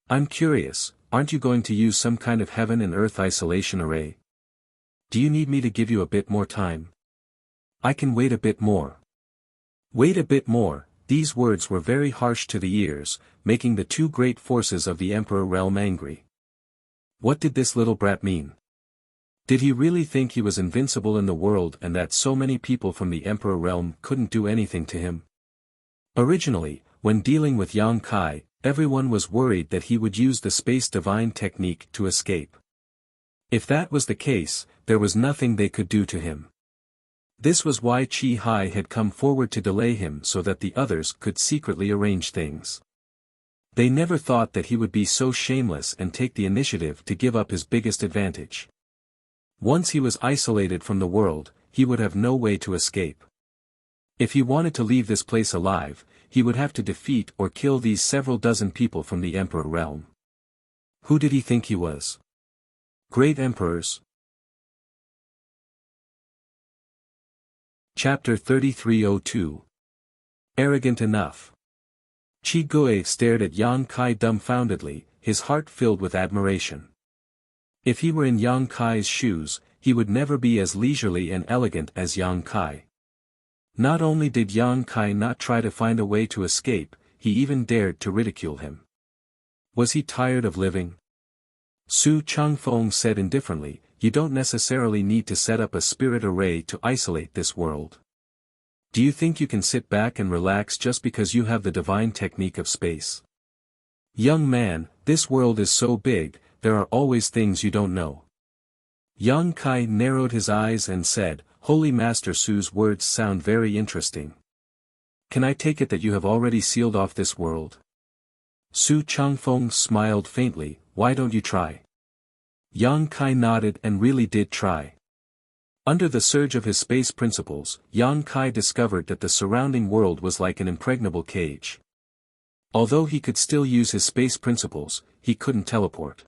I'm curious, aren't you going to use some kind of heaven and earth isolation array? Do you need me to give you a bit more time? I can wait a bit more. Wait a bit more. These words were very harsh to the ears, making the two great forces of the Emperor Realm angry. What did this little brat mean? Did he really think he was invincible in the world and that so many people from the Emperor Realm couldn't do anything to him? Originally, when dealing with Yang Kai, everyone was worried that he would use the Space Divine technique to escape. If that was the case, there was nothing they could do to him. This was why Chi Hai had come forward to delay him so that the others could secretly arrange things. They never thought that he would be so shameless and take the initiative to give up his biggest advantage. Once he was isolated from the world, he would have no way to escape. If he wanted to leave this place alive, he would have to defeat or kill these several dozen people from the Emperor Realm. Who did he think he was? Great emperors. Chapter 3302. Arrogant enough. Chi Gui stared at Yang Kai dumbfoundedly, his heart filled with admiration. If he were in Yang Kai's shoes, he would never be as leisurely and elegant as Yang Kai. Not only did Yang Kai not try to find a way to escape, he even dared to ridicule him. Was he tired of living? Su Changfeng said indifferently, you don't necessarily need to set up a spirit array to isolate this world. Do you think you can sit back and relax just because you have the divine technique of space? Young man, this world is so big, there are always things you don't know. Yang Kai narrowed his eyes and said, Holy Master Su's words sound very interesting. Can I take it that you have already sealed off this world? Su Changfeng smiled faintly, why don't you try? Yang Kai nodded and really did try. Under the surge of his space principles, Yang Kai discovered that the surrounding world was like an impregnable cage. Although he could still use his space principles, he couldn't teleport.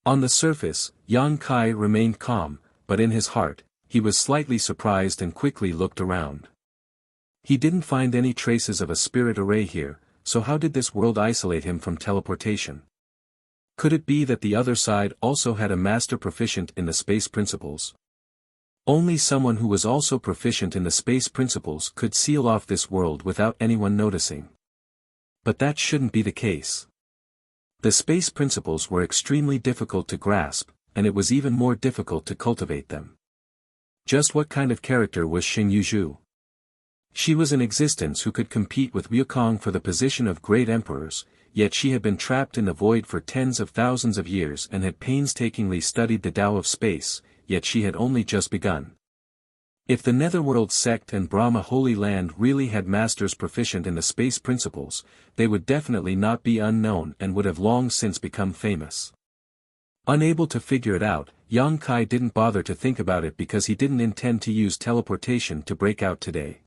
On the surface, Yang Kai remained calm, but in his heart, he was slightly surprised and quickly looked around. He didn't find any traces of a spirit array here, so how did this world isolate him from teleportation? Could it be that the other side also had a master proficient in the space principles? Only someone who was also proficient in the space principles could seal off this world without anyone noticing. But that shouldn't be the case. The space principles were extremely difficult to grasp, and it was even more difficult to cultivate them. Just what kind of character was Xing Yuzhu? She was an existence who could compete with Wukong for the position of great emperors, yet she had been trapped in the void for tens of thousands of years and had painstakingly studied the Tao of space, yet she had only just begun. If the Netherworld sect and Brahma Holy Land really had masters proficient in the space principles, they would definitely not be unknown and would have long since become famous. Unable to figure it out, Yang Kai didn't bother to think about it because he didn't intend to use teleportation to break out today.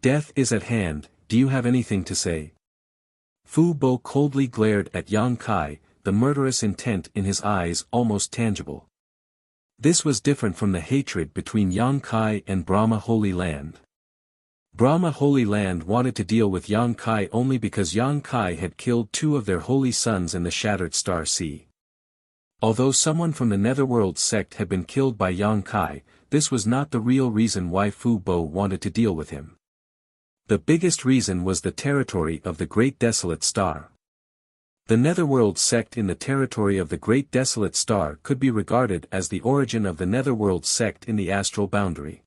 Death is at hand, do you have anything to say? Fu Bo coldly glared at Yang Kai, the murderous intent in his eyes almost tangible. This was different from the hatred between Yang Kai and Brahma Holy Land. Brahma Holy Land wanted to deal with Yang Kai only because Yang Kai had killed two of their holy sons in the Shattered Star Sea. Although someone from the Netherworld sect had been killed by Yang Kai, this was not the real reason why Fu Bo wanted to deal with him. The biggest reason was the territory of the Great Desolate Star. The Netherworld sect in the territory of the Great Desolate Star could be regarded as the origin of the Netherworld sect in the astral boundary.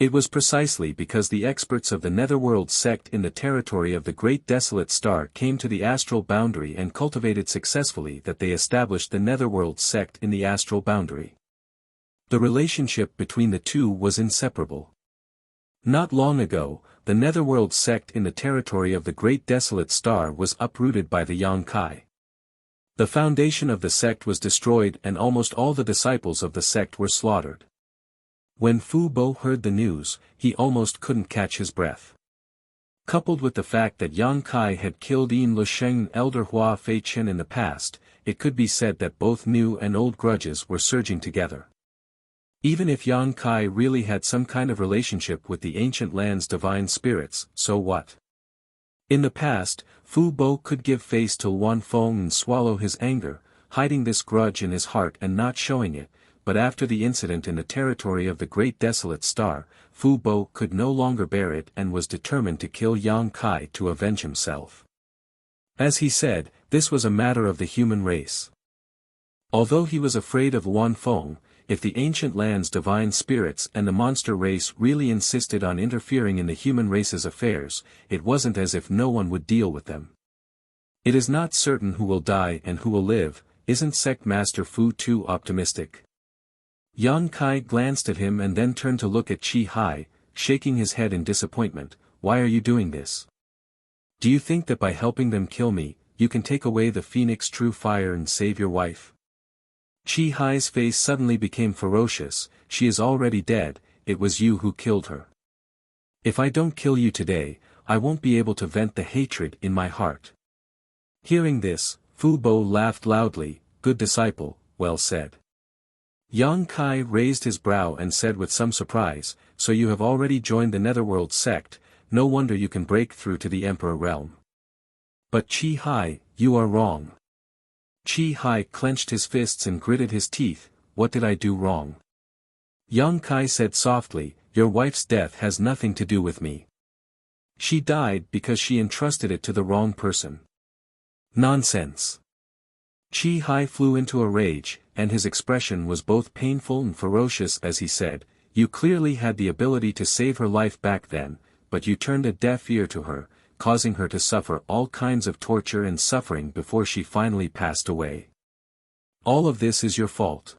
It was precisely because the experts of the Netherworld sect in the territory of the Great Desolate Star came to the astral boundary and cultivated successfully that they established the Netherworld sect in the astral boundary. The relationship between the two was inseparable. Not long ago, the Netherworld sect in the territory of the Great Desolate Star was uprooted by the Yang Kai. The foundation of the sect was destroyed and almost all the disciples of the sect were slaughtered. When Fu Bo heard the news, he almost couldn't catch his breath. Coupled with the fact that Yang Kai had killed Yin Lusheng and Elder Hua Fei Chen in the past, it could be said that both new and old grudges were surging together. Even if Yang Kai really had some kind of relationship with the ancient land's divine spirits, so what? In the past, Fu Bo could give face to Wan Feng and swallow his anger, hiding this grudge in his heart and not showing it, but after the incident in the territory of the Great Desolate Star, Fu Bo could no longer bear it and was determined to kill Yang Kai to avenge himself. As he said, this was a matter of the human race. Although he was afraid of Wan Feng, if the ancient land's divine spirits and the monster race really insisted on interfering in the human race's affairs, it wasn't as if no one would deal with them. It is not certain who will die and who will live, isn't Sect Master Fu too optimistic? Yang Kai glanced at him and then turned to look at Chi Hai, shaking his head in disappointment. Why are you doing this? Do you think that by helping them kill me, you can take away the Phoenix True Fire and save your wife? Chi Hai's face suddenly became ferocious. She is already dead, it was you who killed her. If I don't kill you today, I won't be able to vent the hatred in my heart. Hearing this, Fu Bo laughed loudly. Good disciple, well said. Yang Kai raised his brow and said with some surprise, so you have already joined the Netherworld sect, no wonder you can break through to the Emperor realm. But Chi Hai, you are wrong. Chi Hai clenched his fists and gritted his teeth. What did I do wrong? Yang Kai said softly, your wife's death has nothing to do with me. She died because she entrusted it to the wrong person. Nonsense. Chi Hai flew into a rage, and his expression was both painful and ferocious as he said, you clearly had the ability to save her life back then, but you turned a deaf ear to her, causing her to suffer all kinds of torture and suffering before she finally passed away. All of this is your fault.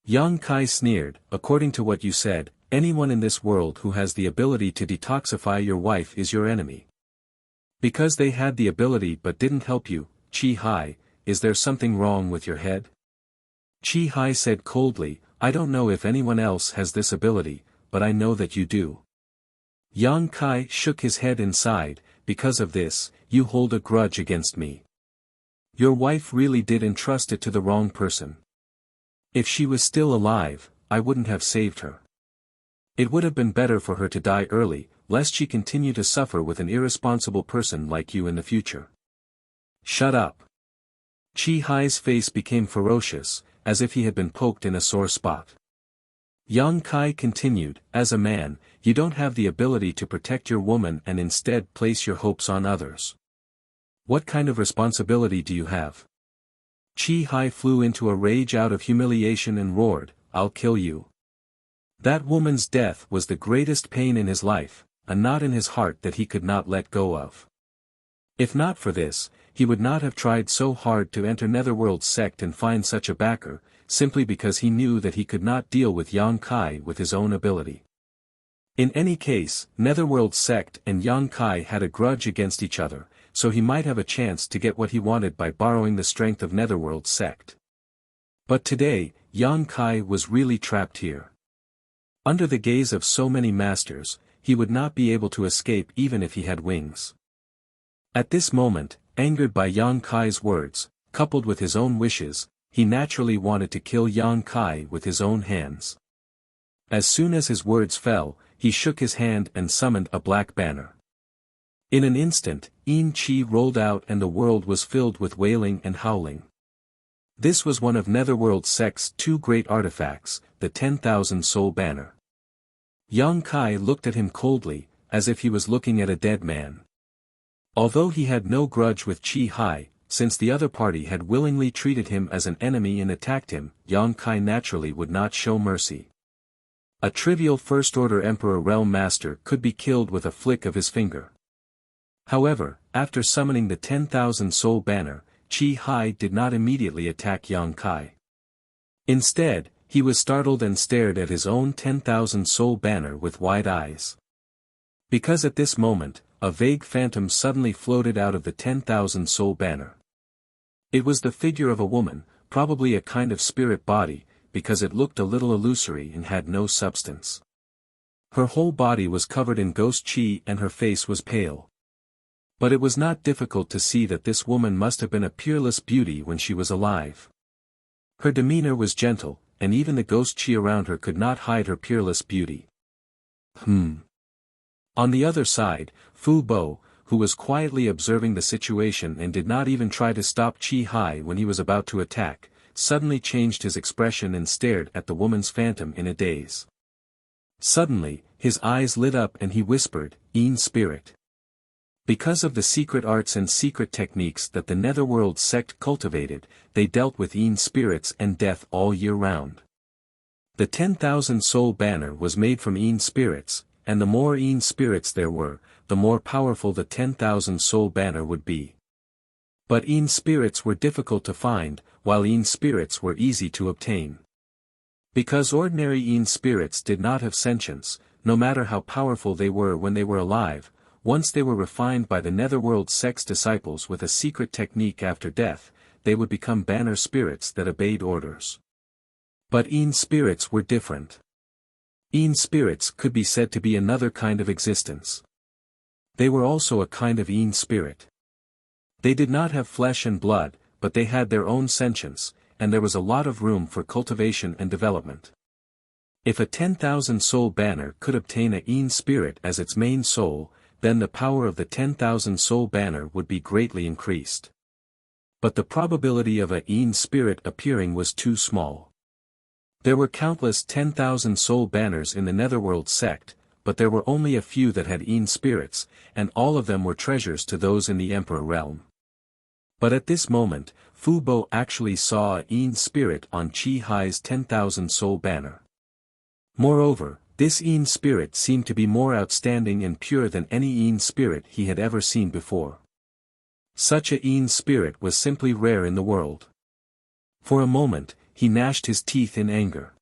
Yang Kai sneered, according to what you said, anyone in this world who has the ability to detoxify your wife is your enemy. Because they had the ability but didn't help you, Chi Hai, is there something wrong with your head? Chi Hai said coldly, I don't know if anyone else has this ability, but I know that you do. Yang Kai shook his head and sighed, because of this, you hold a grudge against me. Your wife really did entrust it to the wrong person. If she was still alive, I wouldn't have saved her. It would have been better for her to die early, lest she continue to suffer with an irresponsible person like you in the future. Shut up. Chi Hai's face became ferocious, as if he had been poked in a sore spot. Yang Kai continued, as a man, you don't have the ability to protect your woman and instead place your hopes on others. What kind of responsibility do you have? Chi Hai flew into a rage out of humiliation and roared, I'll kill you. That woman's death was the greatest pain in his life, a knot in his heart that he could not let go of. If not for this, he would not have tried so hard to enter Netherworld's sect and find such a backer, simply because he knew that he could not deal with Yang Kai with his own ability. In any case, Netherworld's sect and Yang Kai had a grudge against each other, so he might have a chance to get what he wanted by borrowing the strength of Netherworld's sect. But today, Yang Kai was really trapped here. Under the gaze of so many masters, he would not be able to escape even if he had wings. At this moment, angered by Yang Kai's words, coupled with his own wishes, he naturally wanted to kill Yang Kai with his own hands. As soon as his words fell, he shook his hand and summoned a black banner. In an instant, Yin Chi rolled out and the world was filled with wailing and howling. This was one of Netherworld sect's two great artifacts, the 10,000 soul banner. Yang Kai looked at him coldly, as if he was looking at a dead man. Although he had no grudge with Chi Hai, since the other party had willingly treated him as an enemy and attacked him, Yang Kai naturally would not show mercy. A trivial First-Order Emperor Realm Master could be killed with a flick of his finger. However, after summoning the 10,000 soul banner, Chi Hai did not immediately attack Yang Kai. Instead, he was startled and stared at his own 10,000 soul banner with wide eyes. Because at this moment, a vague phantom suddenly floated out of the 10,000 soul banner. It was the figure of a woman, probably a kind of spirit body, because it looked a little illusory and had no substance. Her whole body was covered in ghost chi and her face was pale. But it was not difficult to see that this woman must have been a peerless beauty when she was alive. Her demeanor was gentle, and even the ghost chi around her could not hide her peerless beauty. On the other side, Fu Bo, who was quietly observing the situation and did not even try to stop Chi Hai when he was about to attack, suddenly changed his expression and stared at the woman's phantom in a daze. Suddenly, his eyes lit up and he whispered, Yin spirit. Because of the secret arts and secret techniques that the Netherworld sect cultivated, they dealt with Yin spirits and death all year round. The 10,000 soul banner was made from Yin spirits, and the more Yin spirits there were, the more powerful the 10,000 soul banner would be. But Yin spirits were difficult to find, while Yin spirits were easy to obtain. Because ordinary Yin spirits did not have sentience, no matter how powerful they were when they were alive, once they were refined by the Netherworld sect's disciples with a secret technique after death, they would become banner spirits that obeyed orders. But Yin spirits were different. Yin spirits could be said to be another kind of existence. They were also a kind of Yin spirit. They did not have flesh and blood, but they had their own sentience, and there was a lot of room for cultivation and development. If a 10,000 soul banner could obtain a Yin spirit as its main soul, then the power of the 10,000 soul banner would be greatly increased. But the probability of a Yin spirit appearing was too small. There were countless 10,000 soul banners in the Netherworld sect, but there were only a few that had Yin spirits, and all of them were treasures to those in the Emperor realm. But at this moment, Fu Bo actually saw a Yin spirit on Chi Hai's 10,000 soul banner. Moreover, this Yin spirit seemed to be more outstanding and pure than any Yin spirit he had ever seen before. Such a Yin spirit was simply rare in the world. For a moment, he gnashed his teeth in anger.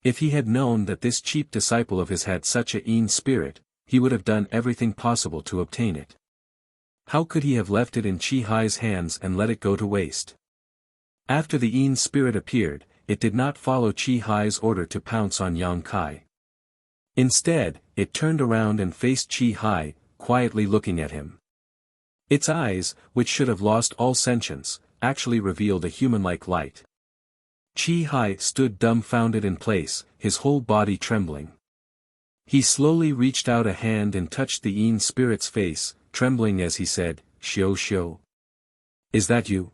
If he had known that this cheap disciple of his had such a Yin spirit, he would have done everything possible to obtain it. How could he have left it in Chi Hai's hands and let it go to waste? After the Yin spirit appeared, it did not follow Chi Hai's order to pounce on Yang Kai. Instead, it turned around and faced Chi Hai, quietly looking at him. Its eyes, which should have lost all sentience, actually revealed a human-like light. Chi Hai stood dumbfounded in place, his whole body trembling. He slowly reached out a hand and touched the Yin spirit's face, trembling as he said, Xiao Xiao. Is that you?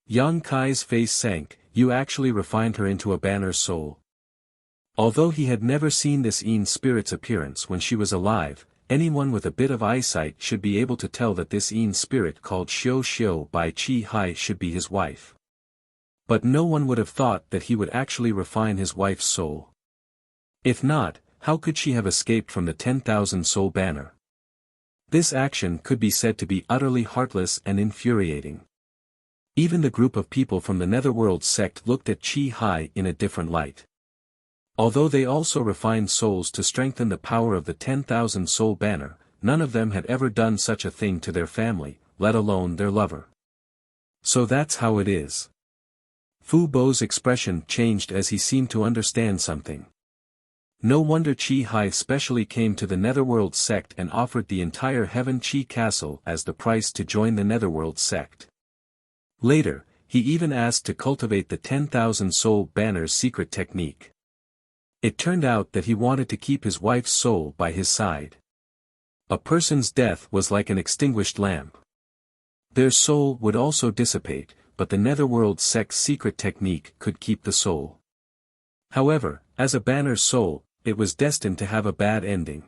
Yang Kai's face sank. You actually refined her into a banner soul. Although he had never seen this Yin spirit's appearance when she was alive, anyone with a bit of eyesight should be able to tell that this Yin spirit called Xiu Xiu by Qi Hai should be his wife. But no one would have thought that he would actually refine his wife's soul. If not, how could she have escaped from the 10,000 soul banner? This action could be said to be utterly heartless and infuriating. Even the group of people from the Netherworld sect looked at Qi Hai in a different light. Although they also refined souls to strengthen the power of the 10,000 soul banner, none of them had ever done such a thing to their family, let alone their lover. So that's how it is. Fu Bo's expression changed as he seemed to understand something. No wonder Qi Hai specially came to the Netherworld sect and offered the entire Heaven Qi Castle as the price to join the Netherworld sect. Later, he even asked to cultivate the 10,000 soul banner's secret technique. It turned out that he wanted to keep his wife's soul by his side. A person's death was like an extinguished lamp. Their soul would also dissipate, but the Netherworld sect's secret technique could keep the soul. However, as a banner's soul, it was destined to have a bad ending.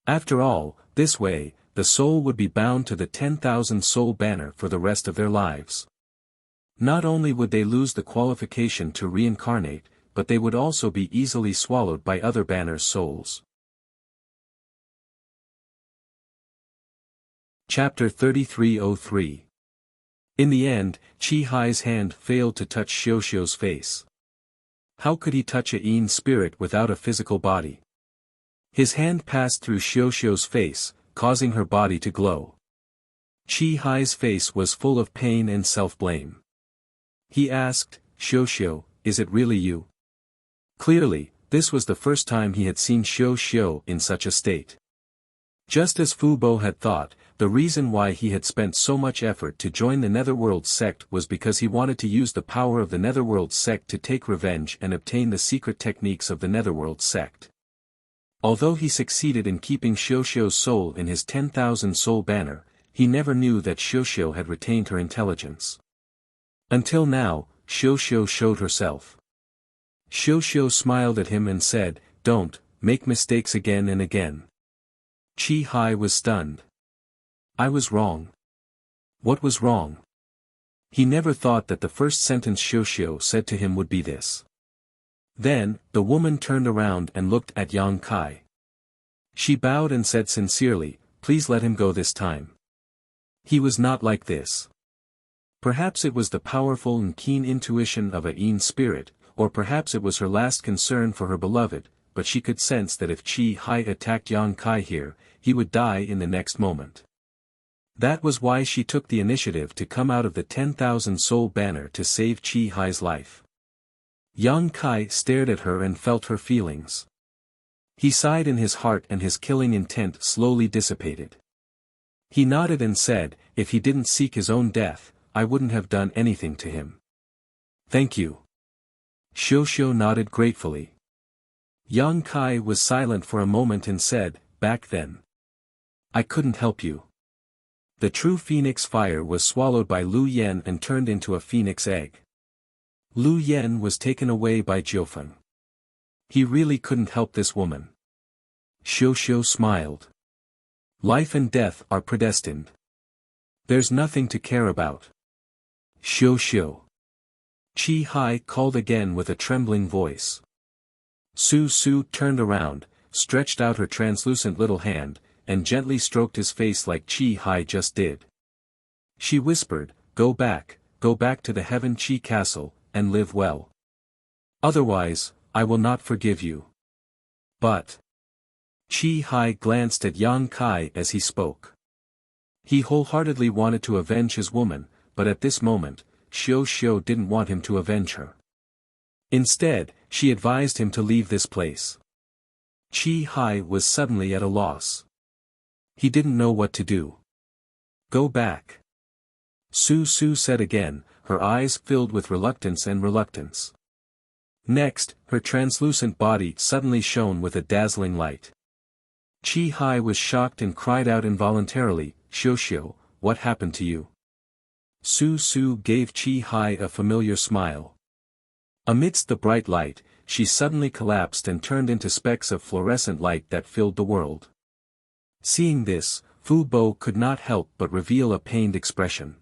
After all, this way, the soul would be bound to the 10,000 soul banner for the rest of their lives. Not only would they lose the qualification to reincarnate, but they would also be easily swallowed by other banner's souls. Chapter 3303. In the end, Qi Hai's hand failed to touch Xiu Xiu's face. How could he touch a Yin spirit without a physical body? His hand passed through Xiu Xiu's face, causing her body to glow. Qi Hai's face was full of pain and self-blame. He asked, "Xiu Xiu, is it really you?" Clearly, this was the first time he had seen Xiu Xiu in such a state. Just as Fu Bo had thought, the reason why he had spent so much effort to join the Netherworld sect was because he wanted to use the power of the Netherworld sect to take revenge and obtain the secret techniques of the Netherworld sect. Although he succeeded in keeping Xiu Xiu's soul in his 10,000 soul banner, he never knew that Xiu Xiu had retained her intelligence. Until now, Xiu Xiu showed herself. Xiu Xiu smiled at him and said, "Don't make mistakes again and again." Qi Hai was stunned. "I was wrong." What was wrong? He never thought that the first sentence Xiu Xiu said to him would be this. Then, the woman turned around and looked at Yang Kai. She bowed and said sincerely, "Please let him go this time. He was not like this." Perhaps it was the powerful and keen intuition of a Yin spirit, or perhaps it was her last concern for her beloved, but she could sense that if Qi Hai attacked Yang Kai here, he would die in the next moment. That was why she took the initiative to come out of the 10,000 soul banner to save Qi Hai's life. Yang Kai stared at her and felt her feelings. He sighed in his heart and his killing intent slowly dissipated. He nodded and said, "If he didn't seek his own death, I wouldn't have done anything to him." "Thank you." Xiu Xiu nodded gratefully. Yang Kai was silent for a moment and said, "Back then, I couldn't help you." The true phoenix fire was swallowed by Lu Yen and turned into a phoenix egg. Lu Yen was taken away by Jiufeng. He really couldn't help this woman. Xiu Xiu smiled. Life and death are predestined. There's nothing to care about. Xiu Xiu. Qi Hai called again with a trembling voice. Su Su turned around, stretched out her translucent little hand, and gently stroked his face like Qi Hai just did. She whispered, go back to the Heaven Qi Castle, and live well. Otherwise, I will not forgive you." But Qi Hai glanced at Yang Kai as he spoke. He wholeheartedly wanted to avenge his woman, but at this moment, Xiu Xiu didn't want him to avenge her. Instead, she advised him to leave this place. Qi Hai was suddenly at a loss. He didn't know what to do. "Go back," Su Su said again, her eyes filled with reluctance. Next, her translucent body suddenly shone with a dazzling light. Qi Hai was shocked and cried out involuntarily, "Xiu Xiu, what happened to you?" Su Su gave Qi Hai a familiar smile. Amidst the bright light, she suddenly collapsed and turned into specks of fluorescent light that filled the world. Seeing this, Fu Bo could not help but reveal a pained expression.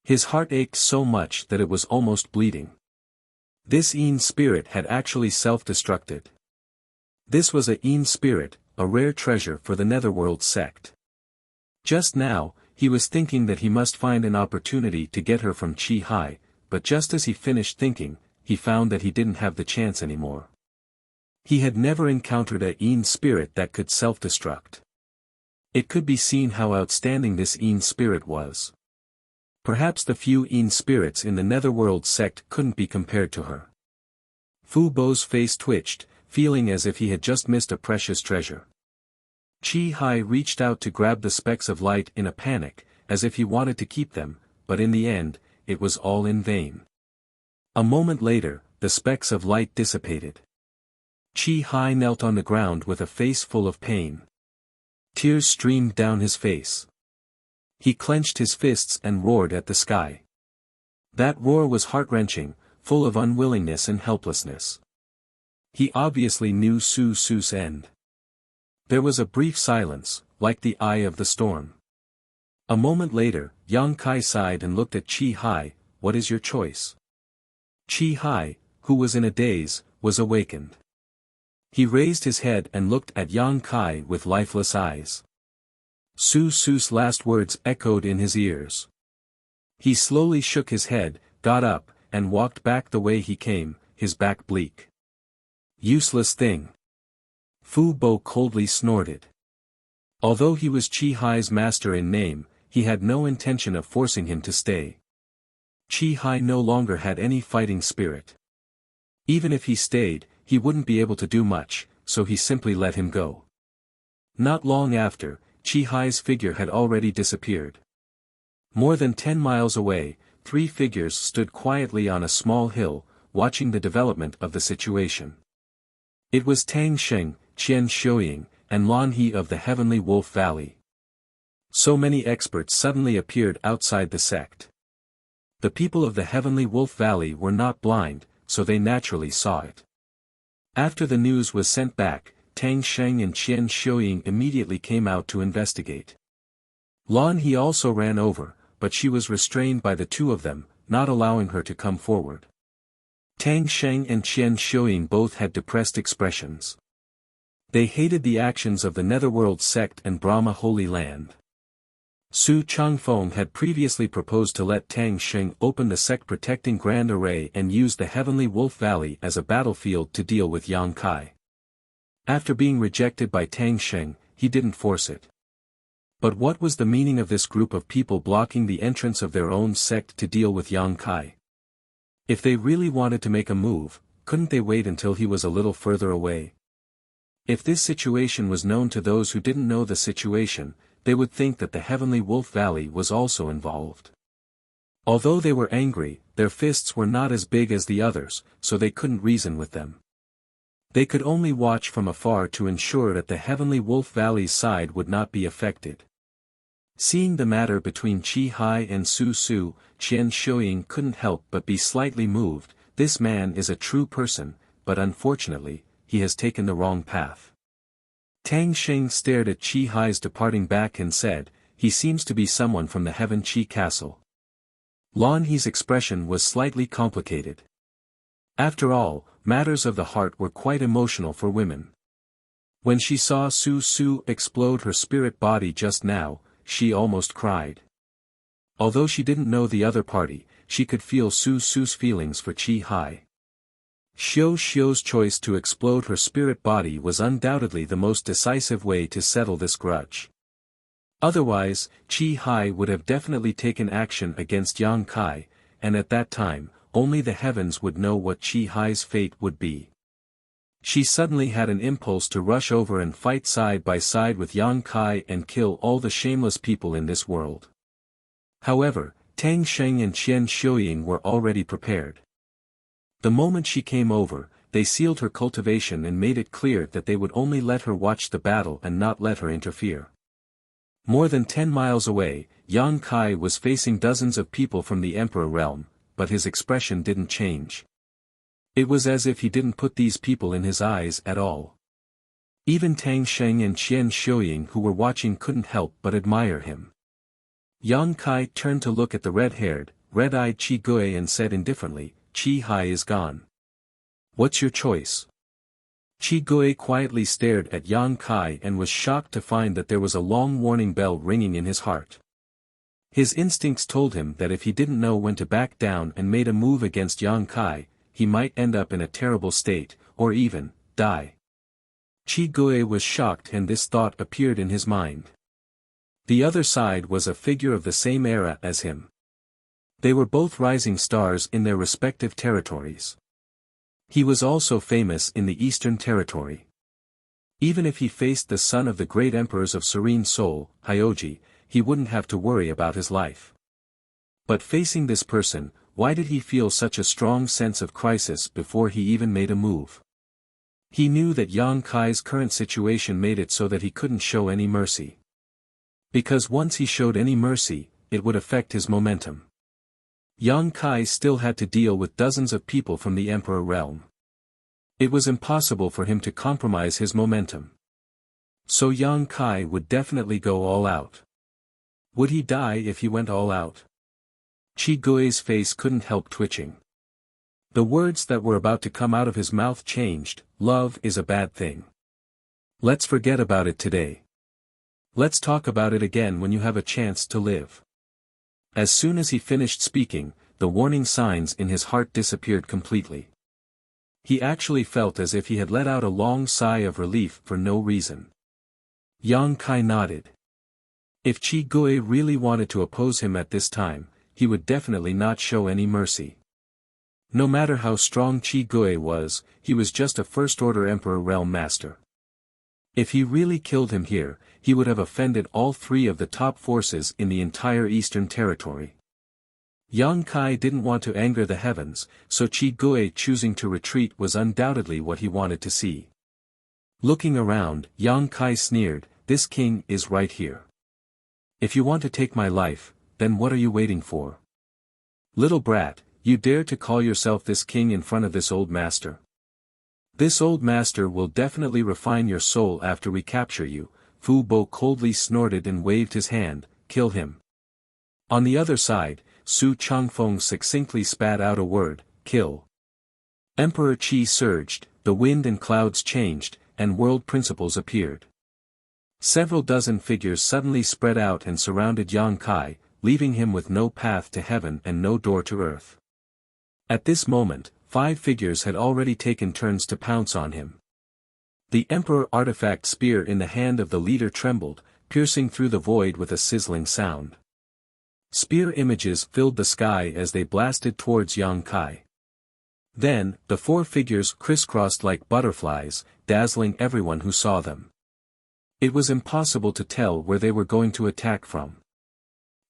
His heart ached so much that it was almost bleeding. This Yin spirit had actually self-destructed. This was a Yin spirit, a rare treasure for the Netherworld sect. Just now, he was thinking that he must find an opportunity to get her from Chi Hai, but just as he finished thinking, he found that he didn't have the chance anymore. He had never encountered a Yin spirit that could self-destruct. It could be seen how outstanding this Yin spirit was. Perhaps the few Yin spirits in the Netherworld sect couldn't be compared to her. Fu Bo's face twitched, feeling as if he had just missed a precious treasure. Chi Hai reached out to grab the specks of light in a panic, as if he wanted to keep them, but in the end, it was all in vain. A moment later, the specks of light dissipated. Chi Hai knelt on the ground with a face full of pain. Tears streamed down his face. He clenched his fists and roared at the sky. That roar was heart-wrenching, full of unwillingness and helplessness. He obviously knew Su Su's end. There was a brief silence, like the eye of the storm. A moment later, Yang Kai sighed and looked at Chi Hai. "What is your choice?" Chi Hai, who was in a daze, was awakened. He raised his head and looked at Yang Kai with lifeless eyes. Su Su's last words echoed in his ears. He slowly shook his head, got up, and walked back the way he came, his back bleak. "Useless thing." Fu Bo coldly snorted. Although he was Chi Hai's master in name, he had no intention of forcing him to stay. Chi Hai no longer had any fighting spirit. Even if he stayed, he wouldn't be able to do much, so he simply let him go. Not long after, Chi Hai's figure had already disappeared. More than 10 miles away, 3 figures stood quietly on a small hill, watching the development of the situation. It was Tang Sheng, Qian Xiuying, and Lan He of the Heavenly Wolf Valley. So many experts suddenly appeared outside the sect. The people of the Heavenly Wolf Valley were not blind, so they naturally saw it. After the news was sent back, Tang Sheng and Qian Xiuying immediately came out to investigate. Lan He also ran over, but she was restrained by the two of them, not allowing her to come forward. Tang Sheng and Qian Xiuying both had depressed expressions. They hated the actions of the Netherworld sect and Brahma Holy Land. Su Changfeng had previously proposed to let Tang Sheng open the sect-protecting Grand Array and use the Heavenly Wolf Valley as a battlefield to deal with Yang Kai. After being rejected by Tang Sheng, he didn't force it. But what was the meaning of this group of people blocking the entrance of their own sect to deal with Yang Kai? If they really wanted to make a move, couldn't they wait until he was a little further away? If this situation was known to those who didn't know the situation, they would think that the Heavenly Wolf Valley was also involved. Although they were angry, their fists were not as big as the others, so they couldn't reason with them. They could only watch from afar to ensure that the Heavenly Wolf Valley's side would not be affected. Seeing the matter between Chi Hai and Su Su, Qian Xiuying couldn't help but be slightly moved. This man is a true person, but unfortunately, he has taken the wrong path. Tang Sheng stared at Chi Hai's departing back and said, "He seems to be someone from the Heaven Chi Castle." Lan He's expression was slightly complicated. After all, matters of the heart were quite emotional for women. When she saw Su Su explode her spirit body just now, she almost cried. Although she didn't know the other party, she could feel Su Su's feelings for Chi Hai. Xiu Xiu's choice to explode her spirit body was undoubtedly the most decisive way to settle this grudge. Otherwise, Chi Hai would have definitely taken action against Yang Kai, and at that time, only the heavens would know what Chi Hai's fate would be. She suddenly had an impulse to rush over and fight side by side with Yang Kai and kill all the shameless people in this world. However, Tang Sheng and Qian Xiuying were already prepared. The moment she came over, they sealed her cultivation and made it clear that they would only let her watch the battle and not let her interfere. More than 10 miles away, Yang Kai was facing dozens of people from the Emperor realm, but his expression didn't change. It was as if he didn't put these people in his eyes at all. Even Tang Sheng and Qian Shuoying who were watching couldn't help but admire him. Yang Kai turned to look at the red-haired, red-eyed Qi Gui and said indifferently, "Qi Hai is gone. What's your choice?" Qi Gui quietly stared at Yang Kai and was shocked to find that there was a long warning bell ringing in his heart. His instincts told him that if he didn't know when to back down and made a move against Yang Kai, he might end up in a terrible state, or even, die. Qi Gui was shocked and this thought appeared in his mind. The other side was a figure of the same era as him. They were both rising stars in their respective territories. He was also famous in the Eastern Territory. Even if he faced the son of the great emperors of Serene Soul, Hyoji, he wouldn't have to worry about his life. But facing this person, why did he feel such a strong sense of crisis before he even made a move? He knew that Yang Kai's current situation made it so that he couldn't show any mercy. Because once he showed any mercy, it would affect his momentum. Yang Kai still had to deal with dozens of people from the Emperor realm. It was impossible for him to compromise his momentum. So Yang Kai would definitely go all out. Would he die if he went all out? Qi Gui's face couldn't help twitching. The words that were about to come out of his mouth changed. Love is a bad thing. Let's forget about it today. Let's talk about it again when you have a chance to live. As soon as he finished speaking, the warning signs in his heart disappeared completely. He actually felt as if he had let out a long sigh of relief for no reason. Yang Kai nodded. If Qi Gui really wanted to oppose him at this time, he would definitely not show any mercy. No matter how strong Qi Gui was, he was just a first-order Emperor Realm Master. If he really killed him here, he would have offended all three of the top forces in the entire Eastern Territory. Yang Kai didn't want to anger the heavens, so Qi Gui choosing to retreat was undoubtedly what he wanted to see. Looking around, Yang Kai sneered, "This king is right here. If you want to take my life, then what are you waiting for? Little brat, you dare to call yourself this king in front of this old master? This old master will definitely refine your soul after we capture you." Fu Bo coldly snorted and waved his hand, "Kill him." On the other side, Su Changfeng succinctly spat out a word, "Kill." Emperor Qi surged, the wind and clouds changed, and world principles appeared. Several dozen figures suddenly spread out and surrounded Yang Kai, leaving him with no path to heaven and no door to earth. At this moment, 5 figures had already taken turns to pounce on him. The Emperor artifact spear in the hand of the leader trembled, piercing through the void with a sizzling sound. Spear images filled the sky as they blasted towards Yang Kai. Then, the 4 figures crisscrossed like butterflies, dazzling everyone who saw them. It was impossible to tell where they were going to attack from.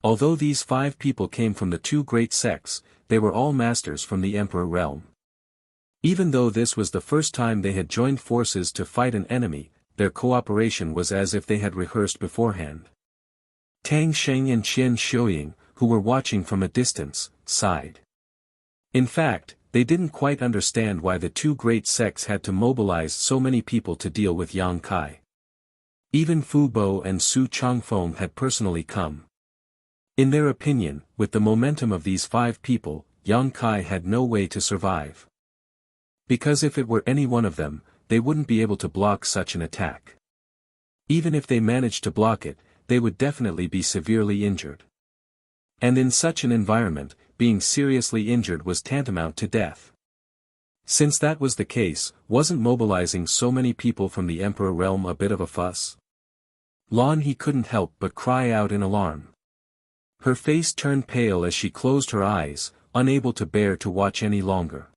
Although these 5 people came from the 2 great sects, they were all masters from the Emperor realm. Even though this was the first time they had joined forces to fight an enemy, their cooperation was as if they had rehearsed beforehand. Tang Sheng and Qian Shuoying, who were watching from a distance, sighed. In fact, they didn't quite understand why the 2 great sects had to mobilize so many people to deal with Yang Kai. Even Fu Bo and Su Changfeng had personally come. In their opinion, with the momentum of these 5 people, Yang Kai had no way to survive. Because if it were any one of them, they wouldn't be able to block such an attack. Even if they managed to block it, they would definitely be severely injured. And in such an environment, being seriously injured was tantamount to death. Since that was the case, wasn't mobilizing so many people from the Emperor realm a bit of a fuss? Lan He couldn't help but cry out in alarm. Her face turned pale as she closed her eyes, unable to bear to watch any longer.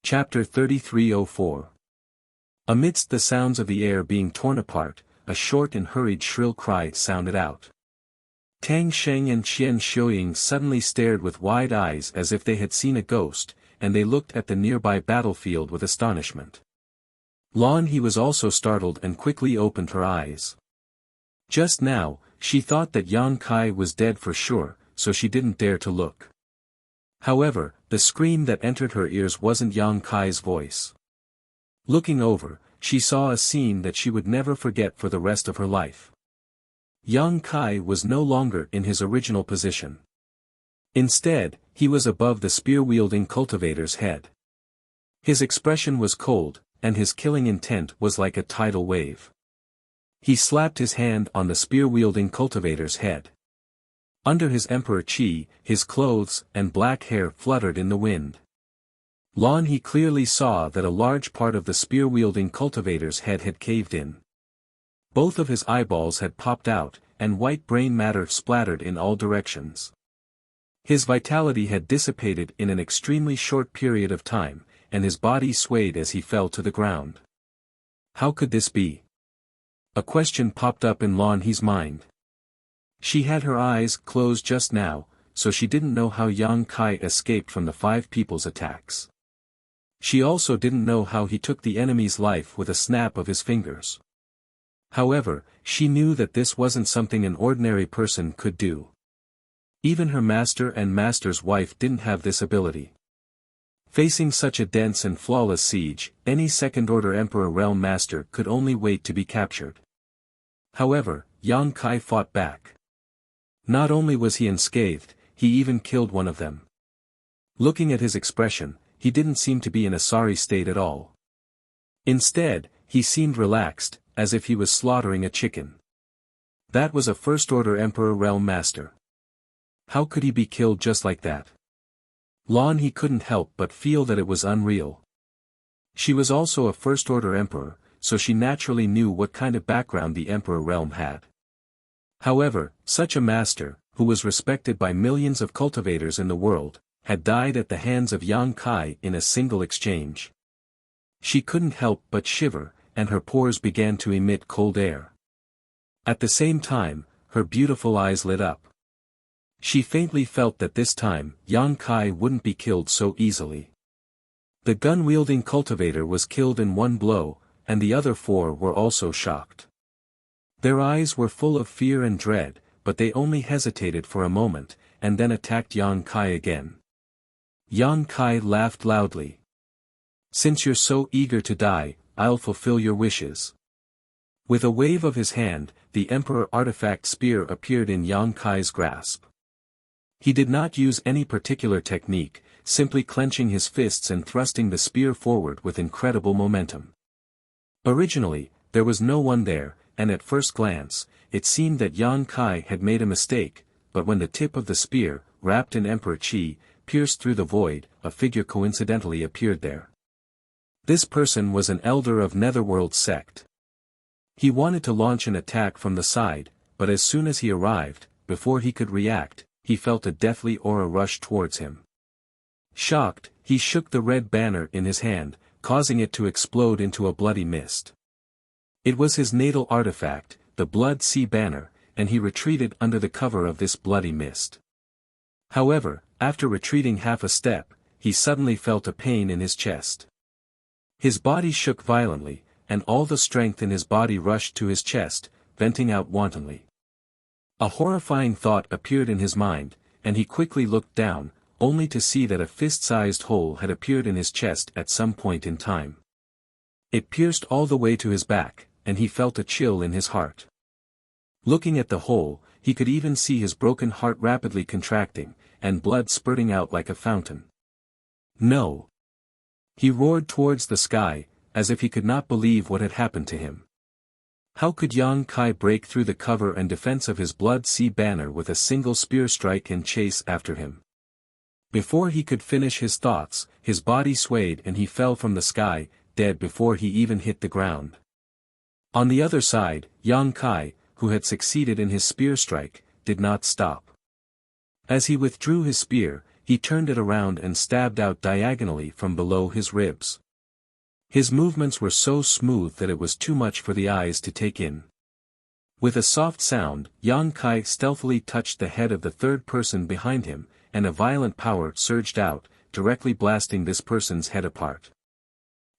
Chapter 3304. Amidst the sounds of the air being torn apart, a short and hurried shrill cry sounded out. Tang Sheng and Qian Shuoying suddenly stared with wide eyes as if they had seen a ghost, and they looked at the nearby battlefield with astonishment. Lan He was also startled and quickly opened her eyes. Just now, she thought that Yang Kai was dead for sure, so she didn't dare to look. However, the scream that entered her ears wasn't Yang Kai's voice. Looking over, she saw a scene that she would never forget for the rest of her life. Yang Kai was no longer in his original position. Instead, he was above the spear-wielding cultivator's head. His expression was cold, and his killing intent was like a tidal wave. He slapped his hand on the spear-wielding cultivator's head. Under his emperor chi, his clothes and black hair fluttered in the wind. He clearly saw that a large part of the spear-wielding cultivator's head had caved in. Both of his eyeballs had popped out, and white brain matter splattered in all directions. His vitality had dissipated in an extremely short period of time, and his body swayed as he fell to the ground. How could this be? A question popped up in Lanhe's mind. She had her eyes closed just now, so she didn't know how Yang Kai escaped from the 5 people's attacks. She also didn't know how he took the enemy's life with a snap of his fingers. However, she knew that this wasn't something an ordinary person could do. Even her master and master's wife didn't have this ability. Facing such a dense and flawless siege, any second-order Emperor Realm Master could only wait to be captured. However, Yang Kai fought back. Not only was he unscathed, he even killed one of them. Looking at his expression, he didn't seem to be in a sorry state at all. Instead, he seemed relaxed, as if he was slaughtering a chicken. That was a first-order Emperor Realm Master. How could he be killed just like that? He couldn't help but feel that it was unreal. She was also a first-order Emperor, so she naturally knew what kind of background the Emperor Realm had. However, such a master, who was respected by millions of cultivators in the world, had died at the hands of Yang Kai in a single exchange. She couldn't help but shiver, and her pores began to emit cold air. At the same time, her beautiful eyes lit up. She faintly felt that this time, Yang Kai wouldn't be killed so easily. The gun-wielding cultivator was killed in one blow, and the other 4 were also shocked. Their eyes were full of fear and dread, but they only hesitated for a moment, and then attacked Yang Kai again. Yang Kai laughed loudly. "Since you're so eager to die, I'll fulfill your wishes." With a wave of his hand, the Emperor Artifact Spear appeared in Yang Kai's grasp. He did not use any particular technique, simply clenching his fists and thrusting the spear forward with incredible momentum. Originally, there was no one there, and at first glance, it seemed that Yang Kai had made a mistake, but when the tip of the spear, wrapped in Emperor Chi, pierced through the void, a figure coincidentally appeared there. This person was an elder of Netherworld sect. He wanted to launch an attack from the side, but as soon as he arrived, before he could react, he felt a deathly aura rush towards him. Shocked, he shook the red banner in his hand, causing it to explode into a bloody mist. It was his natal artifact, the Blood Sea Banner, and he retreated under the cover of this bloody mist. However, after retreating half a step, he suddenly felt a pain in his chest. His body shook violently, and all the strength in his body rushed to his chest, venting out wantonly. A horrifying thought appeared in his mind, and he quickly looked down, only to see that a fist-sized hole had appeared in his chest at some point in time. It pierced all the way to his back, and he felt a chill in his heart. Looking at the hole, he could even see his broken heart rapidly contracting, and blood spurting out like a fountain. "No!" He roared towards the sky, as if he could not believe what had happened to him. How could Yang Kai break through the cover and defense of his Blood Sea Banner with a single spear strike and chase after him? Before he could finish his thoughts, his body swayed and he fell from the sky, dead before he even hit the ground. On the other side, Yang Kai, who had succeeded in his spear strike, did not stop. As he withdrew his spear, he turned it around and stabbed out diagonally from below his ribs. His movements were so smooth that it was too much for the eyes to take in. With a soft sound, Yang Kai stealthily touched the head of the third person behind him, and a violent power surged out, directly blasting this person's head apart.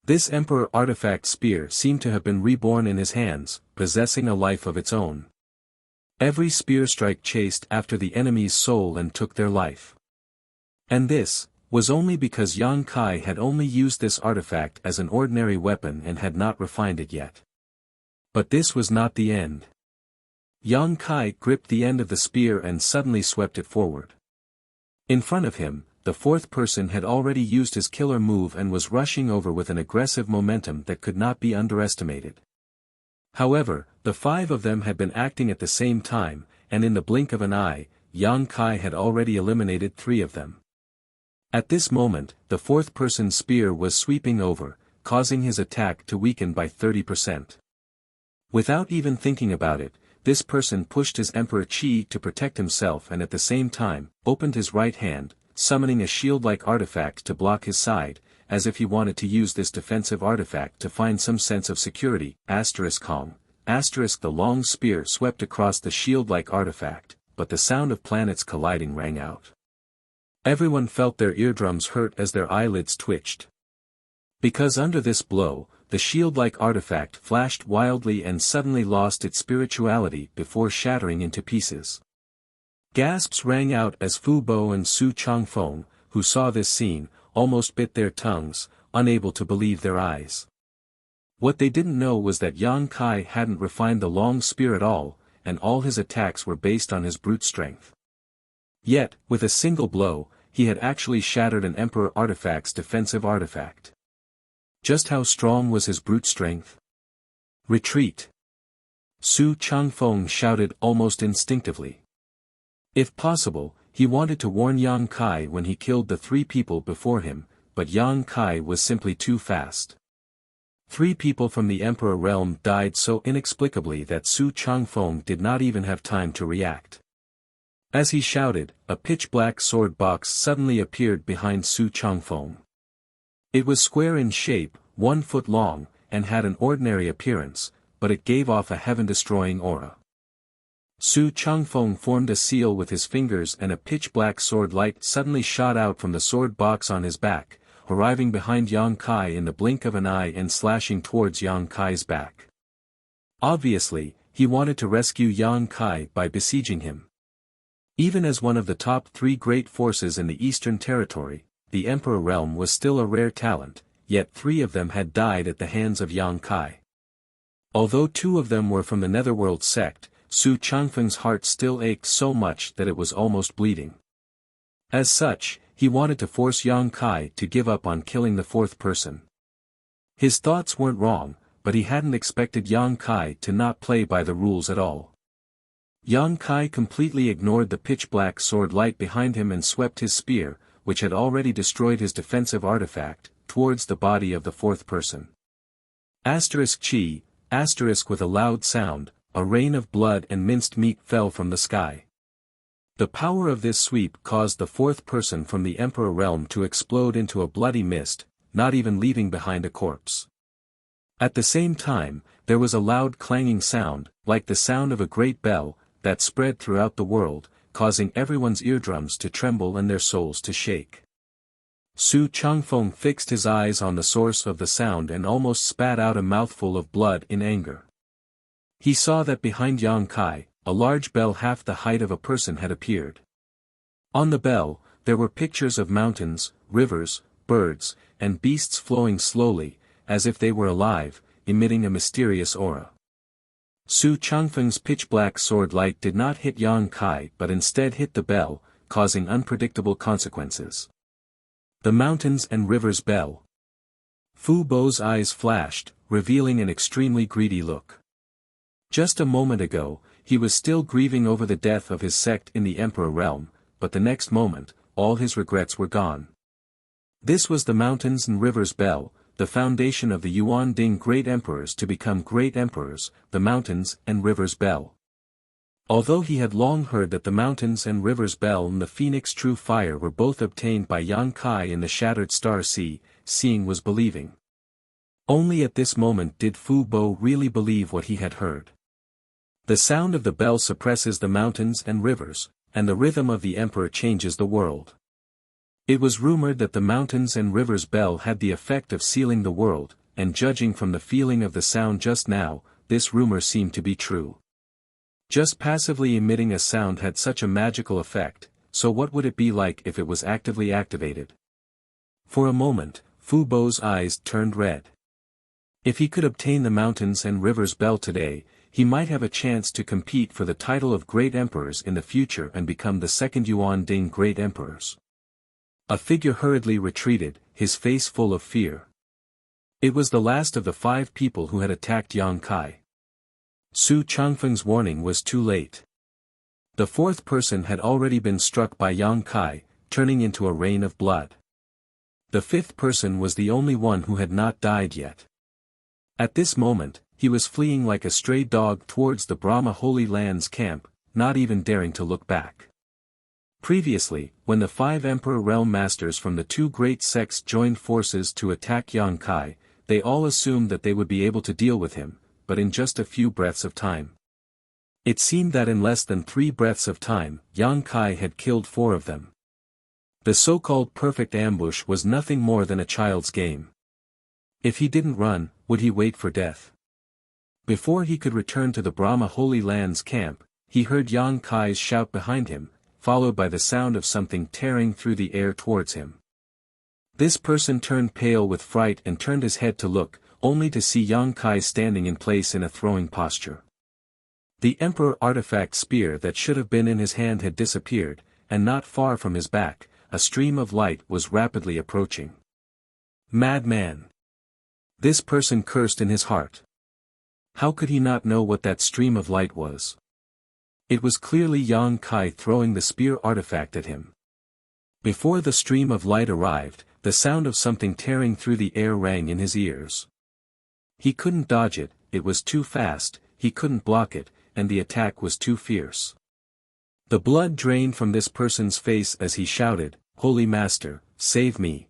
This Emperor Artifact Spear seemed to have been reborn in his hands, possessing a life of its own. Every spear strike chased after the enemy's soul and took their life. And this, was only because Yang Kai had only used this artifact as an ordinary weapon and had not refined it yet. But this was not the end. Yang Kai gripped the end of the spear and suddenly swept it forward. In front of him, the fourth person had already used his killer move and was rushing over with an aggressive momentum that could not be underestimated. However, the five of them had been acting at the same time, and in the blink of an eye, Yang Kai had already eliminated three of them. At this moment, the fourth person's spear was sweeping over, causing his attack to weaken by 30%. Without even thinking about it, this person pushed his Emperor Qi to protect himself and at the same time, opened his right hand, summoning a shield-like artifact to block his side, as if he wanted to use this defensive artifact to find some sense of security. Kong. The long spear swept across the shield-like artifact, but the sound of planets colliding rang out. Everyone felt their eardrums hurt as their eyelids twitched. Because under this blow, the shield-like artifact flashed wildly and suddenly lost its spirituality before shattering into pieces. Gasps rang out as Fu Bo and Su Changfeng, who saw this scene, almost bit their tongues, unable to believe their eyes. What they didn't know was that Yang Kai hadn't refined the long spear at all, and all his attacks were based on his brute strength. Yet, with a single blow, he had actually shattered an Emperor artifact's defensive artifact. Just how strong was his brute strength? Retreat! Su Changfeng shouted almost instinctively. If possible, he wanted to warn Yang Kai when he killed the three people before him, but Yang Kai was simply too fast. Three people from the Emperor realm died so inexplicably that Su Changfeng did not even have time to react. As he shouted, a pitch-black sword box suddenly appeared behind Su Changfeng. It was square in shape, 1 foot long, and had an ordinary appearance, but it gave off a heaven-destroying aura. Su Changfeng formed a seal with his fingers and a pitch-black sword light suddenly shot out from the sword box on his back, arriving behind Yang Kai in the blink of an eye and slashing towards Yang Kai's back. Obviously, he wanted to rescue Yang Kai by besieging him. Even as one of the top 3 great forces in the Eastern Territory, the Emperor realm was still a rare talent, yet 3 of them had died at the hands of Yang Kai. Although 2 of them were from the Netherworld sect, Su Changfeng's heart still ached so much that it was almost bleeding. As such, he wanted to force Yang Kai to give up on killing the fourth person. His thoughts weren't wrong, but he hadn't expected Yang Kai to not play by the rules at all. Yang Kai completely ignored the pitch-black sword light behind him and swept his spear, which had already destroyed his defensive artifact, towards the body of the fourth person. Chi, with a loud sound, a rain of blood and minced meat fell from the sky. The power of this sweep caused the fourth person from the Emperor realm to explode into a bloody mist, not even leaving behind a corpse. At the same time, there was a loud clanging sound, like the sound of a great bell, that spread throughout the world, causing everyone's eardrums to tremble and their souls to shake. Su Changfeng fixed his eyes on the source of the sound and almost spat out a mouthful of blood in anger. He saw that behind Yang Kai, a large bell half the height of a person had appeared. On the bell, there were pictures of mountains, rivers, birds, and beasts flowing slowly, as if they were alive, emitting a mysterious aura. Su Changfeng's pitch-black sword light did not hit Yang Kai but instead hit the bell, causing unpredictable consequences. The mountains and rivers bell. Fu Bo's eyes flashed, revealing an extremely greedy look. Just a moment ago, he was still grieving over the death of his sect in the Emperor realm, but the next moment, all his regrets were gone. This was the mountains and rivers bell, the foundation of the Yuan Ding great emperors to become great emperors, the mountains and rivers bell. Although he had long heard that the mountains and rivers bell and the phoenix true fire were both obtained by Yang Kai in the shattered star sea, seeing was believing. Only at this moment did Fu Bo really believe what he had heard. The sound of the bell suppresses the mountains and rivers, and the rhythm of the emperor changes the world. It was rumored that the mountains and rivers bell had the effect of sealing the world, and judging from the feeling of the sound just now, this rumor seemed to be true. Just passively emitting a sound had such a magical effect, so what would it be like if it was actively activated? For a moment, Fu Bo's eyes turned red. If he could obtain the mountains and rivers bell today, he might have a chance to compete for the title of Great Emperors in the future and become the second Yuan Ding Great Emperors. A figure hurriedly retreated, his face full of fear. It was the last of the 5 people who had attacked Yang Kai. Su Changfeng's warning was too late. The 4th person had already been struck by Yang Kai, turning into a rain of blood. The 5th person was the only one who had not died yet. At this moment, he was fleeing like a stray dog towards the Brahma Holy Land's camp, not even daring to look back. Previously, when the 5 Emperor Realm Masters from the 2 great sects joined forces to attack Yang Kai, they all assumed that they would be able to deal with him, but in just a few breaths of time. It seemed that in less than 3 breaths of time, Yang Kai had killed 4 of them. The so-called perfect ambush was nothing more than a child's game. If he didn't run, would he wait for death? Before he could return to the Brahma Holy Land's camp, he heard Yang Kai's shout behind him, followed by the sound of something tearing through the air towards him. This person turned pale with fright and turned his head to look, only to see Yang Kai standing in place in a throwing posture. The Emperor artifact spear that should have been in his hand had disappeared, and not far from his back, a stream of light was rapidly approaching. Madman! This person cursed in his heart. How could he not know what that stream of light was? It was clearly Yang Kai throwing the spear artifact at him. Before the stream of light arrived, the sound of something tearing through the air rang in his ears. He couldn't dodge it, it was too fast, he couldn't block it, and the attack was too fierce. The blood drained from this person's face as he shouted, "Holy Master, save me."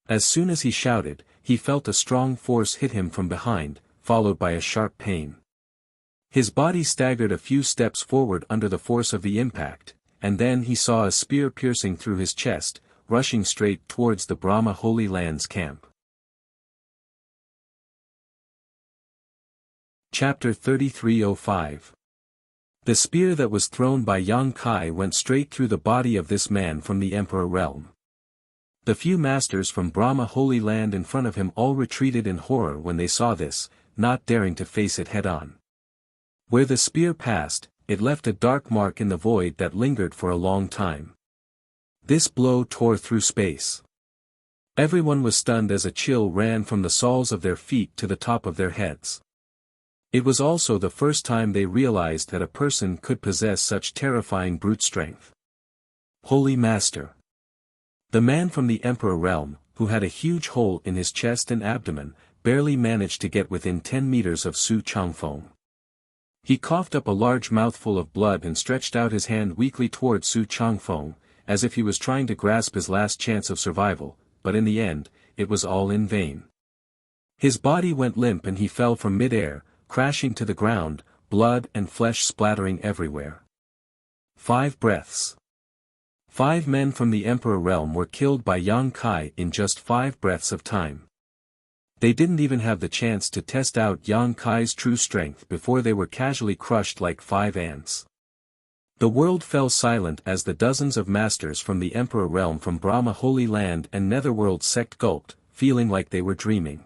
As soon as he shouted, he felt a strong force hit him from behind, followed by a sharp pain. His body staggered a few steps forward under the force of the impact, and then he saw a spear piercing through his chest, rushing straight towards the Brahma Holy Land's camp. Chapter 3305. The spear that was thrown by Yang Kai went straight through the body of this man from the Emperor realm. The few masters from Brahma Holy Land in front of him all retreated in horror when they saw this, not daring to face it head-on. Where the spear passed, it left a dark mark in the void that lingered for a long time. This blow tore through space. Everyone was stunned as a chill ran from the soles of their feet to the top of their heads. It was also the first time they realized that a person could possess such terrifying brute strength. Holy Master. The man from the Emperor realm, who had a huge hole in his chest and abdomen, barely managed to get within 10 meters of Su Changfeng. He coughed up a large mouthful of blood and stretched out his hand weakly toward Su Changfeng, as if he was trying to grasp his last chance of survival, but in the end, it was all in vain. His body went limp and he fell from mid-air, crashing to the ground, blood and flesh splattering everywhere. 5 breaths. 5 men from the Emperor realm were killed by Yang Kai in just 5 breaths of time. They didn't even have the chance to test out Yang Kai's true strength before they were casually crushed like 5 ants. The world fell silent as the dozens of masters from the Emperor realm from Brahma Holy Land and Netherworld sect gulped, feeling like they were dreaming.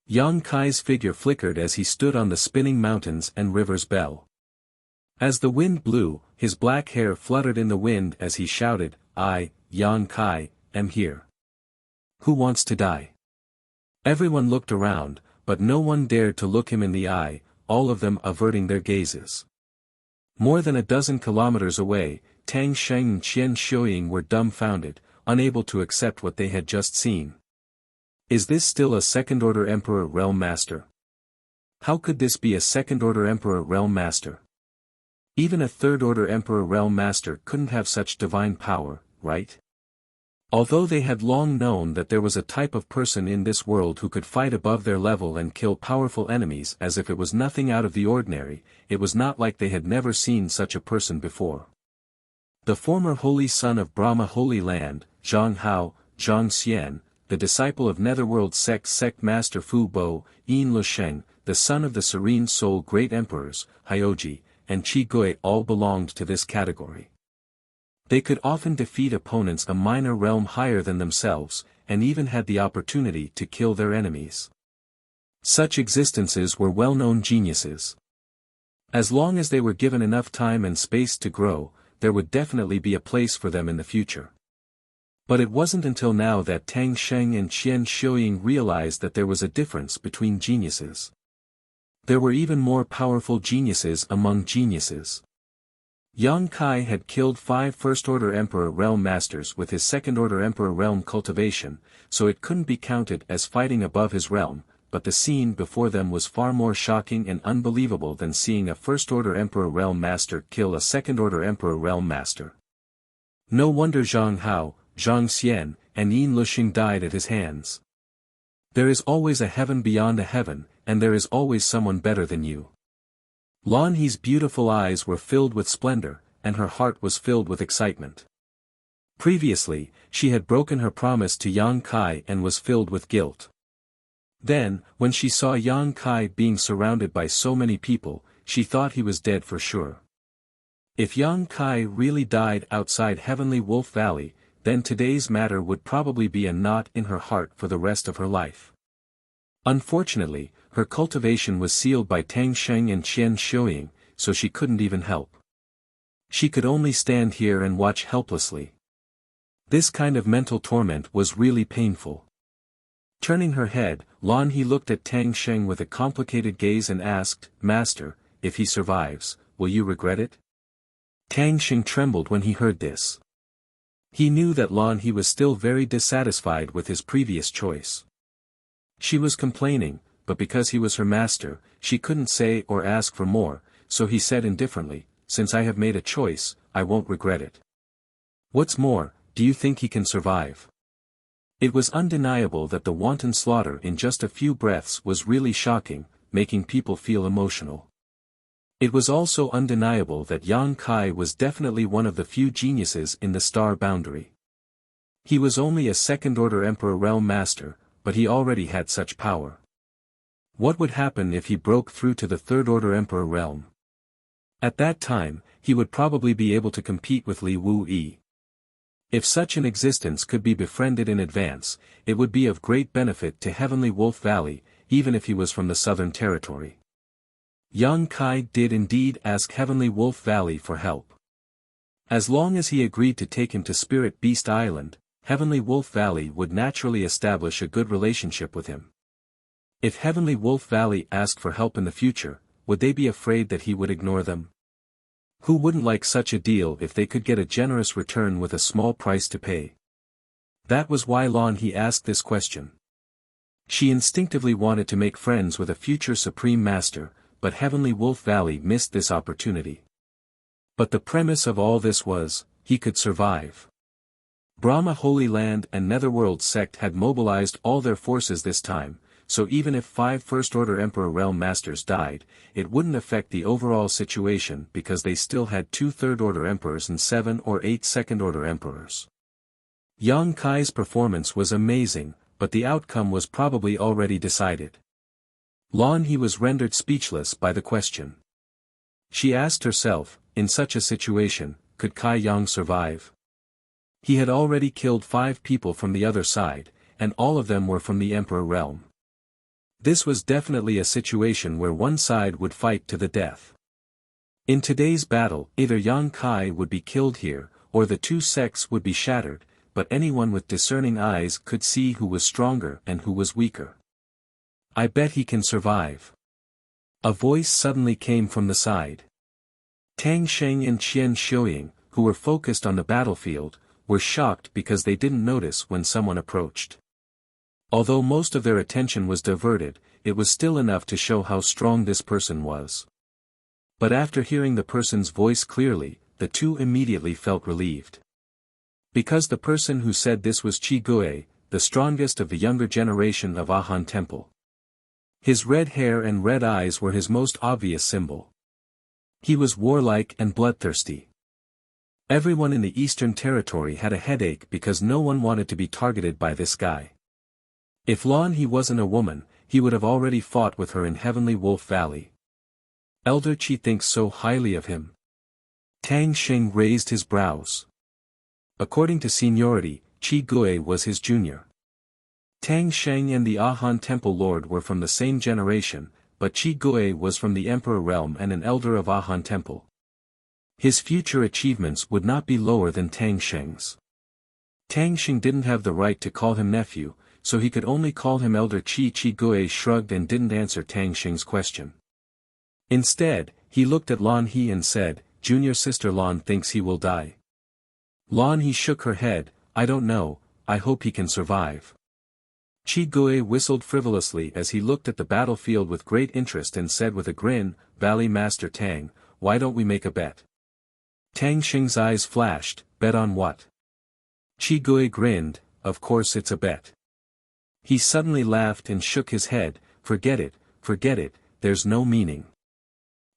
Yang Kai's figure flickered as he stood on the spinning mountains and river's bell. As the wind blew, his black hair fluttered in the wind as he shouted, "I, Yang Kai, am here. Who wants to die?" Everyone looked around, but no one dared to look him in the eye, all of them averting their gazes. More than a dozen kilometers away, Tang Sheng and Qian Shuoying were dumbfounded, unable to accept what they had just seen. Is this still a second-order Emperor Realm Master? How could this be a second-order Emperor Realm Master? Even a third-order Emperor Realm Master couldn't have such divine power, right? Although they had long known that there was a type of person in this world who could fight above their level and kill powerful enemies as if it was nothing out of the ordinary, it was not like they had never seen such a person before. The former holy son of Brahma Holy Land, Zhang Hao, Zhang Xian, the disciple of Netherworld sect master Fu Bo, Yin Lusheng, the son of the Serene Soul Great Emperors, Hyoji, and Qi Gui all belonged to this category. They could often defeat opponents a minor realm higher than themselves, and even had the opportunity to kill their enemies. Such existences were well-known geniuses. As long as they were given enough time and space to grow, there would definitely be a place for them in the future. But it wasn't until now that Tang Sheng and Qian Xiuying realized that there was a difference between geniuses. There were even more powerful geniuses among geniuses. Yang Kai had killed 5 First-Order Emperor Realm Masters with his Second-Order Emperor Realm cultivation, so it couldn't be counted as fighting above his realm, but the scene before them was far more shocking and unbelievable than seeing a First-Order Emperor Realm Master kill a Second-Order Emperor Realm Master. No wonder Zhang Hao, Zhang Xian, and Yin Luxing died at his hands. There is always a heaven beyond a heaven, and there is always someone better than you. Lan He's beautiful eyes were filled with splendor, and her heart was filled with excitement. Previously, she had broken her promise to Yang Kai and was filled with guilt. Then, when she saw Yang Kai being surrounded by so many people, she thought he was dead for sure. If Yang Kai really died outside Heavenly Wolf Valley, then today's matter would probably be a knot in her heart for the rest of her life. Unfortunately, her cultivation was sealed by Tang Sheng and Qian Xiuying, so she couldn't even help. She could only stand here and watch helplessly. This kind of mental torment was really painful. Turning her head, Lan He looked at Tang Sheng with a complicated gaze and asked, "Master, if he survives, will you regret it?" Tang Sheng trembled when he heard this. He knew that Lan He was still very dissatisfied with his previous choice. She was complaining, but because he was her master, she couldn't say or ask for more, so he said indifferently, "Since I have made a choice, I won't regret it. What's more, do you think he can survive?" It was undeniable that the wanton slaughter in just a few breaths was really shocking, making people feel emotional. It was also undeniable that Yang Kai was definitely one of the few geniuses in the star boundary. He was only a Second-Order Emperor Realm Master, but he already had such power. What would happen if he broke through to the Third-Order Emperor Realm? At that time, he would probably be able to compete with Li Wu Yi. If such an existence could be befriended in advance, it would be of great benefit to Heavenly Wolf Valley, even if he was from the Southern Territory. Yang Kai did indeed ask Heavenly Wolf Valley for help. As long as he agreed to take him to Spirit Beast Island, Heavenly Wolf Valley would naturally establish a good relationship with him. If Heavenly Wolf Valley asked for help in the future, would they be afraid that he would ignore them? Who wouldn't like such a deal if they could get a generous return with a small price to pay? That was why Lan He asked this question. She instinctively wanted to make friends with a future Supreme Master, but Heavenly Wolf Valley missed this opportunity. But the premise of all this was, he could survive. Brahma Holy Land and Netherworld Sect had mobilized all their forces this time, so even if 5 First-Order Emperor Realm Masters died, it wouldn't affect the overall situation because they still had 2 Third-Order Emperors and 7 or 8 Second-Order Emperors. Yang Kai's performance was amazing, but the outcome was probably already decided. Lan He was rendered speechless by the question. She asked herself, in such a situation, could Kai Yang survive? He had already killed 5 people from the other side, and all of them were from the Emperor realm. This was definitely a situation where one side would fight to the death. In today's battle, either Yang Kai would be killed here, or the 2 sects would be shattered, but anyone with discerning eyes could see who was stronger and who was weaker. I bet he can survive. A voice suddenly came from the side. Tang Sheng and Qian Xiuying, who were focused on the battlefield, were shocked because they didn't notice when someone approached. Although most of their attention was diverted, it was still enough to show how strong this person was. But after hearing the person's voice clearly, the 2 immediately felt relieved. Because the person who said this was Qi Gui, the strongest of the younger generation of Ahan Temple. His red hair and red eyes were his most obvious symbol. He was warlike and bloodthirsty. Everyone in the Eastern Territory had a headache because no one wanted to be targeted by this guy. If Lan He wasn't a woman, he would have already fought with her in Heavenly Wolf Valley. Elder Qi thinks so highly of him. Tang Sheng raised his brows. According to seniority, Qi Gui was his junior. Tang Sheng and the Ahan Temple Lord were from the same generation, but Qi Gui was from the Emperor realm and an elder of Ahan Temple. His future achievements would not be lower than Tang Sheng's. Tang Sheng didn't have the right to call him nephew, so he could only call him elder Qi. Qi Gui shrugged and didn't answer Tang Sheng's question. Instead, he looked at Lan He and said, "Junior sister Lan thinks he will die." Lan He shook her head, "I don't know, I hope he can survive." Qi Gui whistled frivolously as he looked at the battlefield with great interest and said with a grin, "Valley Master Tang, why don't we make a bet?" Tang Sheng's eyes flashed, "Bet on what?" Qi Gui grinned, "Of course it's a bet." He suddenly laughed and shook his head, forget it, there's no meaning."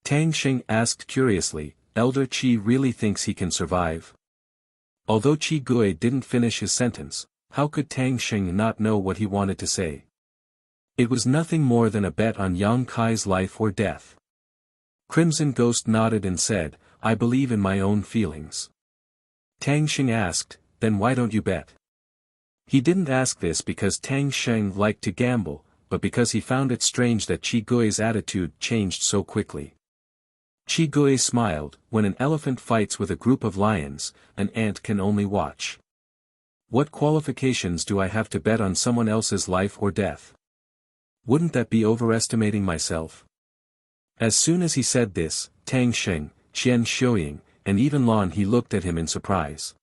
Tang Sheng asked curiously, "Elder Qi really thinks he can survive?" Although Qi Gui didn't finish his sentence, how could Tang Sheng not know what he wanted to say? It was nothing more than a bet on Yang Kai's life or death. Crimson Ghost nodded and said, "I believe in my own feelings." Tang Sheng asked, "Then why don't you bet?" He didn't ask this because Tang Sheng liked to gamble, but because he found it strange that Qi Gui's attitude changed so quickly. Qi Gui smiled, "When an elephant fights with a group of lions, an ant can only watch. What qualifications do I have to bet on someone else's life or death? Wouldn't that be overestimating myself?" As soon as he said this, Tang Sheng, Qian Xiuying, and even Lan He looked at him in surprise.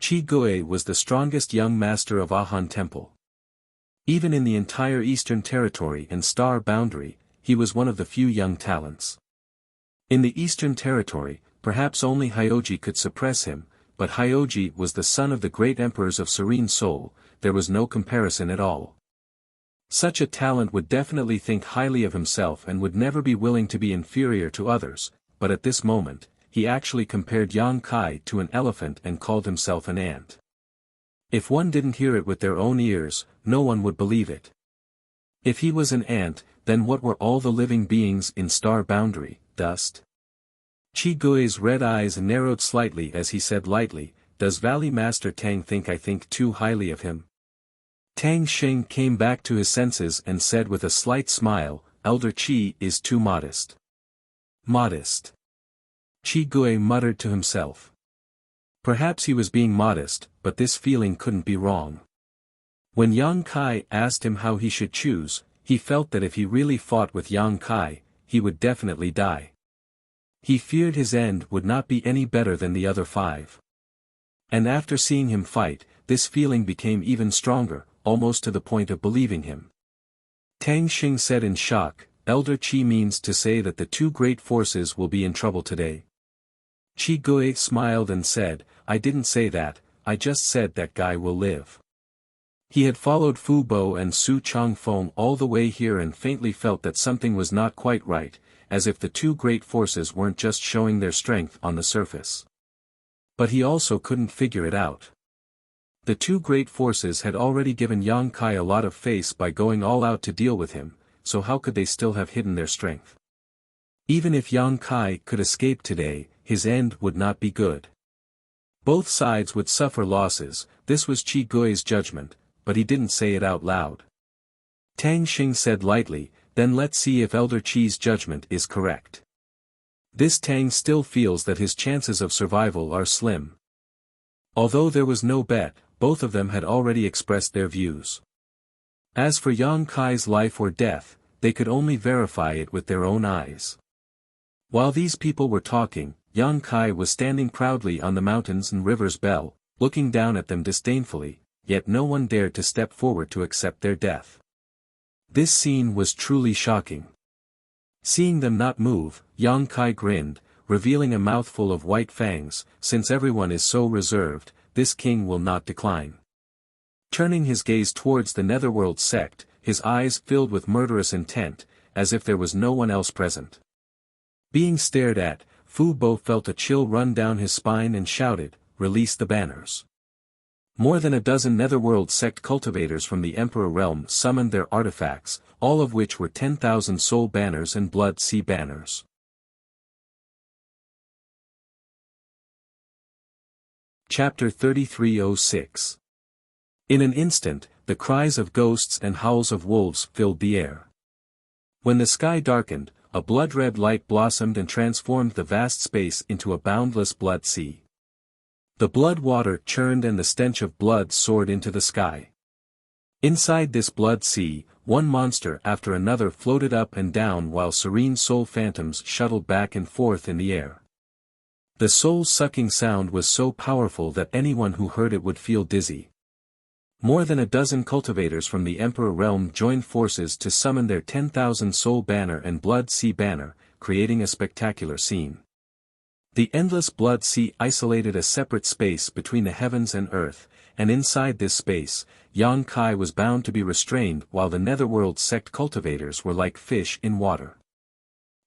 Qi Gui was the strongest young master of Ahan Temple. Even in the entire Eastern Territory and Star Boundary, he was one of the few young talents. In the Eastern Territory, perhaps only Hyoji could suppress him, but Hyoji was the son of the great emperors of Serene Soul, there was no comparison at all. Such a talent would definitely think highly of himself and would never be willing to be inferior to others, but at this moment, he actually compared Yang Kai to an elephant and called himself an ant. If one didn't hear it with their own ears, no one would believe it. If he was an ant, then what were all the living beings in Star Boundary, dust? Qi Gui's red eyes narrowed slightly as he said lightly, "Does Valley Master Tang think I think too highly of him?" Tang Sheng came back to his senses and said with a slight smile, "Elder Qi is too modest." Modest. Qi Gui muttered to himself. Perhaps he was being modest, but this feeling couldn't be wrong. When Yang Kai asked him how he should choose, he felt that if he really fought with Yang Kai, he would definitely die. He feared his end would not be any better than the other five. And after seeing him fight, this feeling became even stronger, almost to the point of believing him. Tang Sheng said in shock, "Elder Qi means to say that the two great forces will be in trouble today." Qi Gui smiled and said, "I didn't say that, I just said that guy will live." He had followed Fu Bo and Su Changfeng all the way here and faintly felt that something was not quite right, as if the two great forces weren't just showing their strength on the surface. But he also couldn't figure it out. The two great forces had already given Yang Kai a lot of face by going all out to deal with him, so how could they still have hidden their strength? Even if Yang Kai could escape today, his end would not be good. Both sides would suffer losses, this was Qi Gui's judgment, but he didn't say it out loud. Tang Sheng said lightly, "Then let's see if Elder Qi's judgment is correct." This Tang still feels that his chances of survival are slim. Although there was no bet, both of them had already expressed their views. As for Yang Kai's life or death, they could only verify it with their own eyes. While these people were talking, Yang Kai was standing proudly on the mountains and river's bell, looking down at them disdainfully, yet no one dared to step forward to accept their death. This scene was truly shocking. Seeing them not move, Yang Kai grinned, revealing a mouthful of white fangs, "Since everyone is so reserved, this king will not decline." Turning his gaze towards the Netherworld sect, his eyes filled with murderous intent, as if there was no one else present. Being stared at, Fu Bo felt a chill run down his spine and shouted, "Release the banners." More than a dozen Netherworld sect cultivators from the Emperor realm summoned their artifacts, all of which were 10,000 soul banners and blood sea banners. Chapter 3306. In an instant, the cries of ghosts and howls of wolves filled the air. When the sky darkened, a blood-red light blossomed and transformed the vast space into a boundless blood sea. The blood water churned and the stench of blood soared into the sky. Inside this blood sea, one monster after another floated up and down while serene soul phantoms shuttled back and forth in the air. The soul-sucking sound was so powerful that anyone who heard it would feel dizzy. More than a dozen cultivators from the Emperor realm joined forces to summon their 10,000 soul banner and blood sea banner, creating a spectacular scene. The endless blood sea isolated a separate space between the heavens and earth, and inside this space, Yang Kai was bound to be restrained while the netherworld sect cultivators were like fish in water.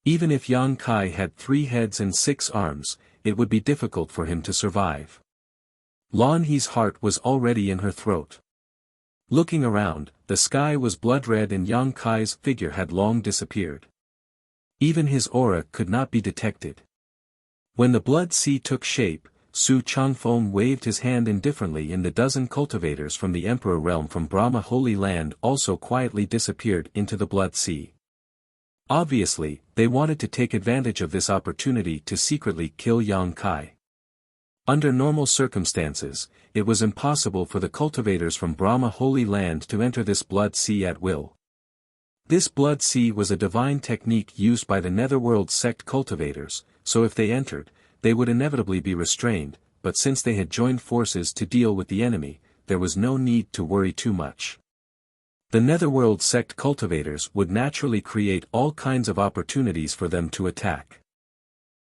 Even if Yang Kai had 3 heads and 6 arms, it would be difficult for him to survive. Lan He's heart was already in her throat. Looking around, the sky was blood-red and Yang Kai's figure had long disappeared. Even his aura could not be detected. When the blood sea took shape, Su Changfeng waved his hand indifferently and the dozen cultivators from the Emperor realm from Brahma Holy Land also quietly disappeared into the blood sea. Obviously, they wanted to take advantage of this opportunity to secretly kill Yang Kai. Under normal circumstances, it was impossible for the cultivators from Brahma Holy Land to enter this blood sea at will. This blood sea was a divine technique used by the netherworld sect cultivators, so if they entered, they would inevitably be restrained, but since they had joined forces to deal with the enemy, there was no need to worry too much. The netherworld sect cultivators would naturally create all kinds of opportunities for them to attack.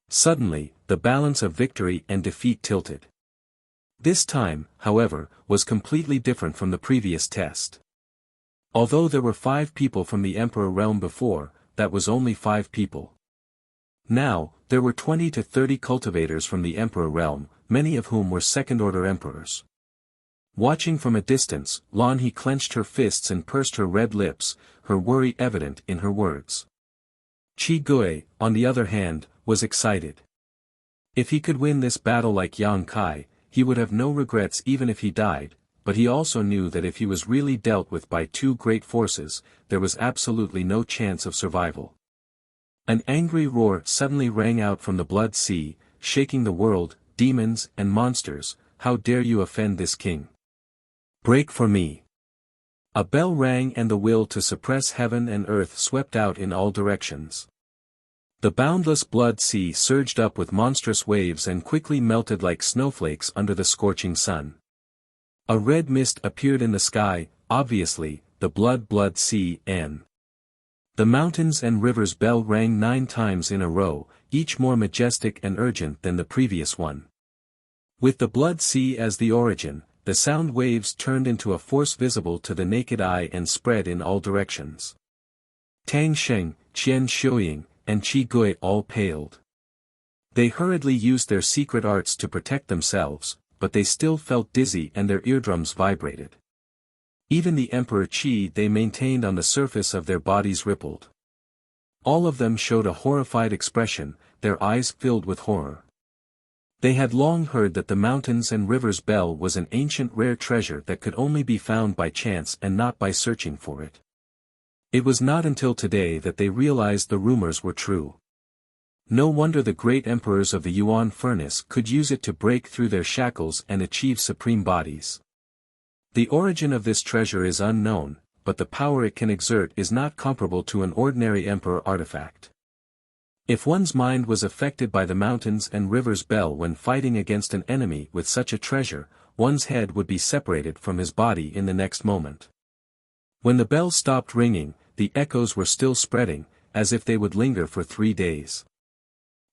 Suddenly, the balance of victory and defeat tilted. This time, however, was completely different from the previous test. Although there were 5 people from the Emperor realm before, that was only 5 people. Now, there were 20 to 30 cultivators from the Emperor realm, many of whom were second-order emperors. Watching from a distance, Lan He clenched her fists and pursed her red lips, her worry evident in her words. Qi Gui, on the other hand, was excited. If he could win this battle like Yang Kai, he would have no regrets even if he died, but he also knew that if he was really dealt with by 2 great forces, there was absolutely no chance of survival. An angry roar suddenly rang out from the blood sea, shaking the world, demons and monsters. How dare you offend this king? Break for me! A bell rang and the will to suppress heaven and earth swept out in all directions. The boundless blood sea surged up with monstrous waves and quickly melted like snowflakes under the scorching sun. A red mist appeared in the sky, obviously, the blood sea N. The mountains and rivers bell rang 9 times in a row, each more majestic and urgent than the previous one. With the blood sea as the origin, the sound waves turned into a force visible to the naked eye and spread in all directions. Tang Sheng, Qian Xiuying, and Qi Gui all paled. They hurriedly used their secret arts to protect themselves, but they still felt dizzy and their eardrums vibrated. Even the Emperor Qi they maintained on the surface of their bodies rippled. All of them showed a horrified expression, their eyes filled with horror. They had long heard that the mountains and rivers bell was an ancient rare treasure that could only be found by chance and not by searching for it. It was not until today that they realized the rumors were true. No wonder the great emperors of the Yuan furnace could use it to break through their shackles and achieve supreme bodies. The origin of this treasure is unknown, but the power it can exert is not comparable to an ordinary emperor artifact. If one's mind was affected by the mountains and rivers bell when fighting against an enemy with such a treasure, one's head would be separated from his body in the next moment. When the bell stopped ringing, the echoes were still spreading, as if they would linger for 3 days.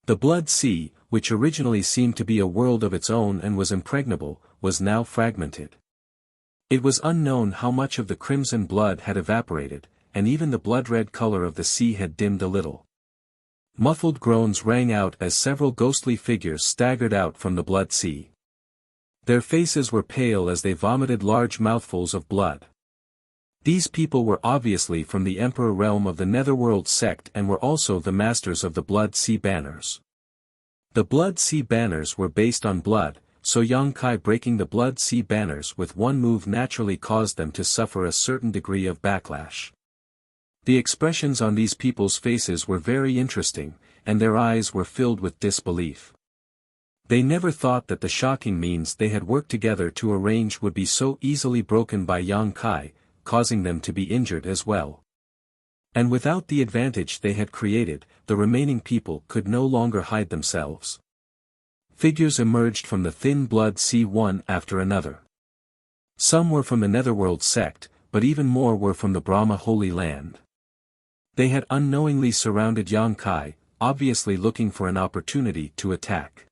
The blood sea, which originally seemed to be a world of its own and was impregnable, was now fragmented. It was unknown how much of the crimson blood had evaporated, and even the blood-red color of the sea had dimmed a little. Muffled groans rang out as several ghostly figures staggered out from the blood sea. Their faces were pale as they vomited large mouthfuls of blood. These people were obviously from the Emperor realm of the Netherworld sect and were also the masters of the Blood Sea banners. The Blood Sea banners were based on blood, so Yang Kai breaking the Blood Sea banners with one move naturally caused them to suffer a certain degree of backlash. The expressions on these people's faces were very interesting, and their eyes were filled with disbelief. They never thought that the shocking means they had worked together to arrange would be so easily broken by Yang Kai, causing them to be injured as well. And without the advantage they had created, the remaining people could no longer hide themselves. Figures emerged from the thin Blood Sea one after another. Some were from the Netherworld sect, but even more were from the Brahma Holy Land. They had unknowingly surrounded Yang Kai, obviously looking for an opportunity to attack.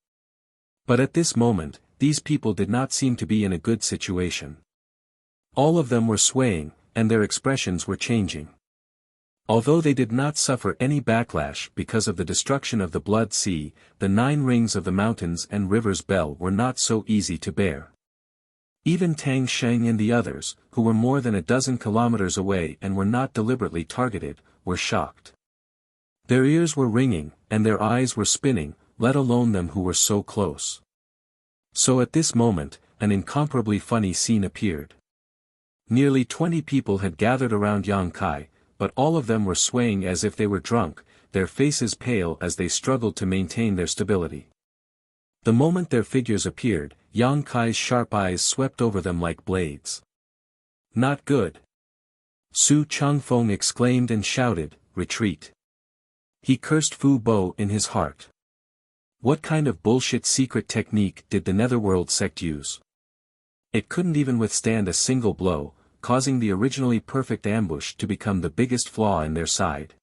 But at this moment, these people did not seem to be in a good situation. All of them were swaying, and their expressions were changing. Although they did not suffer any backlash because of the destruction of the Blood Sea, the 9 rings of the mountains and rivers bell were not so easy to bear. Even Tang Sheng and the others, who were more than a dozen kilometers away and were not deliberately targeted, were shocked. Their ears were ringing, and their eyes were spinning, let alone them who were so close. So at this moment, an incomparably funny scene appeared. Nearly 20 people had gathered around Yang Kai, but all of them were swaying as if they were drunk, their faces pale as they struggled to maintain their stability. The moment their figures appeared, Yang Kai's sharp eyes swept over them like blades. Not good. Su Changfeng exclaimed and shouted, "Retreat." He cursed Fu Bo in his heart. What kind of bullshit secret technique did the Netherworld sect use? It couldn't even withstand a single blow, causing the originally perfect ambush to become the biggest flaw in their side.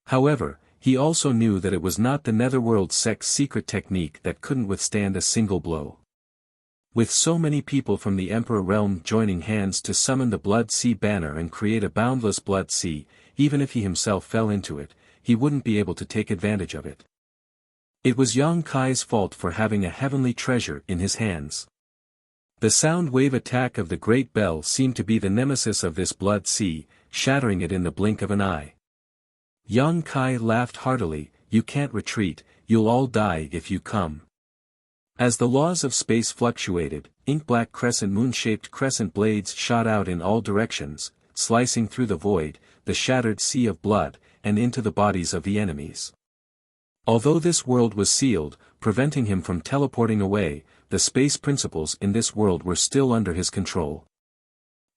However, he also knew that it was not the Netherworld sect's secret technique that couldn't withstand a single blow. With so many people from the Emperor realm joining hands to summon the Blood Sea banner and create a boundless Blood Sea, even if he himself fell into it, he wouldn't be able to take advantage of it. It was Yang Kai's fault for having a heavenly treasure in his hands. The sound wave attack of the Great Bell seemed to be the nemesis of this Blood Sea, shattering it in the blink of an eye. Yang Kai laughed heartily, "You can't retreat, you'll all die if you come." As the laws of space fluctuated, ink-black crescent moon-shaped crescent blades shot out in all directions, slicing through the void, the shattered sea of blood, and into the bodies of the enemies. Although this world was sealed, preventing him from teleporting away, the space principles in this world were still under his control.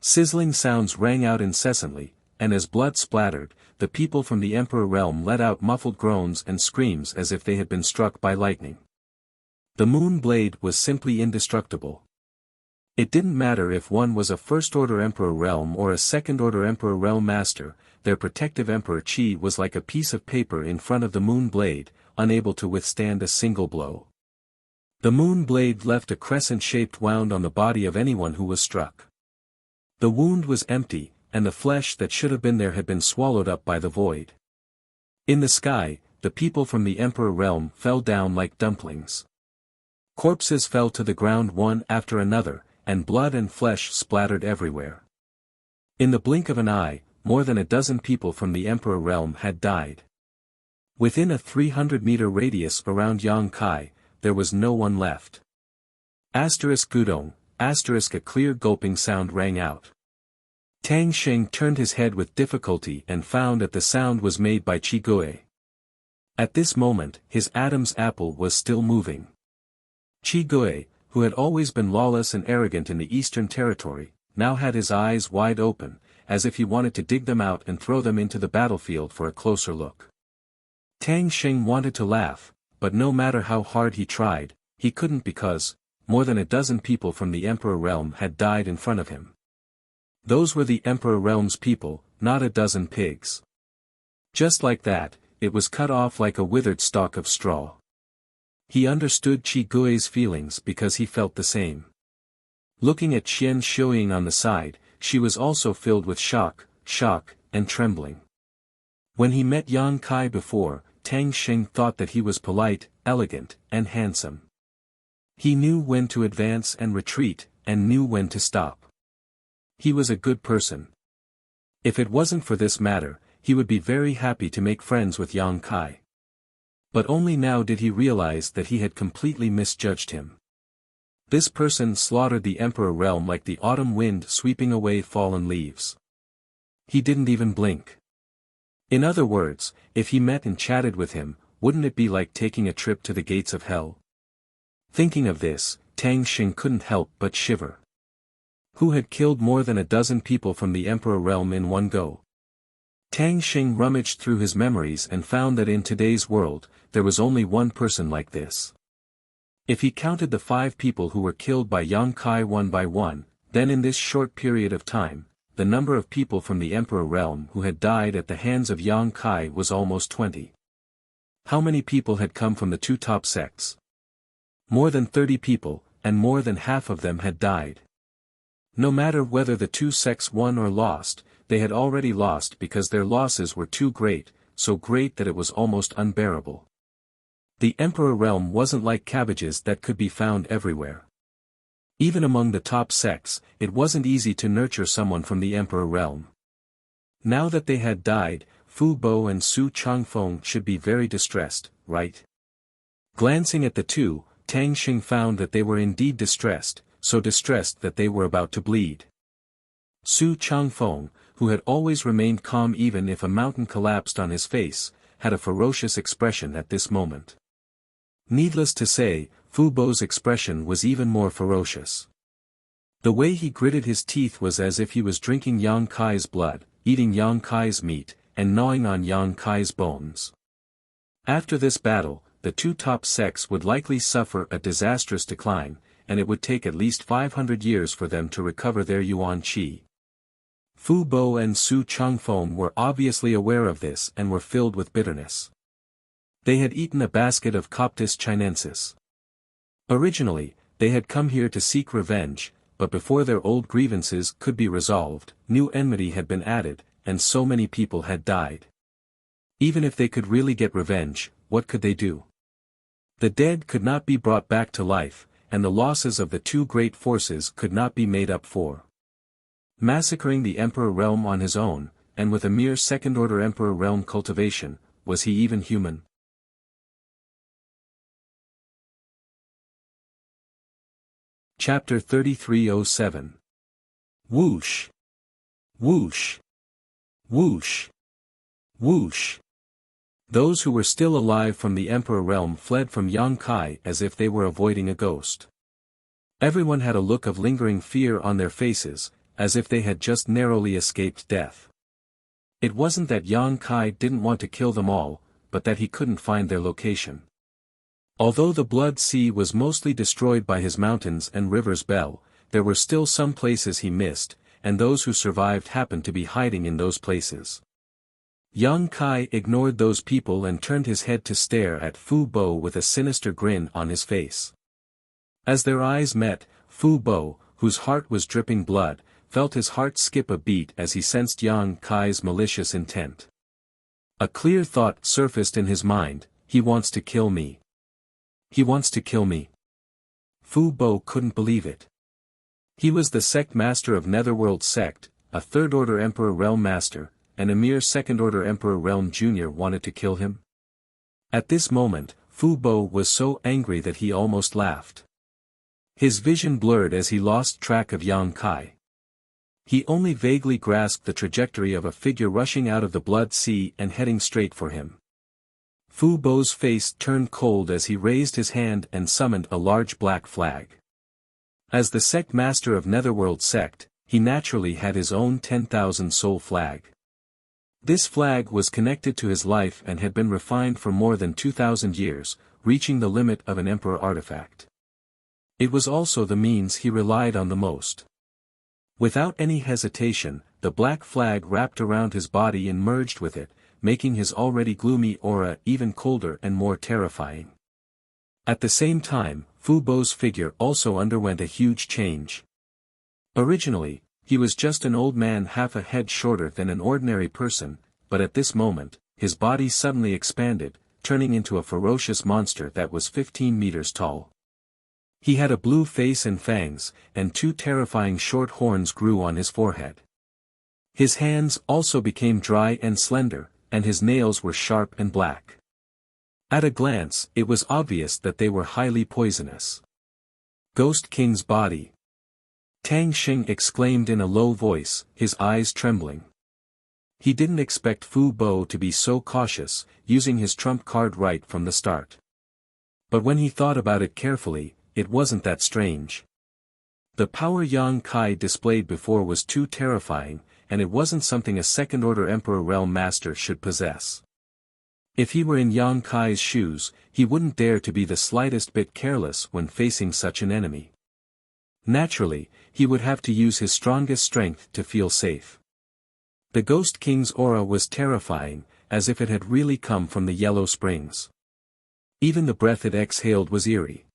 Sizzling sounds rang out incessantly, and as blood splattered, the people from the Emperor realm let out muffled groans and screams as if they had been struck by lightning. The moon blade was simply indestructible. It didn't matter if one was a first-order Emperor realm or a second-order Emperor realm master, their protective Emperor Qi was like a piece of paper in front of the moon blade, unable to withstand a single blow. The moon blade left a crescent-shaped wound on the body of anyone who was struck. The wound was empty, and the flesh that should have been there had been swallowed up by the void. In the sky, the people from the Emperor realm fell down like dumplings. Corpses fell to the ground one after another, and blood and flesh splattered everywhere. In the blink of an eye, more than a dozen people from the Emperor realm had died. Within a 300-meter radius around Yang Kai, there was no one left. Asterisk Gudong, asterisk a clear gulping sound rang out. Tang Sheng turned his head with difficulty and found that the sound was made by Qi Gui. At this moment, his Adam's apple was still moving. Qi Gui, who had always been lawless and arrogant in the Eastern Territory, now had his eyes wide open, as if he wanted to dig them out and throw them into the battlefield for a closer look. Tang Sheng wanted to laugh, but no matter how hard he tried, he couldn't because, more than a dozen people from the Emperor realm had died in front of him. Those were the Emperor realm's people, not a dozen pigs. Just like that, it was cut off like a withered stalk of straw. He understood Qi Gui's feelings because he felt the same. Looking at Qian Shuiying on the side, she was also filled with shock, and trembling. When he met Yang Kai before, Tang Sheng thought that he was polite, elegant, and handsome. He knew when to advance and retreat, and knew when to stop. He was a good person. If it wasn't for this matter, he would be very happy to make friends with Yang Kai. But only now did he realize that he had completely misjudged him. This person slaughtered the emperor realm like the autumn wind sweeping away fallen leaves. He didn't even blink. In other words, if he met and chatted with him, wouldn't it be like taking a trip to the gates of hell? Thinking of this, Tang Xing couldn't help but shiver. Who had killed more than a dozen people from the emperor realm in one go? Tang Xing rummaged through his memories and found that in today's world, there was only one person like this. If he counted the 5 people who were killed by Yang Kai one by one, then in this short period of time, the number of people from the emperor realm who had died at the hands of Yang Kai was almost 20. How many people had come from the 2 top sects? More than 30 people, and more than half of them had died. No matter whether the 2 sects won or lost, they had already lost because their losses were too great, so great that it was almost unbearable. The emperor realm wasn't like cabbages that could be found everywhere. Even among the top sects, it wasn't easy to nurture someone from the emperor realm. Now that they had died, Fu Bo and Su Changfeng should be very distressed, right? Glancing at the two, Tang Xing found that they were indeed distressed, so distressed that they were about to bleed. Su Changfeng, who had always remained calm even if a mountain collapsed on his face, had a ferocious expression at this moment. Needless to say, Fu Bo's expression was even more ferocious. The way he gritted his teeth was as if he was drinking Yang Kai's blood, eating Yang Kai's meat, and gnawing on Yang Kai's bones. After this battle, the 2 top sects would likely suffer a disastrous decline, and it would take at least 500 years for them to recover their yuan qi. Fu Bo and Su Changfeng were obviously aware of this and were filled with bitterness. They had eaten a basket of Coptis chinensis. Originally, they had come here to seek revenge, but before their old grievances could be resolved, new enmity had been added, and so many people had died. Even if they could really get revenge, what could they do? The dead could not be brought back to life, and the losses of the 2 great forces could not be made up for. Massacring the emperor realm on his own, and with a mere second-order emperor realm cultivation, was he even human? Chapter 3307. Whoosh! Whoosh! Whoosh! Whoosh! Those who were still alive from the emperor realm fled from Yang Kai as if they were avoiding a ghost. Everyone had a look of lingering fear on their faces, as if they had just narrowly escaped death. It wasn't that Yang Kai didn't want to kill them all, but that he couldn't find their location. Although the Blood Sea was mostly destroyed by his mountains and rivers Bell, there were still some places he missed, and those who survived happened to be hiding in those places. Yang Kai ignored those people and turned his head to stare at Fu Bo with a sinister grin on his face. As their eyes met, Fu Bo, whose heart was dripping blood, felt his heart skip a beat as he sensed Yang Kai's malicious intent. A clear thought surfaced in his mind: he wants to kill me. He wants to kill me. Fu Bo couldn't believe it. He was the sect master of Netherworld sect, a third-order Emperor Realm master, and a mere second-order Emperor Realm Jr. wanted to kill him? At this moment, Fu Bo was so angry that he almost laughed. His vision blurred as he lost track of Yang Kai. He only vaguely grasped the trajectory of a figure rushing out of the Blood Sea and heading straight for him. Fu Bo's face turned cold as he raised his hand and summoned a large black flag. As the sect master of Netherworld sect, he naturally had his own 10,000 soul flag. This flag was connected to his life and had been refined for more than 2,000 years, reaching the limit of an emperor artifact. It was also the means he relied on the most. Without any hesitation, the black flag wrapped around his body and merged with it, making his already gloomy aura even colder and more terrifying. At the same time, Fu Bo's figure also underwent a huge change. Originally, he was just an old man half a head shorter than an ordinary person, but at this moment, his body suddenly expanded, turning into a ferocious monster that was 15 meters tall. He had a blue face and fangs, and 2 terrifying short horns grew on his forehead. His hands also became dry and slender, and his nails were sharp and black. At a glance, it was obvious that they were highly poisonous. Ghost King's body. Tang Xing exclaimed in a low voice, his eyes trembling. He didn't expect Fu Bo to be so cautious, using his trump card right from the start. But when he thought about it carefully, it wasn't that strange. The power Yang Kai displayed before was too terrifying, and it wasn't something a second-order Emperor Realm Master should possess. If he were in Yang Kai's shoes, he wouldn't dare to be the slightest bit careless when facing such an enemy. Naturally, he would have to use his strongest strength to feel safe. The Ghost King's aura was terrifying, as if it had really come from the Yellow Springs. Even the breath it exhaled was eerie.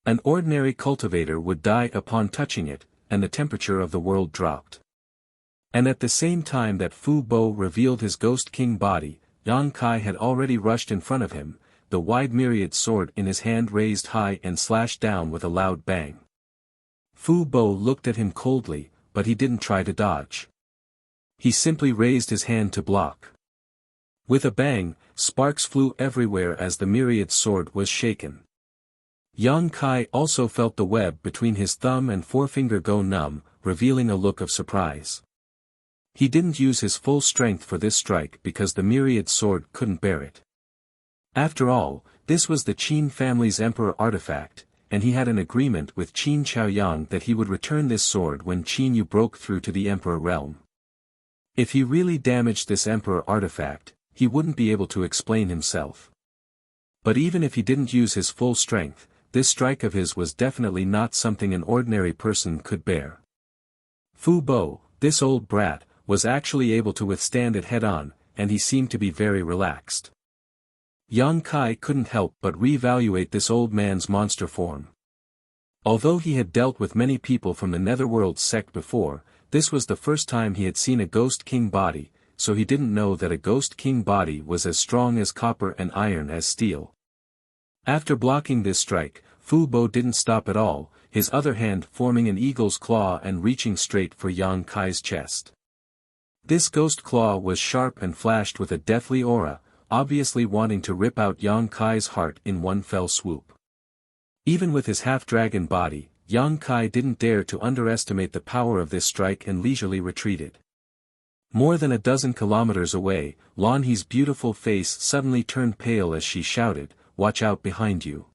An ordinary cultivator would die upon touching it, and the temperature of the world dropped. And at the same time that Fu Bo revealed his Ghost King body, Yang Kai had already rushed in front of him, the wide myriad sword in his hand raised high and slashed down with a loud bang. Fu Bo looked at him coldly, but he didn't try to dodge. He simply raised his hand to block. With a bang, sparks flew everywhere as the myriad sword was shaken. Yang Kai also felt the web between his thumb and forefinger go numb, revealing a look of surprise. He didn't use his full strength for this strike because the myriad sword couldn't bear it. After all, this was the Qin family's emperor artifact, and he had an agreement with Qin Chaoyang that he would return this sword when Qin Yu broke through to the emperor realm. If he really damaged this emperor artifact, he wouldn't be able to explain himself. But even if he didn't use his full strength, this strike of his was definitely not something an ordinary person could bear. Fu Bo, this old brat, was actually able to withstand it head-on, and he seemed to be very relaxed. Yang Kai couldn't help but reevaluate this old man's monster form. Although he had dealt with many people from the Netherworld sect before, this was the first time he had seen a Ghost King body, so he didn't know that a Ghost King body was as strong as copper and iron as steel. After blocking this strike, Fu Bo didn't stop at all, his other hand forming an eagle's claw and reaching straight for Yang Kai's chest. This ghost claw was sharp and flashed with a deathly aura, obviously wanting to rip out Yang Kai's heart in one fell swoop. Even with his half-dragon body, Yang Kai didn't dare to underestimate the power of this strike and leisurely retreated. More than a dozen kilometers away, Lan He's beautiful face suddenly turned pale as she shouted, "Watch out behind you."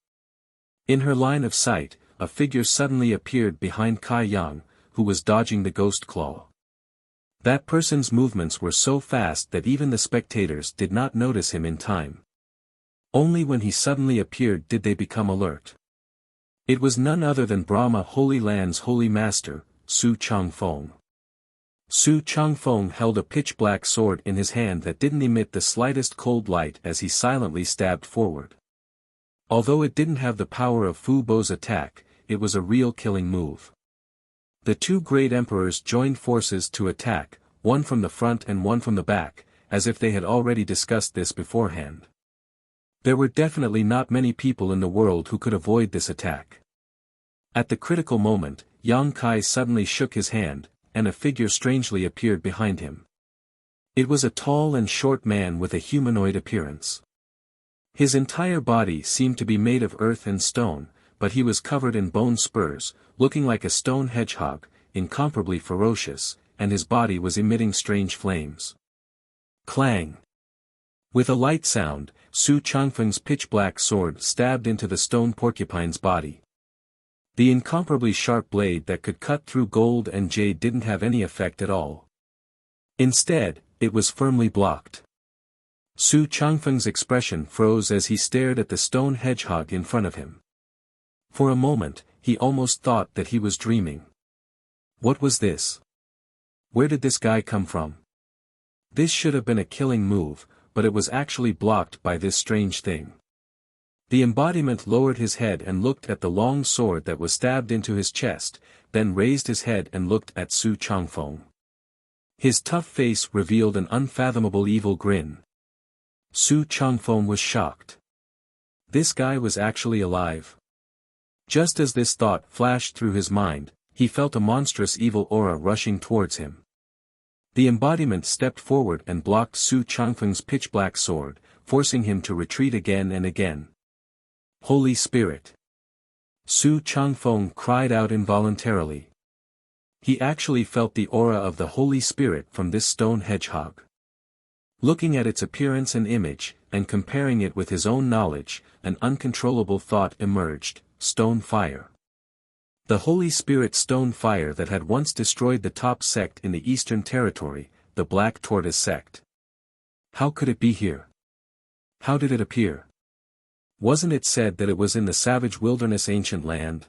In her line of sight, a figure suddenly appeared behind Kai Yang, who was dodging the ghost claw. That person's movements were so fast that even the spectators did not notice him in time. Only when he suddenly appeared did they become alert. It was none other than Brahma Holy Land's Holy Master, Su Changfeng. Su Changfeng held a pitch-black sword in his hand that didn't emit the slightest cold light as he silently stabbed forward. Although it didn't have the power of Fu Bo's attack, it was a real killing move. The two great emperors joined forces to attack, one from the front and one from the back, as if they had already discussed this beforehand. There were definitely not many people in the world who could avoid this attack. At the critical moment, Yang Kai suddenly shook his hand, and a figure strangely appeared behind him. It was a tall and short man with a humanoid appearance. His entire body seemed to be made of earth and stone, but he was covered in bone spurs, looking like a stone hedgehog, incomparably ferocious, and his body was emitting strange flames. Clang! With a light sound, Su Changfeng's pitch-black sword stabbed into the stone porcupine's body. The incomparably sharp blade that could cut through gold and jade didn't have any effect at all. Instead, it was firmly blocked. Su Changfeng's expression froze as he stared at the stone hedgehog in front of him. For a moment, he almost thought that he was dreaming. What was this? Where did this guy come from? This should have been a killing move, but it was actually blocked by this strange thing. The embodiment lowered his head and looked at the long sword that was stabbed into his chest, then raised his head and looked at Su Changfeng. His tough face revealed an unfathomable evil grin. Su Changfeng was shocked. This guy was actually alive. Just as this thought flashed through his mind, he felt a monstrous evil aura rushing towards him. The embodiment stepped forward and blocked Su Changfeng's pitch-black sword, forcing him to retreat again and again. Holy Spirit! Su Changfeng cried out involuntarily. He actually felt the aura of the Holy Spirit from this stone hedgehog. Looking at its appearance and image, and comparing it with his own knowledge, an uncontrollable thought emerged: stone fire. The Holy Spirit stone fire that had once destroyed the top sect in the Eastern Territory, the Black Tortoise sect. How could it be here? How did it appear? Wasn't it said that it was in the savage wilderness ancient land?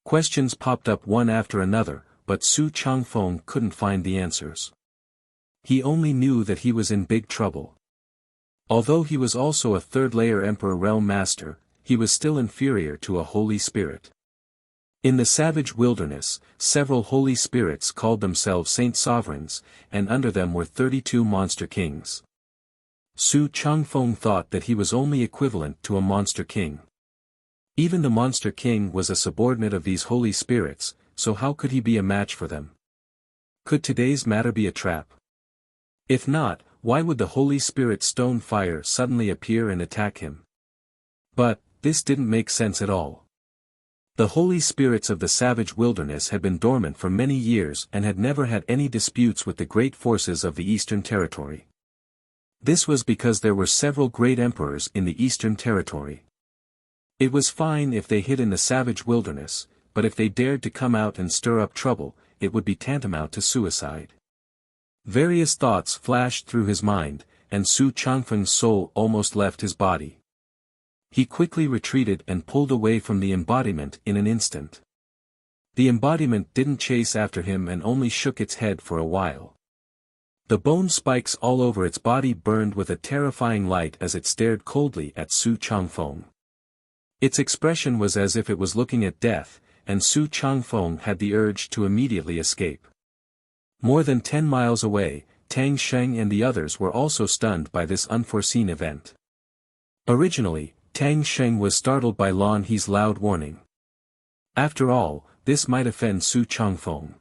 Questions popped up one after another, but Su Changfeng couldn't find the answers. He only knew that he was in big trouble. Although he was also a third-layer Emperor Realm Master, he was still inferior to a Holy Spirit. In the savage wilderness, several Holy Spirits called themselves Saint Sovereigns, and under them were 32 Monster Kings. Su Changfeng thought that he was only equivalent to a Monster King. Even the Monster King was a subordinate of these Holy Spirits, so how could he be a match for them? Could today's matter be a trap? If not, why would the Holy Spirit stone fire suddenly appear and attack him? But, this didn't make sense at all. The Holy Spirits of the savage wilderness had been dormant for many years and had never had any disputes with the great forces of the Eastern Territory. This was because there were several great emperors in the Eastern Territory. It was fine if they hid in the savage wilderness, but if they dared to come out and stir up trouble, it would be tantamount to suicide. Various thoughts flashed through his mind, and Su Changfeng's soul almost left his body. He quickly retreated and pulled away from the embodiment in an instant. The embodiment didn't chase after him and only shook its head for a while. The bone spikes all over its body burned with a terrifying light as it stared coldly at Su Changfeng. Its expression was as if it was looking at death, and Su Changfeng had the urge to immediately escape. More than 10 miles away, Tang Sheng and the others were also stunned by this unforeseen event. Originally, Tang Sheng was startled by Lan He's loud warning. After all, this might offend Su Changfeng.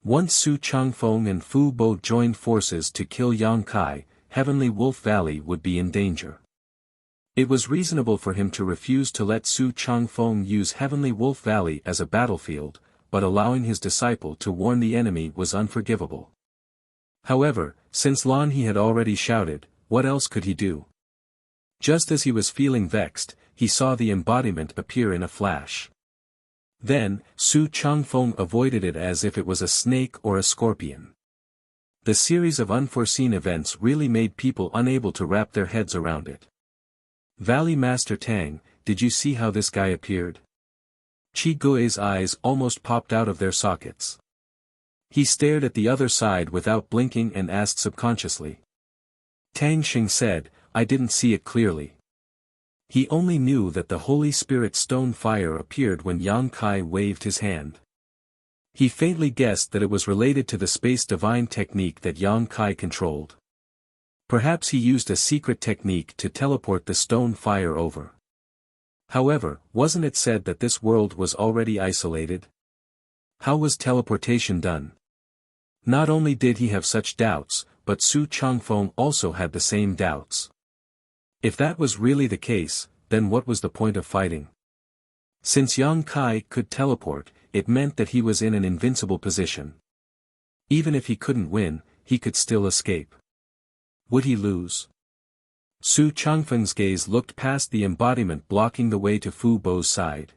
Once Su Changfeng and Fu Bo joined forces to kill Yang Kai, Heavenly Wolf Valley would be in danger. It was reasonable for him to refuse to let Su Changfeng use Heavenly Wolf Valley as a battlefield, but allowing his disciple to warn the enemy was unforgivable. However, since Lan He had already shouted, what else could he do? Just as he was feeling vexed, he saw the embodiment appear in a flash. Then, Su Changfeng avoided it as if it was a snake or a scorpion. The series of unforeseen events really made people unable to wrap their heads around it. Valley Master Tang, did you see how this guy appeared? Chi Gui's eyes almost popped out of their sockets. He stared at the other side without blinking and asked subconsciously. Tang Xing said, I didn't see it clearly. He only knew that the Holy Spirit stone fire appeared when Yang Kai waved his hand. He faintly guessed that it was related to the space divine technique that Yang Kai controlled. Perhaps he used a secret technique to teleport the stone fire over. However, wasn't it said that this world was already isolated? How was teleportation done? Not only did he have such doubts, but Su Changfeng also had the same doubts. If that was really the case, then what was the point of fighting? Since Yang Kai could teleport, it meant that he was in an invincible position. Even if he couldn't win, he could still escape. Would he lose? Su Changfeng's gaze looked past the embodiment blocking the way to Fu Bo's side.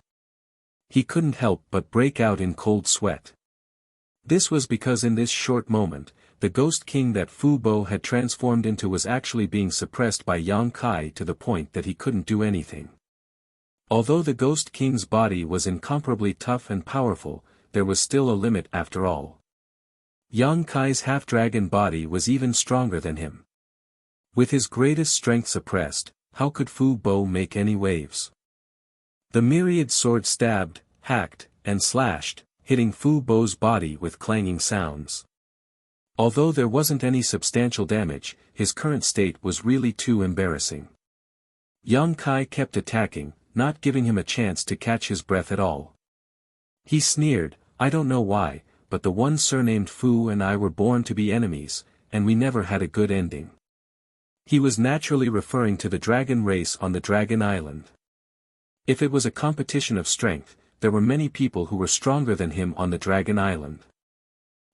He couldn't help but break out in cold sweat. This was because in this short moment, the Ghost King that Fu Bo had transformed into was actually being suppressed by Yang Kai to the point that he couldn't do anything. Although the Ghost King's body was incomparably tough and powerful, there was still a limit after all. Yang Kai's half-dragon body was even stronger than him. With his greatest strength suppressed, how could Fu Bo make any waves? The myriad swords stabbed, hacked, and slashed, hitting Fu Bo's body with clanging sounds. Although there wasn't any substantial damage, his current state was really too embarrassing. Yang Kai kept attacking, not giving him a chance to catch his breath at all. He sneered, I don't know why, but the one surnamed Fu and I were born to be enemies, and we never had a good ending. He was naturally referring to the dragon race on the Dragon Island. If it was a competition of strength, there were many people who were stronger than him on the Dragon Island.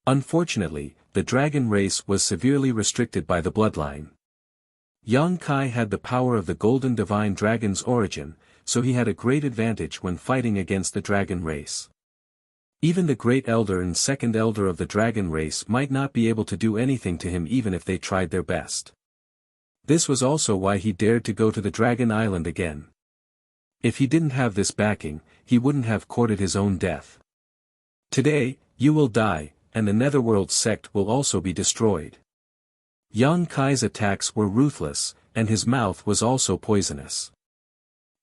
Unfortunately, the dragon race was severely restricted by the bloodline. Yang Kai had the power of the Golden Divine Dragon's origin, so he had a great advantage when fighting against the dragon race. Even the Great Elder and Second Elder of the dragon race might not be able to do anything to him even if they tried their best. This was also why he dared to go to the Dragon Island again. If he didn't have this backing, he wouldn't have courted his own death. Today, you will die, and the Netherworld sect will also be destroyed. Yang Kai's attacks were ruthless, and his mouth was also poisonous.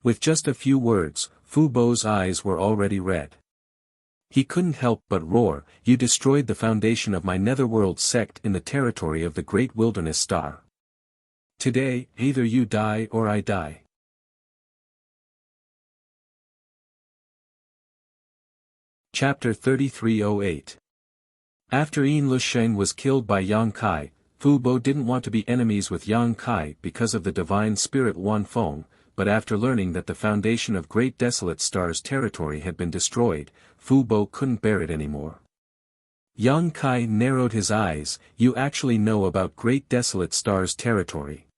With just a few words, Fu Bo's eyes were already red. He couldn't help but roar, "You destroyed the foundation of my Netherworld sect in the territory of the Great Wilderness Star. Today, either you die or I die." Chapter 3308. After Yin Lusheng was killed by Yang Kai, Fu Bo didn't want to be enemies with Yang Kai because of the divine spirit Wan Feng, but after learning that the foundation of Great Desolate Star's territory had been destroyed, Fu Bo couldn't bear it anymore. Yang Kai narrowed his eyes. "You actually know about Great Desolate Star's territory."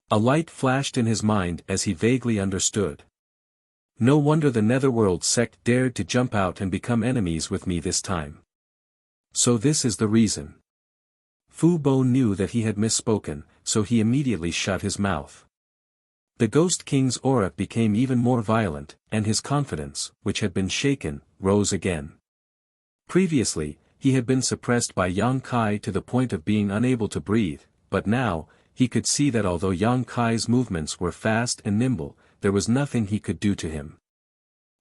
A light flashed in his mind as he vaguely understood. No wonder the Netherworld sect dared to jump out and become enemies with me this time. So this is the reason. Fu Bo knew that he had misspoken, so he immediately shut his mouth. The Ghost King's aura became even more violent, and his confidence, which had been shaken, rose again. Previously, he had been suppressed by Yang Kai to the point of being unable to breathe, but now, he could see that although Yang Kai's movements were fast and nimble, there was nothing he could do to him.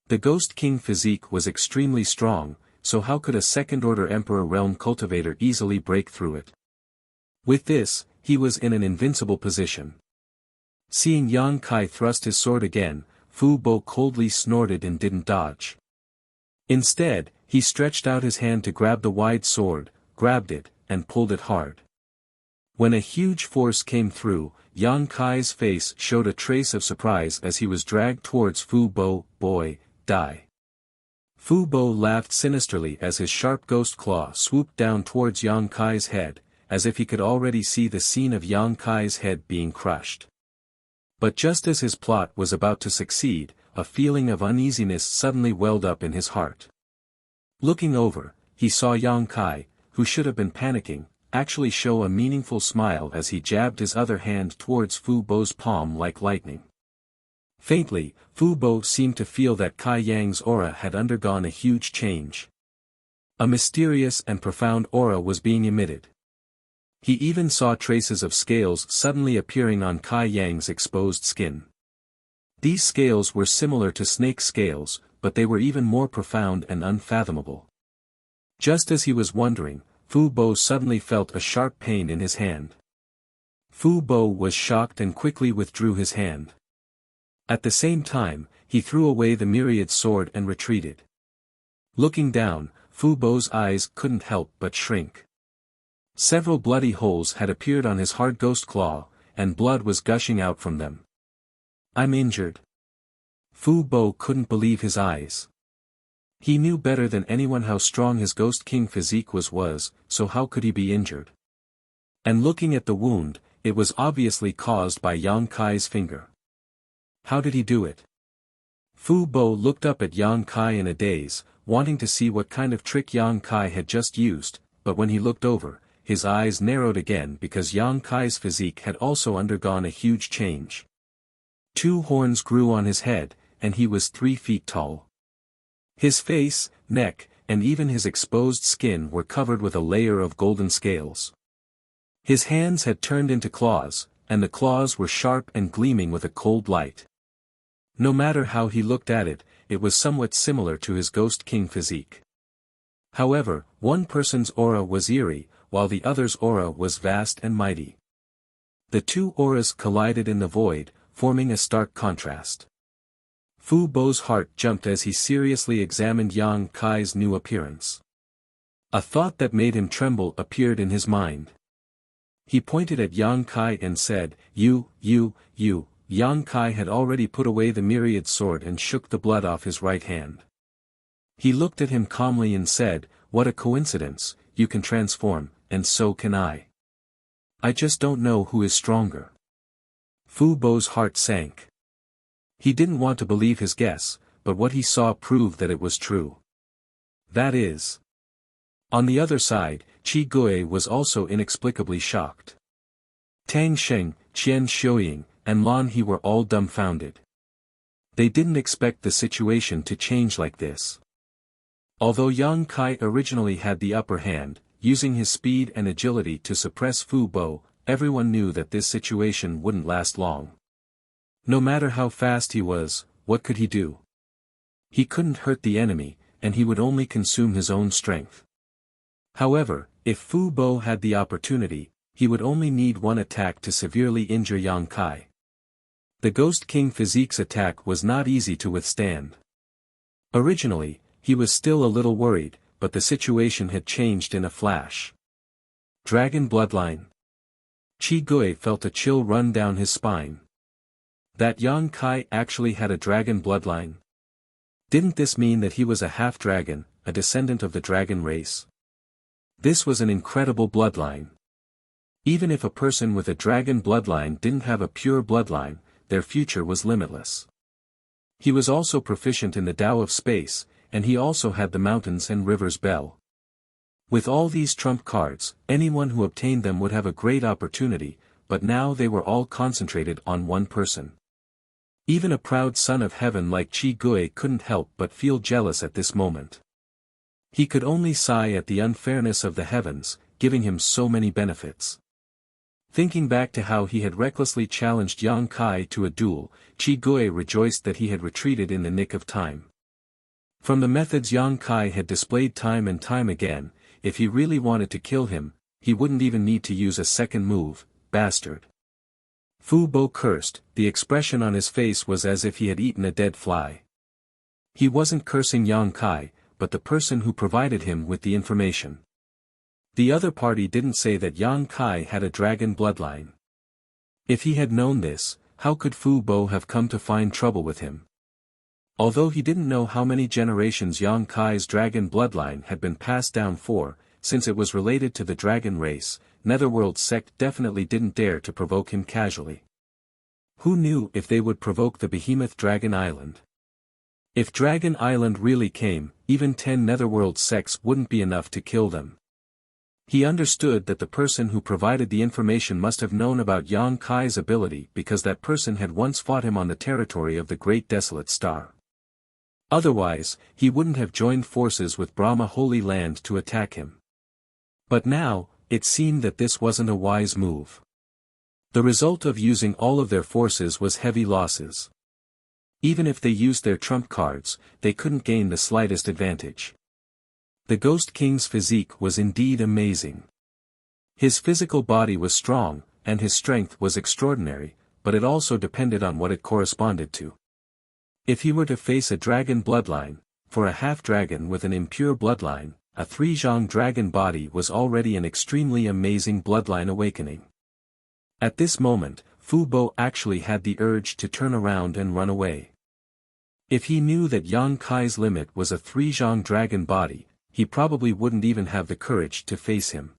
The Ghost King physique was extremely strong, so how could a second-order Emperor Realm cultivator easily break through it? With this, he was in an invincible position. Seeing Yang Kai thrust his sword again, Fu Bo coldly snorted and didn't dodge. Instead, he stretched out his hand to grab the wide sword, grabbed it, and pulled it hard. When a huge force came through, Yang Kai's face showed a trace of surprise as he was dragged towards Fu Bo. "Boy, die." Fu Bo laughed sinisterly as his sharp ghost claw swooped down towards Yang Kai's head, as if he could already see the scene of Yang Kai's head being crushed. But just as his plot was about to succeed, a feeling of uneasiness suddenly welled up in his heart. Looking over, he saw Yang Kai, who should have been panicking, actually show a meaningful smile as he jabbed his other hand towards Fu Bo's palm like lightning. Faintly, Fu Bo seemed to feel that Kai Yang's aura had undergone a huge change. A mysterious and profound aura was being emitted. He even saw traces of scales suddenly appearing on Kai Yang's exposed skin. These scales were similar to snake scales, but they were even more profound and unfathomable. Just as he was wondering, Fu Bo suddenly felt a sharp pain in his hand. Fu Bo was shocked and quickly withdrew his hand. At the same time, he threw away the myriad sword and retreated. Looking down, Fu Bo's eyes couldn't help but shrink. Several bloody holes had appeared on his hard ghost claw, and blood was gushing out from them. "I'm injured." Fu Bo couldn't believe his eyes. He knew better than anyone how strong his Ghost King physique was, so how could he be injured? And looking at the wound, it was obviously caused by Yang Kai's finger. How did he do it? Fu Bo looked up at Yang Kai in a daze, wanting to see what kind of trick Yang Kai had just used, but when he looked over, his eyes narrowed again because Yang Kai's physique had also undergone a huge change. 2 horns grew on his head, and he was 3 feet tall. His face, neck, and even his exposed skin were covered with a layer of golden scales. His hands had turned into claws, and the claws were sharp and gleaming with a cold light. No matter how he looked at it, it was somewhat similar to his Ghost King physique. However, one person's aura was eerie, while the other's aura was vast and mighty. The 2 auras collided in the void, forming a stark contrast. Fu Bo's heart jumped as he seriously examined Yang Kai's new appearance. A thought that made him tremble appeared in his mind. He pointed at Yang Kai and said, You, Yang Kai had already put away the myriad sword and shook the blood off his right hand. He looked at him calmly and said, "What a coincidence, you can transform, and so can I. I just don't know who is stronger." Fu Bo's heart sank. He didn't want to believe his guess, but what he saw proved that it was true. That is. On the other side, Qi Gui was also inexplicably shocked. Tang Sheng, Qian Xiuying, and Lan He were all dumbfounded. They didn't expect the situation to change like this. Although Yang Kai originally had the upper hand, using his speed and agility to suppress Fu Bo, everyone knew that this situation wouldn't last long. No matter how fast he was, what could he do? He couldn't hurt the enemy, and he would only consume his own strength. However, if Fu Bo had the opportunity, he would only need one attack to severely injure Yang Kai. The Ghost King Physique's attack was not easy to withstand. Originally, he was still a little worried, but the situation had changed in a flash. Dragon Bloodline. Qi Gui felt a chill run down his spine. That Yang Kai actually had a dragon bloodline? Didn't this mean that he was a half-dragon, a descendant of the dragon race? This was an incredible bloodline. Even if a person with a dragon bloodline didn't have a pure bloodline, their future was limitless. He was also proficient in the Tao of space, and he also had the mountains and rivers bell. With all these trump cards, anyone who obtained them would have a great opportunity, but now they were all concentrated on one person. Even a proud son of heaven like Qi Gui couldn't help but feel jealous at this moment. He could only sigh at the unfairness of the heavens, giving him so many benefits. Thinking back to how he had recklessly challenged Yang Kai to a duel, Qi Gui rejoiced that he had retreated in the nick of time. From the methods Yang Kai had displayed time and time again, if he really wanted to kill him, he wouldn't even need to use a second move, bastard. Fu Bo cursed, the expression on his face was as if he had eaten a dead fly. He wasn't cursing Yang Kai, but the person who provided him with the information. The other party didn't say that Yang Kai had a dragon bloodline. If he had known this, how could Fu Bo have come to find trouble with him? Although he didn't know how many generations Yang Kai's dragon bloodline had been passed down for, since it was related to the dragon race, Netherworld sect definitely didn't dare to provoke him casually. Who knew if they would provoke the behemoth Dragon Island? If Dragon Island really came, even 10 Netherworld sects wouldn't be enough to kill them. He understood that the person who provided the information must have known about Yang Kai's ability because that person had once fought him on the territory of the Great Desolate Star. Otherwise, he wouldn't have joined forces with Brahma Holy Land to attack him. But now, it seemed that this wasn't a wise move. The result of using all of their forces was heavy losses. Even if they used their trump cards, they couldn't gain the slightest advantage. The Ghost King's physique was indeed amazing. His physical body was strong, and his strength was extraordinary, but it also depended on what it corresponded to. If he were to face a dragon bloodline, for a half-dragon with an impure bloodline, a three-zhang dragon body was already an extremely amazing bloodline awakening. At this moment, Fu Bo actually had the urge to turn around and run away. If he knew that Yang Kai's limit was a three-zhang dragon body, he probably wouldn't even have the courage to face him.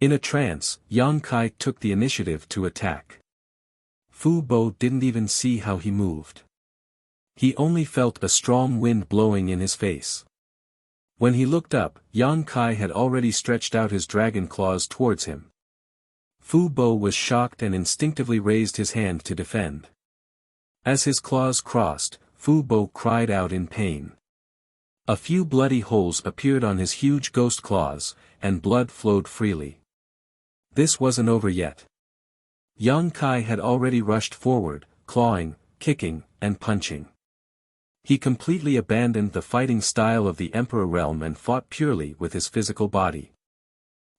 In a trance, Yang Kai took the initiative to attack. Fu Bo didn't even see how he moved. He only felt a strong wind blowing in his face. When he looked up, Yang Kai had already stretched out his dragon claws towards him. Fu Bo was shocked and instinctively raised his hand to defend. As his claws crossed, Fu Bo cried out in pain. A few bloody holes appeared on his huge ghost claws, and blood flowed freely. This wasn't over yet. Yang Kai had already rushed forward, clawing, kicking, and punching. He completely abandoned the fighting style of the Emperor realm and fought purely with his physical body.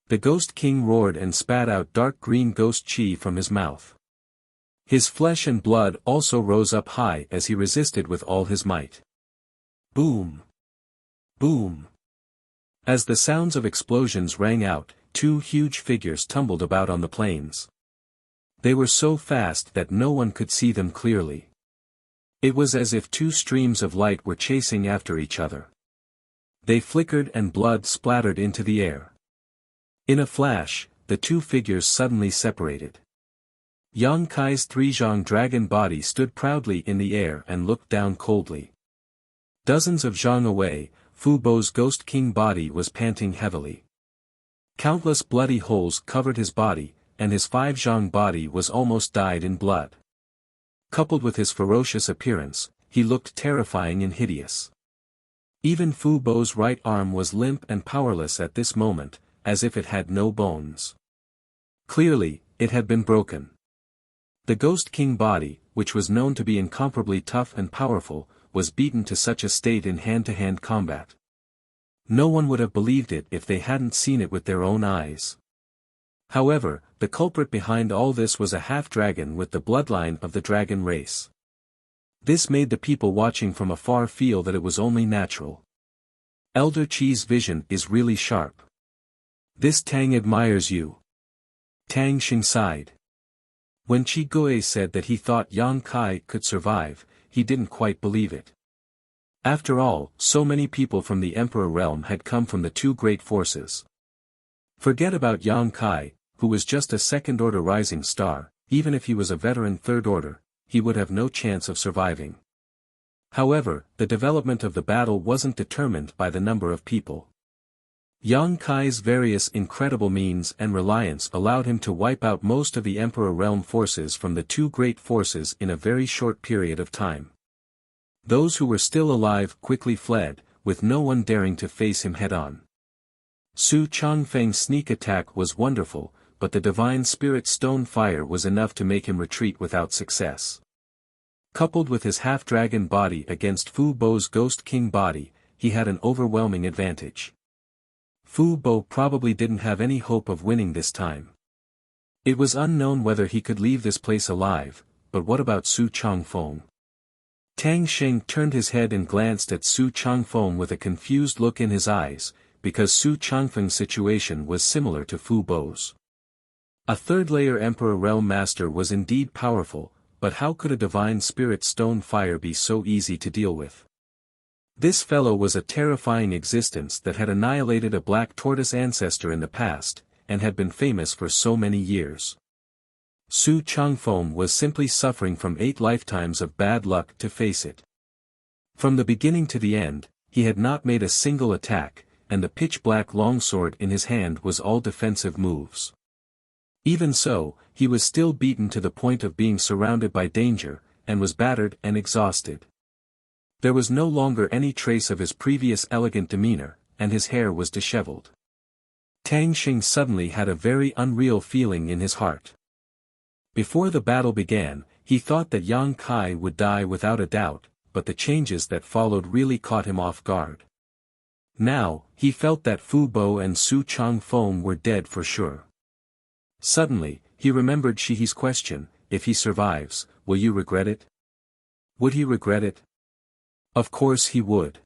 The Ghost King roared and spat out dark green ghost chi from his mouth. His flesh and blood also rose up high as he resisted with all his might. Boom! Boom! As the sounds of explosions rang out, two huge figures tumbled about on the plains. They were so fast that no one could see them clearly. It was as if two streams of light were chasing after each other. They flickered and blood splattered into the air. In a flash, the two figures suddenly separated. Yang Kai's three-zhang dragon body stood proudly in the air and looked down coldly. Dozens of zhang away, Fu Bo's ghost king body was panting heavily. Countless bloody holes covered his body, and his five-zhang body was almost dyed in blood. Coupled with his ferocious appearance, he looked terrifying and hideous. Even Fu Bo's right arm was limp and powerless at this moment, as if it had no bones. Clearly, it had been broken. The Ghost King body, which was known to be incomparably tough and powerful, was beaten to such a state in hand-to-hand combat. No one would have believed it if they hadn't seen it with their own eyes. However, the culprit behind all this was a half-dragon with the bloodline of the dragon race. This made the people watching from afar feel that it was only natural. Elder Qi's vision is really sharp. This Tang admires you. Tang Xing sighed. When Qi Gui said that he thought Yang Kai could survive, he didn't quite believe it. After all, so many people from the Emperor realm had come from the two great forces. Forget about Yang Kai, who was just a second-order rising star. Even if he was a veteran third order, he would have no chance of surviving. However, the development of the battle wasn't determined by the number of people. Yang Kai's various incredible means and reliance allowed him to wipe out most of the Emperor realm forces from the two great forces in a very short period of time. Those who were still alive quickly fled, with no one daring to face him head-on. Su Changfeng's sneak attack was wonderful, but the divine spirit stone fire was enough to make him retreat without success. Coupled with his half-dragon body against Fu Bo's Ghost King body, he had an overwhelming advantage. Fu Bo probably didn't have any hope of winning this time. It was unknown whether he could leave this place alive, but what about Su Changfeng? Tang Xing turned his head and glanced at Su Changfeng with a confused look in his eyes, because Su Changfeng's situation was similar to Fu Bo's. A third-layer Emperor Realm Master was indeed powerful, but how could a divine spirit stone fire be so easy to deal with? This fellow was a terrifying existence that had annihilated a black tortoise ancestor in the past, and had been famous for so many years. Su Changfeng was simply suffering from 8 lifetimes of bad luck to face it. From the beginning to the end, he had not made a single attack, and the pitch-black longsword in his hand was all defensive moves. Even so, he was still beaten to the point of being surrounded by danger, and was battered and exhausted. There was no longer any trace of his previous elegant demeanor, and his hair was disheveled. Tang Xing suddenly had a very unreal feeling in his heart. Before the battle began, he thought that Yang Kai would die without a doubt, but the changes that followed really caught him off guard. Now, he felt that Fu Bo and Su Changfeng were dead for sure. Suddenly, he remembered Shihi's question, if he survives, will you regret it? Would he regret it? Of course he would.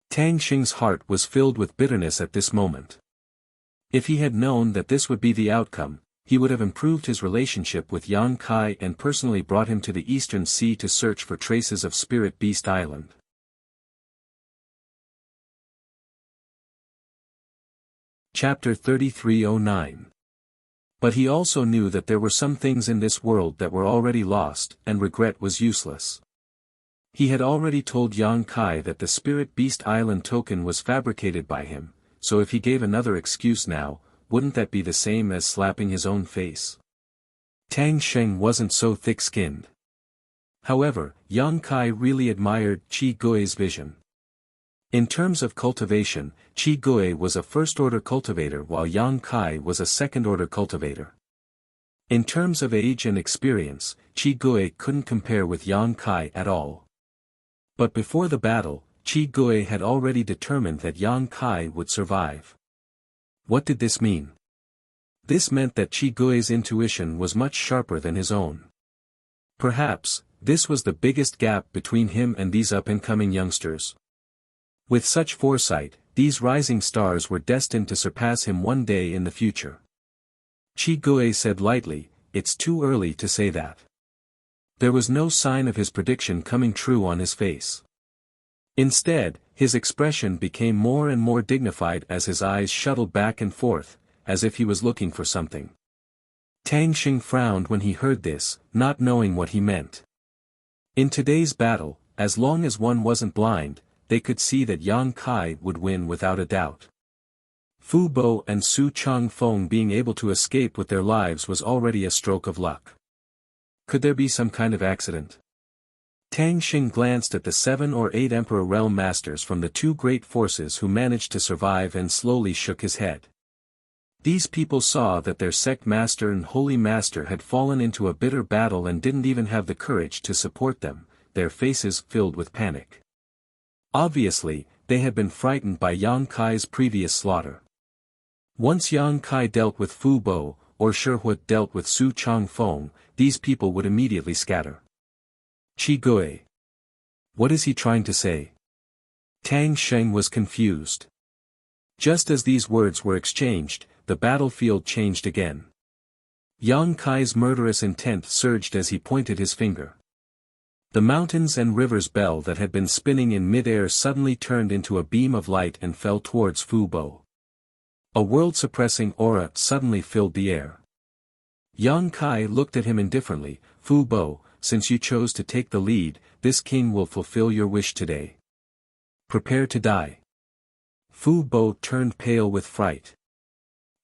Tang Xing's heart was filled with bitterness at this moment. If he had known that this would be the outcome, he would have improved his relationship with Yang Kai and personally brought him to the Eastern Sea to search for traces of Spirit Beast Island. Chapter 3309. But he also knew that there were some things in this world that were already lost, and regret was useless. He had already told Yang Kai that the Spirit Beast Island token was fabricated by him, so if he gave another excuse now, wouldn't that be the same as slapping his own face? Tang Xing wasn't so thick-skinned. However, Yang Kai really admired Qi Gui's vision. In terms of cultivation, Qi Gui was a first-order cultivator while Yang Kai was a second-order cultivator. In terms of age and experience, Qi Gui couldn't compare with Yang Kai at all. But before the battle, Qi Gui had already determined that Yang Kai would survive. What did this mean? This meant that Qi Gui's intuition was much sharper than his own. Perhaps, this was the biggest gap between him and these up-and-coming youngsters. With such foresight, these rising stars were destined to surpass him one day in the future. Qi Gui said lightly, it's too early to say that. There was no sign of his prediction coming true on his face. Instead, his expression became more and more dignified as his eyes shuttled back and forth, as if he was looking for something. Tang Xing frowned when he heard this, not knowing what he meant. In today's battle, as long as one wasn't blind, they could see that Yang Kai would win without a doubt. Fu Bo and Su Changfeng being able to escape with their lives was already a stroke of luck. Could there be some kind of accident? Tang Xing glanced at the 7 or 8 Emperor Realm Masters from the 2 great forces who managed to survive and slowly shook his head. These people saw that their sect master and holy master had fallen into a bitter battle and didn't even have the courage to support them, their faces filled with panic. Obviously, they had been frightened by Yang Kai's previous slaughter. Once Yang Kai dealt with Fu Bo, or Shihua dealt with Su Changfeng, these people would immediately scatter. Qi Gui. What is he trying to say? Tang Xing was confused. Just as these words were exchanged, the battlefield changed again. Yang Kai's murderous intent surged as he pointed his finger. The mountains and rivers bell that had been spinning in mid-air suddenly turned into a beam of light and fell towards Fu Bo. A world-suppressing aura suddenly filled the air. Yang Kai looked at him indifferently. Fu Bo, since you chose to take the lead, this king will fulfill your wish today. Prepare to die. Fu Bo turned pale with fright.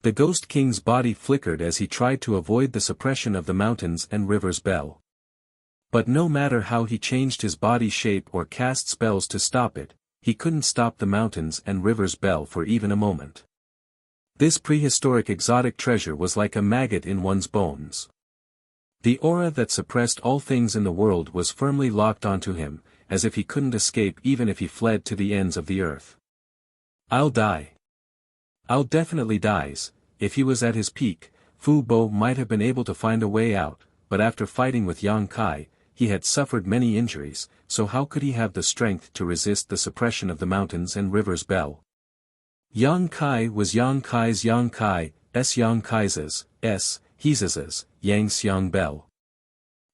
The Ghost King's body flickered as he tried to avoid the suppression of the mountains and rivers bell. But no matter how he changed his body shape or cast spells to stop it, he couldn't stop the mountains and rivers bell for even a moment. This prehistoric exotic treasure was like a maggot in one's bones. The aura that suppressed all things in the world was firmly locked onto him, as if he couldn't escape even if he fled to the ends of the earth. I'll die. I'll definitely dies. If he was at his peak, Fu Bo might have been able to find a way out, but after fighting with Yang Kai, he had suffered many injuries, so how could he have the strength to resist the suppression of the mountains and rivers bell? Yang Kai was Yang Kai's Yang Kai, Yang Kai's, He's Yang Xiang Bell.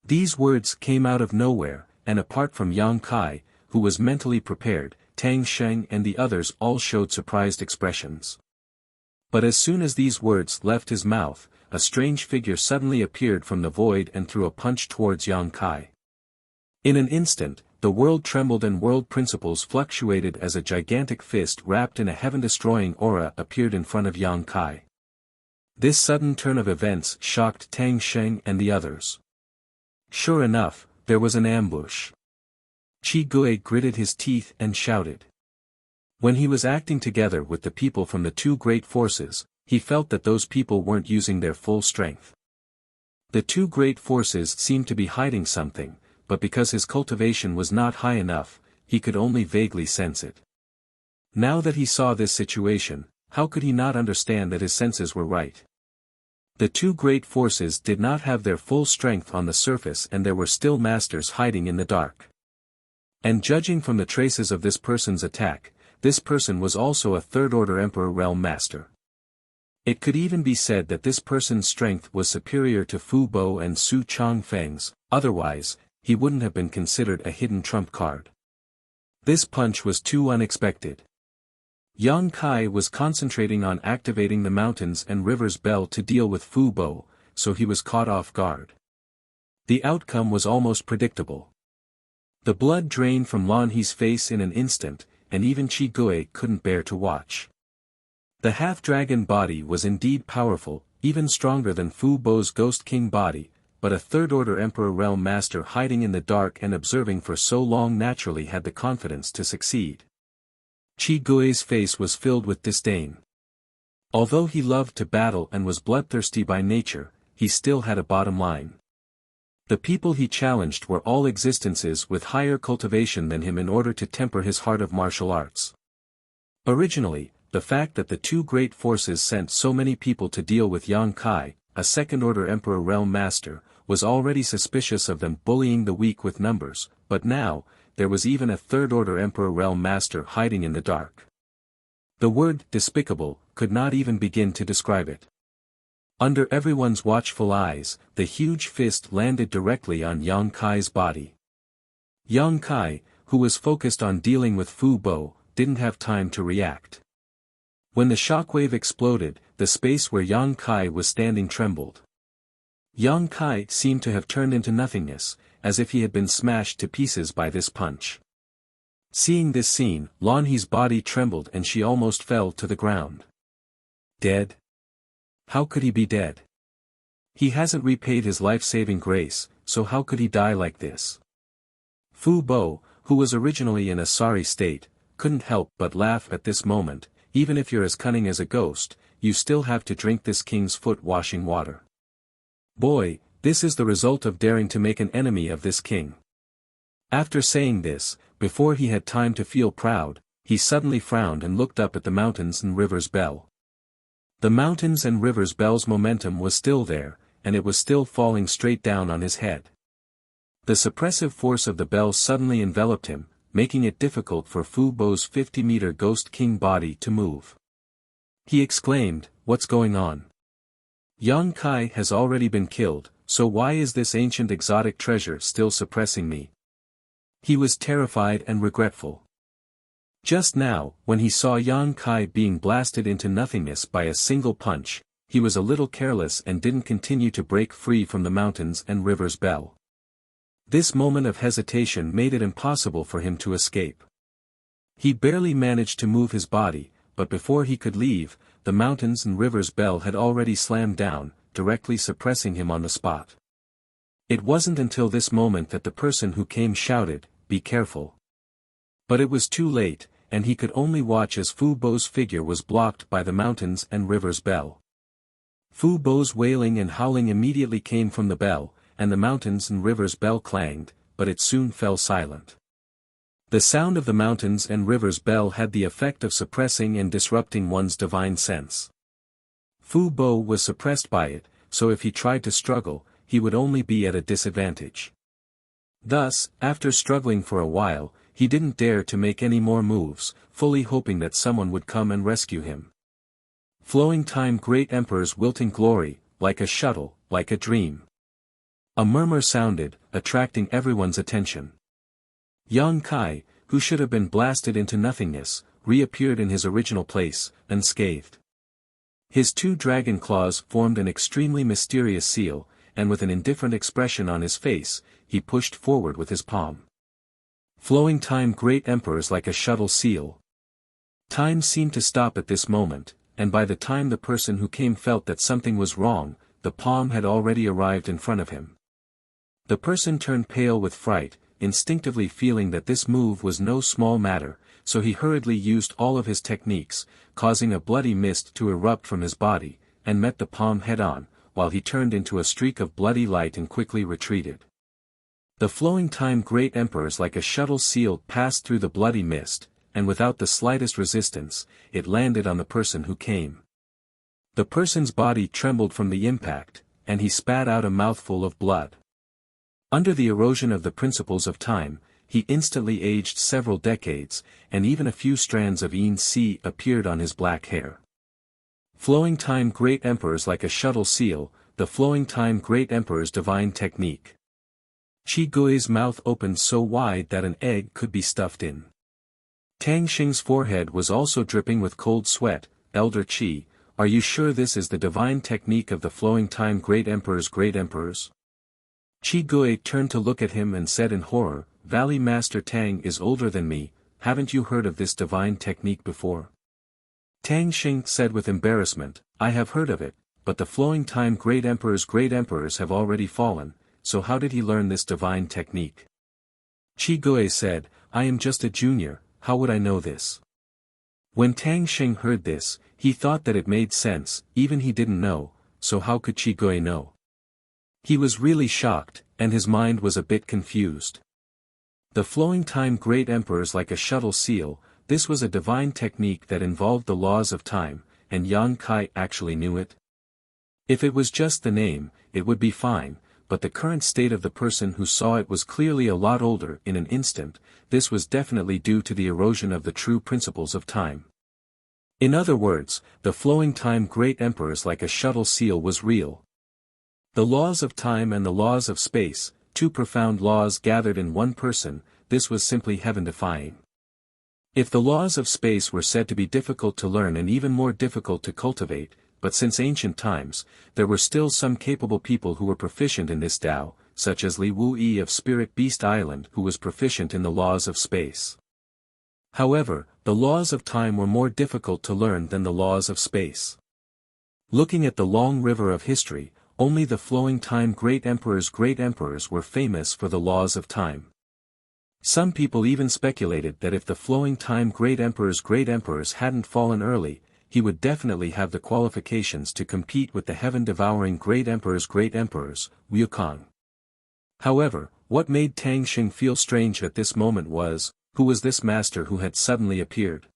These words came out of nowhere, and apart from Yang Kai, who was mentally prepared, Tang Xing and the others all showed surprised expressions. But as soon as these words left his mouth, a strange figure suddenly appeared from the void and threw a punch towards Yang Kai. In an instant, the world trembled and world principles fluctuated as a gigantic fist wrapped in a heaven-destroying aura appeared in front of Yang Kai. This sudden turn of events shocked Tang Xing and the others. Sure enough, there was an ambush. Qi Gui gritted his teeth and shouted. When he was acting together with the people from the 2 great forces, he felt that those people weren't using their full strength. The 2 great forces seemed to be hiding something, but because his cultivation was not high enough, he could only vaguely sense it. Now that he saw this situation, how could he not understand that his senses were right? The 2 great forces did not have their full strength on the surface and there were still masters hiding in the dark. And judging from the traces of this person's attack, this person was also a 3rd-order Emperor Realm Master. It could even be said that this person's strength was superior to Fu Bo and Su Changfeng's, otherwise, he wouldn't have been considered a hidden trump card. This punch was too unexpected. Yang Kai was concentrating on activating the mountains and rivers bell to deal with Fu Bo, so he was caught off guard. The outcome was almost predictable. The blood drained from Lan He's face in an instant, and even Qi Gui couldn't bear to watch. The half-dragon body was indeed powerful, even stronger than Fu Bo's Ghost King body, but a 3rd-order Emperor Realm Master hiding in the dark and observing for so long naturally had the confidence to succeed. Qi Gui's face was filled with disdain. Although he loved to battle and was bloodthirsty by nature, he still had a bottom line. The people he challenged were all existences with higher cultivation than him in order to temper his heart of martial arts. Originally, the fact that the 2 great forces sent so many people to deal with Yang Kai, a 2nd-order Emperor Realm Master, was already suspicious of them bullying the weak with numbers, but now, there was even a 3rd-order Emperor Realm Master hiding in the dark. The word despicable could not even begin to describe it. Under everyone's watchful eyes, the huge fist landed directly on Yang Kai's body. Yang Kai, who was focused on dealing with Fu Bo, didn't have time to react. When the shockwave exploded, the space where Yang Kai was standing trembled. Yang Kai seemed to have turned into nothingness, as if he had been smashed to pieces by this punch. Seeing this scene, Lan He's body trembled and she almost fell to the ground. Dead? How could he be dead? He hasn't repaid his life-saving grace, so how could he die like this? Fu Bo, who was originally in a sorry state, couldn't help but laugh at this moment. Even if you're as cunning as a ghost, you still have to drink this king's foot-washing water. Boy, this is the result of daring to make an enemy of this king. After saying this, before he had time to feel proud, he suddenly frowned and looked up at the mountains and rivers bell. The mountains and rivers bell's momentum was still there, and it was still falling straight down on his head. The suppressive force of the bell suddenly enveloped him, making it difficult for Fu Bo's 50-meter ghost king body to move. He exclaimed, "What's going on? Yang Kai has already been killed, so why is this ancient exotic treasure still suppressing me?" He was terrified and regretful. Just now, when he saw Yang Kai being blasted into nothingness by a single punch, he was a little careless and didn't continue to break free from the mountains and rivers bell. This moment of hesitation made it impossible for him to escape. He barely managed to move his body, but before he could leave, the mountains and rivers bell had already slammed down, directly suppressing him on the spot. It wasn't until this moment that the person who came shouted, "Be careful." But it was too late, and he could only watch as Fu Bo's figure was blocked by the mountains and rivers bell. Fu Bo's wailing and howling immediately came from the bell, and the mountains and rivers bell clanged, but it soon fell silent. The sound of the mountains and rivers bell had the effect of suppressing and disrupting one's divine sense. Fu Bo was suppressed by it, so if he tried to struggle, he would only be at a disadvantage. Thus, after struggling for a while, he didn't dare to make any more moves, fully hoping that someone would come and rescue him. Flowing time great emperor's wilting glory, like a shuttle, like a dream. A murmur sounded, attracting everyone's attention. Yang Kai, who should have been blasted into nothingness, reappeared in his original place, unscathed. His two dragon claws formed an extremely mysterious seal, and with an indifferent expression on his face, he pushed forward with his palm. Flowing time great emperors like a shuttle seal. Time seemed to stop at this moment, and by the time the person who came felt that something was wrong, the palm had already arrived in front of him. The person turned pale with fright, instinctively feeling that this move was no small matter, so he hurriedly used all of his techniques, causing a bloody mist to erupt from his body, and met the palm head-on, while he turned into a streak of bloody light and quickly retreated. The flowing time great emperors like a shuttle seal passed through the bloody mist, and without the slightest resistance, it landed on the person who came. The person's body trembled from the impact, and he spat out a mouthful of blood. Under the erosion of the principles of time, he instantly aged several decades, and even a few strands of Yin Si appeared on his black hair. Flowing time great emperors like a shuttle seal, the flowing time great emperor's divine technique. Qi Gui's mouth opened so wide that an egg could be stuffed in. Tang Xing's forehead was also dripping with cold sweat. "Elder Qi, are you sure this is the divine technique of the flowing time great emperors great emperors?" Qi Gui turned to look at him and said in horror, "Valley Master Tang is older than me, haven't you heard of this divine technique before?" Tang Xing said with embarrassment, "I have heard of it, but the flowing time great emperors have already fallen, so how did he learn this divine technique?" Qi Gui said, "I am just a junior, how would I know this?" When Tang Xing heard this, he thought that it made sense, even he didn't know, so how could Qi Gui know? He was really shocked, and his mind was a bit confused. The flowing time great emperors like a shuttle seal, this was a divine technique that involved the laws of time, and Yang Kai actually knew it. If it was just the name, it would be fine, but the current state of the person who saw it was clearly a lot older. In an instant, this was definitely due to the erosion of the true principles of time. In other words, the flowing time great emperors like a shuttle seal was real. The laws of time and the laws of space, two profound laws gathered in one person, this was simply heaven-defying. If the laws of space were said to be difficult to learn and even more difficult to cultivate, but since ancient times, there were still some capable people who were proficient in this Tao, such as Li Wu-yi of Spirit Beast Island who was proficient in the laws of space. However, the laws of time were more difficult to learn than the laws of space. Looking at the long river of history, only the flowing time great emperors were famous for the laws of time. Some people even speculated that if the flowing time great emperors hadn't fallen early, he would definitely have the qualifications to compete with the heaven-devouring great emperors, Wuxia. However, what made Tang Xing feel strange at this moment was, who was this master who had suddenly appeared?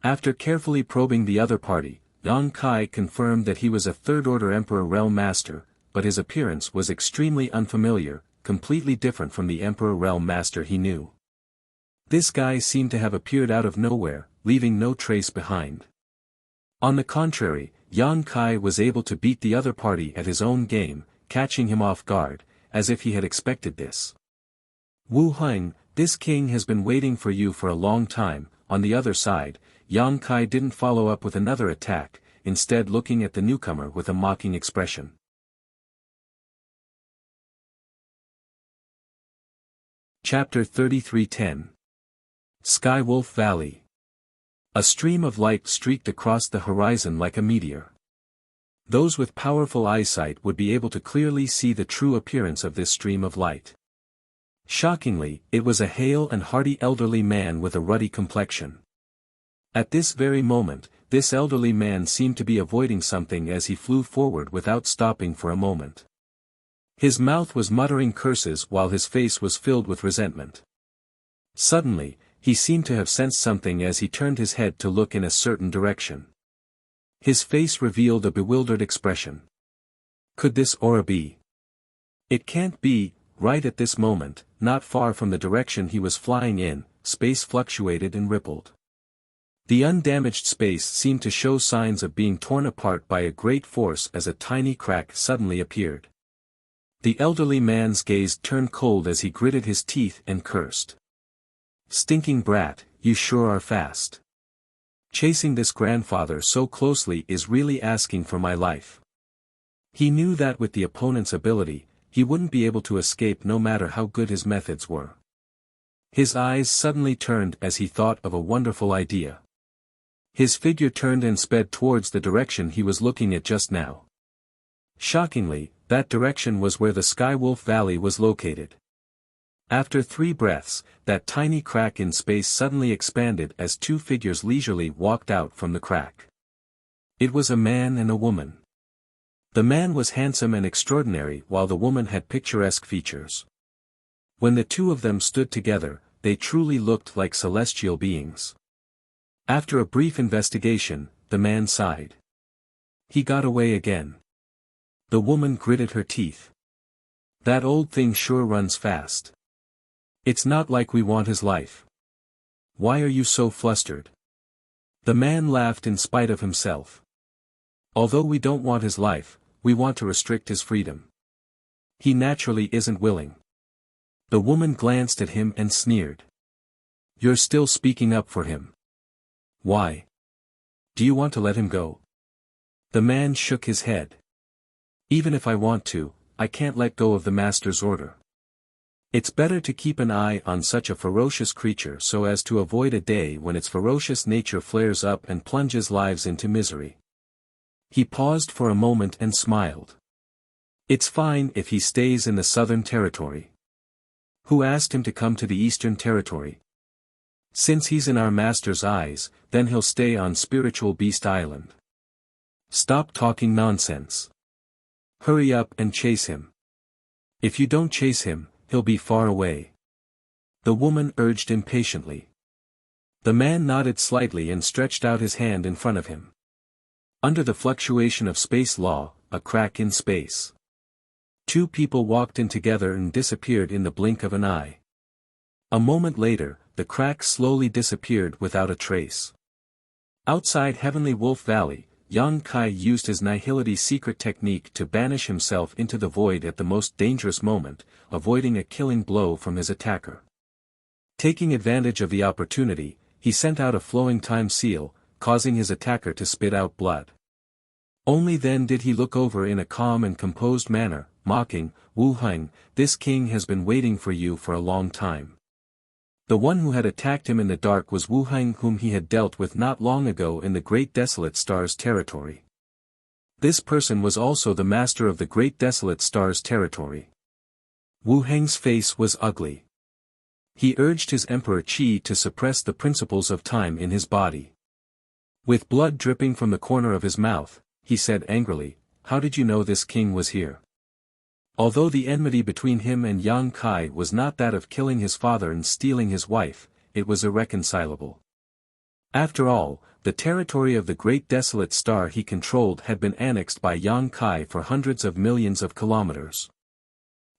After carefully probing the other party, Yang Kai confirmed that he was a third-order Emperor Realm Master, but his appearance was extremely unfamiliar, completely different from the Emperor Realm Master he knew. This guy seemed to have appeared out of nowhere, leaving no trace behind. On the contrary, Yang Kai was able to beat the other party at his own game, catching him off guard, as if he had expected this. Wu Heng, this king has been waiting for you for a long time. On the other side, Yang Kai didn't follow up with another attack, instead looking at the newcomer with a mocking expression. Chapter 33:10 Skywolf Valley. A stream of light streaked across the horizon like a meteor. Those with powerful eyesight would be able to clearly see the true appearance of this stream of light. Shockingly, it was a hale and hearty elderly man with a ruddy complexion. At this very moment, this elderly man seemed to be avoiding something as he flew forward without stopping for a moment. His mouth was muttering curses while his face was filled with resentment. Suddenly, he seemed to have sensed something as he turned his head to look in a certain direction. His face revealed a bewildered expression. Could this aura be? It can't be. Right at this moment, not far from the direction he was flying in, space fluctuated and rippled. The undamaged space seemed to show signs of being torn apart by a great force as a tiny crack suddenly appeared. The elderly man's gaze turned cold as he gritted his teeth and cursed. Stinking brat, you sure are fast. Chasing this grandfather so closely is really asking for my life. He knew that with the opponent's ability, he wouldn't be able to escape no matter how good his methods were. His eyes suddenly turned as he thought of a wonderful idea. His figure turned and sped towards the direction he was looking at just now. Shockingly, that direction was where the Skywolf Valley was located. After 3 breaths, that tiny crack in space suddenly expanded as 2 figures leisurely walked out from the crack. It was a man and a woman. The man was handsome and extraordinary while the woman had picturesque features. When the two of them stood together, they truly looked like celestial beings. After a brief investigation, the man sighed. He got away again. The woman gritted her teeth. That old thing sure runs fast. It's not like we want his life. Why are you so flustered? The man laughed in spite of himself. Although we don't want his life, we want to restrict his freedom. He naturally isn't willing. The woman glanced at him and sneered. You're still speaking up for him. Why? Do you want to let him go? The man shook his head. Even if I want to, I can't let go of the master's order. It's better to keep an eye on such a ferocious creature so as to avoid a day when its ferocious nature flares up and plunges lives into misery. He paused for a moment and smiled. It's fine if he stays in the Southern Territory. Who asked him to come to the Eastern Territory? Since he's in our master's eyes, then he'll stay on Spiritual Beast Island. Stop talking nonsense. Hurry up and chase him. If you don't chase him, he'll be far away. The woman urged impatiently. The man nodded slightly and stretched out his hand in front of him. Under the fluctuation of space law, a crack in space. 2 people walked in together and disappeared in the blink of an eye. A moment later, the crack slowly disappeared without a trace. Outside Heavenly Wolf Valley, Yang Kai used his nihility secret technique to banish himself into the void at the most dangerous moment, avoiding a killing blow from his attacker. Taking advantage of the opportunity, he sent out a flowing time seal, causing his attacker to spit out blood. Only then did he look over in a calm and composed manner, mocking, "Wu Heng, this king has been waiting for you for a long time." The one who had attacked him in the dark was Wu Heng, whom he had dealt with not long ago in the Great Desolate Star's territory. This person was also the master of the Great Desolate Star's territory. Wu Heng's face was ugly. He urged his Emperor Qi to suppress the principles of time in his body. With blood dripping from the corner of his mouth, he said angrily, "How did you know this king was here?" Although the enmity between him and Yang Kai was not that of killing his father and stealing his wife, it was irreconcilable. After all, the territory of the Great Desolate Star he controlled had been annexed by Yang Kai for hundreds of millions of kilometers.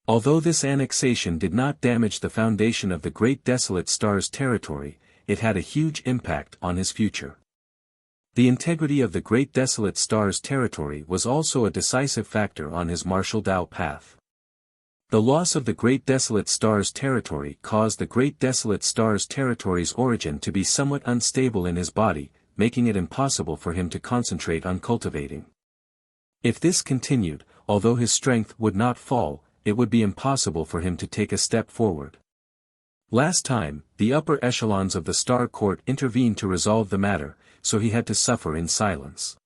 Although this annexation did not damage the foundation of the Great Desolate Star's territory, it had a huge impact on his future. The integrity of the Great Desolate Star's territory was also a decisive factor on his martial Dao path. The loss of the Great Desolate Star's territory caused the Great Desolate Star's territory's origin to be somewhat unstable in his body, making it impossible for him to concentrate on cultivating. If this continued, although his strength would not fall, it would be impossible for him to take a step forward. Last time, the upper echelons of the Star Court intervened to resolve the matter, so he had to suffer in silence.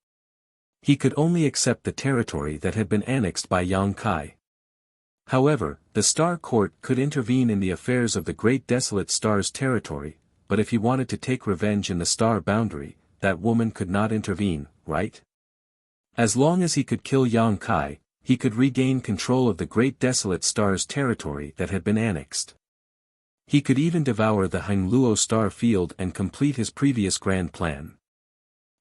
He could only accept the territory that had been annexed by Yang Kai. However, the Star Court could intervene in the affairs of the Great Desolate Star's territory, but if he wanted to take revenge in the Star Boundary, that woman could not intervene, right? As long as he could kill Yang Kai, he could regain control of the Great Desolate Star's territory that had been annexed. He could even devour the Hengluo star field and complete his previous grand plan.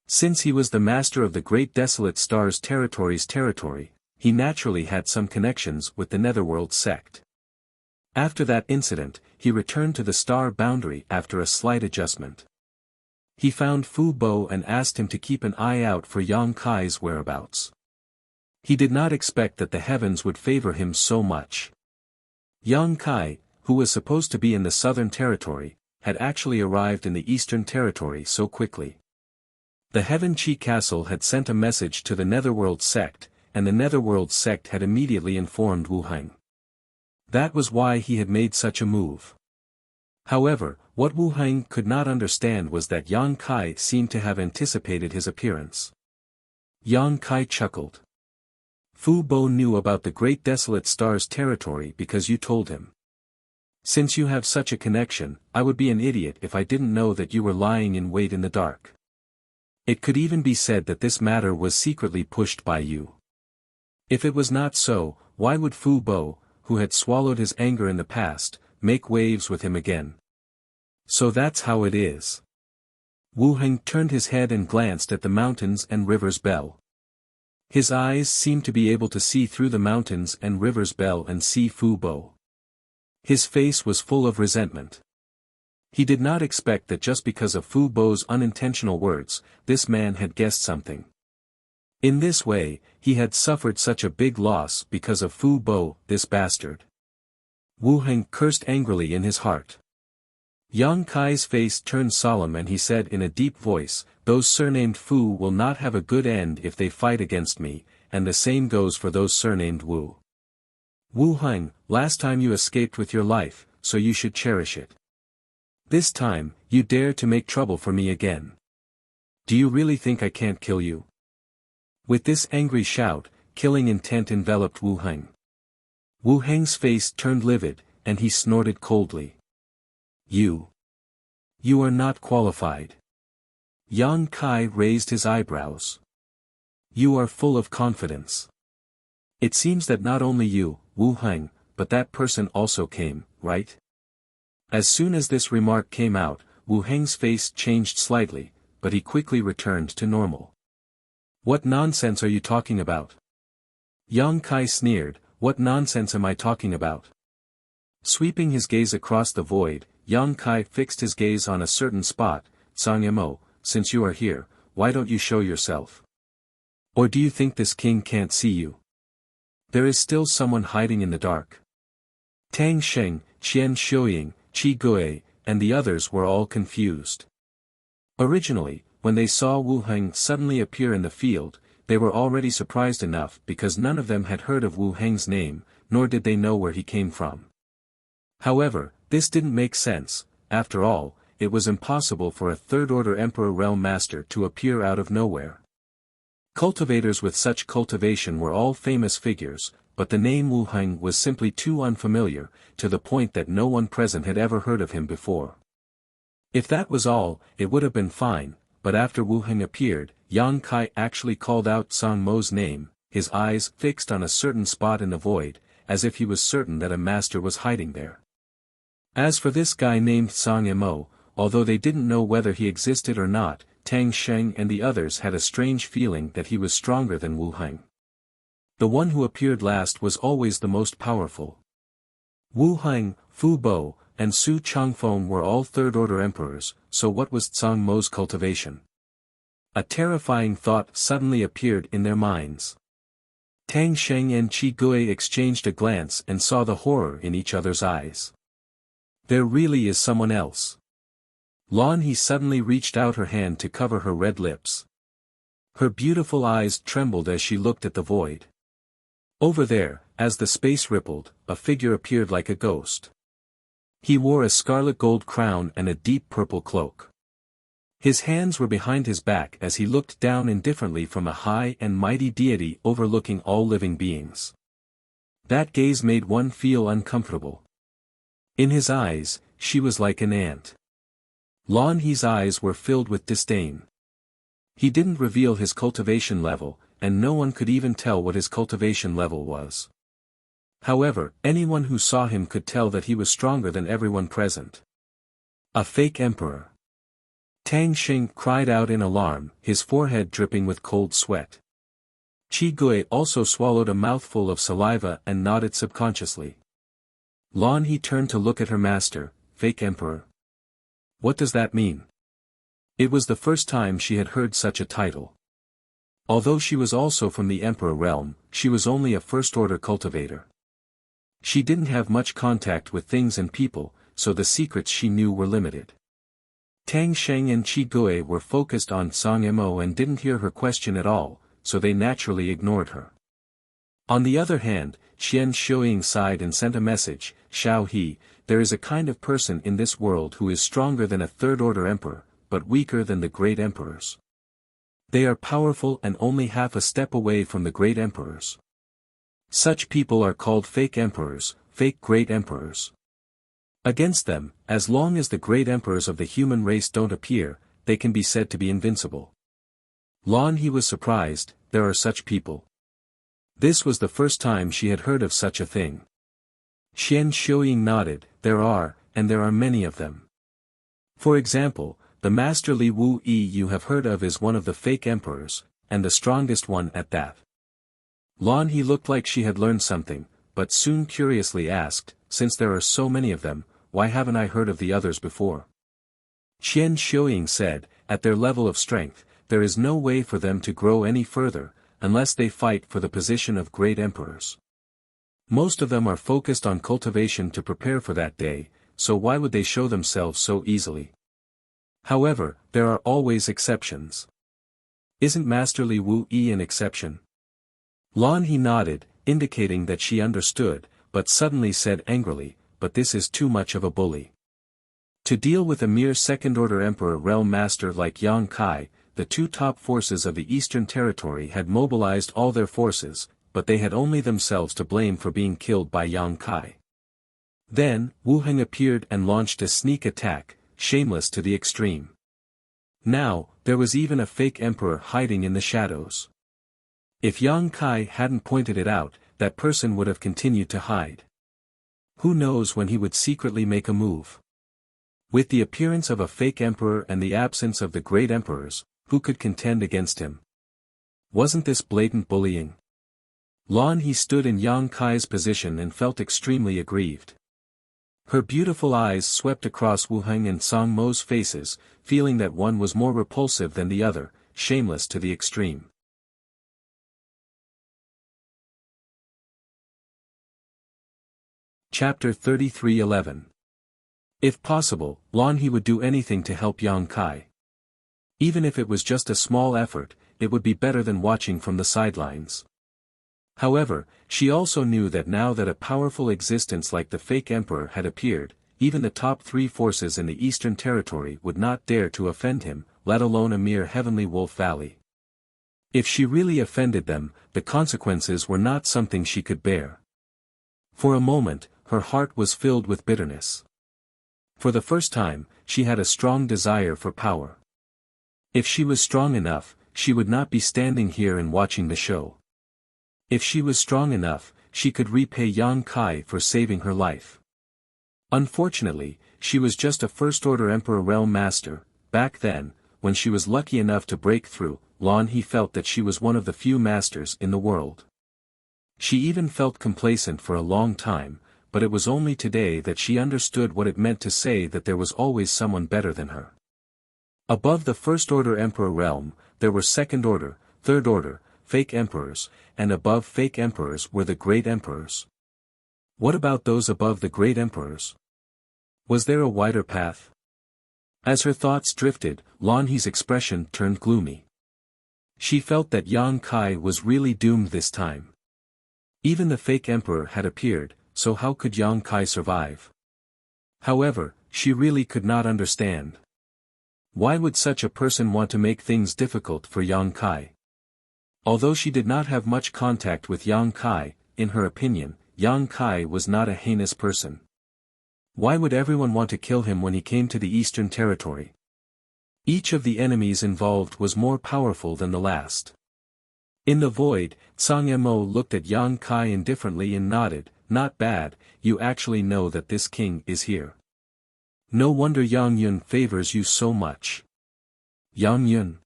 Since he was the master of the Great Desolate Star's territory, he naturally had some connections with the Netherworld sect. After that incident, he returned to the Star Boundary after a slight adjustment. He found Fu Bo and asked him to keep an eye out for Yang Kai's whereabouts. He did not expect that the heavens would favor him so much. Yang Kai, who was supposed to be in the Southern Territory, had actually arrived in the Eastern Territory so quickly. The Heaven Chi Castle had sent a message to the Netherworld sect, and the Netherworld sect had immediately informed Wu Heng. That was why he had made such a move. However, what Wu Heng could not understand was that Yang Kai seemed to have anticipated his appearance. Yang Kai chuckled. "Fu Bo knew about the Great Desolate Star's territory because you told him. Since you have such a connection, I would be an idiot if I didn't know that you were lying in wait in the dark. It could even be said that this matter was secretly pushed by you. If it was not so, why would Fu Bo, who had swallowed his anger in the past, make waves with him again? So that's how it is." Wu Heng turned his head and glanced at the mountains and river's bell. His eyes seemed to be able to see through the mountains and river's bell and see Fu Bo. His face was full of resentment. He did not expect that just because of Fu Bo's unintentional words, this man had guessed something. In this way, he had suffered such a big loss because of Fu Bo, this bastard. Wu Heng cursed angrily in his heart. Yang Kai's face turned solemn and he said in a deep voice, "Those surnamed Fu will not have a good end if they fight against me, and the same goes for those surnamed Wu. Wu Heng, last time you escaped with your life, so you should cherish it. This time, you dare to make trouble for me again. Do you really think I can't kill you?" With this angry shout, killing intent enveloped Wu Heng. Wu Heng's face turned livid, and he snorted coldly. You are not qualified." Yang Kai raised his eyebrows. "You are full of confidence. It seems that not only you, Wu Heng, but that person also came, right?" As soon as this remark came out, Wu Heng's face changed slightly, but he quickly returned to normal. "What nonsense are you talking about?" Yang Kai sneered, "What nonsense am I talking about?" Sweeping his gaze across the void, Yang Kai fixed his gaze on a certain spot, Sangyamo, since you are here, why don't you show yourself? Or do you think this king can't see you? There is still someone hiding in the dark. Tang Sheng, Qian Xiuying, Qi Gui, and the others were all confused. Originally, when they saw Wu Heng suddenly appear in the field, they were already surprised enough because none of them had heard of Wu Heng's name, nor did they know where he came from. However, this didn't make sense. After all, it was impossible for a third-order Emperor Realm Master to appear out of nowhere. Cultivators with such cultivation were all famous figures, but the name Wu Heng was simply too unfamiliar, to the point that no one present had ever heard of him before. If that was all, it would have been fine, but after Wu Heng appeared, Yang Kai actually called out Song Mo's name, his eyes fixed on a certain spot in the void, as if he was certain that a master was hiding there. As for this guy named Song Mo, although they didn't know whether he existed or not, Tang Sheng and the others had a strange feeling that he was stronger than Wu Heng. The one who appeared last was always the most powerful. Wu Heng, Fu Bo, and Su Changfeng were all third-order emperors, so what was Song Mo's cultivation? A terrifying thought suddenly appeared in their minds. Tang Sheng and Qi Gui exchanged a glance and saw the horror in each other's eyes. There really is someone else. Lan He suddenly reached out her hand to cover her red lips. Her beautiful eyes trembled as she looked at the void. Over there, as the space rippled, a figure appeared like a ghost. He wore a scarlet gold crown and a deep purple cloak. His hands were behind his back as he looked down indifferently from a high and mighty deity overlooking all living beings. That gaze made one feel uncomfortable. In his eyes, she was like an ant. Lan He's eyes were filled with disdain. He didn't reveal his cultivation level, and no one could even tell what his cultivation level was. However, anyone who saw him could tell that he was stronger than everyone present. A fake emperor. Tang Sheng cried out in alarm, his forehead dripping with cold sweat. Qi Gui also swallowed a mouthful of saliva and nodded subconsciously. Lan He turned to look at her master. Fake emperor. What does that mean? It was the first time she had heard such a title. Although she was also from the emperor realm, she was only a first-order cultivator. She didn't have much contact with things and people, so the secrets she knew were limited. Tang Sheng and Qi Gui were focused on Song Mo and didn't hear her question at all, so they naturally ignored her. On the other hand, Qian Xiuying sighed and sent a message. Xiao He, there is a kind of person in this world who is stronger than a third-order emperor, but weaker than the great emperors. They are powerful and only half a step away from the great emperors. Such people are called fake emperors, fake great emperors. Against them, as long as the great emperors of the human race don't appear, they can be said to be invincible. Lan He was surprised. There are such people. This was the first time she had heard of such a thing. Qian Xiuying nodded. There are, and there are many of them. For example, the Master Li Wu Yi you have heard of is one of the fake emperors, and the strongest one at that. Lan He looked like she had learned something, but soon curiously asked, since there are so many of them, why haven't I heard of the others before? Qian Xiuying said, at their level of strength, there is no way for them to grow any further, unless they fight for the position of great emperors. Most of them are focused on cultivation to prepare for that day, so why would they show themselves so easily? However, there are always exceptions. Isn't Master Li Wu Yi an exception? Lan He nodded, indicating that she understood, but suddenly said angrily, but this is too much of a bully. To deal with a mere second-order emperor realm master like Yang Kai, the two top forces of the Eastern Territory had mobilized all their forces, but they had only themselves to blame for being killed by Yang Kai. Then, Wu Heng appeared and launched a sneak attack, shameless to the extreme. Now, there was even a fake emperor hiding in the shadows. If Yang Kai hadn't pointed it out, that person would have continued to hide. Who knows when he would secretly make a move? With the appearance of a fake emperor and the absence of the great emperors, who could contend against him? Wasn't this blatant bullying? Lan He stood in Yang Kai's position and felt extremely aggrieved. Her beautiful eyes swept across Wu Heng and Song Mo's faces, feeling that one was more repulsive than the other, shameless to the extreme. Chapter 33:11. If possible, Lan He would do anything to help Yang Kai. Even if it was just a small effort, it would be better than watching from the sidelines. However, she also knew that now that a powerful existence like the fake emperor had appeared, even the top 3 forces in the Eastern Territory would not dare to offend him, let alone a mere heavenly Wolf Valley. If she really offended them, the consequences were not something she could bear. For a moment, her heart was filled with bitterness. For the first time, she had a strong desire for power. If she was strong enough, she would not be standing here and watching the show. If she was strong enough, she could repay Yang Kai for saving her life. Unfortunately, she was just a First-Order Emperor Realm Master. Back then, when she was lucky enough to break through, Lan He felt that she was one of the few masters in the world. She even felt complacent for a long time, but it was only today that she understood what it meant to say that there was always someone better than her. Above the First-Order Emperor realm, there were Second-Order, Third-Order, fake emperors, and above fake emperors were the great emperors. What about those above the great emperors? Was there a wider path? As her thoughts drifted, Lan He's expression turned gloomy. She felt that Yang Kai was really doomed this time. Even the fake emperor had appeared, so how could Yang Kai survive? However, she really could not understand. Why would such a person want to make things difficult for Yang Kai? Although she did not have much contact with Yang Kai, in her opinion, Yang Kai was not a heinous person. Why would everyone want to kill him when he came to the Eastern Territory? Each of the enemies involved was more powerful than the last. In the void, Song Mo looked at Yang Kai indifferently and nodded. Not bad, you actually know that this king is here. No wonder Yang Yun favors you so much. Yang Yun?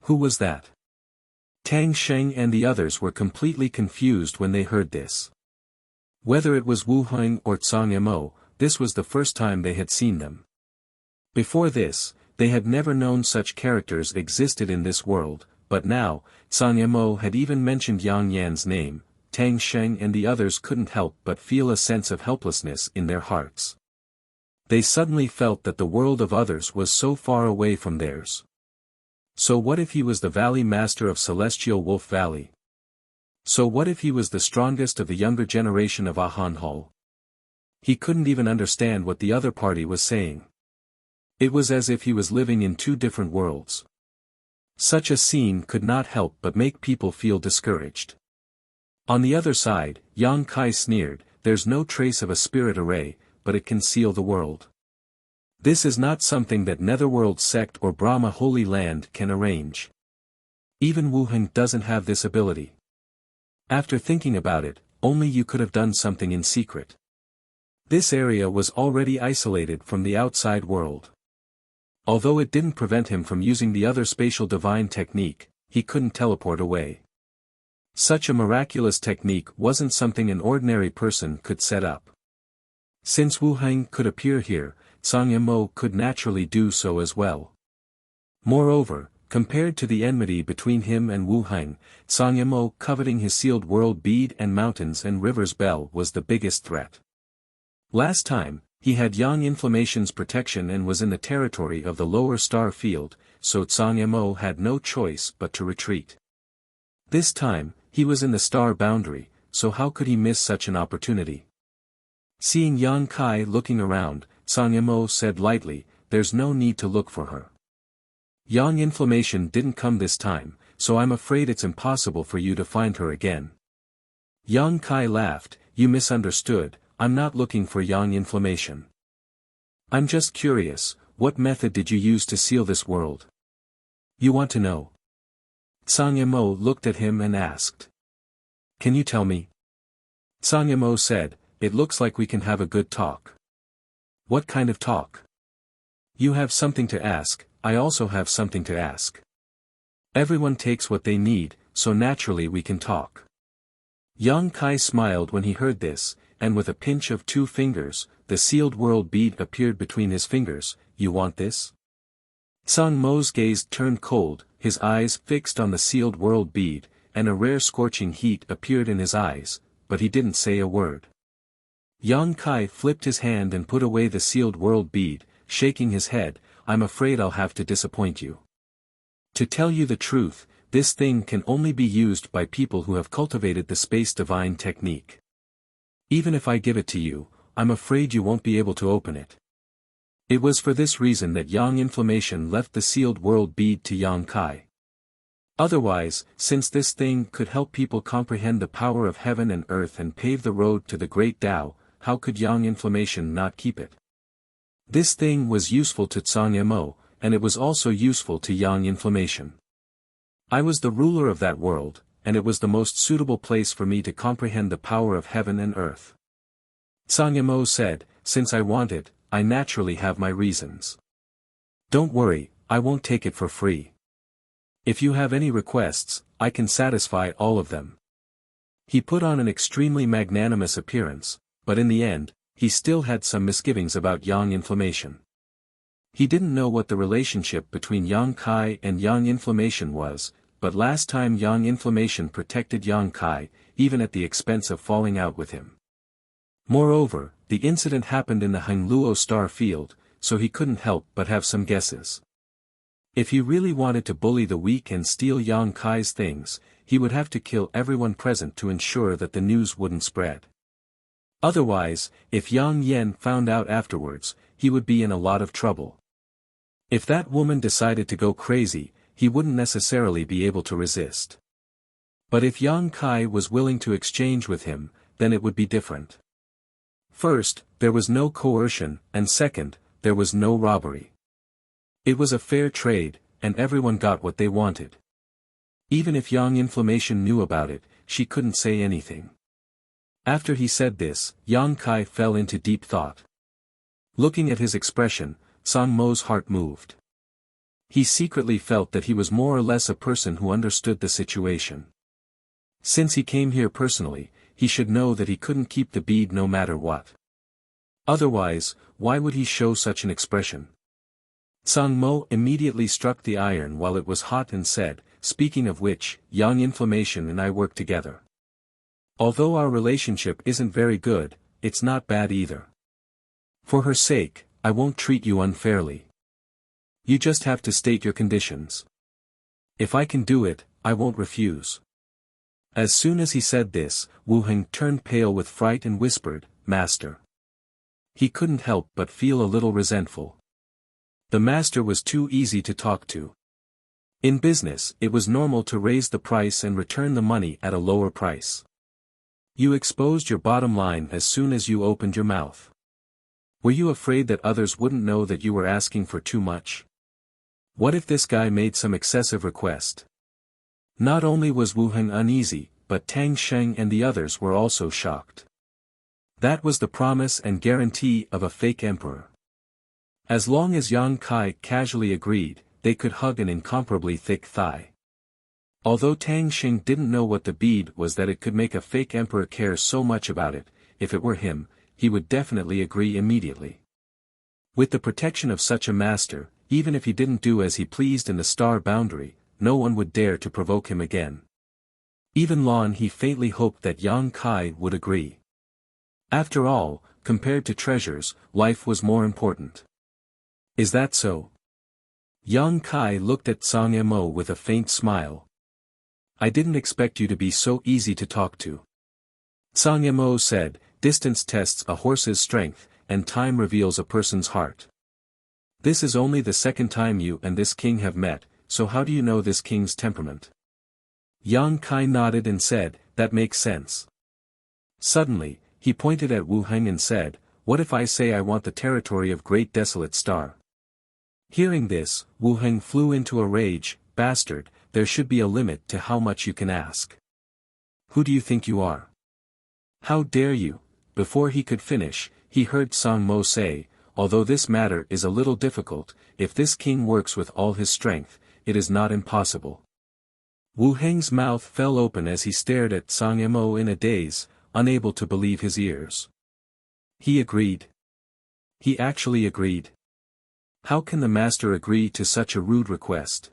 Who was that? Tang Sheng and the others were completely confused when they heard this. Whether it was Wu Heng or Song Mo, this was the first time they had seen them. Before this, they had never known such characters existed in this world, but now, Song Mo had even mentioned Yang Yan's name. Tang Sheng and the others couldn't help but feel a sense of helplessness in their hearts. They suddenly felt that the world of others was so far away from theirs. So what if he was the Valley Master of Celestial Wolf Valley? So what if he was the strongest of the younger generation of Ahan Hall? He couldn't even understand what the other party was saying. It was as if he was living in 2 different worlds. Such a scene could not help but make people feel discouraged. On the other side, Yang Kai sneered, there's no trace of a spirit array, but it can seal the world. This is not something that Netherworld sect or Brahma Holy Land can arrange. Even Wu Heng doesn't have this ability. After thinking about it, only you could have done something in secret. This area was already isolated from the outside world. Although it didn't prevent him from using the other spatial divine technique, he couldn't teleport away. Such a miraculous technique wasn't something an ordinary person could set up. Since Wu Heng could appear here, Song Mo could naturally do so as well. Moreover, compared to the enmity between him and Wu Heng, Song Mo coveting his sealed world bead and mountains and rivers bell was the biggest threat. Last time, he had Yang Inflammation's protection and was in the territory of the lower star field, so Song Mo had no choice but to retreat. This time, he was in the star boundary, so how could he miss such an opportunity? Seeing Yang Kai looking around, Song Mo said lightly, there's no need to look for her. Yang Inflammation didn't come this time, so I'm afraid it's impossible for you to find her again. Yang Kai laughed, you misunderstood, I'm not looking for Yang Inflammation. I'm just curious, what method did you use to seal this world? You want to know? Song Mo looked at him and asked. Can you tell me? Song Mo said, it looks like we can have a good talk. What kind of talk? You have something to ask, I also have something to ask. Everyone takes what they need, so naturally we can talk. Yang Kai smiled when he heard this, and with a pinch of 2 fingers, the sealed world bead appeared between his fingers. "You want this?" Song Mo's gaze turned cold, his eyes fixed on the sealed world bead, and a rare scorching heat appeared in his eyes, but he didn't say a word. Yang Kai flipped his hand and put away the sealed world bead, shaking his head. "I'm afraid I'll have to disappoint you. To tell you the truth, this thing can only be used by people who have cultivated the space divine technique. Even if I give it to you, I'm afraid you won't be able to open it." It was for this reason that Yang Inflammation left the sealed world bead to Yang Kai. Otherwise, since this thing could help people comprehend the power of heaven and earth and pave the road to the great Tao, how could Yang Inflammation not keep it? This thing was useful to Tsang Mo, and it was also useful to Yang Inflammation. I was the ruler of that world, and it was the most suitable place for me to comprehend the power of heaven and earth. Tsang Mo said, "Since I want it, I naturally have my reasons. Don't worry, I won't take it for free. If you have any requests, I can satisfy all of them." He put on an extremely magnanimous appearance, but in the end, he still had some misgivings about Yang Inflammation. He didn't know what the relationship between Yang Kai and Yang Inflammation was, but last time Yang Inflammation protected Yang Kai, even at the expense of falling out with him. Moreover, the incident happened in the Hangluo star field, so he couldn't help but have some guesses. If he really wanted to bully the weak and steal Yang Kai's things, he would have to kill everyone present to ensure that the news wouldn't spread. Otherwise, if Yang Yen found out afterwards, he would be in a lot of trouble. If that woman decided to go crazy, he wouldn't necessarily be able to resist. But if Yang Kai was willing to exchange with him, then it would be different. First, there was no coercion, and second, there was no robbery. It was a fair trade, and everyone got what they wanted. Even if Yang Inflammation knew about it, she couldn't say anything. After he said this, Yang Kai fell into deep thought. Looking at his expression, Song Mo's heart moved. He secretly felt that he was more or less a person who understood the situation. Since he came here personally, he should know that he couldn't keep the bead no matter what. Otherwise, why would he show such an expression? Song Mo immediately struck the iron while it was hot and said, "Speaking of which, Yang Inflammation and I work together. Although our relationship isn't very good, it's not bad either. For her sake, I won't treat you unfairly. You just have to state your conditions. If I can do it, I won't refuse." As soon as he said this, Wu Heng turned pale with fright and whispered, "Master." He couldn't help but feel a little resentful. The master was too easy to talk to. In business, it was normal to raise the price and return the money at a lower price. You exposed your bottom line as soon as you opened your mouth. Were you afraid that others wouldn't know that you were asking for too much? What if this guy made some excessive request? Not only was Wu Heng uneasy, but Tang Sheng and the others were also shocked. That was the promise and guarantee of a fake emperor. As long as Yang Kai casually agreed, they could hug an incomparably thick thigh. Although Tang Sheng didn't know what the bead was that it could make a fake emperor care so much about it, if it were him, he would definitely agree immediately. With the protection of such a master, even if he didn't do as he pleased in the star boundary, no one would dare to provoke him again. Even Lon he faintly hoped that Yang Kai would agree. After all, compared to treasures, life was more important. Is that so? Yang Kai looked at Song Mo with a faint smile. I didn't expect you to be so easy to talk to. Song Mo said, distance tests a horse's strength, and time reveals a person's heart. This is only the second time you and this king have met, so how do you know this king's temperament? Yang Kai nodded and said, that makes sense. Suddenly, he pointed at Wu Heng and said, what if I say I want the territory of Great Desolate Star? Hearing this, Wu Heng flew into a rage, bastard, there should be a limit to how much you can ask. Who do you think you are? How dare you? Before he could finish, he heard Song Mo say, although this matter is a little difficult, if this king works with all his strength, it is not impossible. Wu Heng's mouth fell open as he stared at Song Mo in a daze, unable to believe his ears. He agreed. He actually agreed. How can the master agree to such a rude request?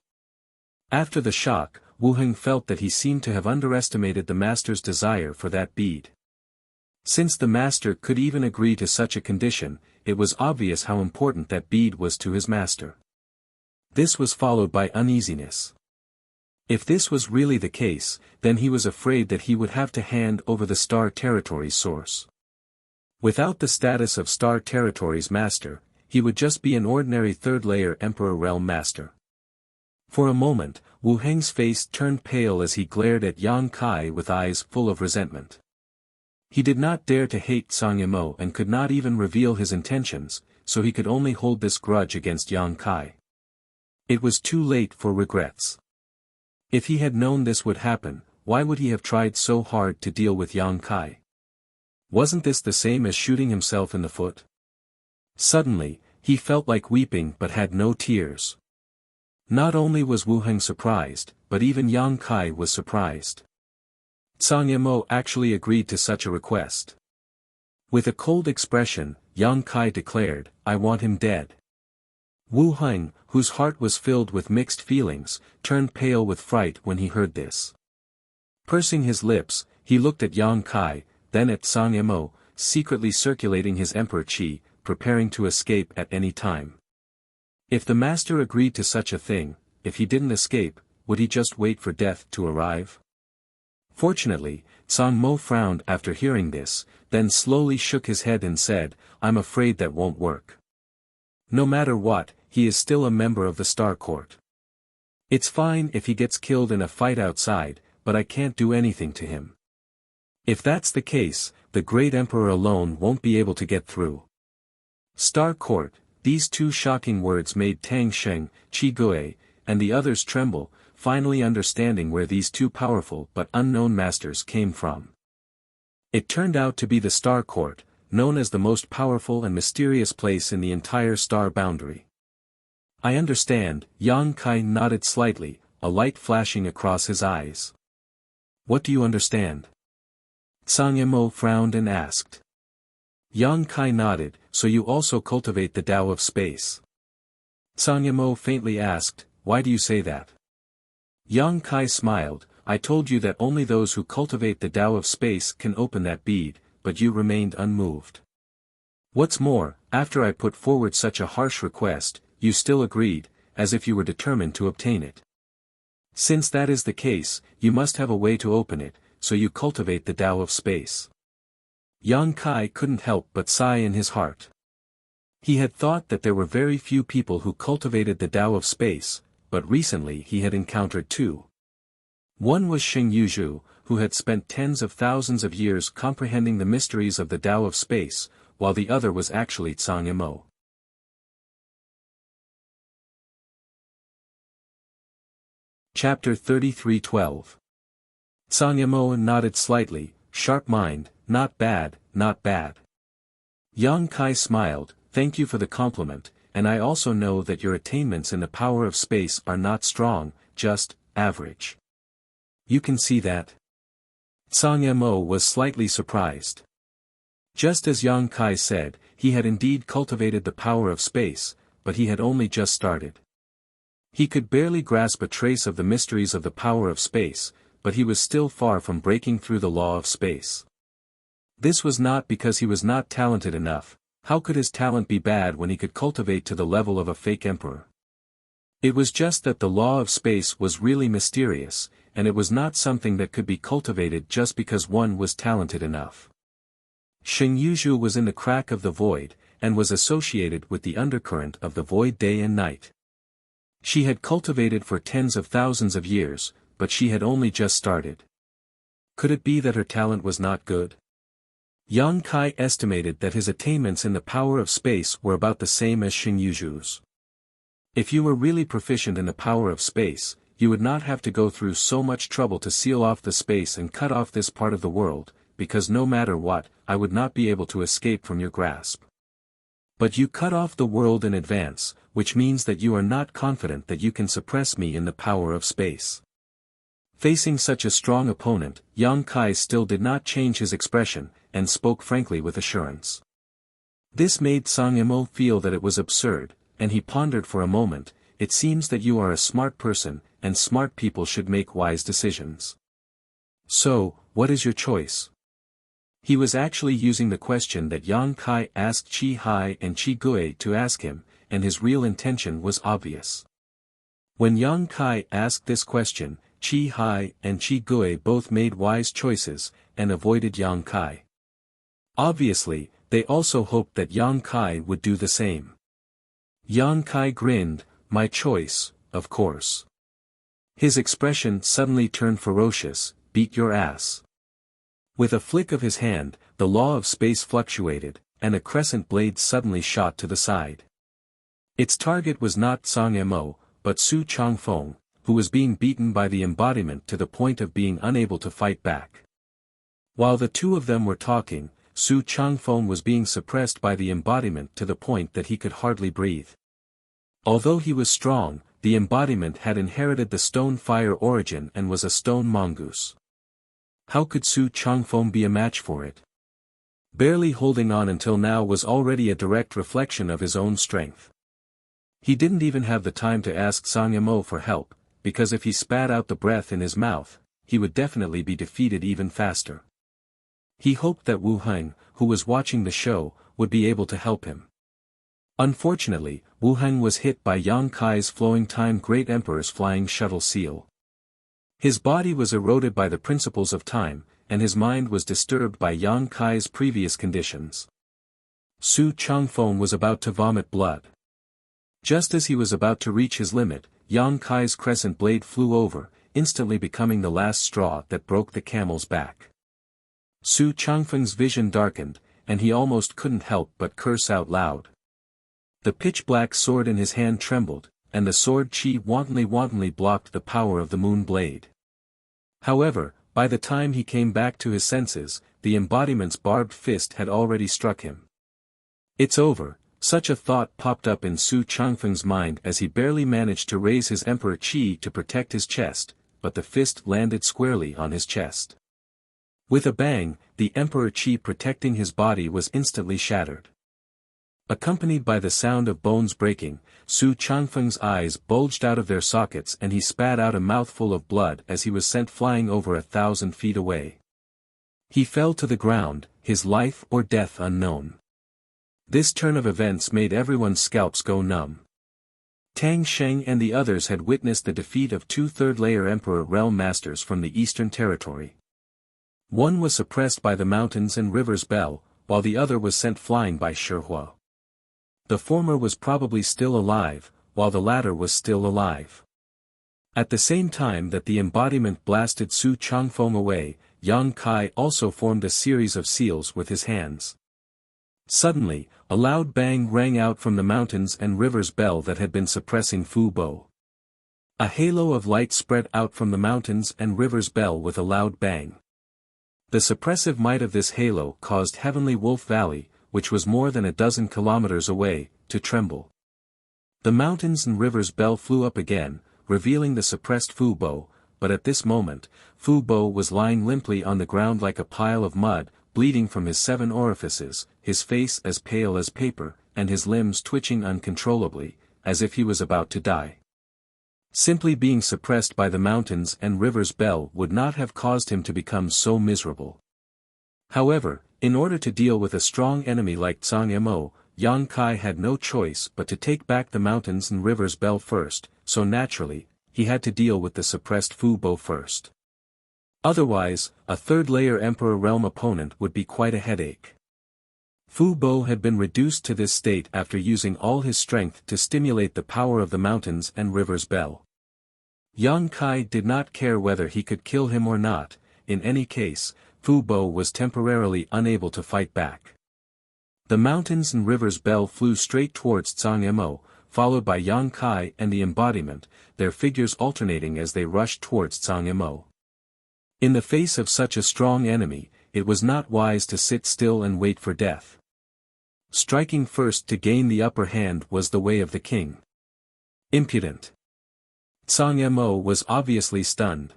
After the shock, Wu Heng felt that he seemed to have underestimated the master's desire for that bead. Since the master could even agree to such a condition, it was obvious how important that bead was to his master. This was followed by uneasiness. If this was really the case, then he was afraid that he would have to hand over the Star Territory's source. Without the status of Star Territory's master, he would just be an ordinary third-layer Emperor Realm master. For a moment, Wu Heng's face turned pale as he glared at Yang Kai with eyes full of resentment. He did not dare to hate Song Yimou and could not even reveal his intentions, so he could only hold this grudge against Yang Kai. It was too late for regrets. If he had known this would happen, why would he have tried so hard to deal with Yang Kai? Wasn't this the same as shooting himself in the foot? Suddenly, he felt like weeping but had no tears. Not only was Wu Heng surprised, but even Yang Kai was surprised. Song Yimou actually agreed to such a request. With a cold expression, Yang Kai declared, "I want him dead." Wu Heng, whose heart was filled with mixed feelings, turned pale with fright when he heard this. Pursing his lips, he looked at Yang Kai, then at Song Yimou, secretly circulating his emperor qi, preparing to escape at any time. If the master agreed to such a thing, if he didn't escape, would he just wait for death to arrive? Fortunately, Song Mo frowned after hearing this, then slowly shook his head and said, "I'm afraid that won't work. No matter what, he is still a member of the Star Court. It's fine if he gets killed in a fight outside, but I can't do anything to him. If that's the case, the Great Emperor alone won't be able to get through." Star Court, these two shocking words made Tang Sheng, Qi Gui, and the others tremble, finally understanding where these two powerful but unknown masters came from. It turned out to be the Star Court, known as the most powerful and mysterious place in the entire star boundary. "I understand," Yang Kai nodded slightly, a light flashing across his eyes. "What do you understand?" Song Yimou frowned and asked. Yang Kai nodded, "So you also cultivate the Tao of space?" Song Yimou faintly asked, "Why do you say that?" Yang Kai smiled, "I told you that only those who cultivate the Tao of space can open that bead, but you remained unmoved. What's more, after I put forward such a harsh request, you still agreed, as if you were determined to obtain it. Since that is the case, you must have a way to open it, so you cultivate the Tao of space." Yang Kai couldn't help but sigh in his heart. He had thought that there were very few people who cultivated the Tao of space, but recently he had encountered two. One was Xing Yuzhu, who had spent tens of thousands of years comprehending the mysteries of the Tao of space, while the other was actually Song Yimou. Chapter 33:12. Song Yimou nodded slightly, sharp mind, "Not bad, not bad." Yang Kai smiled, "Thank you for the compliment, and I also know that your attainments in the power of space are not strong, just average. You can see that?" Song Yimou was slightly surprised. Just as Yang Kai said, he had indeed cultivated the power of space, but he had only just started. He could barely grasp a trace of the mysteries of the power of space, but he was still far from breaking through the law of space. This was not because he was not talented enough. How could his talent be bad when he could cultivate to the level of a fake emperor? It was just that the law of space was really mysterious, and it was not something that could be cultivated just because one was talented enough. Xing Yuzhu was in the crack of the void, and was associated with the undercurrent of the void day and night. She had cultivated for tens of thousands of years, but she had only just started. Could it be that her talent was not good? Yang Kai estimated that his attainments in the power of space were about the same as Xing Yuzhu's. If you were really proficient in the power of space, you would not have to go through so much trouble to seal off the space and cut off this part of the world, because no matter what, I would not be able to escape from your grasp. But you cut off the world in advance, which means that you are not confident that you can suppress me in the power of space. Facing such a strong opponent, Yang Kai still did not change his expression, and spoke frankly with assurance. This made Song Yimou feel that it was absurd, and he pondered for a moment. It seems that you are a smart person, and smart people should make wise decisions. So, what is your choice? He was actually using the question that Yang Kai asked Qi Hai and Qi Gui to ask him, and his real intention was obvious. When Yang Kai asked this question, Qi Hai and Qi Gui both made wise choices, and avoided Yang Kai. Obviously, they also hoped that Yang Kai would do the same. Yang Kai grinned, "My choice, of course." His expression suddenly turned ferocious, "Beat your ass." With a flick of his hand, the law of space fluctuated, and a crescent blade suddenly shot to the side. Its target was not Song Yimou, but Su Changfeng, who was being beaten by the embodiment to the point of being unable to fight back. While the two of them were talking, Su Changfeng was being suppressed by the embodiment to the point that he could hardly breathe. Although he was strong, the embodiment had inherited the stone fire origin and was a stone mongoose. How could Su Changfeng be a match for it? Barely holding on until now was already a direct reflection of his own strength. He didn't even have the time to ask Song Yimou for help, because if he spat out the breath in his mouth, he would definitely be defeated even faster. He hoped that Wu Heng, who was watching the show, would be able to help him. Unfortunately, Wu Heng was hit by Yang Kai's flowing time Great Emperor's flying shuttle seal. His body was eroded by the principles of time, and his mind was disturbed by Yang Kai's previous conditions. Su Changfeng was about to vomit blood. Just as he was about to reach his limit, Yang Kai's crescent blade flew over, instantly becoming the last straw that broke the camel's back. Su Changfeng's vision darkened, and he almost couldn't help but curse out loud. The pitch-black sword in his hand trembled, and the sword Qi wantonly blocked the power of the moon blade. However, by the time he came back to his senses, the embodiment's barbed fist had already struck him. "It's over," such a thought popped up in Su Changfeng's mind as he barely managed to raise his Emperor Qi to protect his chest, but the fist landed squarely on his chest. With a bang, the Emperor Qi protecting his body was instantly shattered. Accompanied by the sound of bones breaking, Su Changfeng's eyes bulged out of their sockets and he spat out a mouthful of blood as he was sent flying over 1,000 feet away. He fell to the ground, his life or death unknown. This turn of events made everyone's scalps go numb. Tang Sheng and the others had witnessed the defeat of two third-layer Emperor Realm Masters from the Eastern Territory. One was suppressed by the mountains and rivers Bell, while the other was sent flying by Shihua. The former was probably still alive, while the latter was still alive. At the same time that the embodiment blasted Su Changfeng away, Yang Kai also formed a series of seals with his hands. Suddenly, a loud bang rang out from the mountains and rivers Bell that had been suppressing Fu Bo. A halo of light spread out from the mountains and rivers Bell with a loud bang. The suppressive might of this halo caused Heavenly Wolf Valley, which was more than a dozen kilometers away, to tremble. The mountains and rivers Bell flew up again, revealing the suppressed Fu Bo, but at this moment, Fu Bo was lying limply on the ground like a pile of mud, bleeding from his 7 orifices, his face as pale as paper, and his limbs twitching uncontrollably, as if he was about to die. Simply being suppressed by the mountains and rivers Bell would not have caused him to become so miserable. However, in order to deal with a strong enemy like Song Yimou, Yang Kai had no choice but to take back the mountains and rivers Bell first, so naturally, he had to deal with the suppressed Fu Bo first. Otherwise, a third-layer Emperor Realm opponent would be quite a headache. Fu Bo had been reduced to this state after using all his strength to stimulate the power of the mountains and rivers Bell. Yang Kai did not care whether he could kill him or not. In any case, Fu Bo was temporarily unable to fight back. The mountains and rivers Bell flew straight towards Song Yimou, followed by Yang Kai and the embodiment, their figures alternating as they rushed towards Song Yimou. In the face of such a strong enemy, it was not wise to sit still and wait for death. Striking first to gain the upper hand was the way of the king. Impudent. Song Yimou was obviously stunned.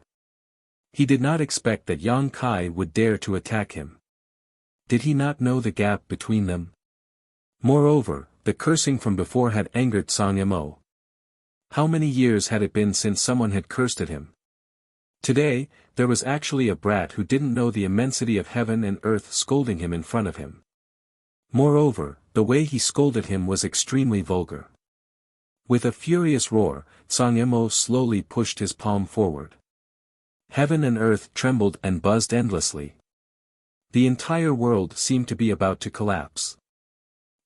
He did not expect that Yang Kai would dare to attack him. Did he not know the gap between them? Moreover, the cursing from before had angered Song Yamo. How many years had it been since someone had cursed at him? Today, there was actually a brat who didn't know the immensity of heaven and earth scolding him in front of him. Moreover, the way he scolded him was extremely vulgar. With a furious roar, Song Yamo slowly pushed his palm forward. Heaven and earth trembled and buzzed endlessly. The entire world seemed to be about to collapse.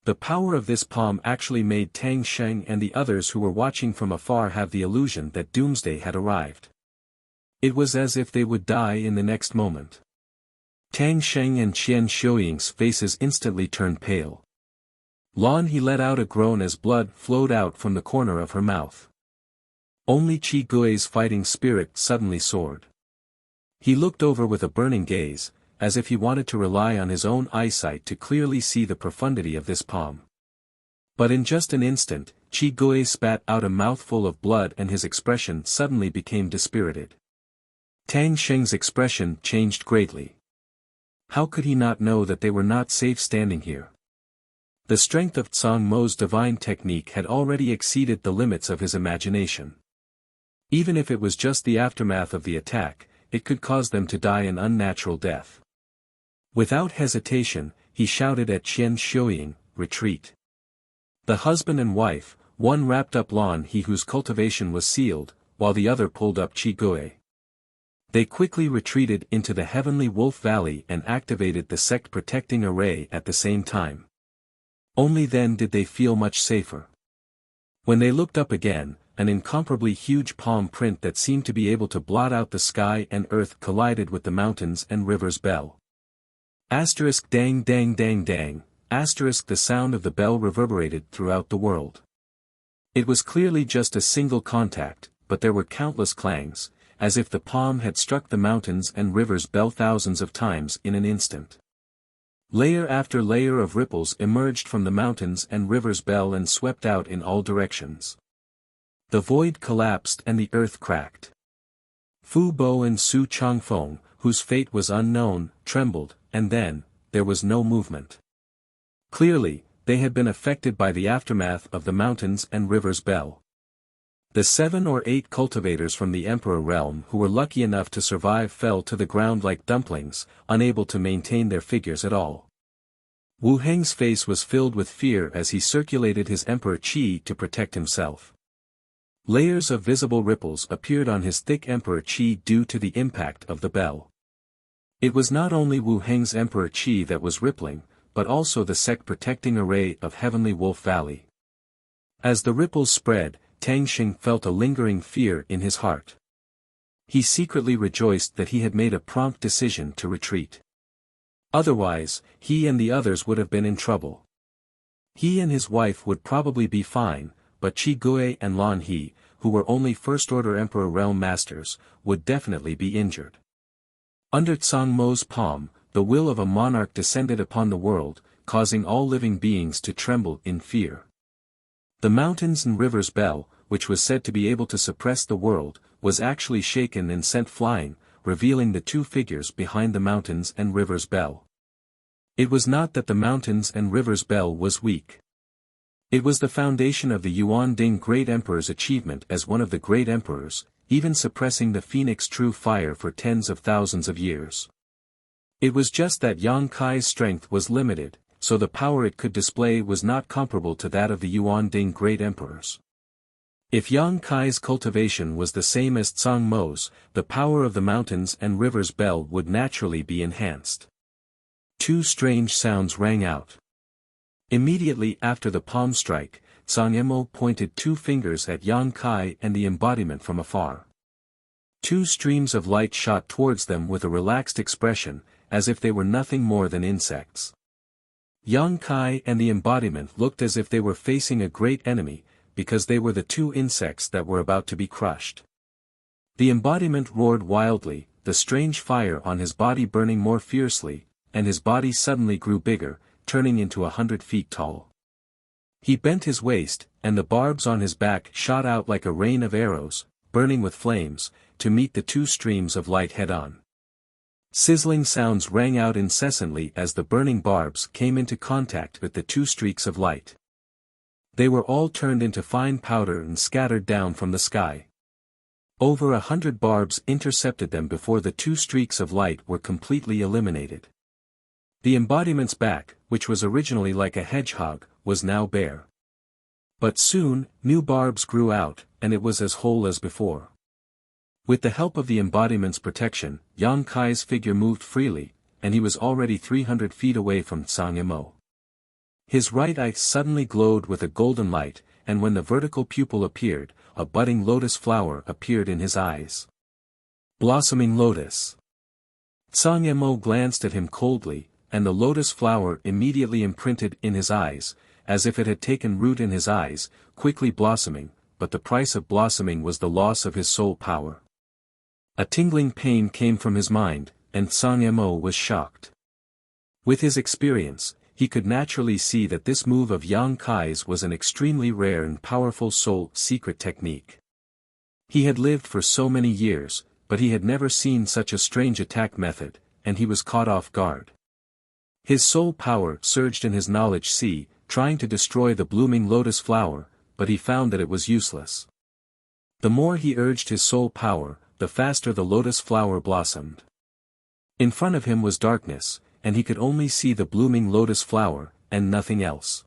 The power of this palm actually made Tang Sheng and the others who were watching from afar have the illusion that doomsday had arrived. It was as if they would die in the next moment. Tang Sheng and Qian Xiuying's faces instantly turned pale. Lan He let out a groan as blood flowed out from the corner of her mouth. Only Qi Gui's fighting spirit suddenly soared. He looked over with a burning gaze, as if he wanted to rely on his own eyesight to clearly see the profundity of this palm. But in just an instant, Qi Gui spat out a mouthful of blood and his expression suddenly became dispirited. Tang Sheng's expression changed greatly. How could he not know that they were not safe standing here? The strength of Tsang Mo's divine technique had already exceeded the limits of his imagination. Even if it was just the aftermath of the attack, it could cause them to die an unnatural death. Without hesitation, he shouted at Qian Xiuying, "Retreat." The husband and wife, one wrapped up Lan He whose cultivation was sealed, while the other pulled up Qi Gui. They quickly retreated into the heavenly Wolf Valley and activated the sect protecting array at the same time. Only then did they feel much safer. When they looked up again, an incomparably huge palm print that seemed to be able to blot out the sky and earth collided with the mountains and rivers bell. Asterisk dang dang dang dang, asterisk the sound of the bell reverberated throughout the world. It was clearly just a single contact, but there were countless clangs, as if the palm had struck the mountains and rivers bell thousands of times in an instant. Layer after layer of ripples emerged from the mountains and rivers bell and swept out in all directions. The void collapsed and the earth cracked. Fu Bo and Su Changfeng, whose fate was unknown, trembled, and then, there was no movement. Clearly, they had been affected by the aftermath of the mountains and rivers bell. The 7 or 8 cultivators from the Emperor realm who were lucky enough to survive fell to the ground like dumplings, unable to maintain their figures at all. Wu Heng's face was filled with fear as he circulated his Emperor Qi to protect himself. Layers of visible ripples appeared on his thick Emperor Qi due to the impact of the bell. It was not only Wu Heng's Emperor Qi that was rippling, but also the sect protecting array of Heavenly Wolf Valley. As the ripples spread, Tang Xing felt a lingering fear in his heart. He secretly rejoiced that he had made a prompt decision to retreat. Otherwise, he and the others would have been in trouble. He and his wife would probably be fine, but Qi Gui and Lan He, who were only first-order Emperor Realm Masters, would definitely be injured. Under Tsang Mo's palm, the will of a monarch descended upon the world, causing all living beings to tremble in fear. The mountains and rivers bell, which was said to be able to suppress the world, was actually shaken and sent flying, revealing the 2 figures behind the mountains and rivers bell. It was not that the mountains and rivers bell was weak. It was the foundation of the Yuan Ding Great Emperor's achievement as one of the great emperors, even suppressing the Phoenix True Fire for tens of thousands of years. It was just that Yang Kai's strength was limited, so the power it could display was not comparable to that of the Yuan Ding Great Emperors. If Yang Kai's cultivation was the same as Tsang Mo's, the power of the mountains and rivers bell would naturally be enhanced. 2 strange sounds rang out. Immediately after the palm strike, Tsang Yemo pointed 2 fingers at Yang Kai and the embodiment from afar. 2 streams of light shot towards them with a relaxed expression, as if they were nothing more than insects. Yang Kai and the embodiment looked as if they were facing a great enemy, because they were the 2 insects that were about to be crushed. The embodiment roared wildly, the strange fire on his body burning more fiercely, and his body suddenly grew bigger, turning into 100 feet tall. He bent his waist, and the barbs on his back shot out like a rain of arrows, burning with flames, to meet the 2 streams of light head-on. Sizzling sounds rang out incessantly as the burning barbs came into contact with the two streaks of light. They were all turned into fine powder and scattered down from the sky. Over 100 barbs intercepted them before the two streaks of light were completely eliminated. The embodiment's back, which was originally like a hedgehog, was now bare. But soon, new barbs grew out, and it was as whole as before. With the help of the embodiment's protection, Yang Kai's figure moved freely, and he was already 300 feet away from Zhang Yimou. His right eye suddenly glowed with a golden light, and when the vertical pupil appeared, a budding lotus flower appeared in his eyes. Blossoming lotus. Zhang Yimou glanced at him coldly, and the lotus flower immediately imprinted in his eyes, as if it had taken root in his eyes, quickly blossoming, but the price of blossoming was the loss of his soul power. A tingling pain came from his mind, and Zhang Yimou was shocked. With his experience, he could naturally see that this move of Yang Kai's was an extremely rare and powerful soul secret technique. He had lived for so many years, but he had never seen such a strange attack method, and he was caught off guard. His soul power surged in his knowledge sea, trying to destroy the blooming lotus flower, but he found that it was useless. The more he urged his soul power, the faster the lotus flower blossomed. In front of him was darkness, and he could only see the blooming lotus flower, and nothing else.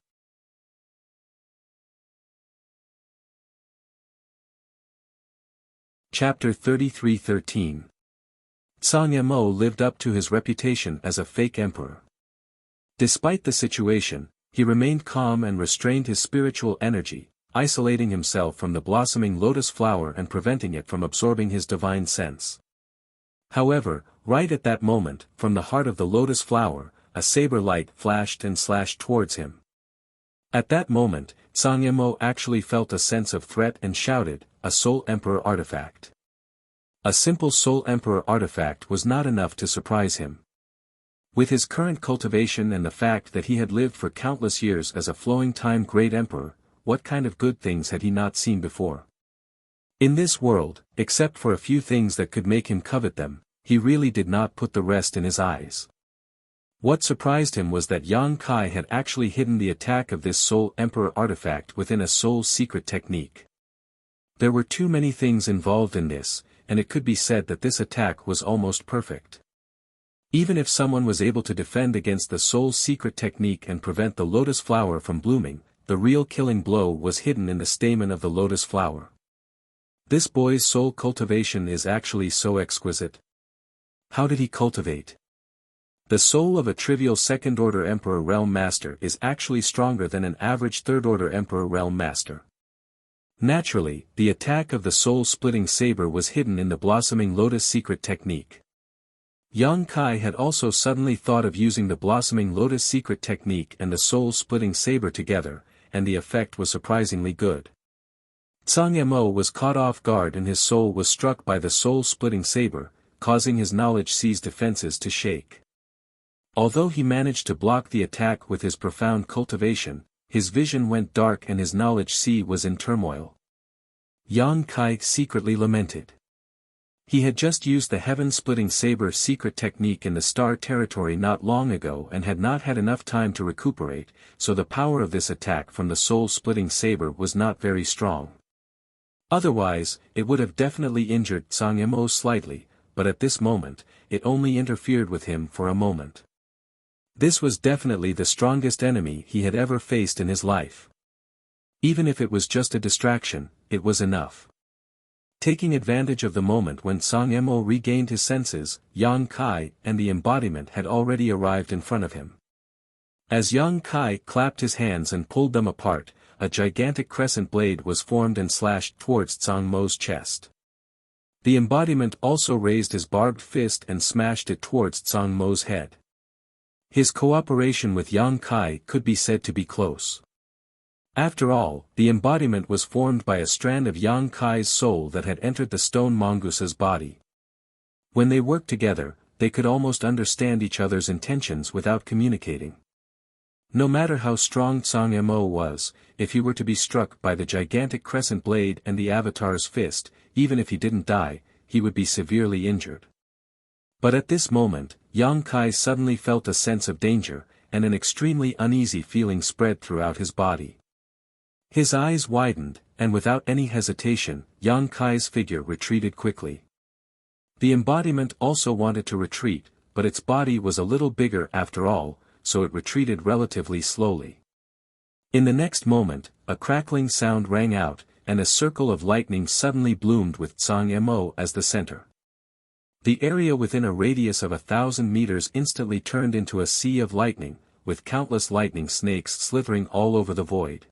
Chapter 33:13. Zhang Yimou lived up to his reputation as a fake emperor. Despite the situation, he remained calm and restrained his spiritual energy, isolating himself from the blossoming lotus flower and preventing it from absorbing his divine sense. However, right at that moment, from the heart of the lotus flower, a saber light flashed and slashed towards him. At that moment, Zhang Yimou actually felt a sense of threat and shouted, "A Soul Emperor artifact." A simple Soul Emperor artifact was not enough to surprise him. With his current cultivation and the fact that he had lived for countless years as a flowing-time great emperor, what kind of good things had he not seen before? In this world, except for a few things that could make him covet them, he really did not put the rest in his eyes. What surprised him was that Yang Kai had actually hidden the attack of this Soul Emperor artifact within a soul secret technique. There were too many things involved in this, and it could be said that this attack was almost perfect. Even if someone was able to defend against the soul secret technique and prevent the lotus flower from blooming, the real killing blow was hidden in the stamen of the lotus flower. This boy's soul cultivation is actually so exquisite. How did he cultivate? The soul of a trivial second-order Emperor Realm Master is actually stronger than an average third-order Emperor Realm Master. Naturally, the attack of the soul-splitting saber was hidden in the blossoming lotus secret technique. Yang Kai had also suddenly thought of using the blossoming lotus secret technique and the soul-splitting saber together, and the effect was surprisingly good. Zhang Yimou was caught off guard and his soul was struck by the soul-splitting saber, causing his knowledge sea's defenses to shake. Although he managed to block the attack with his profound cultivation, his vision went dark and his knowledge sea was in turmoil. Yang Kai secretly lamented. He had just used the heaven-splitting saber secret technique in the star territory not long ago and had not had enough time to recuperate, so the power of this attack from the soul-splitting saber was not very strong. Otherwise, it would have definitely injured Zhang Yimou slightly, but at this moment, it only interfered with him for a moment. This was definitely the strongest enemy he had ever faced in his life. Even if it was just a distraction, it was enough. Taking advantage of the moment when Zhang Yimou regained his senses, Yang Kai and the embodiment had already arrived in front of him. As Yang Kai clapped his hands and pulled them apart, a gigantic crescent blade was formed and slashed towards Zhang Mo's chest. The embodiment also raised his barbed fist and smashed it towards Zhang Mo's head. His cooperation with Yang Kai could be said to be close. After all, the embodiment was formed by a strand of Yang Kai's soul that had entered the stone mongoose's body. When they worked together, they could almost understand each other's intentions without communicating. No matter how strong Zhang Yimou was, if he were to be struck by the gigantic crescent blade and the avatar's fist, even if he didn't die, he would be severely injured. But at this moment, Yang Kai suddenly felt a sense of danger, and an extremely uneasy feeling spread throughout his body. His eyes widened, and without any hesitation, Yang Kai's figure retreated quickly. The embodiment also wanted to retreat, but its body was a little bigger after all, so it retreated relatively slowly. In the next moment, a crackling sound rang out, and a circle of lightning suddenly bloomed with Tsang Mo as the center. The area within a radius of 1,000 meters instantly turned into a sea of lightning, with countless lightning snakes slithering all over the void.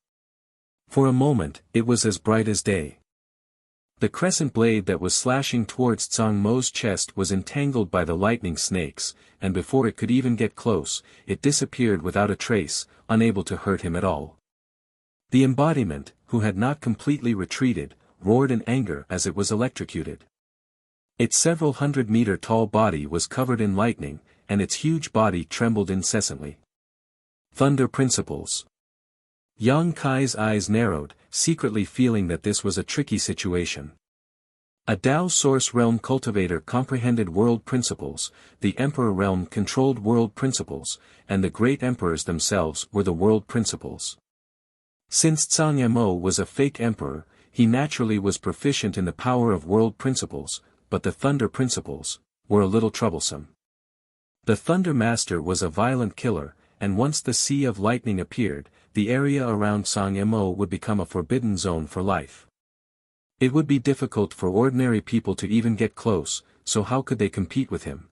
For a moment, it was as bright as day. The crescent blade that was slashing towards Tsang Mo's chest was entangled by the lightning snakes, and before it could even get close, it disappeared without a trace, unable to hurt him at all. The embodiment, who had not completely retreated, roared in anger as it was electrocuted. Its several 100-meter tall body was covered in lightning, and its huge body trembled incessantly. Thunder Principles. Yang Kai's eyes narrowed, secretly feeling that this was a tricky situation. A Tao Source Realm cultivator comprehended world principles, the Emperor Realm controlled world principles, and the great emperors themselves were the world principles. Since Tsang Mo was a fake emperor, he naturally was proficient in the power of world principles, but the Thunder Principles were a little troublesome. The Thunder Master was a violent killer, and once the Sea of Lightning appeared, the area around Tsang Mo would become a forbidden zone for life. It would be difficult for ordinary people to even get close, so how could they compete with him?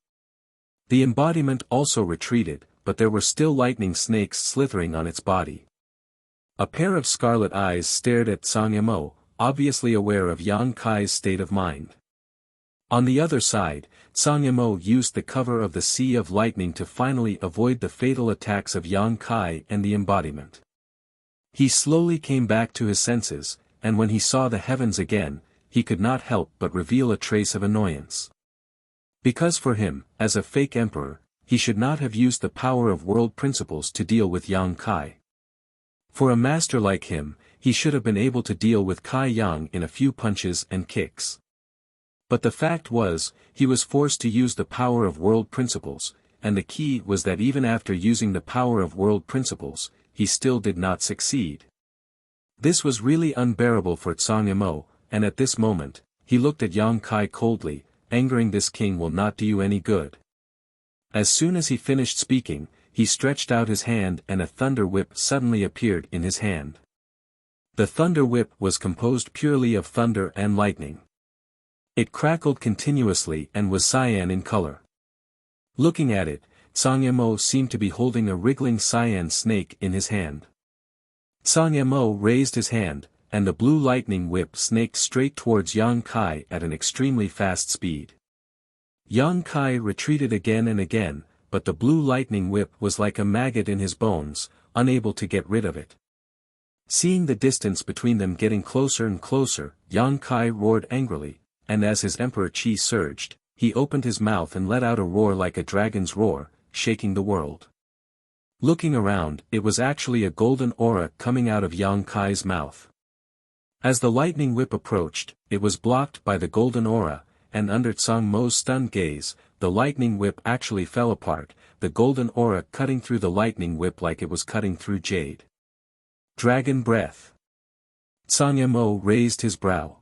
The embodiment also retreated, but there were still lightning snakes slithering on its body. A pair of scarlet eyes stared at Tsang Mo, obviously aware of Yang Kai's state of mind. On the other side, Tsang Mo used the cover of the Sea of Lightning to finally avoid the fatal attacks of Yang Kai and the embodiment. He slowly came back to his senses, and when he saw the heavens again, he could not help but reveal a trace of annoyance. Because for him, as a fake emperor, he should not have used the power of world principles to deal with Yang Kai. For a master like him, he should have been able to deal with Kai Yang in a few punches and kicks. But the fact was, he was forced to use the power of world principles, and the key was that even after using the power of world principles, he still did not succeed. This was really unbearable for Tsang Mo, and at this moment, he looked at Yang Kai coldly, angering this king will not do you any good. As soon as he finished speaking, he stretched out his hand and a thunder whip suddenly appeared in his hand. The thunder whip was composed purely of thunder and lightning. It crackled continuously and was cyan in color. Looking at it, Tsang Mo seemed to be holding a wriggling cyan snake in his hand. Tsang Mo raised his hand, and the blue lightning whip snaked straight towards Yang Kai at an extremely fast speed. Yang Kai retreated again and again, but the blue lightning whip was like a maggot in his bones, unable to get rid of it. Seeing the distance between them getting closer and closer, Yang Kai roared angrily, and as his emperor chi surged, he opened his mouth and let out a roar like a dragon's roar, shaking the world. Looking around, it was actually a golden aura coming out of Yang Kai's mouth. As the lightning whip approached, it was blocked by the golden aura, and under Tsang Mo's stunned gaze, the lightning whip actually fell apart, the golden aura cutting through the lightning whip like it was cutting through jade. Dragon Breath. Tsang Mo raised his brow.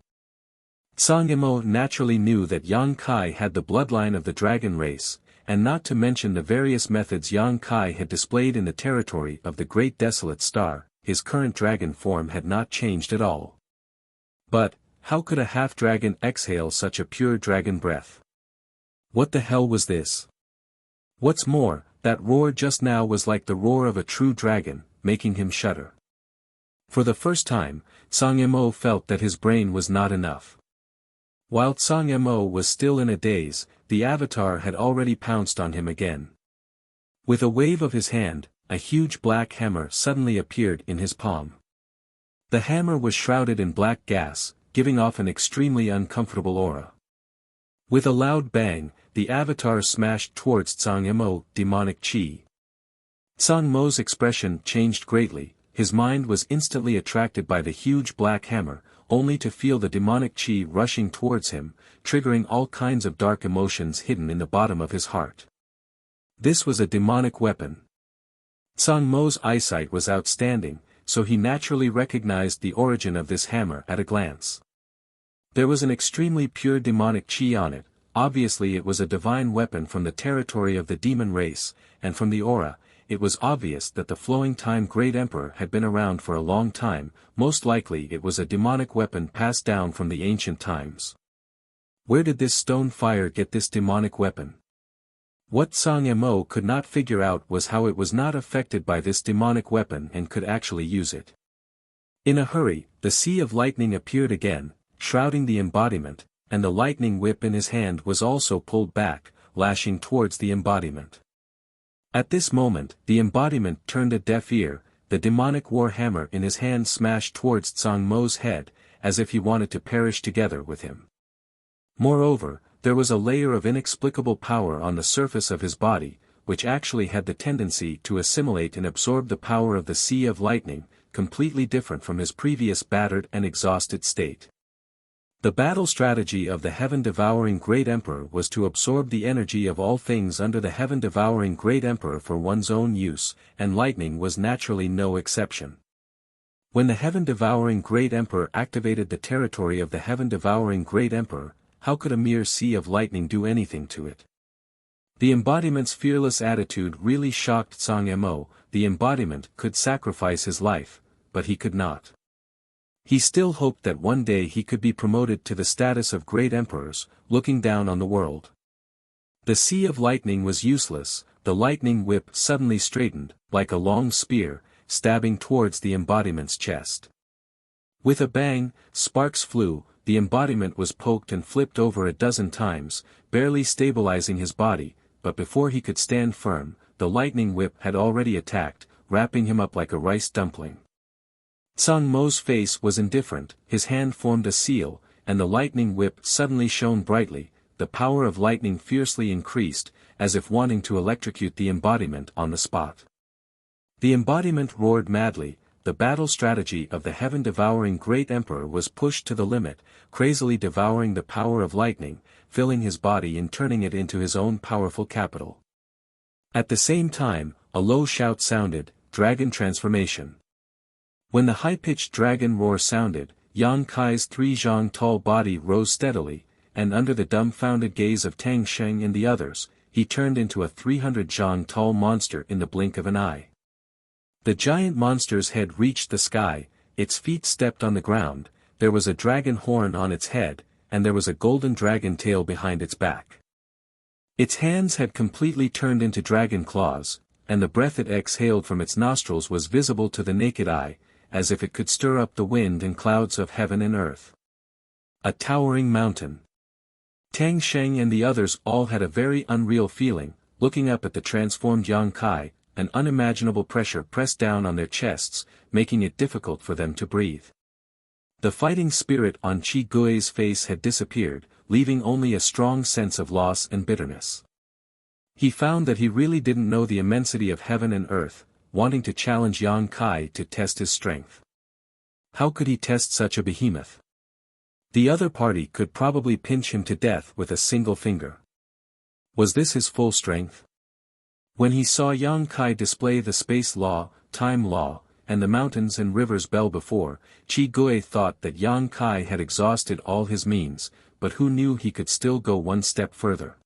Tsang Mo naturally knew that Yang Kai had the bloodline of the dragon race, and not to mention the various methods Yang Kai had displayed in the territory of the Great Desolate Star, his current dragon form had not changed at all. But, how could a half-dragon exhale such a pure dragon breath? What the hell was this? What's more, that roar just now was like the roar of a true dragon, making him shudder. For the first time, Tsang Mo felt that his brain was not enough. While Tsang Mo was still in a daze, the avatar had already pounced on him again. With a wave of his hand, a huge black hammer suddenly appeared in his palm. The hammer was shrouded in black gas, giving off an extremely uncomfortable aura. With a loud bang, the avatar smashed towards Tsang Mo, demonic chi. Tsang Mo's expression changed greatly, his mind was instantly attracted by the huge black hammer, only to feel the demonic chi rushing towards him, triggering all kinds of dark emotions hidden in the bottom of his heart. This was a demonic weapon. Zhang Mo's eyesight was outstanding, so he naturally recognized the origin of this hammer at a glance. There was an extremely pure demonic chi on it. Obviously it was a divine weapon from the territory of the demon race, and from the aura, it was obvious that the flowing time Great Emperor had been around for a long time. Most likely it was a demonic weapon passed down from the ancient times. Where did this stone fire get this demonic weapon? What Zhang Mo could not figure out was how it was not affected by this demonic weapon and could actually use it. In a hurry, the sea of lightning appeared again, shrouding the embodiment, and the lightning whip in his hand was also pulled back, lashing towards the embodiment. At this moment, the embodiment turned a deaf ear. The demonic war hammer in his hand smashed towards Zhang Mo's head, as if he wanted to perish together with him. Moreover, there was a layer of inexplicable power on the surface of his body, which actually had the tendency to assimilate and absorb the power of the sea of lightning, completely different from his previous battered and exhausted state. The battle strategy of the heaven-devouring Great Emperor was to absorb the energy of all things under the heaven-devouring Great Emperor for one's own use, and lightning was naturally no exception. When the heaven-devouring Great Emperor activated the territory of the heaven-devouring Great Emperor, how could a mere sea of lightning do anything to it? The embodiment's fearless attitude really shocked Zhang Mo. The embodiment could sacrifice his life, but he could not. He still hoped that one day he could be promoted to the status of great emperors, looking down on the world. The sea of lightning was useless. The lightning whip suddenly straightened, like a long spear, stabbing towards the embodiment's chest. With a bang, sparks flew. The embodiment was poked and flipped over a dozen times, barely stabilizing his body, but before he could stand firm, the lightning whip had already attacked, wrapping him up like a rice dumpling. Zhang Mo's face was indifferent, his hand formed a seal, and the lightning whip suddenly shone brightly. The power of lightning fiercely increased, as if wanting to electrocute the embodiment on the spot. The embodiment roared madly. The battle strategy of the heaven-devouring Great Emperor was pushed to the limit, crazily devouring the power of lightning, filling his body and turning it into his own powerful capital. At the same time, a low shout sounded, "Dragon transformation." When the high-pitched dragon roar sounded, Yang Kai's 3 zhang tall body rose steadily, and under the dumbfounded gaze of Tang Sheng and the others, he turned into a 300 zhang tall monster in the blink of an eye. The giant monster's head reached the sky, its feet stepped on the ground, there was a dragon horn on its head, and there was a golden dragon tail behind its back. Its hands had completely turned into dragon claws, and the breath it exhaled from its nostrils was visible to the naked eye, as if it could stir up the wind and clouds of heaven and earth. A towering mountain. Tang Sheng and the others all had a very unreal feeling, looking up at the transformed Yang Kai. An unimaginable pressure pressed down on their chests, making it difficult for them to breathe. The fighting spirit on Qi Gui's face had disappeared, leaving only a strong sense of loss and bitterness. He found that he really didn't know the immensity of heaven and earth, wanting to challenge Yang Kai to test his strength. How could he test such a behemoth? The other party could probably pinch him to death with a single finger. Was this his full strength? When he saw Yang Kai display the space law, time law, and the mountains and rivers bell before, Qi Gui thought that Yang Kai had exhausted all his means, but who knew he could still go one step further.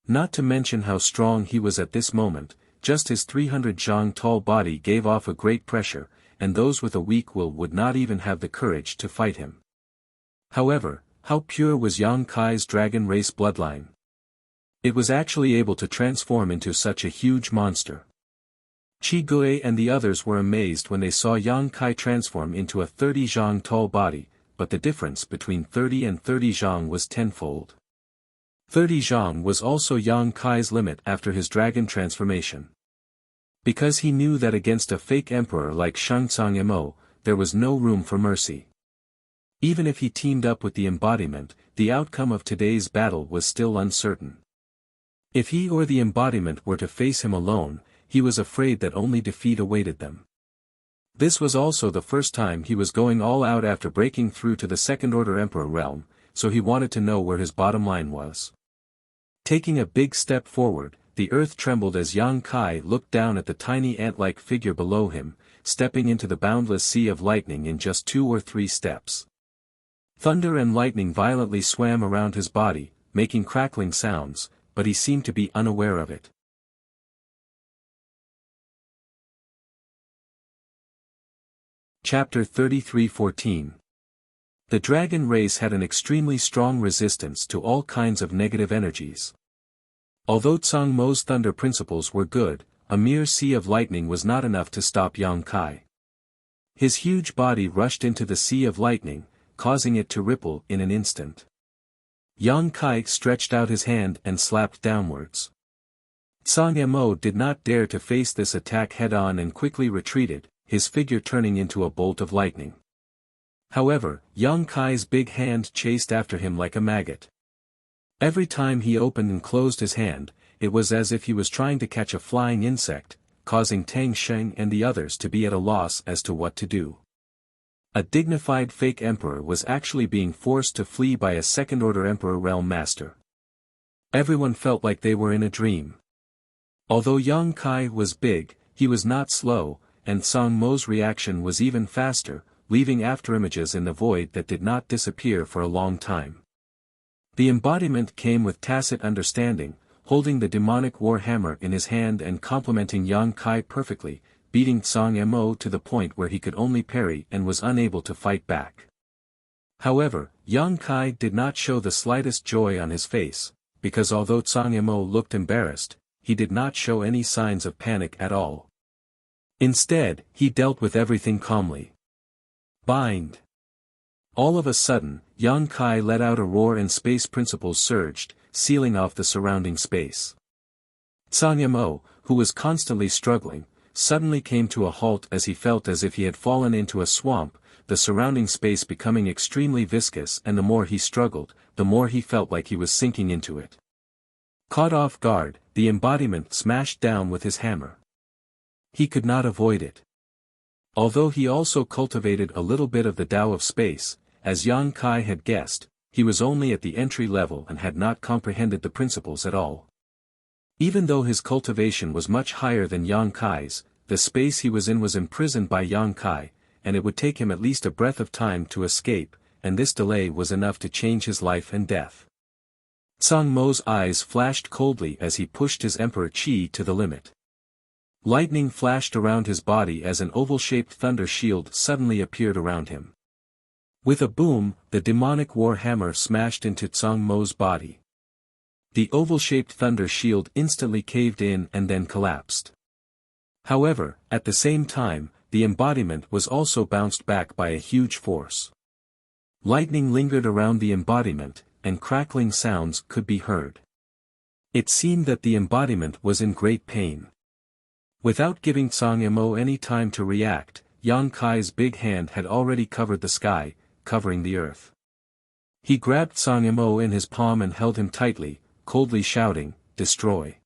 Not to mention how strong he was at this moment, just his 300 zhang tall body gave off a great pressure, and those with a weak will would not even have the courage to fight him. However, how pure was Yang Kai's dragon race bloodline? It was actually able to transform into such a huge monster. Qi Gui and the others were amazed when they saw Yang Kai transform into a 30 zhang tall body, but the difference between 30 and 30 zhang was tenfold. 30 zhang was also Yang Kai's limit after his dragon transformation. Because he knew that against a fake emperor like Zhang Mo, there was no room for mercy. Even if he teamed up with the embodiment, the outcome of today's battle was still uncertain. If he or the embodiment were to face him alone, he was afraid that only defeat awaited them. This was also the first time he was going all out after breaking through to the second-order Emperor realm, so he wanted to know where his bottom line was. Taking a big step forward, the earth trembled as Yang Kai looked down at the tiny ant-like figure below him, stepping into the boundless sea of lightning in just 2 or 3 steps. Thunder and lightning violently swam around his body, making crackling sounds, but he seemed to be unaware of it. Chapter 33:14. The dragon race had an extremely strong resistance to all kinds of negative energies. Although Tsang Mo's thunder principles were good, a mere sea of lightning was not enough to stop Yang Kai. His huge body rushed into the sea of lightning, causing it to ripple in an instant. Yang Kai stretched out his hand and slapped downwards. Tsang Mo did not dare to face this attack head-on and quickly retreated, his figure turning into a bolt of lightning. However, Yang Kai's big hand chased after him like a maggot. Every time he opened and closed his hand, it was as if he was trying to catch a flying insect, causing Tang Sheng and the others to be at a loss as to what to do. A dignified fake emperor was actually being forced to flee by a second-order emperor realm master. Everyone felt like they were in a dream. Although Yang Kai was big, he was not slow, and Tsang Mo's reaction was even faster, leaving afterimages in the void that did not disappear for a long time. The embodiment came with tacit understanding, holding the demonic war hammer in his hand and complementing Yang Kai perfectly, beating Tsang Mo to the point where he could only parry and was unable to fight back. However, Yang Kai did not show the slightest joy on his face, because although Tsang Mo looked embarrassed, he did not show any signs of panic at all. Instead, he dealt with everything calmly. Bind. All of a sudden, Yang Kai let out a roar and space principles surged, sealing off the surrounding space. Tsang Mo, who was constantly struggling, suddenly came to a halt as he felt as if he had fallen into a swamp, the surrounding space becoming extremely viscous, and the more he struggled, the more he felt like he was sinking into it. Caught off guard, the embodiment smashed down with his hammer. He could not avoid it. Although he also cultivated a little bit of the Tao of space, as Yang Kai had guessed, he was only at the entry level and had not comprehended the principles at all. Even though his cultivation was much higher than Yang Kai's, the space he was in was imprisoned by Yang Kai, and it would take him at least a breath of time to escape, and this delay was enough to change his life and death. Tsang Mo's eyes flashed coldly as he pushed his Emperor Qi to the limit. Lightning flashed around his body as an oval-shaped thunder shield suddenly appeared around him. With a boom, the demonic war hammer smashed into Tsang Mo's body. The oval-shaped thunder shield instantly caved in and then collapsed. However, at the same time, the embodiment was also bounced back by a huge force. Lightning lingered around the embodiment, and crackling sounds could be heard. It seemed that the embodiment was in great pain. Without giving Tsang Mo any time to react, Yang Kai's big hand had already covered the sky, covering the earth. He grabbed Tsang Mo in his palm and held him tightly, coldly shouting, "Destroy."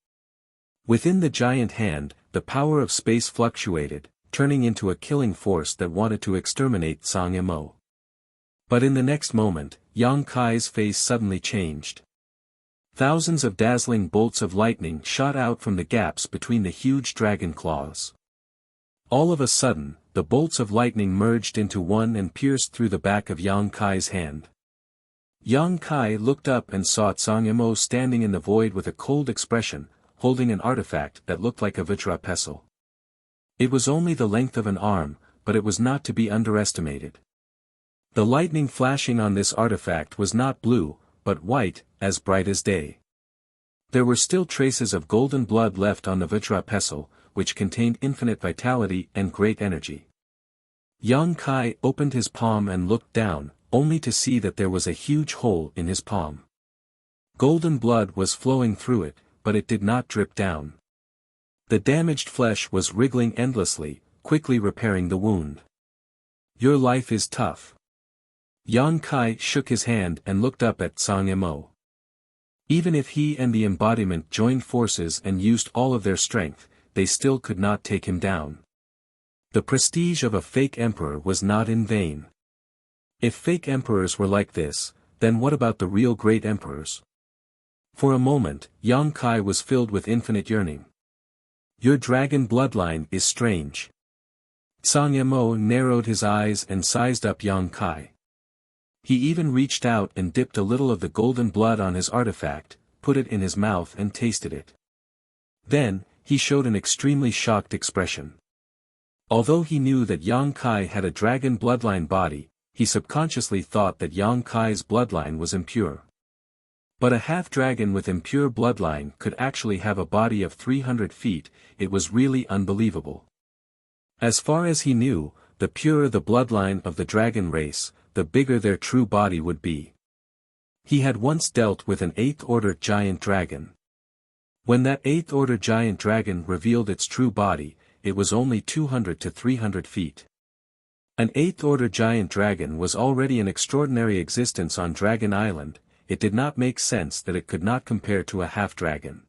Within the giant hand, the power of space fluctuated, turning into a killing force that wanted to exterminate Tsang Mo. But in the next moment, Yang Kai's face suddenly changed. Thousands of dazzling bolts of lightning shot out from the gaps between the huge dragon claws. All of a sudden, the bolts of lightning merged into one and pierced through the back of Yang Kai's hand. Yang Kai looked up and saw Tsang Mo standing in the void with a cold expression, holding an artifact that looked like a vajra pestle. It was only the length of an arm, but it was not to be underestimated. The lightning flashing on this artifact was not blue, but white, as bright as day. There were still traces of golden blood left on the vajra pestle, which contained infinite vitality and great energy. Yang Kai opened his palm and looked down, only to see that there was a huge hole in his palm. Golden blood was flowing through it, but it did not drip down. The damaged flesh was wriggling endlessly, quickly repairing the wound. "Your life is tough." Yang Kai shook his hand and looked up at Tsang Mo. Even if he and the embodiment joined forces and used all of their strength, they still could not take him down. The prestige of a fake emperor was not in vain. If fake emperors were like this, then what about the real great emperors? For a moment, Yang Kai was filled with infinite yearning. Your dragon bloodline is strange. Zhang Yimou narrowed his eyes and sized up Yang Kai. He even reached out and dipped a little of the golden blood on his artifact, put it in his mouth and tasted it. Then, he showed an extremely shocked expression. Although he knew that Yang Kai had a dragon bloodline body, he subconsciously thought that Yang Kai's bloodline was impure. But a half-dragon with impure bloodline could actually have a body of 300 feet, it was really unbelievable. As far as he knew, the purer the bloodline of the dragon race, the bigger their true body would be. He had once dealt with an 8th-order giant dragon. When that 8th-order giant dragon revealed its true body, it was only 200 to 300 feet. An 8th-order giant dragon was already an extraordinary existence on Dragon Island, it did not make sense that it could not compare to a half-dragon.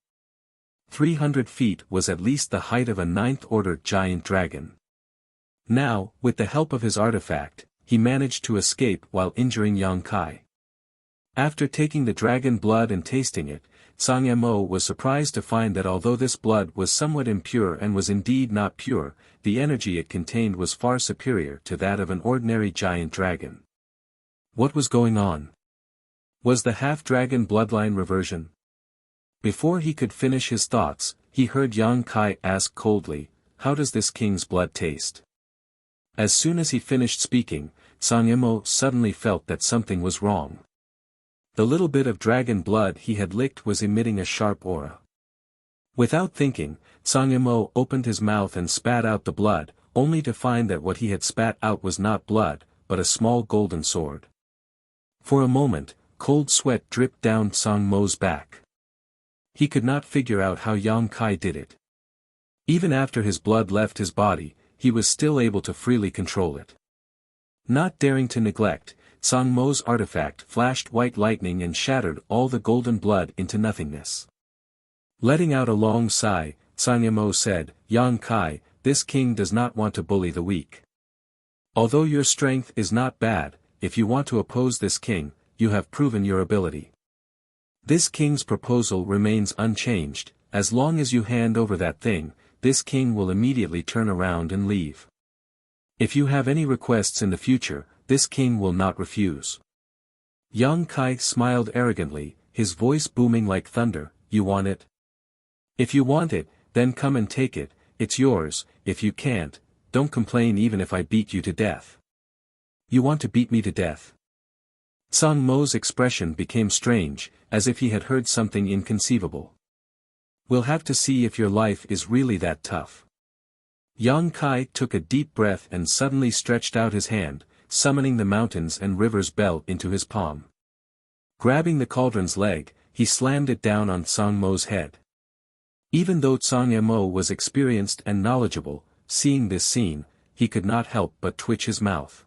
300 feet was at least the height of a 9th-order giant dragon. Now, with the help of his artifact, he managed to escape while injuring Yang Kai. After taking the dragon blood and tasting it, Zhang Yimou was surprised to find that although this blood was somewhat impure and was indeed not pure, the energy it contained was far superior to that of an ordinary giant dragon. What was going on? Was the half-dragon bloodline reversion? Before he could finish his thoughts, he heard Yang Kai ask coldly, "How does this king's blood taste?" As soon as he finished speaking, Zhang Yimou suddenly felt that something was wrong. The little bit of dragon blood he had licked was emitting a sharp aura. Without thinking, Zhang Yimou opened his mouth and spat out the blood, only to find that what he had spat out was not blood, but a small golden sword. For a moment, cold sweat dripped down Zhang Yimou's back. He could not figure out how Yang Kai did it. Even after his blood left his body, he was still able to freely control it. Not daring to neglect, Zhang Yimou's artifact flashed white lightning and shattered all the golden blood into nothingness. Letting out a long sigh, Zhang Yimou said, "Yang Kai, this king does not want to bully the weak. Although your strength is not bad, if you want to oppose this king, you have proven your ability. This king's proposal remains unchanged, as long as you hand over that thing, this king will immediately turn around and leave. If you have any requests in the future, this king will not refuse." Yang Kai smiled arrogantly, his voice booming like thunder, "You want it? If you want it, then come and take it, it's yours, if you can't, don't complain even if I beat you to death." "You want to beat me to death?" Zhang Yimou's expression became strange, as if he had heard something inconceivable. "We'll have to see if your life is really that tough." Yang Kai took a deep breath and suddenly stretched out his hand, summoning the mountains and rivers belt into his palm. Grabbing the cauldron's leg, he slammed it down on Zhang Yimou's head. Even though Zhang Yimou was experienced and knowledgeable, seeing this scene, he could not help but twitch his mouth.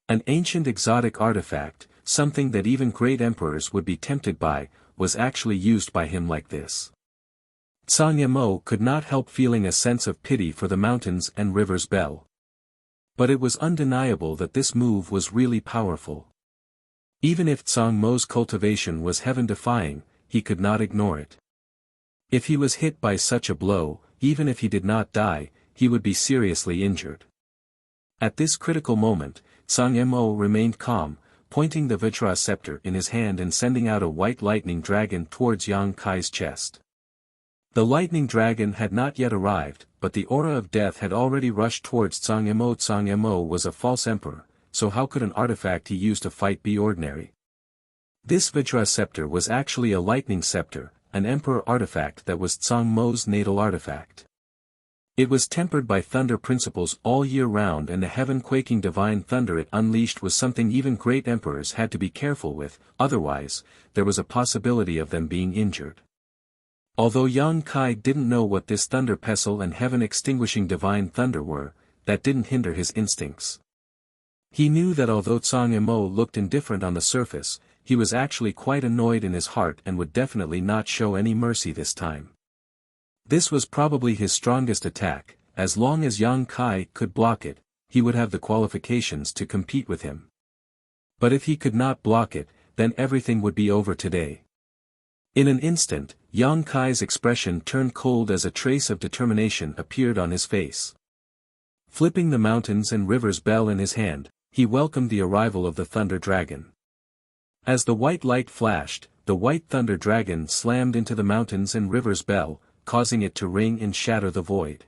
An ancient exotic artifact, something that even great emperors would be tempted by, was actually used by him like this. Zhang Yimou could not help feeling a sense of pity for the mountains and rivers bell. But it was undeniable that this move was really powerful. Even if Zhang Yimou's cultivation was heaven-defying, he could not ignore it. If he was hit by such a blow, even if he did not die, he would be seriously injured. At this critical moment, Zhang Yimou remained calm, pointing the Vajra scepter in his hand and sending out a white lightning dragon towards Yang Kai's chest. The lightning dragon had not yet arrived, but the aura of death had already rushed towards Zhang Yimou. Zhang Yimou was a false emperor, so how could an artifact he used to fight be ordinary? This Vajra scepter was actually a lightning scepter, an emperor artifact that was Zhang Yimou's natal artifact. It was tempered by thunder principles all year round, and the heaven-quaking divine thunder it unleashed was something even great emperors had to be careful with, otherwise, there was a possibility of them being injured. Although Yang Kai didn't know what this thunder pestle and heaven-extinguishing divine thunder were, that didn't hinder his instincts. He knew that although Zhang Yimou looked indifferent on the surface, he was actually quite annoyed in his heart and would definitely not show any mercy this time. This was probably his strongest attack, as long as Yang Kai could block it, he would have the qualifications to compete with him. But if he could not block it, then everything would be over today. In an instant, Yang Kai's expression turned cold as a trace of determination appeared on his face. Flipping the mountains and rivers bell in his hand, he welcomed the arrival of the Thunder Dragon. As the white light flashed, the white Thunder Dragon slammed into the mountains and rivers bell, causing it to ring and shatter the void.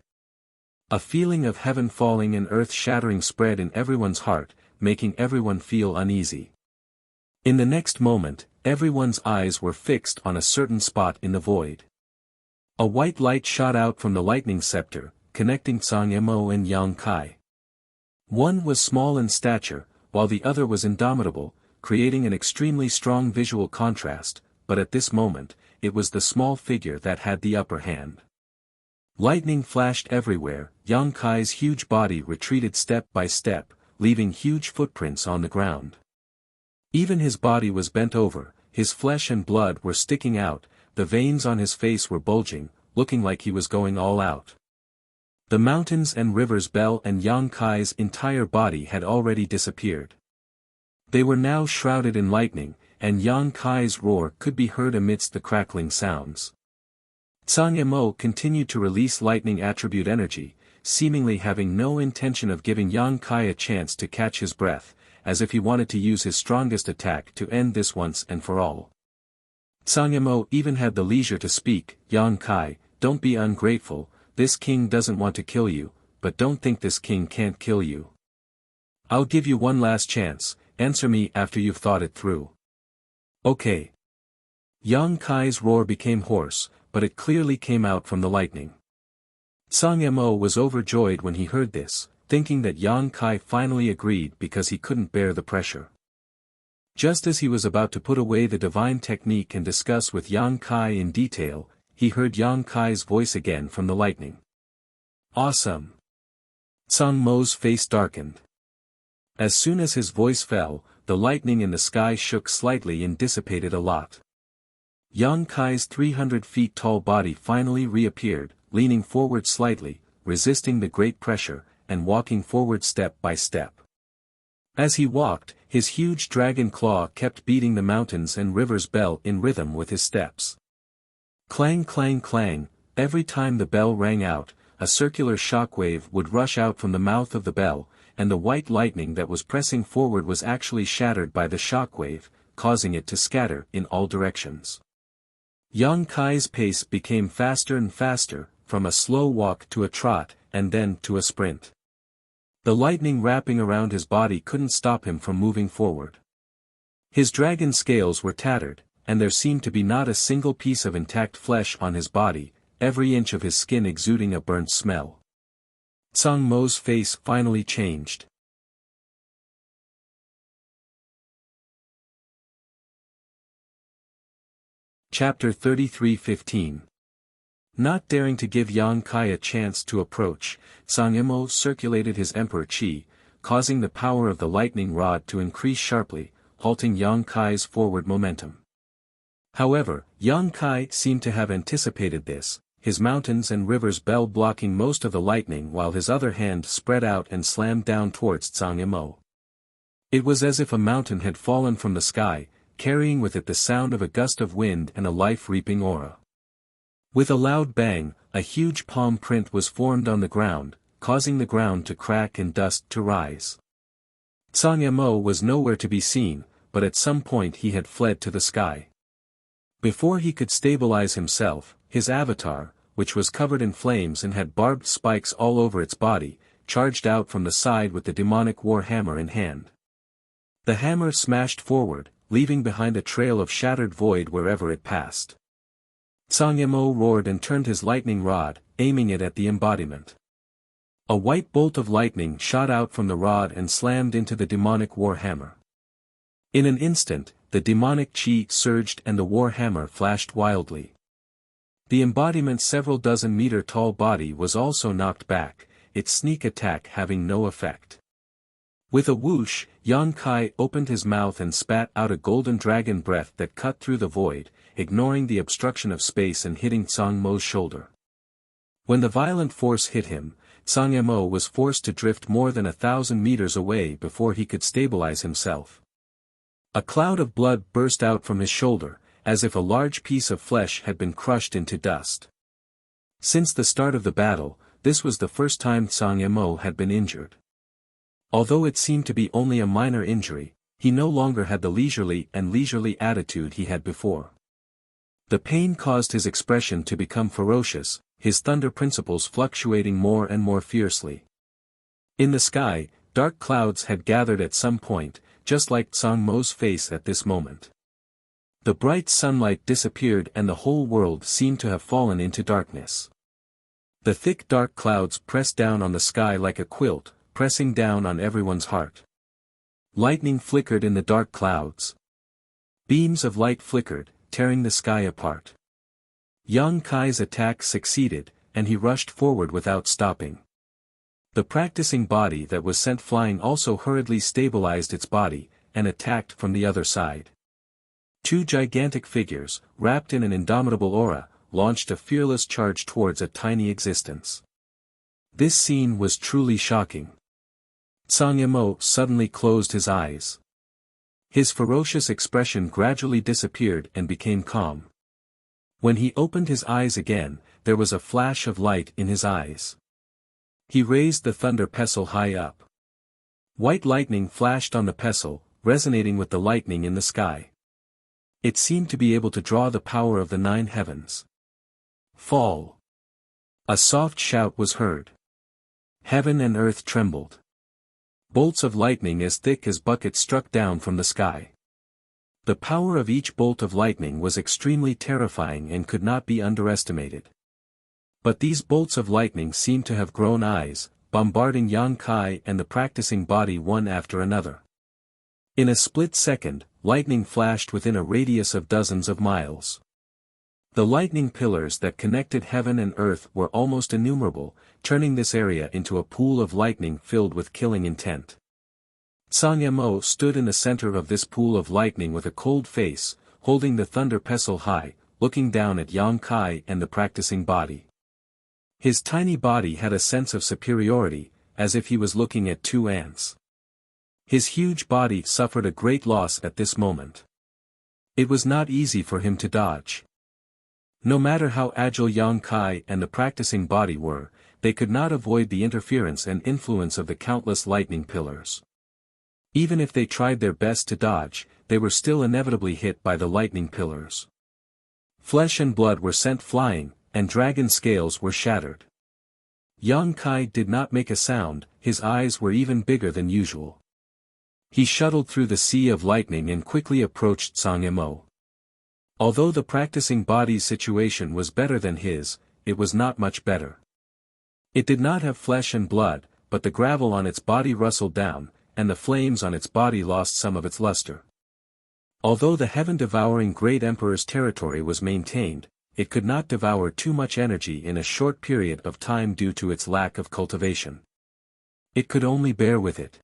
A feeling of heaven falling and earth shattering spread in everyone's heart, making everyone feel uneasy. In the next moment, everyone's eyes were fixed on a certain spot in the void. A white light shot out from the lightning scepter, connecting Zhang Yimou and Yang Kai. One was small in stature, while the other was indomitable, creating an extremely strong visual contrast, but at this moment, it was the small figure that had the upper hand. Lightning flashed everywhere, Yang Kai's huge body retreated step by step, leaving huge footprints on the ground. Even his body was bent over, his flesh and blood were sticking out, the veins on his face were bulging, looking like he was going all out. The mountains and rivers bell and Yang Kai's entire body had already disappeared. They were now shrouded in lightning, and Yang Kai's roar could be heard amidst the crackling sounds. Zhang Yimou continued to release lightning attribute energy, seemingly having no intention of giving Yang Kai a chance to catch his breath, as if he wanted to use his strongest attack to end this once and for all. Zhang Yimou even had the leisure to speak, "Yang Kai, don't be ungrateful, this king doesn't want to kill you, but don't think this king can't kill you. I'll give you one last chance, answer me after you've thought it through." "Okay." Yang Kai's roar became hoarse, but it clearly came out from the lightning. Zhang Yimou was overjoyed when he heard this, thinking that Yang Kai finally agreed because he couldn't bear the pressure. Just as he was about to put away the divine technique and discuss with Yang Kai in detail, he heard Yang Kai's voice again from the lightning. "Awesome." Zhang Mo's face darkened. As soon as his voice fell, the lightning in the sky shook slightly and dissipated a lot. Yang Kai's 300 feet tall body finally reappeared, leaning forward slightly, resisting the great pressure, and walking forward step by step. As he walked, his huge dragon claw kept beating the mountains and rivers bell in rhythm with his steps. Clang clang clang, every time the bell rang out, a circular shockwave would rush out from the mouth of the bell, and the white lightning that was pressing forward was actually shattered by the shockwave, causing it to scatter in all directions. Yang Kai's pace became faster and faster, from a slow walk to a trot, and then to a sprint. The lightning wrapping around his body couldn't stop him from moving forward. His dragon scales were tattered, and there seemed to be not a single piece of intact flesh on his body, every inch of his skin exuding a burnt smell. Zhang Mo's face finally changed. Chapter 33:15. Not daring to give Yang Kai a chance to approach, Zhang Yimou circulated his Emperor Qi, causing the power of the lightning rod to increase sharply, halting Yang Kai's forward momentum. However, Yang Kai seemed to have anticipated this, his mountains and rivers bell blocking most of the lightning while his other hand spread out and slammed down towards Zhang Yimou. It was as if a mountain had fallen from the sky, carrying with it the sound of a gust of wind and a life-reaping aura. With a loud bang, a huge palm print was formed on the ground, causing the ground to crack and dust to rise. Zhang Yimou was nowhere to be seen, but at some point he had fled to the sky. Before he could stabilize himself, his avatar, which was covered in flames and had barbed spikes all over its body, charged out from the side with the demonic war hammer in hand. The hammer smashed forward, leaving behind a trail of shattered void wherever it passed. Zhang Yimou roared and turned his lightning rod, aiming it at the embodiment. A white bolt of lightning shot out from the rod and slammed into the demonic war hammer. In an instant, the demonic chi surged and the war hammer flashed wildly. The embodiment's several dozen meter tall body was also knocked back, its sneak attack having no effect. With a whoosh, Yang Kai opened his mouth and spat out a golden dragon breath that cut through the void, ignoring the obstruction of space and hitting Zhang Mo's shoulder. When the violent force hit him, Sang Mo was forced to drift more than 1,000 meters away before he could stabilize himself. A cloud of blood burst out from his shoulder, as if a large piece of flesh had been crushed into dust. Since the start of the battle, this was the first time Sang Mo had been injured. Although it seemed to be only a minor injury, he no longer had the leisurely attitude he had before. The pain caused his expression to become ferocious, his thunder principles fluctuating more and more fiercely. In the sky, dark clouds had gathered at some point, just like Sang Mo's face at this moment. The bright sunlight disappeared and the whole world seemed to have fallen into darkness. The thick dark clouds pressed down on the sky like a quilt, pressing down on everyone's heart. Lightning flickered in the dark clouds. Beams of light flickered, tearing the sky apart. Yang Kai's attack succeeded, and he rushed forward without stopping. The practicing body that was sent flying also hurriedly stabilized its body, and attacked from the other side. Two gigantic figures, wrapped in an indomitable aura, launched a fearless charge towards a tiny existence. This scene was truly shocking. Sang Mo suddenly closed his eyes. His ferocious expression gradually disappeared and became calm. When he opened his eyes again, there was a flash of light in his eyes. He raised the thunder pestle high up. White lightning flashed on the pestle, resonating with the lightning in the sky. It seemed to be able to draw the power of the 9 heavens. Fall! A soft shout was heard. Heaven and earth trembled. Bolts of lightning as thick as buckets struck down from the sky. The power of each bolt of lightning was extremely terrifying and could not be underestimated. But these bolts of lightning seemed to have grown eyes, bombarding Yang Kai and the practicing body one after another. In a split second, lightning flashed within a radius of dozens of miles. The lightning pillars that connected heaven and earth were almost innumerable, turning this area into a pool of lightning filled with killing intent. Sang Mo stood in the center of this pool of lightning with a cold face, holding the thunder pestle high, looking down at Yang Kai and the practicing body. His tiny body had a sense of superiority, as if he was looking at 2 ants. His huge body suffered a great loss at this moment. It was not easy for him to dodge. No matter how agile Yang Kai and the practicing body were, they could not avoid the interference and influence of the countless lightning pillars. Even if they tried their best to dodge, they were still inevitably hit by the lightning pillars. Flesh and blood were sent flying, and dragon scales were shattered. Yang Kai did not make a sound, his eyes were even bigger than usual. He shuttled through the sea of lightning and quickly approached Sang Mo. Although the practicing body's situation was better than his, it was not much better. It did not have flesh and blood, but the gravel on its body rustled down, and the flames on its body lost some of its luster. Although the heaven-devouring Great Emperor's territory was maintained, it could not devour too much energy in a short period of time due to its lack of cultivation. It could only bear with it.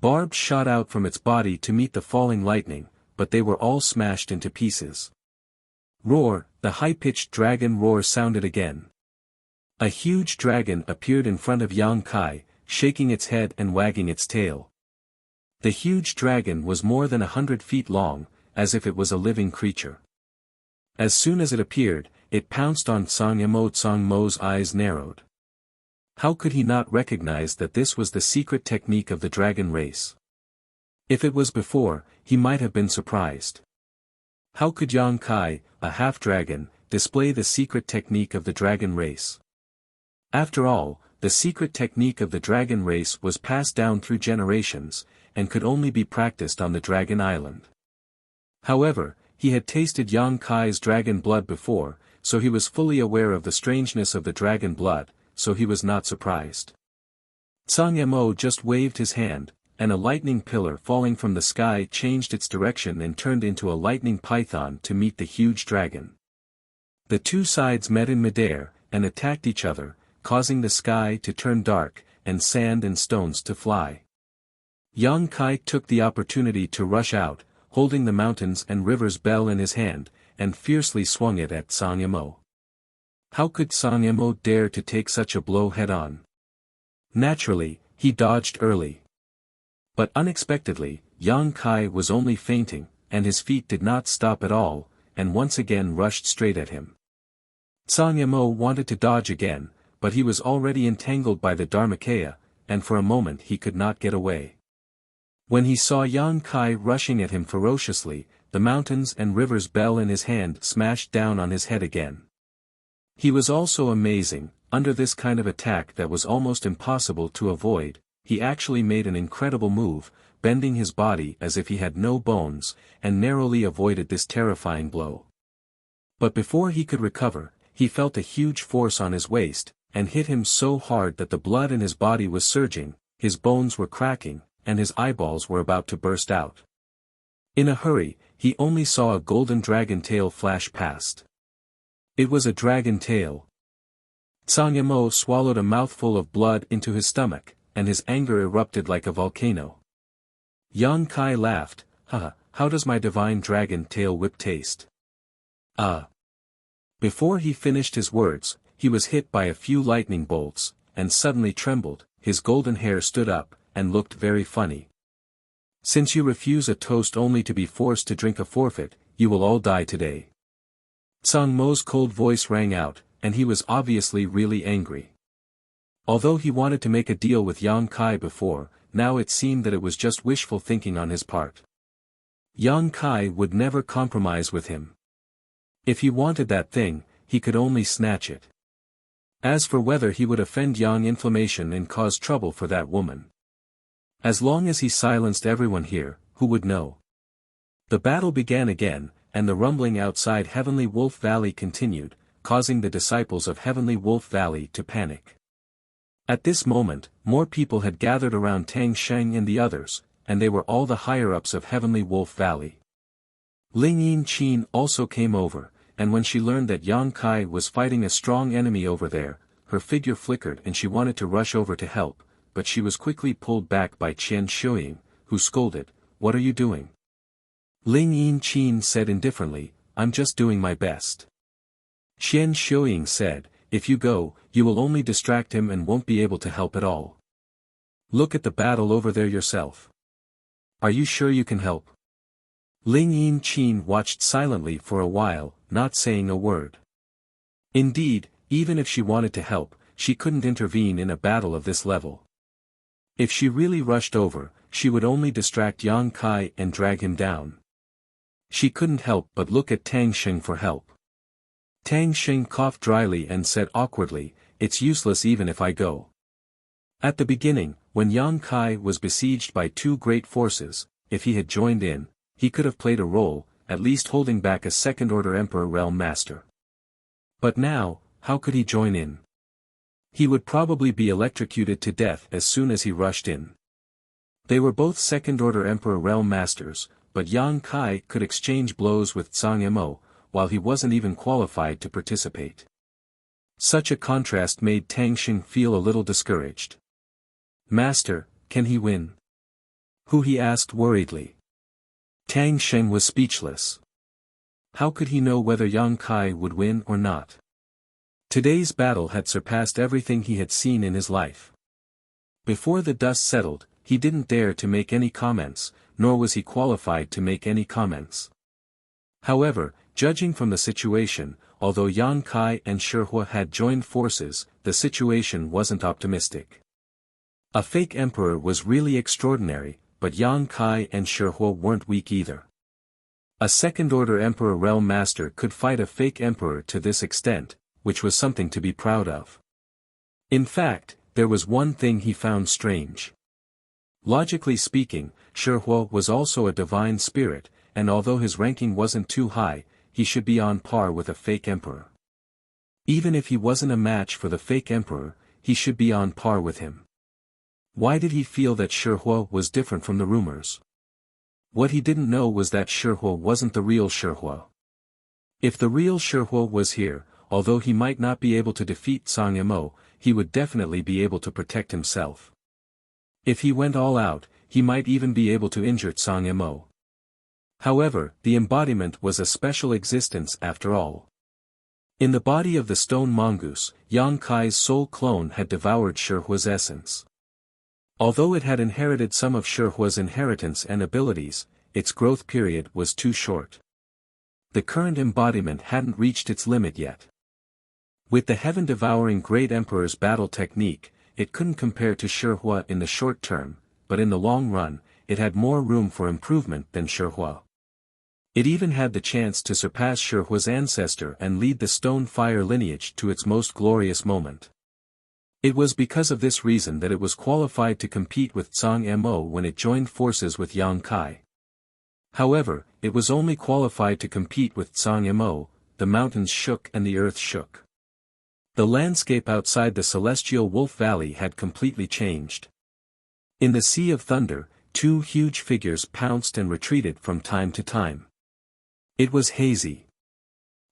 Barbs shot out from its body to meet the falling lightning, but they were all smashed into pieces. Roar! The high-pitched dragon roar sounded again. A huge dragon appeared in front of Yang Kai, shaking its head and wagging its tail. The huge dragon was more than 100 feet long, as if it was a living creature. As soon as it appeared, it pounced on Sang Mo. Sang Mo's eyes narrowed. How could he not recognize that this was the secret technique of the dragon race? If it was before, he might have been surprised. How could Yang Kai, a half-dragon, display the secret technique of the dragon race? After all, the secret technique of the dragon race was passed down through generations, and could only be practiced on the Dragon Island. However, he had tasted Yang Kai's dragon blood before, so he was fully aware of the strangeness of the dragon blood, so he was not surprised. Sang Mo just waved his hand, and a lightning pillar falling from the sky changed its direction and turned into a lightning python to meet the huge dragon. The two sides met in midair, and attacked each other, causing the sky to turn dark, and sand and stones to fly. Yang Kai took the opportunity to rush out, holding the mountains and rivers bell in his hand, and fiercely swung it at Sang Mo. How could Sang Mo dare to take such a blow head-on? Naturally, he dodged early. But unexpectedly, Yang Kai was only fainting, and his feet did not stop at all, and once again rushed straight at him. Zhang Yimou wanted to dodge again, but he was already entangled by the Dharmakaya, and for a moment he could not get away. When he saw Yang Kai rushing at him ferociously, the mountains and rivers bell in his hand smashed down on his head again. He was also amazing. Under this kind of attack that was almost impossible to avoid, he actually made an incredible move, bending his body as if he had no bones, and narrowly avoided this terrifying blow. But before he could recover, he felt a huge force on his waist, and hit him so hard that the blood in his body was surging, his bones were cracking, and his eyeballs were about to burst out. In a hurry, he only saw a golden dragon tail flash past. It was a dragon tail. Zhang Yimou swallowed a mouthful of blood into his stomach, and his anger erupted like a volcano. Yang Kai laughed, "Haha, how does my divine dragon tail whip taste?" Before he finished his words, he was hit by a few lightning bolts, and suddenly trembled, his golden hair stood up, and looked very funny. "Since you refuse a toast only to be forced to drink a forfeit, you will all die today." Zhang Mo's cold voice rang out, and he was obviously really angry. Although he wanted to make a deal with Yang Kai before, now it seemed that it was just wishful thinking on his part. Yang Kai would never compromise with him. If he wanted that thing, he could only snatch it. As for whether he would offend Yang Inflammation and cause trouble for that woman. As long as he silenced everyone here, who would know? The battle began again, and the rumbling outside Heavenly Wolf Valley continued, causing the disciples of Heavenly Wolf Valley to panic. At this moment, more people had gathered around Tang Sheng and the others, and they were all the higher-ups of Heavenly Wolf Valley. Ling Yin Qin also came over, and when she learned that Yang Kai was fighting a strong enemy over there, her figure flickered and she wanted to rush over to help, but she was quickly pulled back by Qian Shuiying, who scolded, "What are you doing?" Ling Yin Qin said indifferently, "I'm just doing my best." Qian Shuiying said, "If you go, you will only distract him and won't be able to help at all. Look at the battle over there yourself. Are you sure you can help?" Ling Yin Qin watched silently for a while, not saying a word. Indeed, even if she wanted to help, she couldn't intervene in a battle of this level. If she really rushed over, she would only distract Yang Kai and drag him down. She couldn't help but look at Tang Sheng for help. Tang Sheng coughed dryly and said awkwardly, "It's useless even if I go." At the beginning, when Yang Kai was besieged by two great forces, if he had joined in, he could have played a role, at least holding back a second-order Emperor Realm Master. But now, how could he join in? He would probably be electrocuted to death as soon as he rushed in. They were both second-order Emperor Realm Masters, but Yang Kai could exchange blows with Zhang Yimou, while he wasn't even qualified to participate. Such a contrast made Tang Sheng feel a little discouraged. "Master, can he win?" Who he asked worriedly. Tang Sheng was speechless. How could he know whether Yang Kai would win or not? Today's battle had surpassed everything he had seen in his life. Before the dust settled, he didn't dare to make any comments, nor was he qualified to make any comments. However, judging from the situation, although Yang Kai and Shihua had joined forces, the situation wasn't optimistic. A fake emperor was really extraordinary, but Yang Kai and Shihua weren't weak either. A second-order Emperor Realm Master could fight a fake emperor to this extent, which was something to be proud of. In fact, there was one thing he found strange. Logically speaking, Shihua was also a divine spirit, and although his ranking wasn't too high, he should be on par with a fake emperor. Even if he wasn't a match for the fake emperor, he should be on par with him. Why did he feel that Shihua was different from the rumors? What he didn't know was that Shihua wasn't the real Shihua. If the real Shihua was here, although he might not be able to defeat Zhang Yimou, he would definitely be able to protect himself. If he went all out, he might even be able to injure Zhang Yimou. However, the embodiment was a special existence after all. In the body of the stone mongoose, Yang Kai's soul clone had devoured Shi Hua's essence. Although it had inherited some of Shi Hua's inheritance and abilities, its growth period was too short. The current embodiment hadn't reached its limit yet. With the heaven-devouring Great Emperor's battle technique, it couldn't compare to Shi Hua in the short term, but in the long run, it had more room for improvement than Shi Hua. It even had the chance to surpass Shi Hua's ancestor and lead the stone fire lineage to its most glorious moment. It was because of this reason that it was qualified to compete with Zhang Mo when it joined forces with Yang Kai. However, it was only qualified to compete with Zhang Mo. The mountains shook and the earth shook. The landscape outside the celestial Wolf Valley had completely changed. In the Sea of Thunder, two huge figures pounced and retreated from time to time. It was hazy.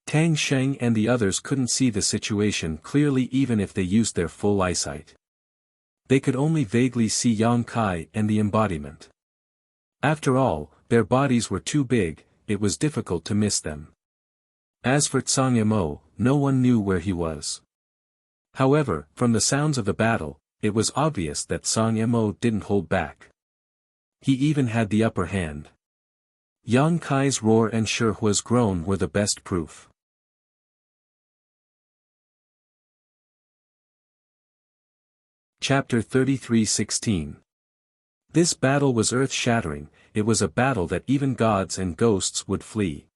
Tang Sheng and the others couldn't see the situation clearly even if they used their full eyesight. They could only vaguely see Yang Kai and the embodiment. After all, their bodies were too big, it was difficult to miss them. As for Zhang Mo, no one knew where he was. However, from the sounds of the battle, it was obvious that Zhang Mo didn't hold back. He even had the upper hand. Yang Kai's roar and Shi Hua's groan were the best proof. Chapter 33:16. This battle was earth-shattering, it was a battle that even gods and ghosts would flee.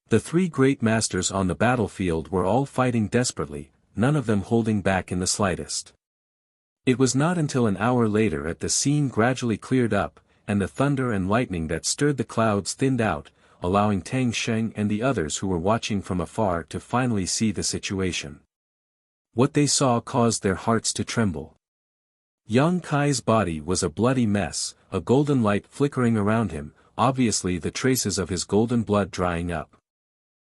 The three great masters on the battlefield were all fighting desperately, none of them holding back in the slightest. It was not until an hour later that the scene gradually cleared up, and the thunder and lightning that stirred the clouds thinned out, allowing Tang Sheng and the others who were watching from afar to finally see the situation. What they saw caused their hearts to tremble. Yang Kai's body was a bloody mess, a golden light flickering around him, obviously the traces of his golden blood drying up.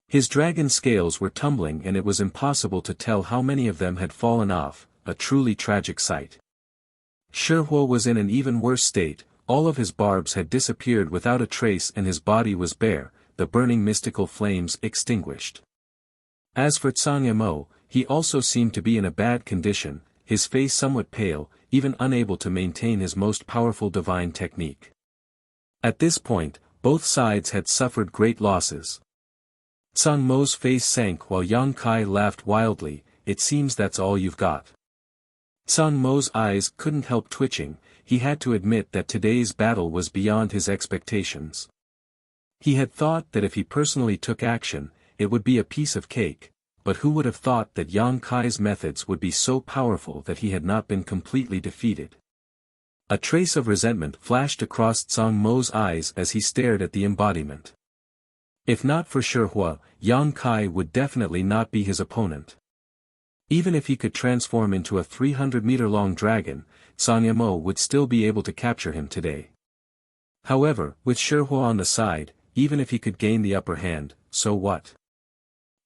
His dragon scales were tumbling and it was impossible to tell how many of them had fallen off, a truly tragic sight. Shi Hua was in an even worse state. All of his barbs had disappeared without a trace and his body was bare, the burning mystical flames extinguished. As for Zhang Mo, he also seemed to be in a bad condition, his face somewhat pale, even unable to maintain his most powerful divine technique. At this point, both sides had suffered great losses. Zhang Mo's face sank while Yang Kai laughed wildly, "It seems that's all you've got." Zhang Mo's eyes couldn't help twitching. He had to admit that today's battle was beyond his expectations. He had thought that if he personally took action, it would be a piece of cake, but who would have thought that Yang Kai's methods would be so powerful that he had not been completely defeated. A trace of resentment flashed across Zhang Mo's eyes as he stared at the embodiment. If not for Shi Hua, Yang Kai would definitely not be his opponent. Even if he could transform into a 300-meter-long dragon, Zhang Mo would still be able to capture him today. However, with Shi Hua on the side, even if he could gain the upper hand, so what?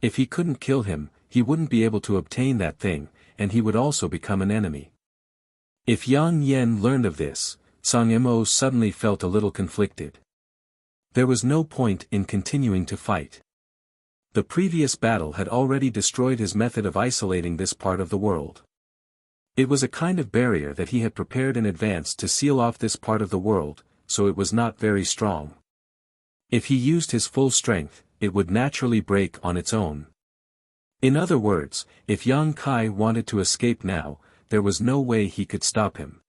If he couldn't kill him, he wouldn't be able to obtain that thing, and he would also become an enemy. If Yang Yen learned of this, Zhang Mo suddenly felt a little conflicted. There was no point in continuing to fight. The previous battle had already destroyed his method of isolating this part of the world. It was a kind of barrier that he had prepared in advance to seal off this part of the world, so it was not very strong. If he used his full strength, it would naturally break on its own. In other words, if Yang Kai wanted to escape now, there was no way he could stop him.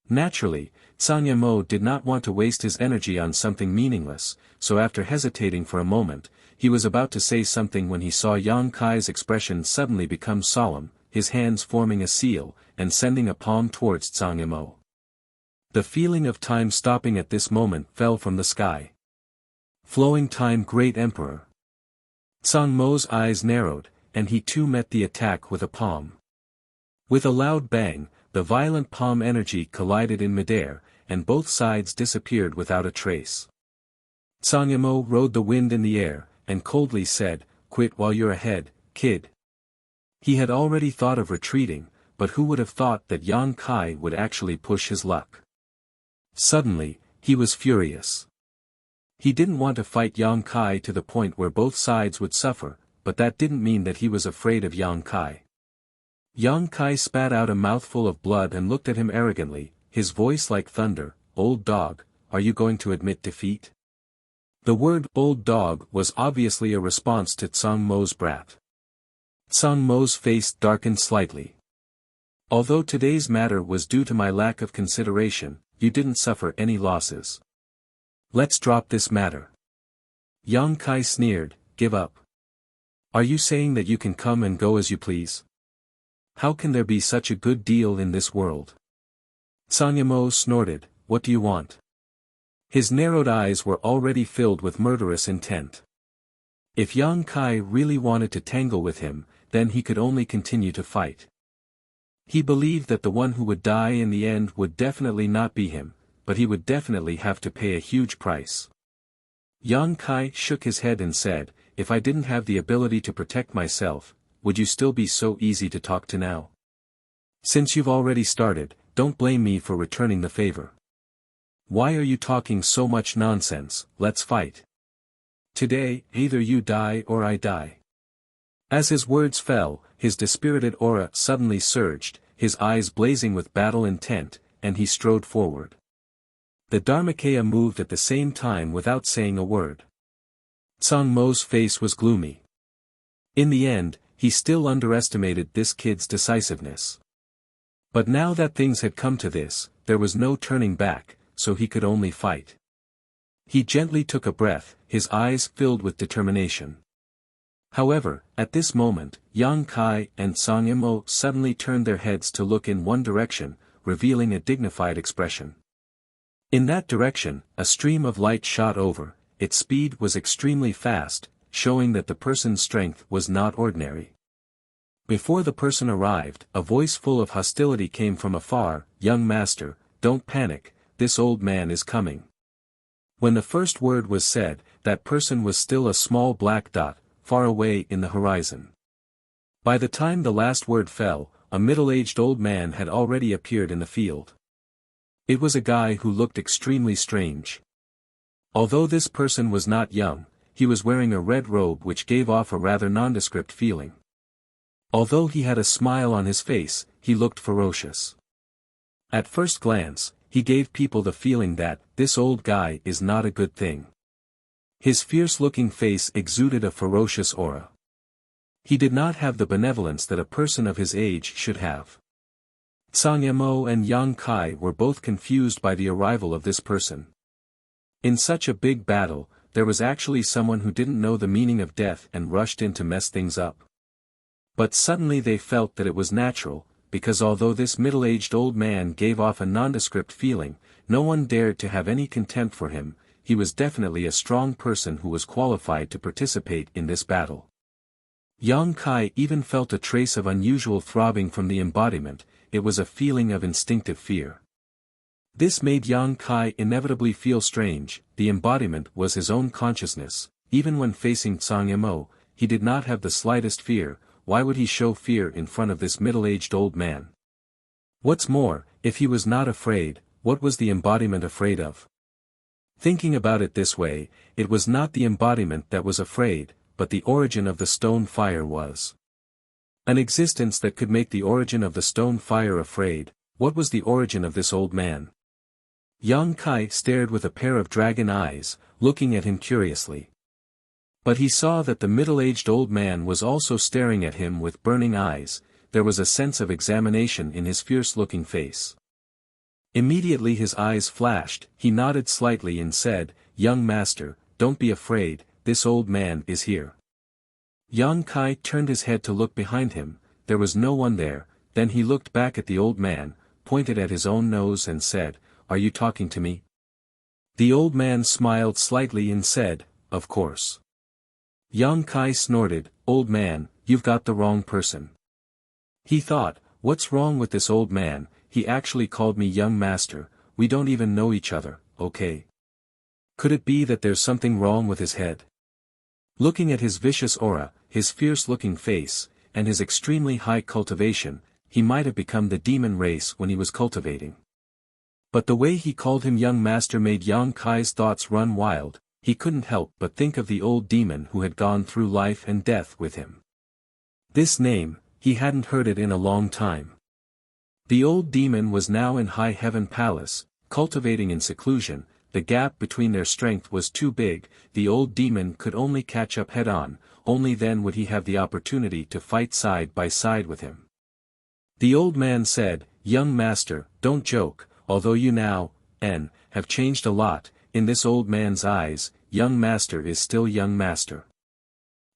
Naturally, Zhang Mo did not want to waste his energy on something meaningless, so after hesitating for a moment, he was about to say something when he saw Yang Kai's expression suddenly become solemn, his hands forming a seal, and sending a palm towards Zhang Mo. The feeling of time stopping at this moment fell from the sky. Flowing time, Great Emperor. Zhang Mo's eyes narrowed, and he too met the attack with a palm. With a loud bang, the violent palm energy collided in midair, and both sides disappeared without a trace. Zhang Mo rode the wind in the air, and coldly said, "Quit while you're ahead, kid." He had already thought of retreating, but who would have thought that Yang Kai would actually push his luck? Suddenly, he was furious. He didn't want to fight Yang Kai to the point where both sides would suffer, but that didn't mean that he was afraid of Yang Kai. Yang Kai spat out a mouthful of blood and looked at him arrogantly, his voice like thunder. "Old dog, are you going to admit defeat?" The word "old dog" was obviously a response to Tsang Mo's brat. Tsang Mo's face darkened slightly. "Although today's matter was due to my lack of consideration, you didn't suffer any losses. Let's drop this matter." Yang Kai sneered, "Give up. Are you saying that you can come and go as you please? How can there be such a good deal in this world?" Tsang Mo snorted, "What do you want?" His narrowed eyes were already filled with murderous intent. If Yang Kai really wanted to tangle with him, then he could only continue to fight. He believed that the one who would die in the end would definitely not be him, but he would definitely have to pay a huge price. Yang Kai shook his head and said, "If I didn't have the ability to protect myself, would you still be so easy to talk to now? Since you've already started, don't blame me for returning the favor. Why are you talking so much nonsense? Let's fight. Today, either you die or I die." As his words fell, his dispirited aura suddenly surged, his eyes blazing with battle intent, and he strode forward. The Dharmakaya moved at the same time without saying a word. Tsang Mo's face was gloomy. In the end, he still underestimated this kid's decisiveness. But now that things had come to this, there was no turning back, so he could only fight. He gently took a breath, his eyes filled with determination. However, at this moment, Yang Kai and Tsang Mo suddenly turned their heads to look in one direction, revealing a dignified expression. In that direction, a stream of light shot over, its speed was extremely fast, showing that the person's strength was not ordinary. Before the person arrived, a voice full of hostility came from afar, "Young master, don't panic, this old man is coming." When the first word was said, that person was still a small black dot, far away in the horizon. By the time the last word fell, a middle-aged old man had already appeared in the field. It was a guy who looked extremely strange. Although this person was not young, he was wearing a red robe which gave off a rather nondescript feeling. Although he had a smile on his face, he looked ferocious. At first glance, he gave people the feeling that, this old guy is not a good thing. His fierce-looking face exuded a ferocious aura. He did not have the benevolence that a person of his age should have. Tsang Mo and Yang Kai were both confused by the arrival of this person. In such a big battle, there was actually someone who didn't know the meaning of death and rushed in to mess things up. But suddenly they felt that it was natural, because although this middle-aged old man gave off a nondescript feeling, no one dared to have any contempt for him. He was definitely a strong person who was qualified to participate in this battle. Yang Kai even felt a trace of unusual throbbing from the embodiment, it was a feeling of instinctive fear. This made Yang Kai inevitably feel strange, the embodiment was his own consciousness, even when facing Tsang Mo, he did not have the slightest fear. Why would he show fear in front of this middle-aged old man? What's more, if he was not afraid, what was the embodiment afraid of? Thinking about it this way, it was not the embodiment that was afraid, but the origin of the stone fire was. An existence that could make the origin of the stone fire afraid. What was the origin of this old man? Yang Kai stared with a pair of dragon eyes, looking at him curiously. But he saw that the middle-aged old man was also staring at him with burning eyes. There was a sense of examination in his fierce-looking face. Immediately his eyes flashed, he nodded slightly and said, "Young master, don't be afraid, this old man is here." Yang Kai turned his head to look behind him, there was no one there, then he looked back at the old man, pointed at his own nose and said, "Are you talking to me?" The old man smiled slightly and said, "Of course." Yang Kai snorted, "Old man, you've got the wrong person." He thought, what's wrong with this old man, he actually called me young master, we don't even know each other, okay? Could it be that there's something wrong with his head? Looking at his vicious aura, his fierce-looking face, and his extremely high cultivation, he might have become the demon race when he was cultivating. But the way he called him young master made Yang Kai's thoughts run wild. he couldn't help but think of the old demon who had gone through life and death with him. This name, he hadn't heard it in a long time. The old demon was now in High Heaven Palace, cultivating in seclusion. The gap between their strength was too big, the old demon could only catch up head-on, only then would he have the opportunity to fight side by side with him. The old man said, "Young master, don't joke, although you now, have changed a lot, in this old man's eyes, young master is still young master."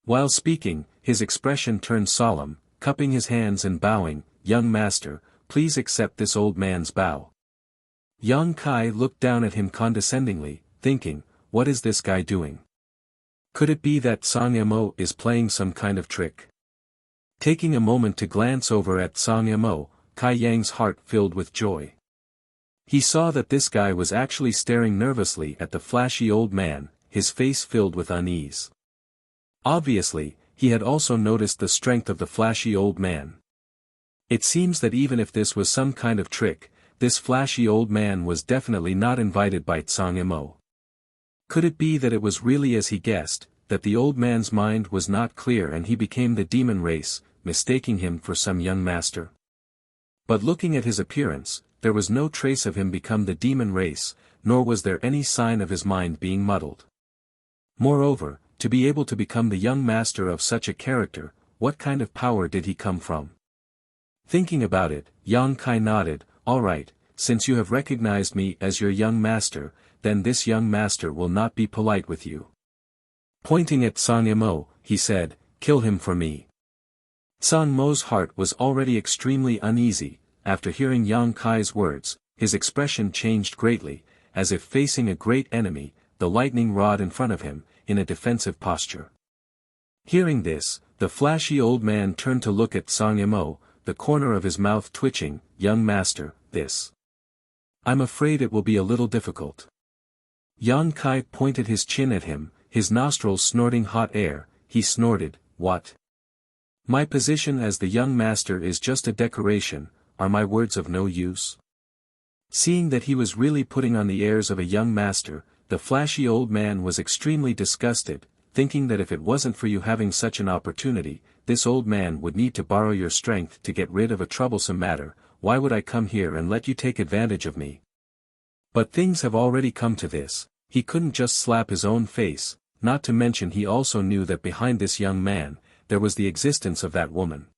While speaking, his expression turned solemn, cupping his hands and bowing, "Young master, please accept this old man's bow." Yang Kai looked down at him condescendingly, thinking, what is this guy doing? Could it be that Song Yamo is playing some kind of trick? Taking a moment to glance over at Song Yamo, Kai Yang's heart filled with joy. He saw that this guy was actually staring nervously at the flashy old man, his face filled with unease. Obviously, he had also noticed the strength of the flashy old man. It seems that even if this was some kind of trick, this flashy old man was definitely not invited by Song Yamo. Could it be that it was really as he guessed, that the old man's mind was not clear and he became the demon race, mistaking him for some young master? But looking at his appearance, there was no trace of him become the demon race, nor was there any sign of his mind being muddled. Moreover, to be able to become the young master of such a character, what kind of power did he come from? Thinking about it, Yang Kai nodded, "All right, since you have recognized me as your young master, then this young master will not be polite with you." Pointing at Song Yamo, he said, "Kill him for me." Song Mo's heart was already extremely uneasy. After hearing Yang Kai's words, his expression changed greatly, as if facing a great enemy, the lightning rod in front of him, in a defensive posture. Hearing this, the flashy old man turned to look at Song Yamo, the corner of his mouth twitching. "Young master, this. I'm afraid it will be a little difficult." Yang Kai pointed his chin at him, his nostrils snorting hot air. He snorted, "What? My position as the young master is just a decoration, are my words of no use?" Seeing that he was really putting on the airs of a young master, the flashy old man was extremely disgusted, thinking that if it wasn't for you having such an opportunity, this old man would need to borrow your strength to get rid of a troublesome matter. Why would I come here and let you take advantage of me? But things have already come to this, he couldn't just slap his own face, not to mention he also knew that behind this young man, there was the existence of that woman.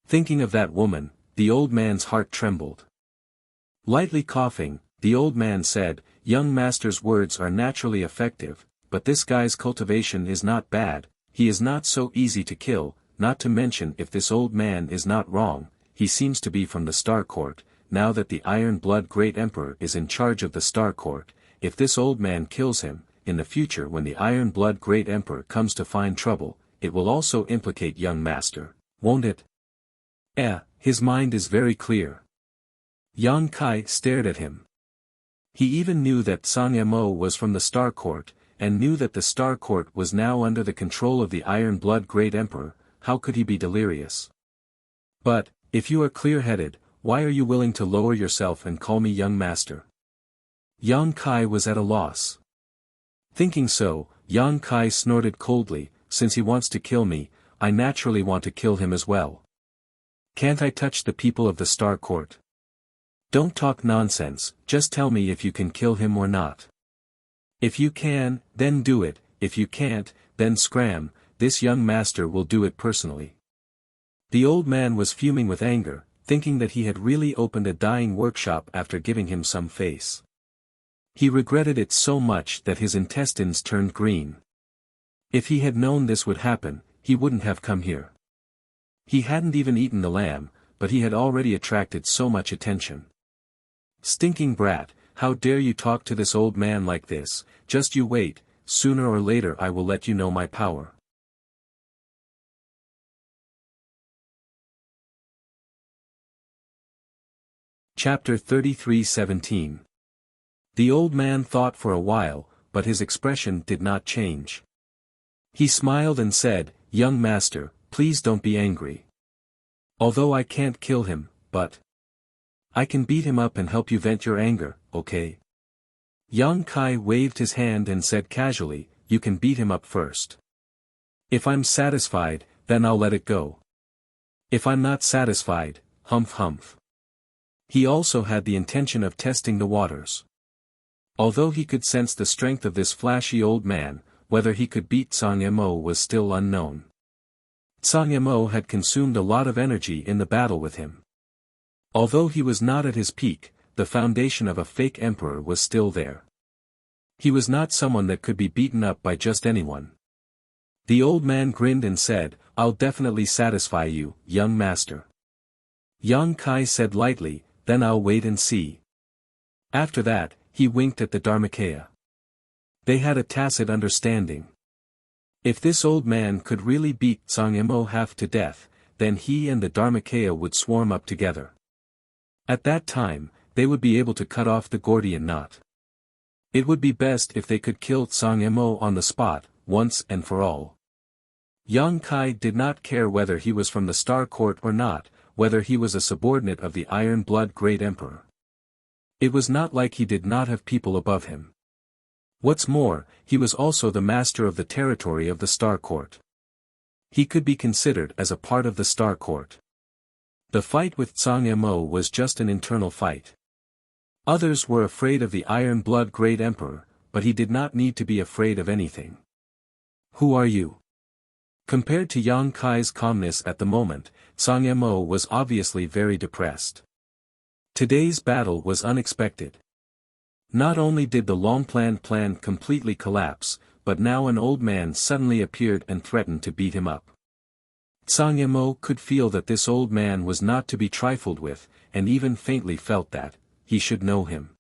Thinking of that woman, the old man's heart trembled. Lightly coughing, the old man said, "Young master's words are naturally effective, but this guy's cultivation is not bad, he is not so easy to kill, not to mention if this old man is not wrong, he seems to be from the Star Court. Now that the Iron Blood Great Emperor is in charge of the Star Court, if this old man kills him, in the future when the Iron Blood Great Emperor comes to find trouble, it will also implicate young master, won't it?" His mind is very clear. Yang Kai stared at him. He even knew that Song Yamo was from the Star Court, and knew that the Star Court was now under the control of the Iron Blood Great Emperor. How could he be delirious? "But, if you are clear-headed, why are you willing to lower yourself and call me young master?" Yang Kai was at a loss. Thinking so, Yang Kai snorted coldly, "Since he wants to kill me, I naturally want to kill him as well. Can't I touch the people of the Star Court? Don't talk nonsense, just tell me if you can kill him or not. If you can, then do it, if you can't, then scram, this young master will do it personally." The old man was fuming with anger, thinking that he had really opened a dying workshop after giving him some face. He regretted it so much that his intestines turned green. If he had known this would happen, he wouldn't have come here. He hadn't even eaten the lamb, but he had already attracted so much attention. "Stinking brat, how dare you talk to this old man like this? Just you wait, sooner or later I will let you know my power." Chapter 33:17. The old man thought for a while, but his expression did not change. He smiled and said, "Young master, please don't be angry. Although I can't kill him, but I can beat him up and help you vent your anger, okay?" Yang Kai waved his hand and said casually, "You can beat him up first. If I'm satisfied, then I'll let it go. If I'm not satisfied, humph humph." He also had the intention of testing the waters. Although he could sense the strength of this flashy old man, whether he could beat Zhang Yimou was still unknown. Zhang Yimou had consumed a lot of energy in the battle with him. Although he was not at his peak, the foundation of a fake emperor was still there. He was not someone that could be beaten up by just anyone. The old man grinned and said, "I'll definitely satisfy you, young master." Yang Kai said lightly, "Then I'll wait and see." After that, he winked at the Dharmakaya. They had a tacit understanding. If this old man could really beat Zhang Yimou half to death, then he and the Dharmakaya would swarm up together. At that time, they would be able to cut off the Gordian knot. It would be best if they could kill Zhang Yimou on the spot, once and for all. Yang Kai did not care whether he was from the Star Court or not, whether he was a subordinate of the Iron Blood Great Emperor. It was not like he did not have people above him. What's more, he was also the master of the territory of the Star Court. He could be considered as a part of the Star Court. The fight with Zhang Yimou was just an internal fight. Others were afraid of the Iron Blood Great Emperor, but he did not need to be afraid of anything. "Who are you?" Compared to Yang Kai's calmness at the moment, Zhang Yimou was obviously very depressed. Today's battle was unexpected. Not only did the long-planned plan completely collapse, but now an old man suddenly appeared and threatened to beat him up. Zhang Yimou could feel that this old man was not to be trifled with, and even faintly felt that he should know him.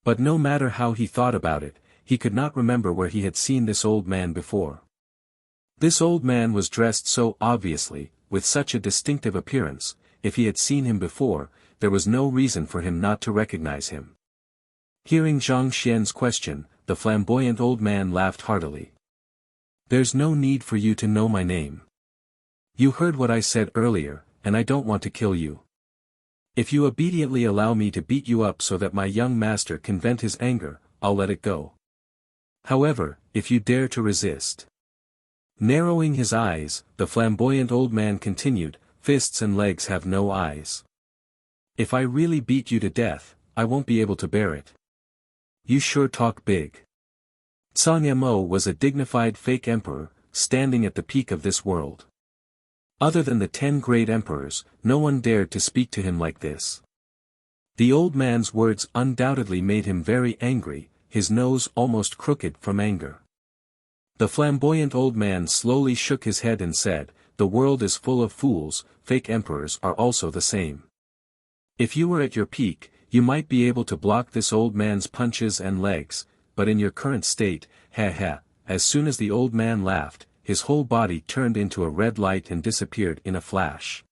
But no matter how he thought about it, he could not remember where he had seen this old man before. This old man was dressed so obviously, with such a distinctive appearance. If he had seen him before, there was no reason for him not to recognize him. Hearing Zhang Xian's question, the flamboyant old man laughed heartily. "There's no need for you to know my name. You heard what I said earlier, and I don't want to kill you. If you obediently allow me to beat you up so that my young master can vent his anger, I'll let it go. However, if you dare to resist..." Narrowing his eyes, the flamboyant old man continued, "Fists and legs have no eyes. If I really beat you to death, I won't be able to bear it. You sure talk big." Zhang Yimou was a dignified fake emperor, standing at the peak of this world. Other than the 10 great emperors, no one dared to speak to him like this. The old man's words undoubtedly made him very angry, his nose almost crooked from anger. The flamboyant old man slowly shook his head and said, "The world is full of fools, fake emperors are also the same. If you were at your peak, you might be able to block this old man's punches and legs, but in your current state, ha ha." As soon as the old man laughed, his whole body turned into a red light and disappeared in a flash.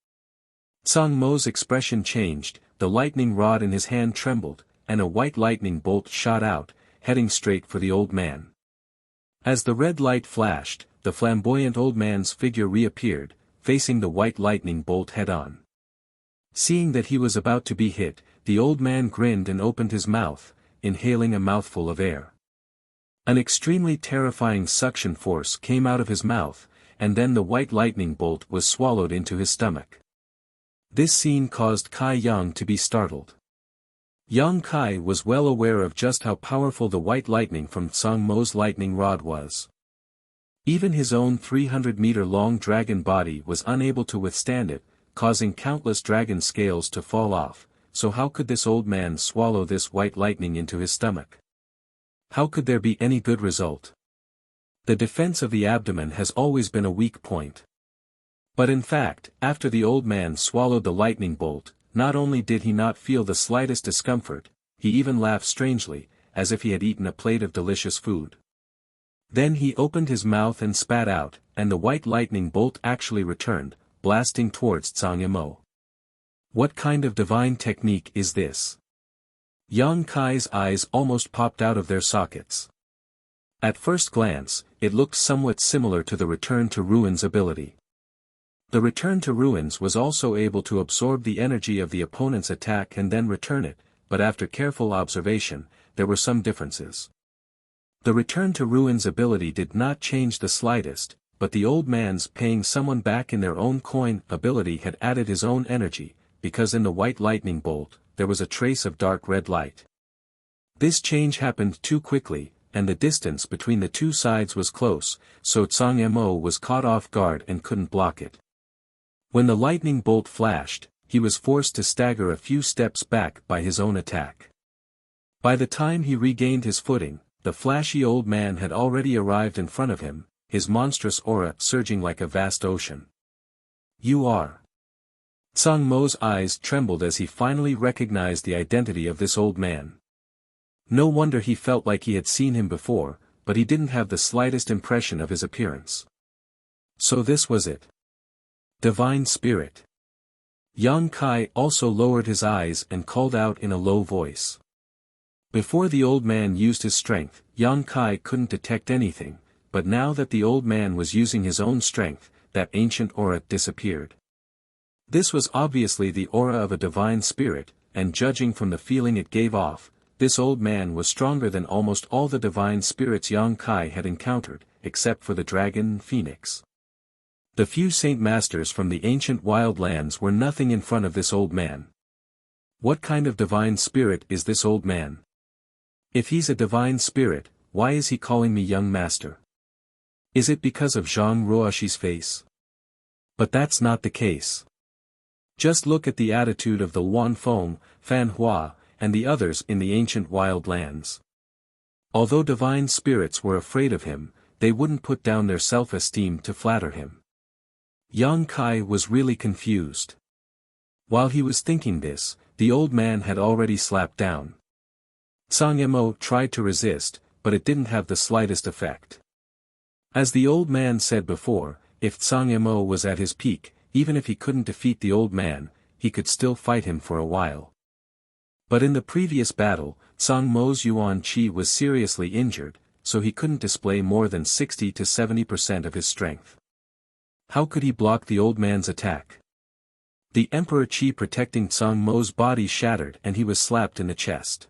Zhang Mo's expression changed, the lightning rod in his hand trembled, and a white lightning bolt shot out, heading straight for the old man. As the red light flashed, the flamboyant old man's figure reappeared, facing the white lightning bolt head-on. Seeing that he was about to be hit, the old man grinned and opened his mouth, inhaling a mouthful of air. An extremely terrifying suction force came out of his mouth, and then the white lightning bolt was swallowed into his stomach. This scene caused Kai Yang to be startled. Yang Kai was well aware of just how powerful the white lightning from Zhang Mo's lightning rod was. Even his own 300-meter-long dragon body was unable to withstand it, causing countless dragon scales to fall off, so how could this old man swallow this white lightning into his stomach? How could there be any good result? The defense of the abdomen has always been a weak point. But in fact, after the old man swallowed the lightning bolt, not only did he not feel the slightest discomfort, he even laughed strangely, as if he had eaten a plate of delicious food. Then he opened his mouth and spat out, and the white lightning bolt actually returned, blasting towards Zhang Yimou. What kind of divine technique is this? Yang Kai's eyes almost popped out of their sockets. At first glance, it looked somewhat similar to the Return to Ruins ability. The Return to Ruins was also able to absorb the energy of the opponent's attack and then return it, but after careful observation, there were some differences. The return to ruins ability did not change the slightest, but the old man's paying someone back in their own coin ability had added his own energy, because in the white lightning bolt, there was a trace of dark red light. This change happened too quickly, and the distance between the two sides was close, so Tsang Mo was caught off guard and couldn't block it. When the lightning bolt flashed, he was forced to stagger a few steps back by his own attack. By the time he regained his footing, the flashy old man had already arrived in front of him, his monstrous aura surging like a vast ocean. "You are." Tsang Mo's eyes trembled as he finally recognized the identity of this old man. No wonder he felt like he had seen him before, but he didn't have the slightest impression of his appearance. So this was it. Divine Spirit. Yang Kai also lowered his eyes and called out in a low voice. Before the old man used his strength, Yang Kai couldn't detect anything, but now that the old man was using his own strength, that ancient aura disappeared. This was obviously the aura of a divine spirit, and judging from the feeling it gave off, this old man was stronger than almost all the divine spirits Yang Kai had encountered, except for the dragon and phoenix. The few saint masters from the ancient wild lands were nothing in front of this old man. What kind of divine spirit is this old man? If he's a divine spirit, why is he calling me young master? Is it because of Zhang Ruoshi's face? But that's not the case. Just look at the attitude of the Wan Feng, Fan Hua, and the others in the ancient wild lands. Although divine spirits were afraid of him, they wouldn't put down their self-esteem to flatter him. Yang Kai was really confused. While he was thinking this, the old man had already slapped down. Tsang Mo tried to resist, but it didn't have the slightest effect. As the old man said before, if Tsang Mo was at his peak, even if he couldn't defeat the old man, he could still fight him for a while. But in the previous battle, Tsang Mo's Yuan Qi was seriously injured, so he couldn't display more than 60 to 70% of his strength. How could he block the old man's attack? The Emperor Qi protecting Tsang Mo's body shattered and he was slapped in the chest.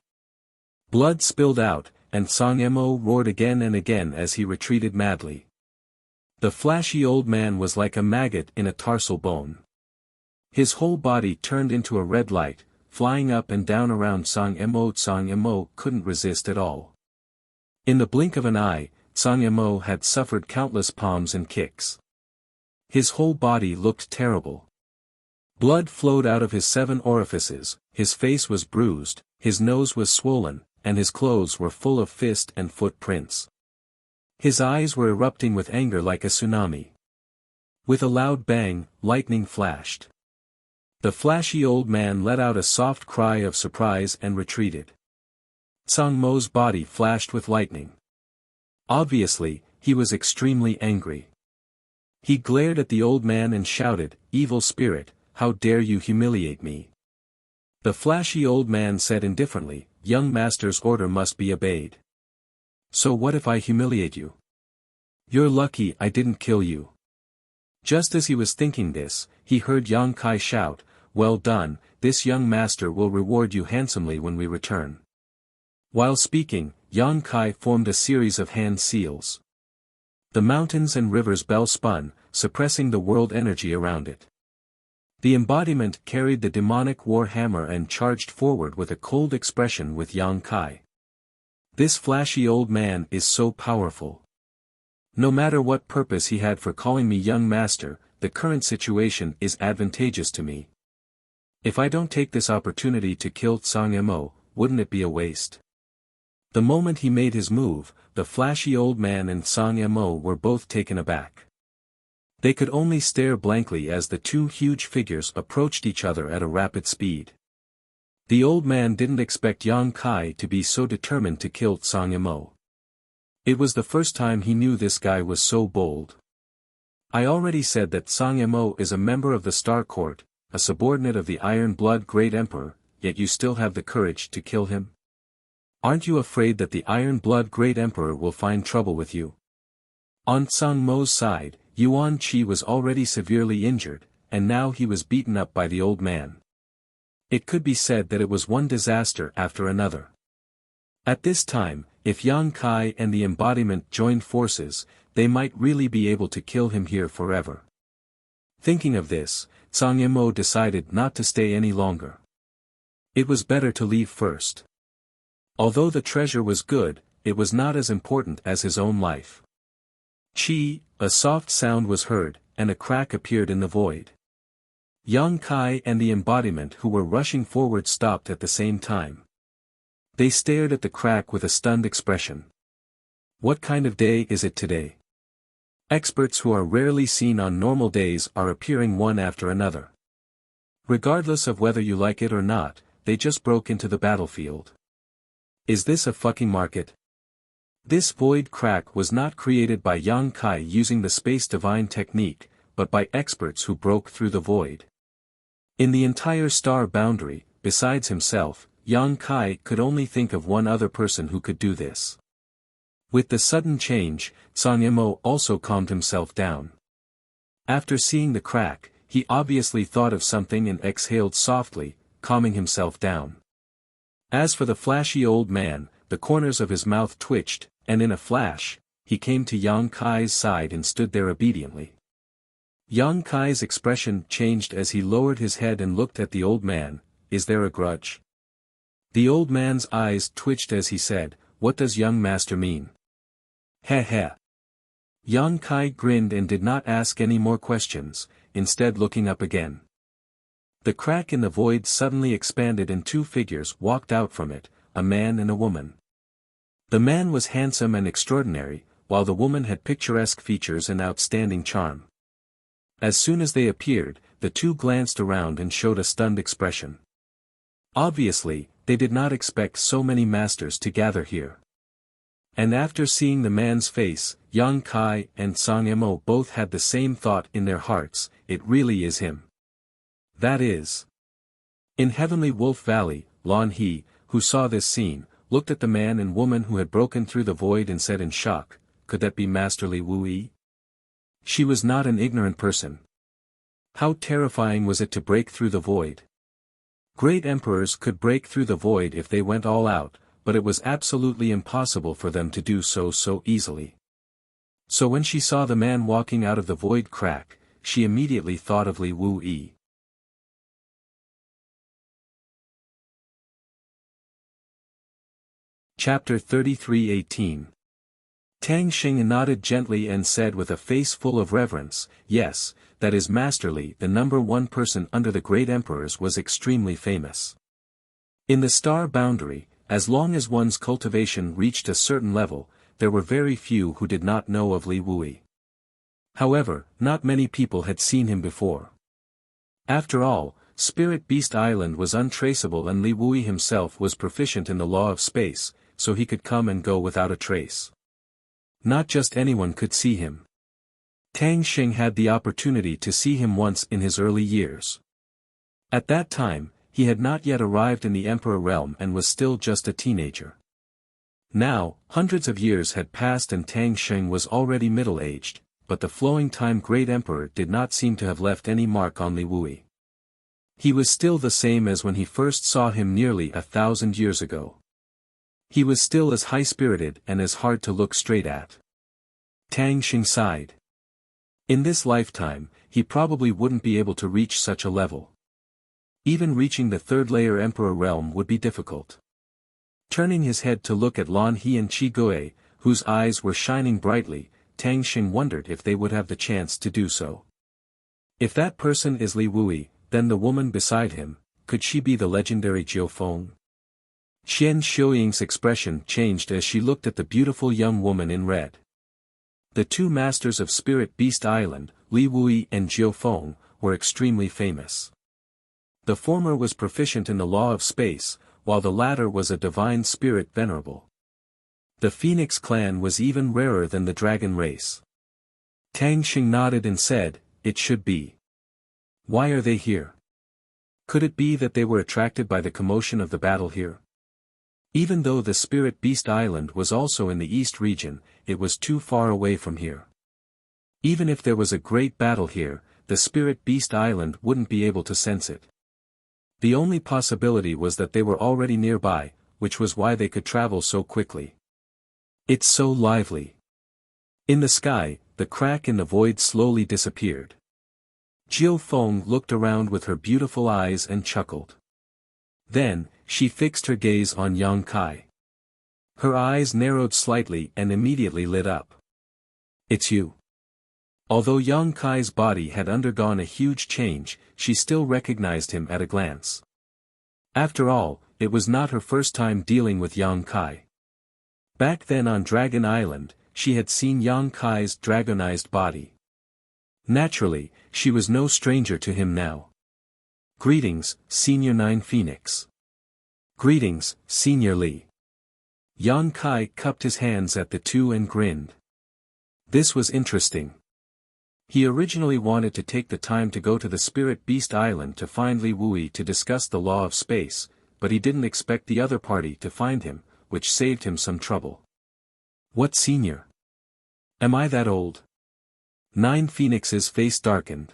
Blood spilled out, and Tsang Mo roared again and again as he retreated madly. The flashy old man was like a maggot in a tarsal bone. His whole body turned into a red light, flying up and down around Tsang Mo. Tsang Mo couldn't resist at all. In the blink of an eye, Tsang Mo had suffered countless palms and kicks. His whole body looked terrible. Blood flowed out of his 7 orifices, his face was bruised, his nose was swollen, and his clothes were full of fist and footprints. His eyes were erupting with anger like a tsunami. With a loud bang, lightning flashed. The flashy old man let out a soft cry of surprise and retreated. Tsang Mo's body flashed with lightning. Obviously, he was extremely angry. He glared at the old man and shouted, "Evil spirit, how dare you humiliate me?" The flashy old man said indifferently, "Young master's order must be obeyed. So what if I humiliate you? You're lucky I didn't kill you." Just as he was thinking this, he heard Yang Kai shout, "Well done, this young master will reward you handsomely when we return." While speaking, Yang Kai formed a series of hand seals. The mountains and rivers bell spun, suppressing the world energy around it. The embodiment carried the demonic war hammer and charged forward with a cold expression with Yang Kai. This flashy old man is so powerful. No matter what purpose he had for calling me young master, the current situation is advantageous to me. If I don't take this opportunity to kill Tsang Mo, wouldn't it be a waste? The moment he made his move, the flashy old man and Tsang Mo were both taken aback. They could only stare blankly as the two huge figures approached each other at a rapid speed. The old man didn't expect Yang Kai to be so determined to kill Tsang Mo. It was the first time he knew this guy was so bold. I already said that Tsang Mo is a member of the Star Court, a subordinate of the Iron Blood Great Emperor, yet you still have the courage to kill him? Aren't you afraid that the Iron Blood Great Emperor will find trouble with you? On Tsang Mo's side, Yuan Qi was already severely injured, and now he was beaten up by the old man. It could be said that it was one disaster after another. At this time, if Yang Kai and the embodiment joined forces, they might really be able to kill him here forever. Thinking of this, Zhang Yimou decided not to stay any longer. It was better to leave first. Although the treasure was good, it was not as important as his own life. Chi, a soft sound was heard, and a crack appeared in the void. Yang Kai and the embodiment who were rushing forward stopped at the same time. They stared at the crack with a stunned expression. What kind of day is it today? Experts who are rarely seen on normal days are appearing one after another. Regardless of whether you like it or not, they just broke into the battlefield. Is this a fucking market? This void crack was not created by Yang Kai using the space divine technique, but by experts who broke through the void. In the entire star boundary, besides himself, Yang Kai could only think of one other person who could do this. With the sudden change, Zhang Yimou also calmed himself down. After seeing the crack, he obviously thought of something and exhaled softly, calming himself down. As for the flashy old man, the corners of his mouth twitched, and in a flash, he came to Yang Kai's side and stood there obediently. Yang Kai's expression changed as he lowered his head and looked at the old man. Is there a grudge? The old man's eyes twitched as he said, what does young master mean? Heh heh. Yang Kai grinned and did not ask any more questions, instead looking up again. The crack in the void suddenly expanded and two figures walked out from it, a man and a woman. The man was handsome and extraordinary, while the woman had picturesque features and outstanding charm. As soon as they appeared, the two glanced around and showed a stunned expression. Obviously, they did not expect so many masters to gather here. And after seeing the man's face, Yang Kai and Zhang Yimou both had the same thought in their hearts, it really is him. That is. In Heavenly Wolf Valley, Lan He, who saw this scene, looked at the man and woman who had broken through the void and said in shock, could that be Master Li Wuyi? She was not an ignorant person. How terrifying was it to break through the void? Great emperors could break through the void if they went all out, but it was absolutely impossible for them to do so easily. So when she saw the man walking out of the void crack, she immediately thought of Li Wuyi. Chapter 33:18. Tang Xing nodded gently and said with a face full of reverence, yes, that is Master Li, the number one person under the great emperors, was extremely famous. In the star boundary, as long as one's cultivation reached a certain level, there were very few who did not know of Li Wuyi. However, not many people had seen him before. After all, Spirit Beast Island was untraceable and Li Wuyi himself was proficient in the law of space, so he could come and go without a trace. Not just anyone could see him. Tang Xing had the opportunity to see him once in his early years. At that time, he had not yet arrived in the Emperor realm and was still just a teenager. Now, hundreds of years had passed and Tang Xing was already middle-aged, but the flowing time Great Emperor did not seem to have left any mark on Li Wuyi. He was still the same as when he first saw him nearly 1,000 years ago. He was still as high-spirited and as hard to look straight at. Tang Xing sighed. In this lifetime, he probably wouldn't be able to reach such a level. Even reaching the third layer Emperor realm would be difficult. Turning his head to look at Lan He and Qi Gui, whose eyes were shining brightly, Tang Xing wondered if they would have the chance to do so. If that person is Li Wuyi, then the woman beside him, could she be the legendary Jiu Feng? Qian Xiuying's expression changed as she looked at the beautiful young woman in red. The two masters of Spirit Beast Island, Li Wuyi and Jiu Feng, were extremely famous. The former was proficient in the law of space, while the latter was a divine spirit venerable. The Phoenix clan was even rarer than the dragon race. Tang Xing nodded and said, it should be. Why are they here? Could it be that they were attracted by the commotion of the battle here? Even though the Spirit Beast Island was also in the East region, it was too far away from here. Even if there was a great battle here, the Spirit Beast Island wouldn't be able to sense it. The only possibility was that they were already nearby, which was why they could travel so quickly. It's so lively. In the sky, the crack in the void slowly disappeared. Jiu Feng looked around with her beautiful eyes and chuckled. Then, she fixed her gaze on Yang Kai. Her eyes narrowed slightly and immediately lit up. It's you. Although Yang Kai's body had undergone a huge change, she still recognized him at a glance. After all, it was not her first time dealing with Yang Kai. Back then on Dragon Island, she had seen Yang Kai's dragonized body. Naturally, she was no stranger to him now. Greetings, Senior Nine Phoenix. Greetings, Senior Li. Yang Kai cupped his hands at the two and grinned. This was interesting. He originally wanted to take the time to go to the Spirit Beast Island to find Li Wui to discuss the law of space, but he didn't expect the other party to find him, which saved him some trouble. What senior? Am I that old? Nine Phoenix's face darkened.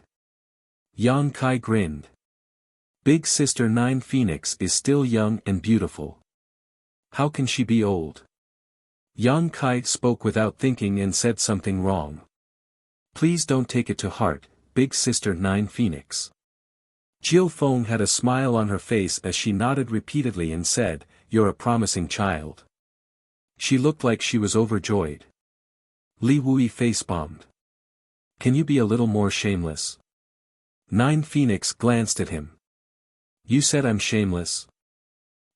Yang Kai grinned. Big sister Nine Phoenix is still young and beautiful. How can she be old? Yang Kai spoke without thinking and said something wrong. Please don't take it to heart, big sister Nine Phoenix. Jiu Feng had a smile on her face as she nodded repeatedly and said, "You're a promising child." She looked like she was overjoyed. Li Wui face-bombed. Can you be a little more shameless? Nine Phoenix glanced at him. You said I'm shameless?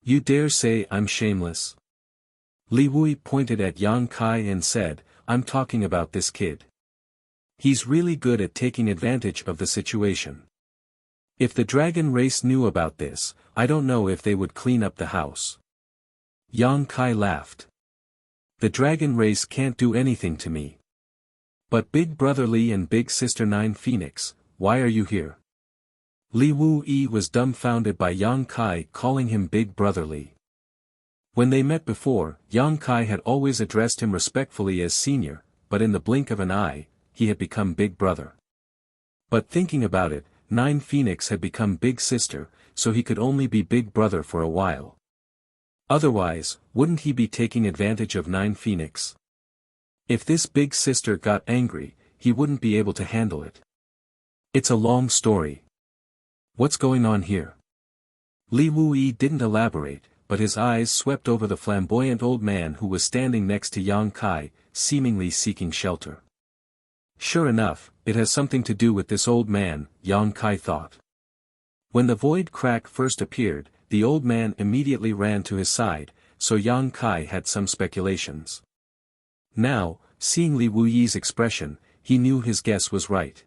You dare say I'm shameless? Li Wui pointed at Yang Kai and said, I'm talking about this kid. He's really good at taking advantage of the situation. If the dragon race knew about this, I don't know if they would clean up the house. Yang Kai laughed. The dragon race can't do anything to me. But Big Brother Li and Big Sister Nine Phoenix, why are you here? Li Wui was dumbfounded by Yang Kai calling him Big Brother Li. When they met before, Yang Kai had always addressed him respectfully as senior, but in the blink of an eye, he had become Big Brother. But thinking about it, Nine Phoenix had become Big Sister, so he could only be Big Brother for a while. Otherwise, wouldn't he be taking advantage of Nine Phoenix? If this Big Sister got angry, he wouldn't be able to handle it. It's a long story. What's going on here? Li Wui didn't elaborate, but his eyes swept over the flamboyant old man who was standing next to Yang Kai, seemingly seeking shelter. Sure enough, it has something to do with this old man, Yang Kai thought. When the void crack first appeared, the old man immediately ran to his side, so Yang Kai had some speculations. Now, seeing Li Wuyi's expression, he knew his guess was right.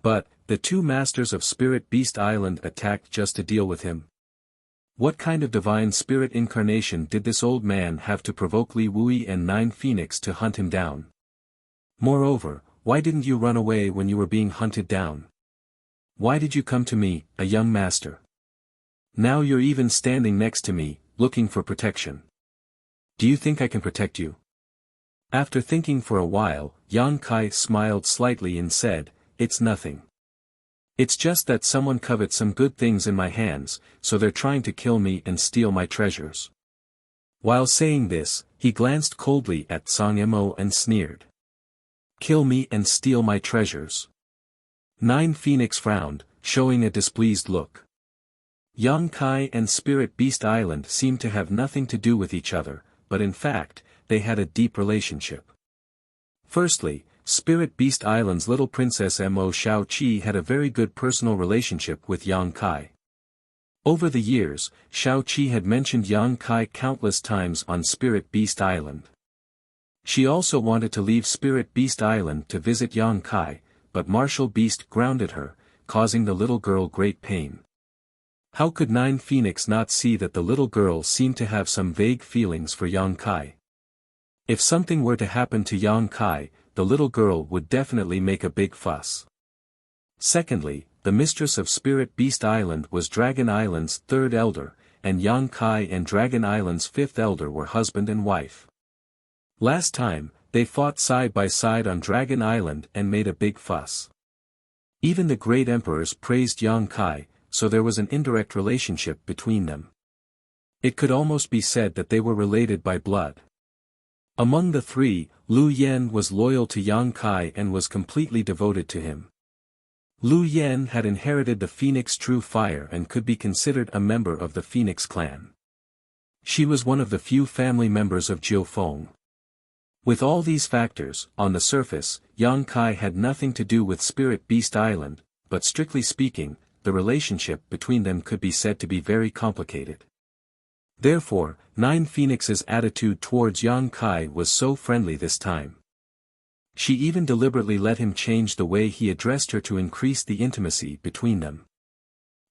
But, the two masters of Spirit Beast Island attacked just to deal with him. What kind of divine spirit incarnation did this old man have to provoke Li Wui and Nine Phoenix to hunt him down? Moreover, why didn't you run away when you were being hunted down? Why did you come to me, a young master? Now you're even standing next to me, looking for protection. Do you think I can protect you? After thinking for a while, Yang Kai smiled slightly and said, It's nothing. It's just that someone covets some good things in my hands, so they're trying to kill me and steal my treasures. While saying this, he glanced coldly at Song Mo and sneered. Kill me and steal my treasures. Nine Phoenix frowned, showing a displeased look. Yang Kai and Spirit Beast Island seemed to have nothing to do with each other, but in fact, they had a deep relationship. Firstly, Spirit Beast Island's little princess Mo Shao Qi had a very good personal relationship with Yang Kai. Over the years, Shao Qi had mentioned Yang Kai countless times on Spirit Beast Island. She also wanted to leave Spirit Beast Island to visit Yang Kai, but Martial Beast grounded her, causing the little girl great pain. How could Nine Phoenix not see that the little girl seemed to have some vague feelings for Yang Kai? If something were to happen to Yang Kai, the little girl would definitely make a big fuss. Secondly, the mistress of Spirit Beast Island was Dragon Island's third elder, and Yang Kai and Dragon Island's fifth elder were husband and wife. Last time, they fought side by side on Dragon Island and made a big fuss. Even the great emperors praised Yang Kai, so there was an indirect relationship between them. It could almost be said that they were related by blood. Among the three, Lu Yen was loyal to Yang Kai and was completely devoted to him. Lu Yen had inherited the Phoenix True Fire and could be considered a member of the Phoenix clan. She was one of the few family members of Jiu Feng. With all these factors, on the surface, Yang Kai had nothing to do with Spirit Beast Island, but strictly speaking, the relationship between them could be said to be very complicated. Therefore, Nine Phoenix's attitude towards Yang Kai was so friendly this time. She even deliberately let him change the way he addressed her to increase the intimacy between them.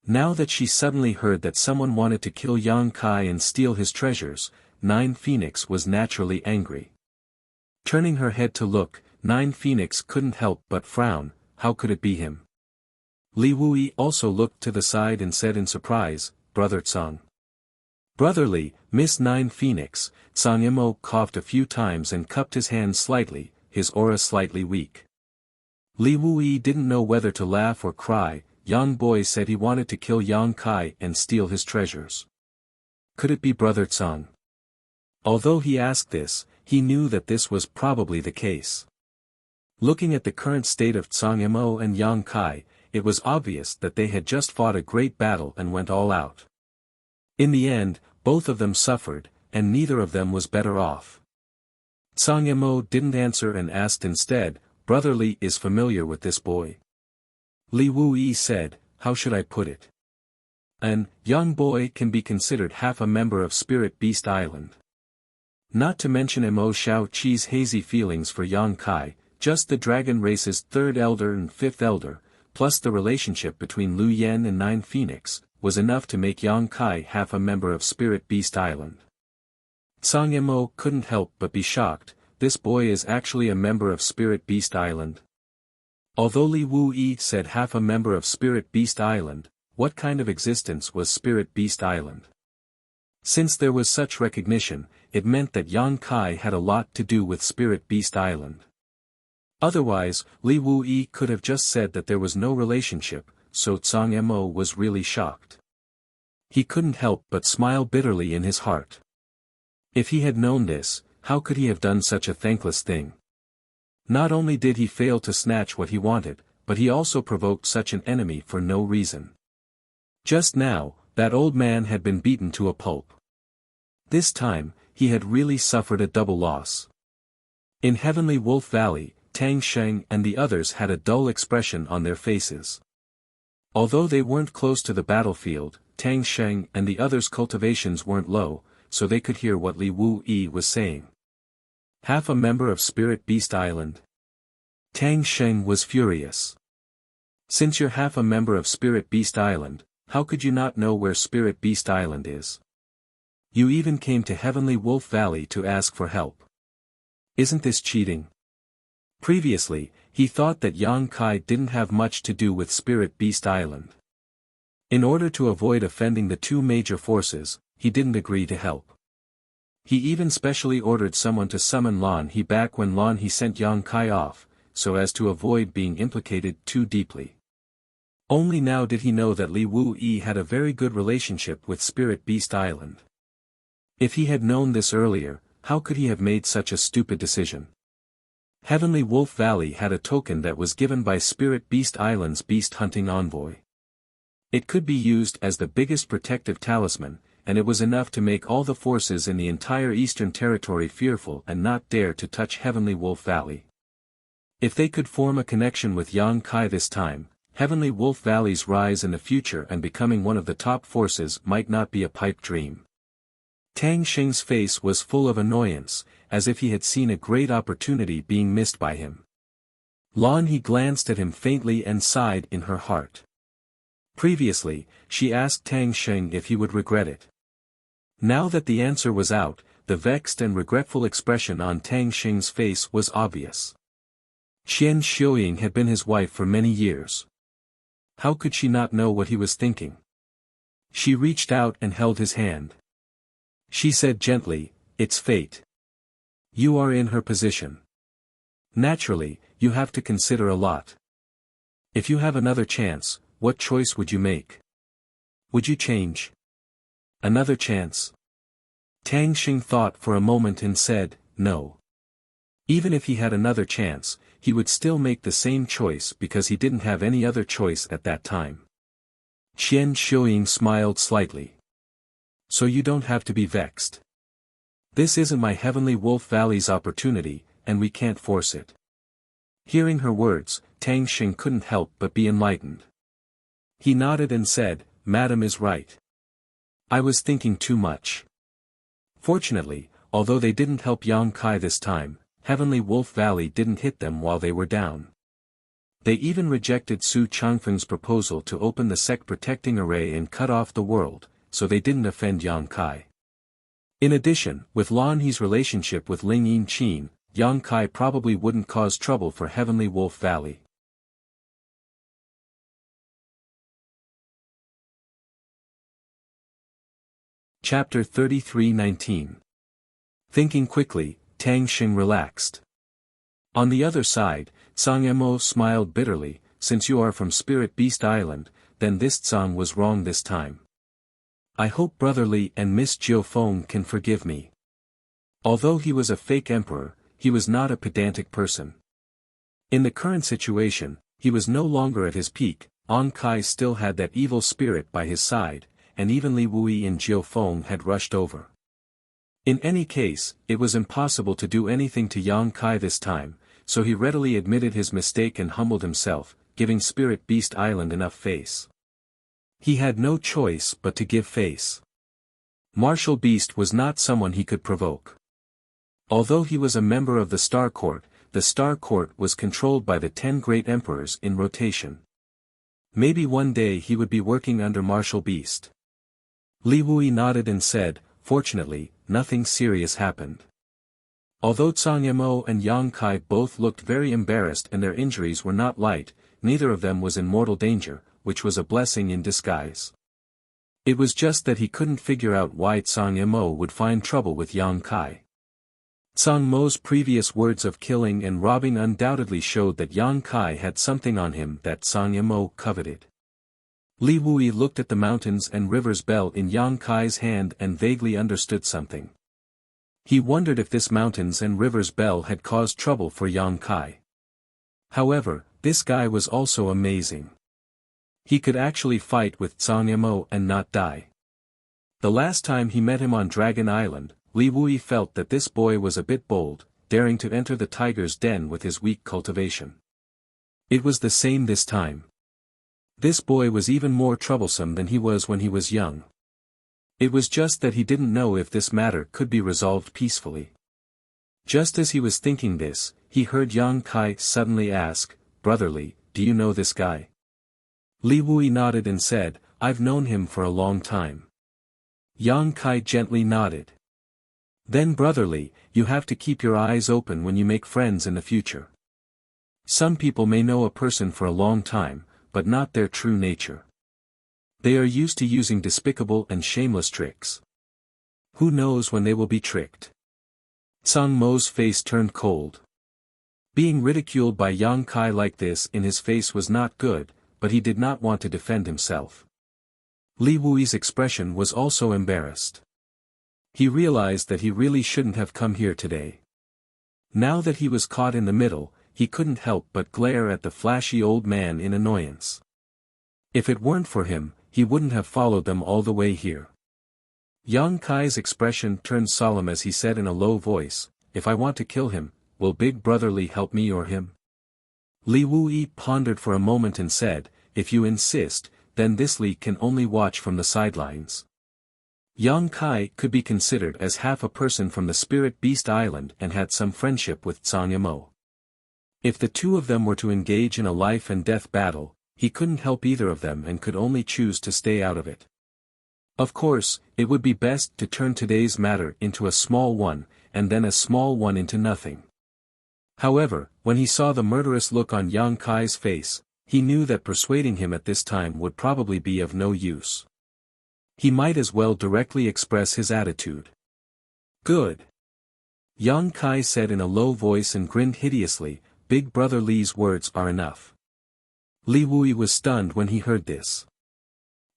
Now that she suddenly heard that someone wanted to kill Yang Kai and steal his treasures, Nine Phoenix was naturally angry. Turning her head to look, Nine Phoenix couldn't help but frown. How could it be him? Li Wui also looked to the side and said in surprise, "Brother Tsang." "Brotherly, Miss Nine Phoenix." Tsang Yimou coughed a few times and cupped his hands slightly, his aura slightly weak. Li Wui didn't know whether to laugh or cry. Young boy said he wanted to kill Yang Kai and steal his treasures. Could it be Brother Tsang? Although he asked this, he knew that this was probably the case. Looking at the current state of Tsang Yimou and Yang Kai, it was obvious that they had just fought a great battle and went all out. In the end, both of them suffered, and neither of them was better off. Tsang Yimou didn't answer and asked instead, "Brother Li is familiar with this boy?" Li Wui said, "How should I put it? An young boy can be considered half a member of Spirit Beast Island. Not to mention Mo Shao Qi's hazy feelings for Yang Kai, just the dragon race's third elder and fifth elder, plus the relationship between Lu Yen and Nine Phoenix, was enough to make Yang Kai half a member of Spirit Beast Island." Tsang Yimou couldn't help but be shocked. This boy is actually a member of Spirit Beast Island. Although Li Wui said half a member of Spirit Beast Island, what kind of existence was Spirit Beast Island? Since there was such recognition, it meant that Yang Kai had a lot to do with Spirit Beast Island. Otherwise, Li Wui could have just said that there was no relationship, so Tsang Yimou was really shocked. He couldn't help but smile bitterly in his heart. If he had known this, how could he have done such a thankless thing? Not only did he fail to snatch what he wanted, but he also provoked such an enemy for no reason. Just now, that old man had been beaten to a pulp. This time, he had really suffered a double loss. In Heavenly Wolf Valley, Tang Sheng and the others had a dull expression on their faces. Although they weren't close to the battlefield, Tang Sheng and the others' cultivations weren't low, so they could hear what Li Wui was saying. Half a member of Spirit Beast Island? Tang Sheng was furious. Since you're half a member of Spirit Beast Island, how could you not know where Spirit Beast Island is? You even came to Heavenly Wolf Valley to ask for help. Isn't this cheating? Previously, he thought that Yang Kai didn't have much to do with Spirit Beast Island. In order to avoid offending the two major forces, he didn't agree to help. He even specially ordered someone to summon Lan He back when Lan He sent Yang Kai off, so as to avoid being implicated too deeply. Only now did he know that Li Wui had a very good relationship with Spirit Beast Island. If he had known this earlier, how could he have made such a stupid decision? Heavenly Wolf Valley had a token that was given by Spirit Beast Island's beast hunting envoy. It could be used as the biggest protective talisman, and it was enough to make all the forces in the entire Eastern Territory fearful and not dare to touch Heavenly Wolf Valley. If they could form a connection with Yang Kai this time, Heavenly Wolf Valley's rise in the future and becoming one of the top forces might not be a pipe dream. Tang Sheng's face was full of annoyance, as if he had seen a great opportunity being missed by him. Lan He glanced at him faintly and sighed in her heart. Previously, she asked Tang Sheng if he would regret it. Now that the answer was out, the vexed and regretful expression on Tang Sheng's face was obvious. Qian Xiuying had been his wife for many years. How could she not know what he was thinking? She reached out and held his hand. She said gently, "It's fate. You are in her position. Naturally, you have to consider a lot. If you have another chance, what choice would you make? Would you change? Another chance? Tang Xing thought for a moment and said, no. Even if he had another chance, he would still make the same choice because he didn't have any other choice at that time. Qian Shuiying smiled slightly. So you don't have to be vexed. This isn't my Heavenly Wolf Valley's opportunity, and we can't force it. Hearing her words, Tang Xing couldn't help but be enlightened. He nodded and said, Madam is right. I was thinking too much. Fortunately, although they didn't help Yang Kai this time, Heavenly Wolf Valley didn't hit them while they were down. They even rejected Su Changfeng's proposal to open the sect protecting array and cut off the world, so they didn't offend Yang Kai. In addition, with Lan He's relationship with Ling Yinqin, Yang Kai probably wouldn't cause trouble for Heavenly Wolf Valley. Chapter 33:19. Thinking quickly, Tang Xing relaxed. On the other side, Zhang Mo smiled bitterly, since you are from Spirit Beast Island, then this Zhang was wrong this time. I hope Brother Li and Miss Jiufeng can forgive me. Although he was a fake emperor, he was not a pedantic person. In the current situation, he was no longer at his peak. An Kai still had that evil spirit by his side, and even Li Wui and Jiufeng had rushed over. In any case, it was impossible to do anything to Yang Kai this time, so he readily admitted his mistake and humbled himself, giving Spirit Beast Island enough face. He had no choice but to give face. Martial Beast was not someone he could provoke. Although he was a member of the Star Court was controlled by the 10 great emperors in rotation. Maybe one day he would be working under Martial Beast. Li Wui nodded and said, fortunately, nothing serious happened. Although Zhang Mo and Yang Kai both looked very embarrassed and their injuries were not light, neither of them was in mortal danger, which was a blessing in disguise. It was just that he couldn't figure out why Zhang Mo would find trouble with Yang Kai. Zhang Mo's previous words of killing and robbing undoubtedly showed that Yang Kai had something on him that Zhang Mo coveted. Li Wui looked at the mountains and rivers bell in Yang Kai's hand and vaguely understood something. He wondered if this mountains and rivers bell had caused trouble for Yang Kai. However, this guy was also amazing. He could actually fight with Zhang Mo and not die. The last time he met him on Dragon Island, Li Wui felt that this boy was a bit bold, daring to enter the tiger's den with his weak cultivation. It was the same this time. This boy was even more troublesome than he was when he was young. It was just that he didn't know if this matter could be resolved peacefully. Just as he was thinking this, he heard Yang Kai suddenly ask, Brother Li, do you know this guy? Li Wui nodded and said, I've known him for a long time. Yang Kai gently nodded. Then Brother Li, you have to keep your eyes open when you make friends in the future. Some people may know a person for a long time, but not their true nature. They are used to using despicable and shameless tricks. Who knows when they will be tricked? Zhang Mo's face turned cold. Being ridiculed by Yang Kai like this in his face was not good, but he did not want to defend himself. Li Wui's expression was also embarrassed. He realized that he really shouldn't have come here today. Now that he was caught in the middle, he couldn't help but glare at the flashy old man in annoyance. If it weren't for him, he wouldn't have followed them all the way here. Yang Kai's expression turned solemn as he said in a low voice, if I want to kill him, will Big Brother Li help me or him? Li Wui pondered for a moment and said, if you insist, then this Li can only watch from the sidelines. Yang Kai could be considered as half a person from the Spirit Beast Island and had some friendship with Zhang Mo. If the two of them were to engage in a life and death battle, he couldn't help either of them and could only choose to stay out of it. Of course, it would be best to turn today's matter into a small one, and then a small one into nothing. However, when he saw the murderous look on Yang Kai's face, he knew that persuading him at this time would probably be of no use. He might as well directly express his attitude. Good. Yang Kai said in a low voice and grinned hideously, Big Brother Li's words are enough. Li Wui was stunned when he heard this.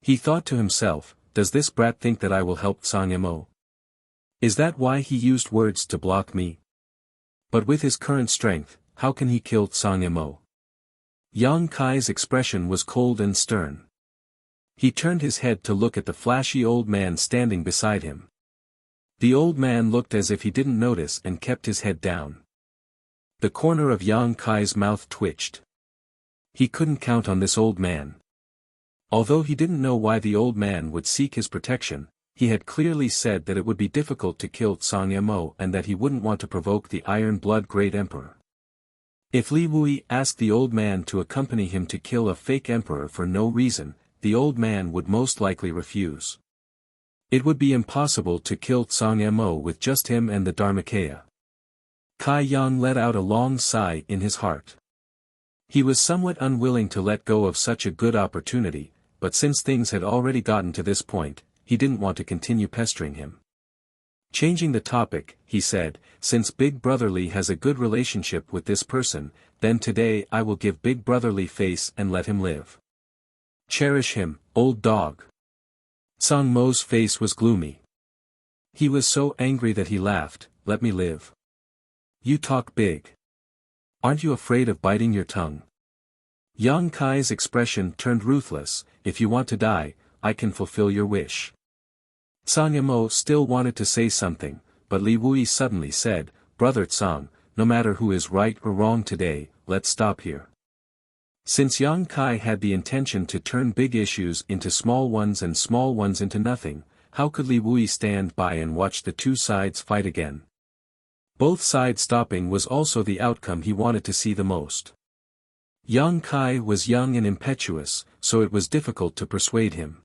He thought to himself, does this brat think that I will help Zhang Mo? Is that why he used words to block me? But with his current strength, how can he kill Tsang Mo? Yang Kai's expression was cold and stern. He turned his head to look at the flashy old man standing beside him. The old man looked as if he didn't notice and kept his head down. The corner of Yang Kai's mouth twitched. He couldn't count on this old man. Although he didn't know why the old man would seek his protection, he had clearly said that it would be difficult to kill Tsang Mo and that he wouldn't want to provoke the Iron Blood Great Emperor. If Li Wui asked the old man to accompany him to kill a fake emperor for no reason, the old man would most likely refuse. It would be impossible to kill Tsang Mo with just him and the Dharmakaya. Kai Yang let out a long sigh in his heart. He was somewhat unwilling to let go of such a good opportunity, but since things had already gotten to this point, he didn't want to continue pestering him. Changing the topic, he said, since Big Brotherly has a good relationship with this person, then today I will give Big Brotherly face and let him live. Cherish him, old dog. Tsang Mo's face was gloomy. He was so angry that he laughed. Let me live. You talk big. Aren't you afraid of biting your tongue? Yang Kai's expression turned ruthless. If you want to die, I can fulfill your wish. Tsang Mo still wanted to say something, but Li Wui suddenly said, Brother Tsang, no matter who is right or wrong today, let's stop here. Since Yang Kai had the intention to turn big issues into small ones and small ones into nothing, how could Li Wui stand by and watch the two sides fight again? Both sides stopping was also the outcome he wanted to see the most. Yang Kai was young and impetuous, so it was difficult to persuade him.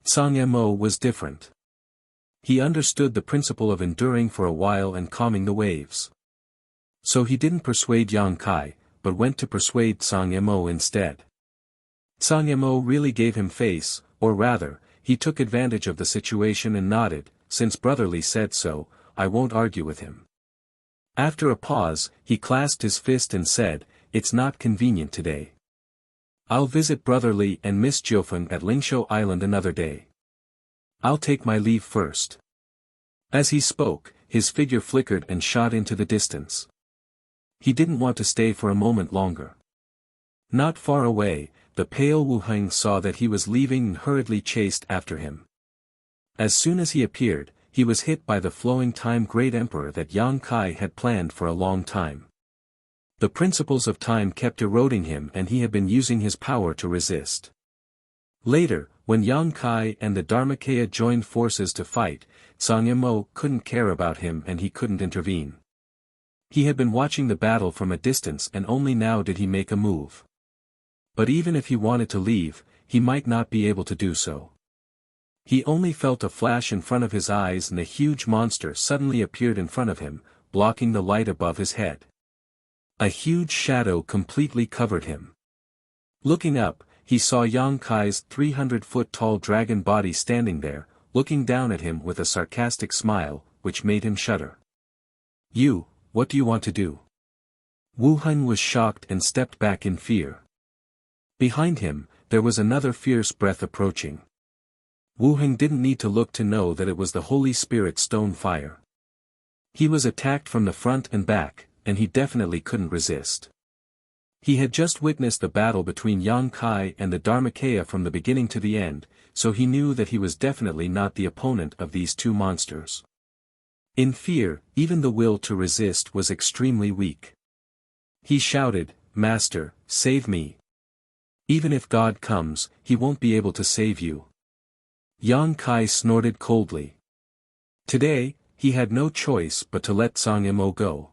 Tsang Mo was different. He understood the principle of enduring for a while and calming the waves. So he didn't persuade Yang Kai, but went to persuade Tsang Mo instead. Tsang Mo really gave him face, or rather, he took advantage of the situation and nodded, since Brotherly said so, I won't argue with him. After a pause, he clasped his fist and said, It's not convenient today. I'll visit Brotherly and Miss Jiufeng at Lingshou Island another day. I'll take my leave first. As he spoke, his figure flickered and shot into the distance. He didn't want to stay for a moment longer. Not far away, the pale Wu Heng saw that he was leaving and hurriedly chased after him. As soon as he appeared, he was hit by the flowing time great emperor that Yang Kai had planned for a long time. The principles of time kept eroding him and he had been using his power to resist. Later, when Yang Kai and the Dharmakaya joined forces to fight, Tsang Mo couldn't care about him and he couldn't intervene. He had been watching the battle from a distance and only now did he make a move. But even if he wanted to leave, he might not be able to do so. He only felt a flash in front of his eyes and a huge monster suddenly appeared in front of him, blocking the light above his head. A huge shadow completely covered him. Looking up, he saw Yang Kai's 300-foot-tall dragon body standing there, looking down at him with a sarcastic smile, which made him shudder. You, what do you want to do? Wu Heng was shocked and stepped back in fear. Behind him, there was another fierce breath approaching. Wu Heng didn't need to look to know that it was the Holy Spirit stone fire. He was attacked from the front and back, and he definitely couldn't resist. He had just witnessed the battle between Yang Kai and the Dharmakaya from the beginning to the end, so he knew that he was definitely not the opponent of these two monsters. In fear, even the will to resist was extremely weak. He shouted, Master, save me. Even if God comes, he won't be able to save you. Yang Kai snorted coldly. Today, he had no choice but to let Tsang Mo go.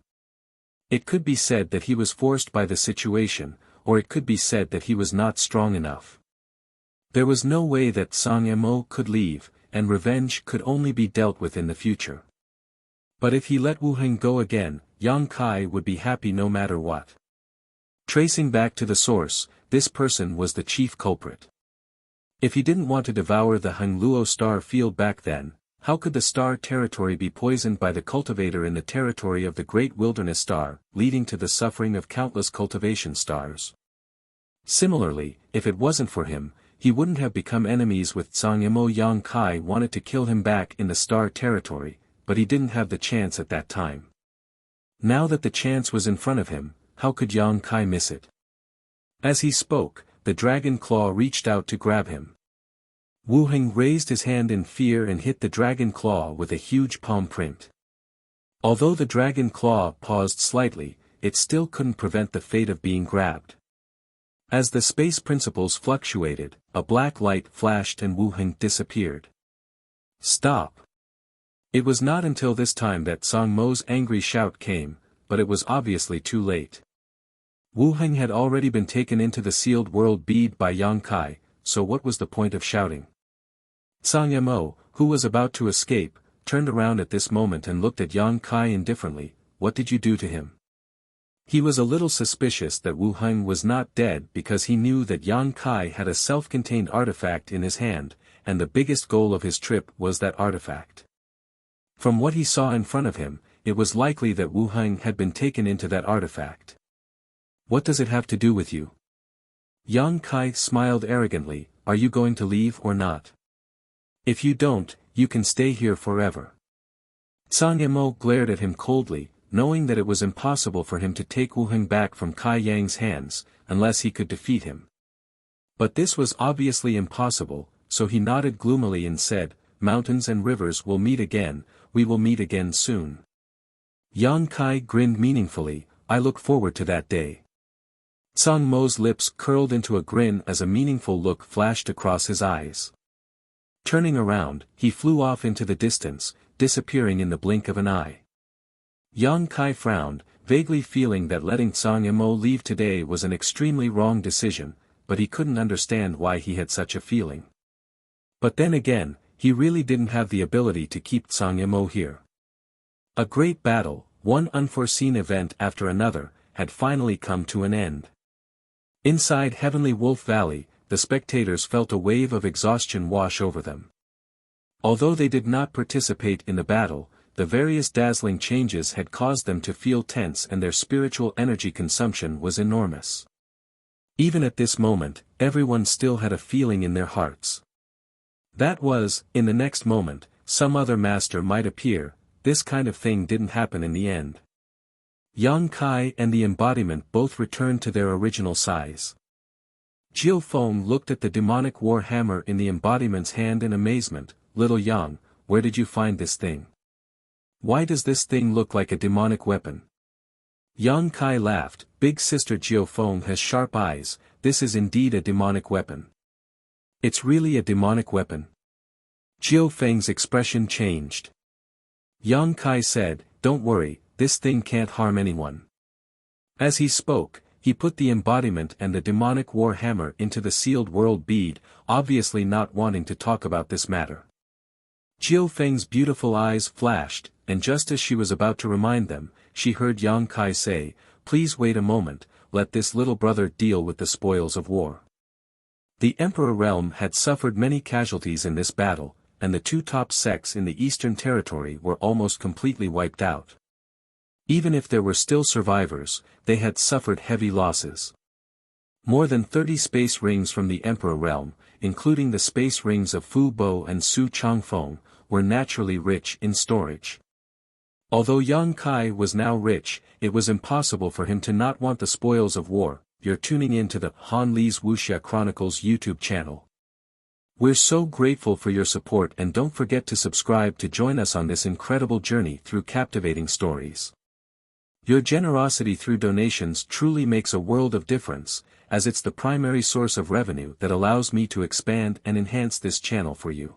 It could be said that he was forced by the situation, or it could be said that he was not strong enough. There was no way that Tsang Mo could leave, and revenge could only be dealt with in the future. But if he let Wu Heng go again, Yang Kai would be happy no matter what. Tracing back to the source, this person was the chief culprit. If he didn't want to devour the Hengluo star field back then, how could the star territory be poisoned by the cultivator in the territory of the great wilderness star, leading to the suffering of countless cultivation stars? Similarly, if it wasn't for him, he wouldn't have become enemies with Tsang Mo. Yang Kai wanted to kill him back in the star territory, but he didn't have the chance at that time. Now that the chance was in front of him, how could Yang Kai miss it? As he spoke, the dragon claw reached out to grab him. Wu Heng raised his hand in fear and hit the dragon claw with a huge palm print. Although the dragon claw paused slightly, it still couldn't prevent the fate of being grabbed. As the space principles fluctuated, a black light flashed and Wu Heng disappeared. Stop! It was not until this time that Song Mo's angry shout came, but it was obviously too late. Wu Heng had already been taken into the sealed world bead by Yang Kai, so what was the point of shouting? Song Mo, who was about to escape, turned around at this moment and looked at Yang Kai indifferently. What did you do to him? He was a little suspicious that Wu Heng was not dead because he knew that Yang Kai had a self-contained artifact in his hand, and the biggest goal of his trip was that artifact. From what he saw in front of him, it was likely that Wu Heng had been taken into that artifact. What does it have to do with you? Yang Kai smiled arrogantly. Are you going to leave or not? If you don't, you can stay here forever. Song Mo glared at him coldly, knowing that it was impossible for him to take Wu Heng back from Kai Yang's hands, unless he could defeat him. But this was obviously impossible, so he nodded gloomily and said, "Mountains and rivers will meet again, we will meet again soon." Yang Kai grinned meaningfully. I look forward to that day. Song Mo's lips curled into a grin as a meaningful look flashed across his eyes. Turning around, he flew off into the distance, disappearing in the blink of an eye. Yang Kai frowned, vaguely feeling that letting Song Mo leave today was an extremely wrong decision, but he couldn't understand why he had such a feeling. But then again, he really didn't have the ability to keep Song Mo here. A great battle, one unforeseen event after another, had finally come to an end. Inside Heavenly Wolf Valley, the spectators felt a wave of exhaustion wash over them. Although they did not participate in the battle, the various dazzling changes had caused them to feel tense and their spiritual energy consumption was enormous. Even at this moment, everyone still had a feeling in their hearts. That was, in the next moment, some other master might appear. This kind of thing didn't happen in the end. Yang Kai and the embodiment both returned to their original size. Jiu Feng looked at the demonic war hammer in the embodiment's hand in amazement. Little Yang, where did you find this thing? Why does this thing look like a demonic weapon? Yang Kai laughed. Big sister Jiu Feng has sharp eyes. This is indeed a demonic weapon. It's really a demonic weapon. Jiu Feng's expression changed. Yang Kai said, don't worry, this thing can't harm anyone. As he spoke, he put the embodiment and the demonic war hammer into the sealed world bead, obviously not wanting to talk about this matter. Jiu Feng's beautiful eyes flashed, and just as she was about to remind them, she heard Yang Kai say, please wait a moment, let this little brother deal with the spoils of war. The Emperor realm had suffered many casualties in this battle, and the two top sects in the Eastern Territory were almost completely wiped out. Even if there were still survivors, they had suffered heavy losses. More than 30 space rings from the Emperor realm, including the space rings of Fu Bo and Su Changfeng, were naturally rich in storage. Although Yang Kai was now rich, it was impossible for him to not want the spoils of war. You're tuning in to the Han Li's Wuxia Chronicles YouTube channel. We're so grateful for your support, and don't forget to subscribe to join us on this incredible journey through captivating stories. Your generosity through donations truly makes a world of difference, as it's the primary source of revenue that allows me to expand and enhance this channel for you.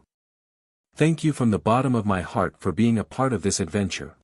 Thank you from the bottom of my heart for being a part of this adventure.